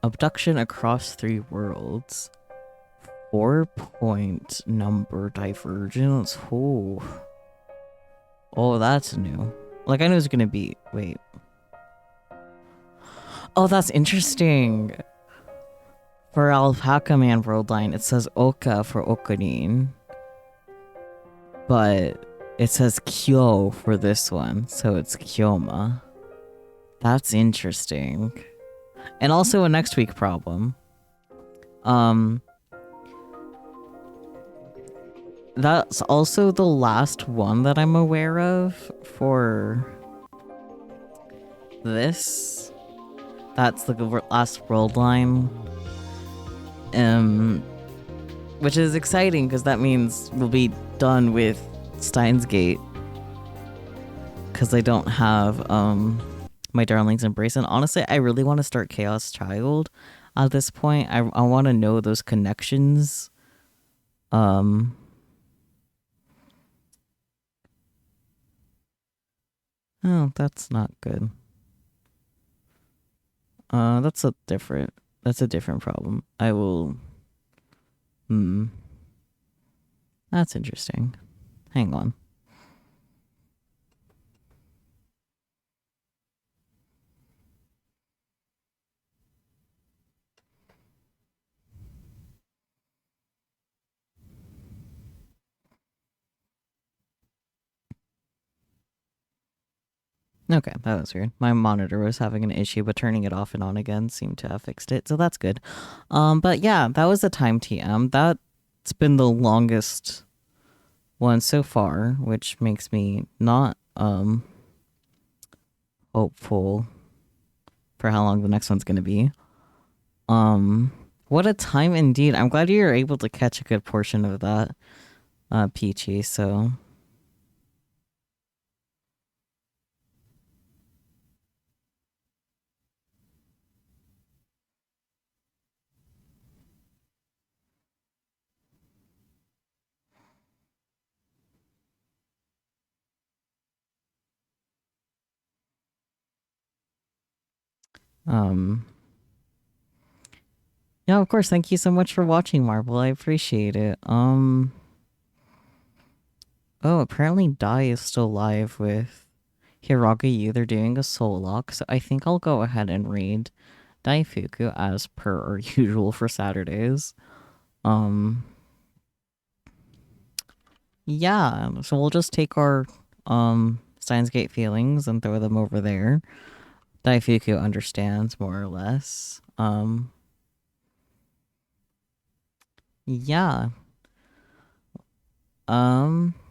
Abduction across 3 worlds. 4-point number divergence. Oh, that's new. Like, I knew it was gonna be... Wait. Oh, that's interesting. For Alpaca Man world line, it says Oka for Okarin. But it says Kyo for this one, so it's Kyoma. That's interesting. And also a next week problem. That's also the last one that I'm aware of for this. That's the last world line. Which is exciting because that means we'll be done with Steins Gate. Because I don't have my Darling's Embrace. And honestly, I really want to start Chaos Child at this point. I want to know those connections Oh, that's not good. That's a different problem. I will. That's interesting. Hang on. Okay, that was weird. My monitor was having an issue, but turning it off and on again seemed to have fixed it, so that's good. But yeah, that was a time TM. That's been the longest one so far, which makes me not hopeful for how long the next one's gonna be. What a time indeed. I'm glad you were able to catch a good portion of that, Peachy, so yeah, of course, thank you so much for watching, Marble. I appreciate it. Oh, apparently Dai is still live with Hiragayu. They're doing a soul lock, so I think I'll go ahead and read Daifuku as per our usual for Saturdays. Yeah, so we'll just take our Steins Gate feelings and throw them over there. Daifuku understands more or less. Yeah.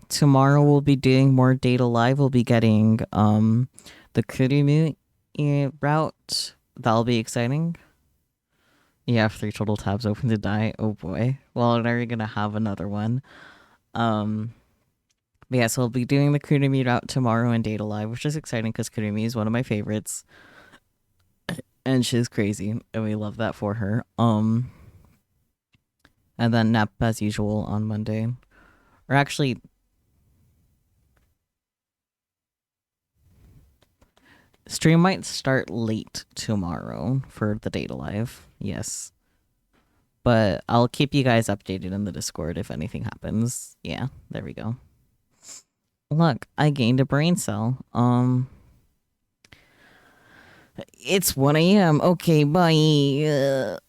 Tomorrow we'll be doing more data live. We'll be getting the Kurumu route. That'll be exciting. You have 3 total tabs open to die. Oh boy. Well, now you're gonna have another one. But yeah, so we'll be doing the Kurumi route tomorrow in Data Live, which is exciting because Kurumi is one of my favorites. And she's crazy, and we love that for her. And then nap as usual on Monday. Or actually, stream might start late tomorrow for the Data Live. Yes. But I'll keep you guys updated in the Discord if anything happens. Yeah, there we go. Look, I gained a brain cell. It's 1 a.m. Okay, bye.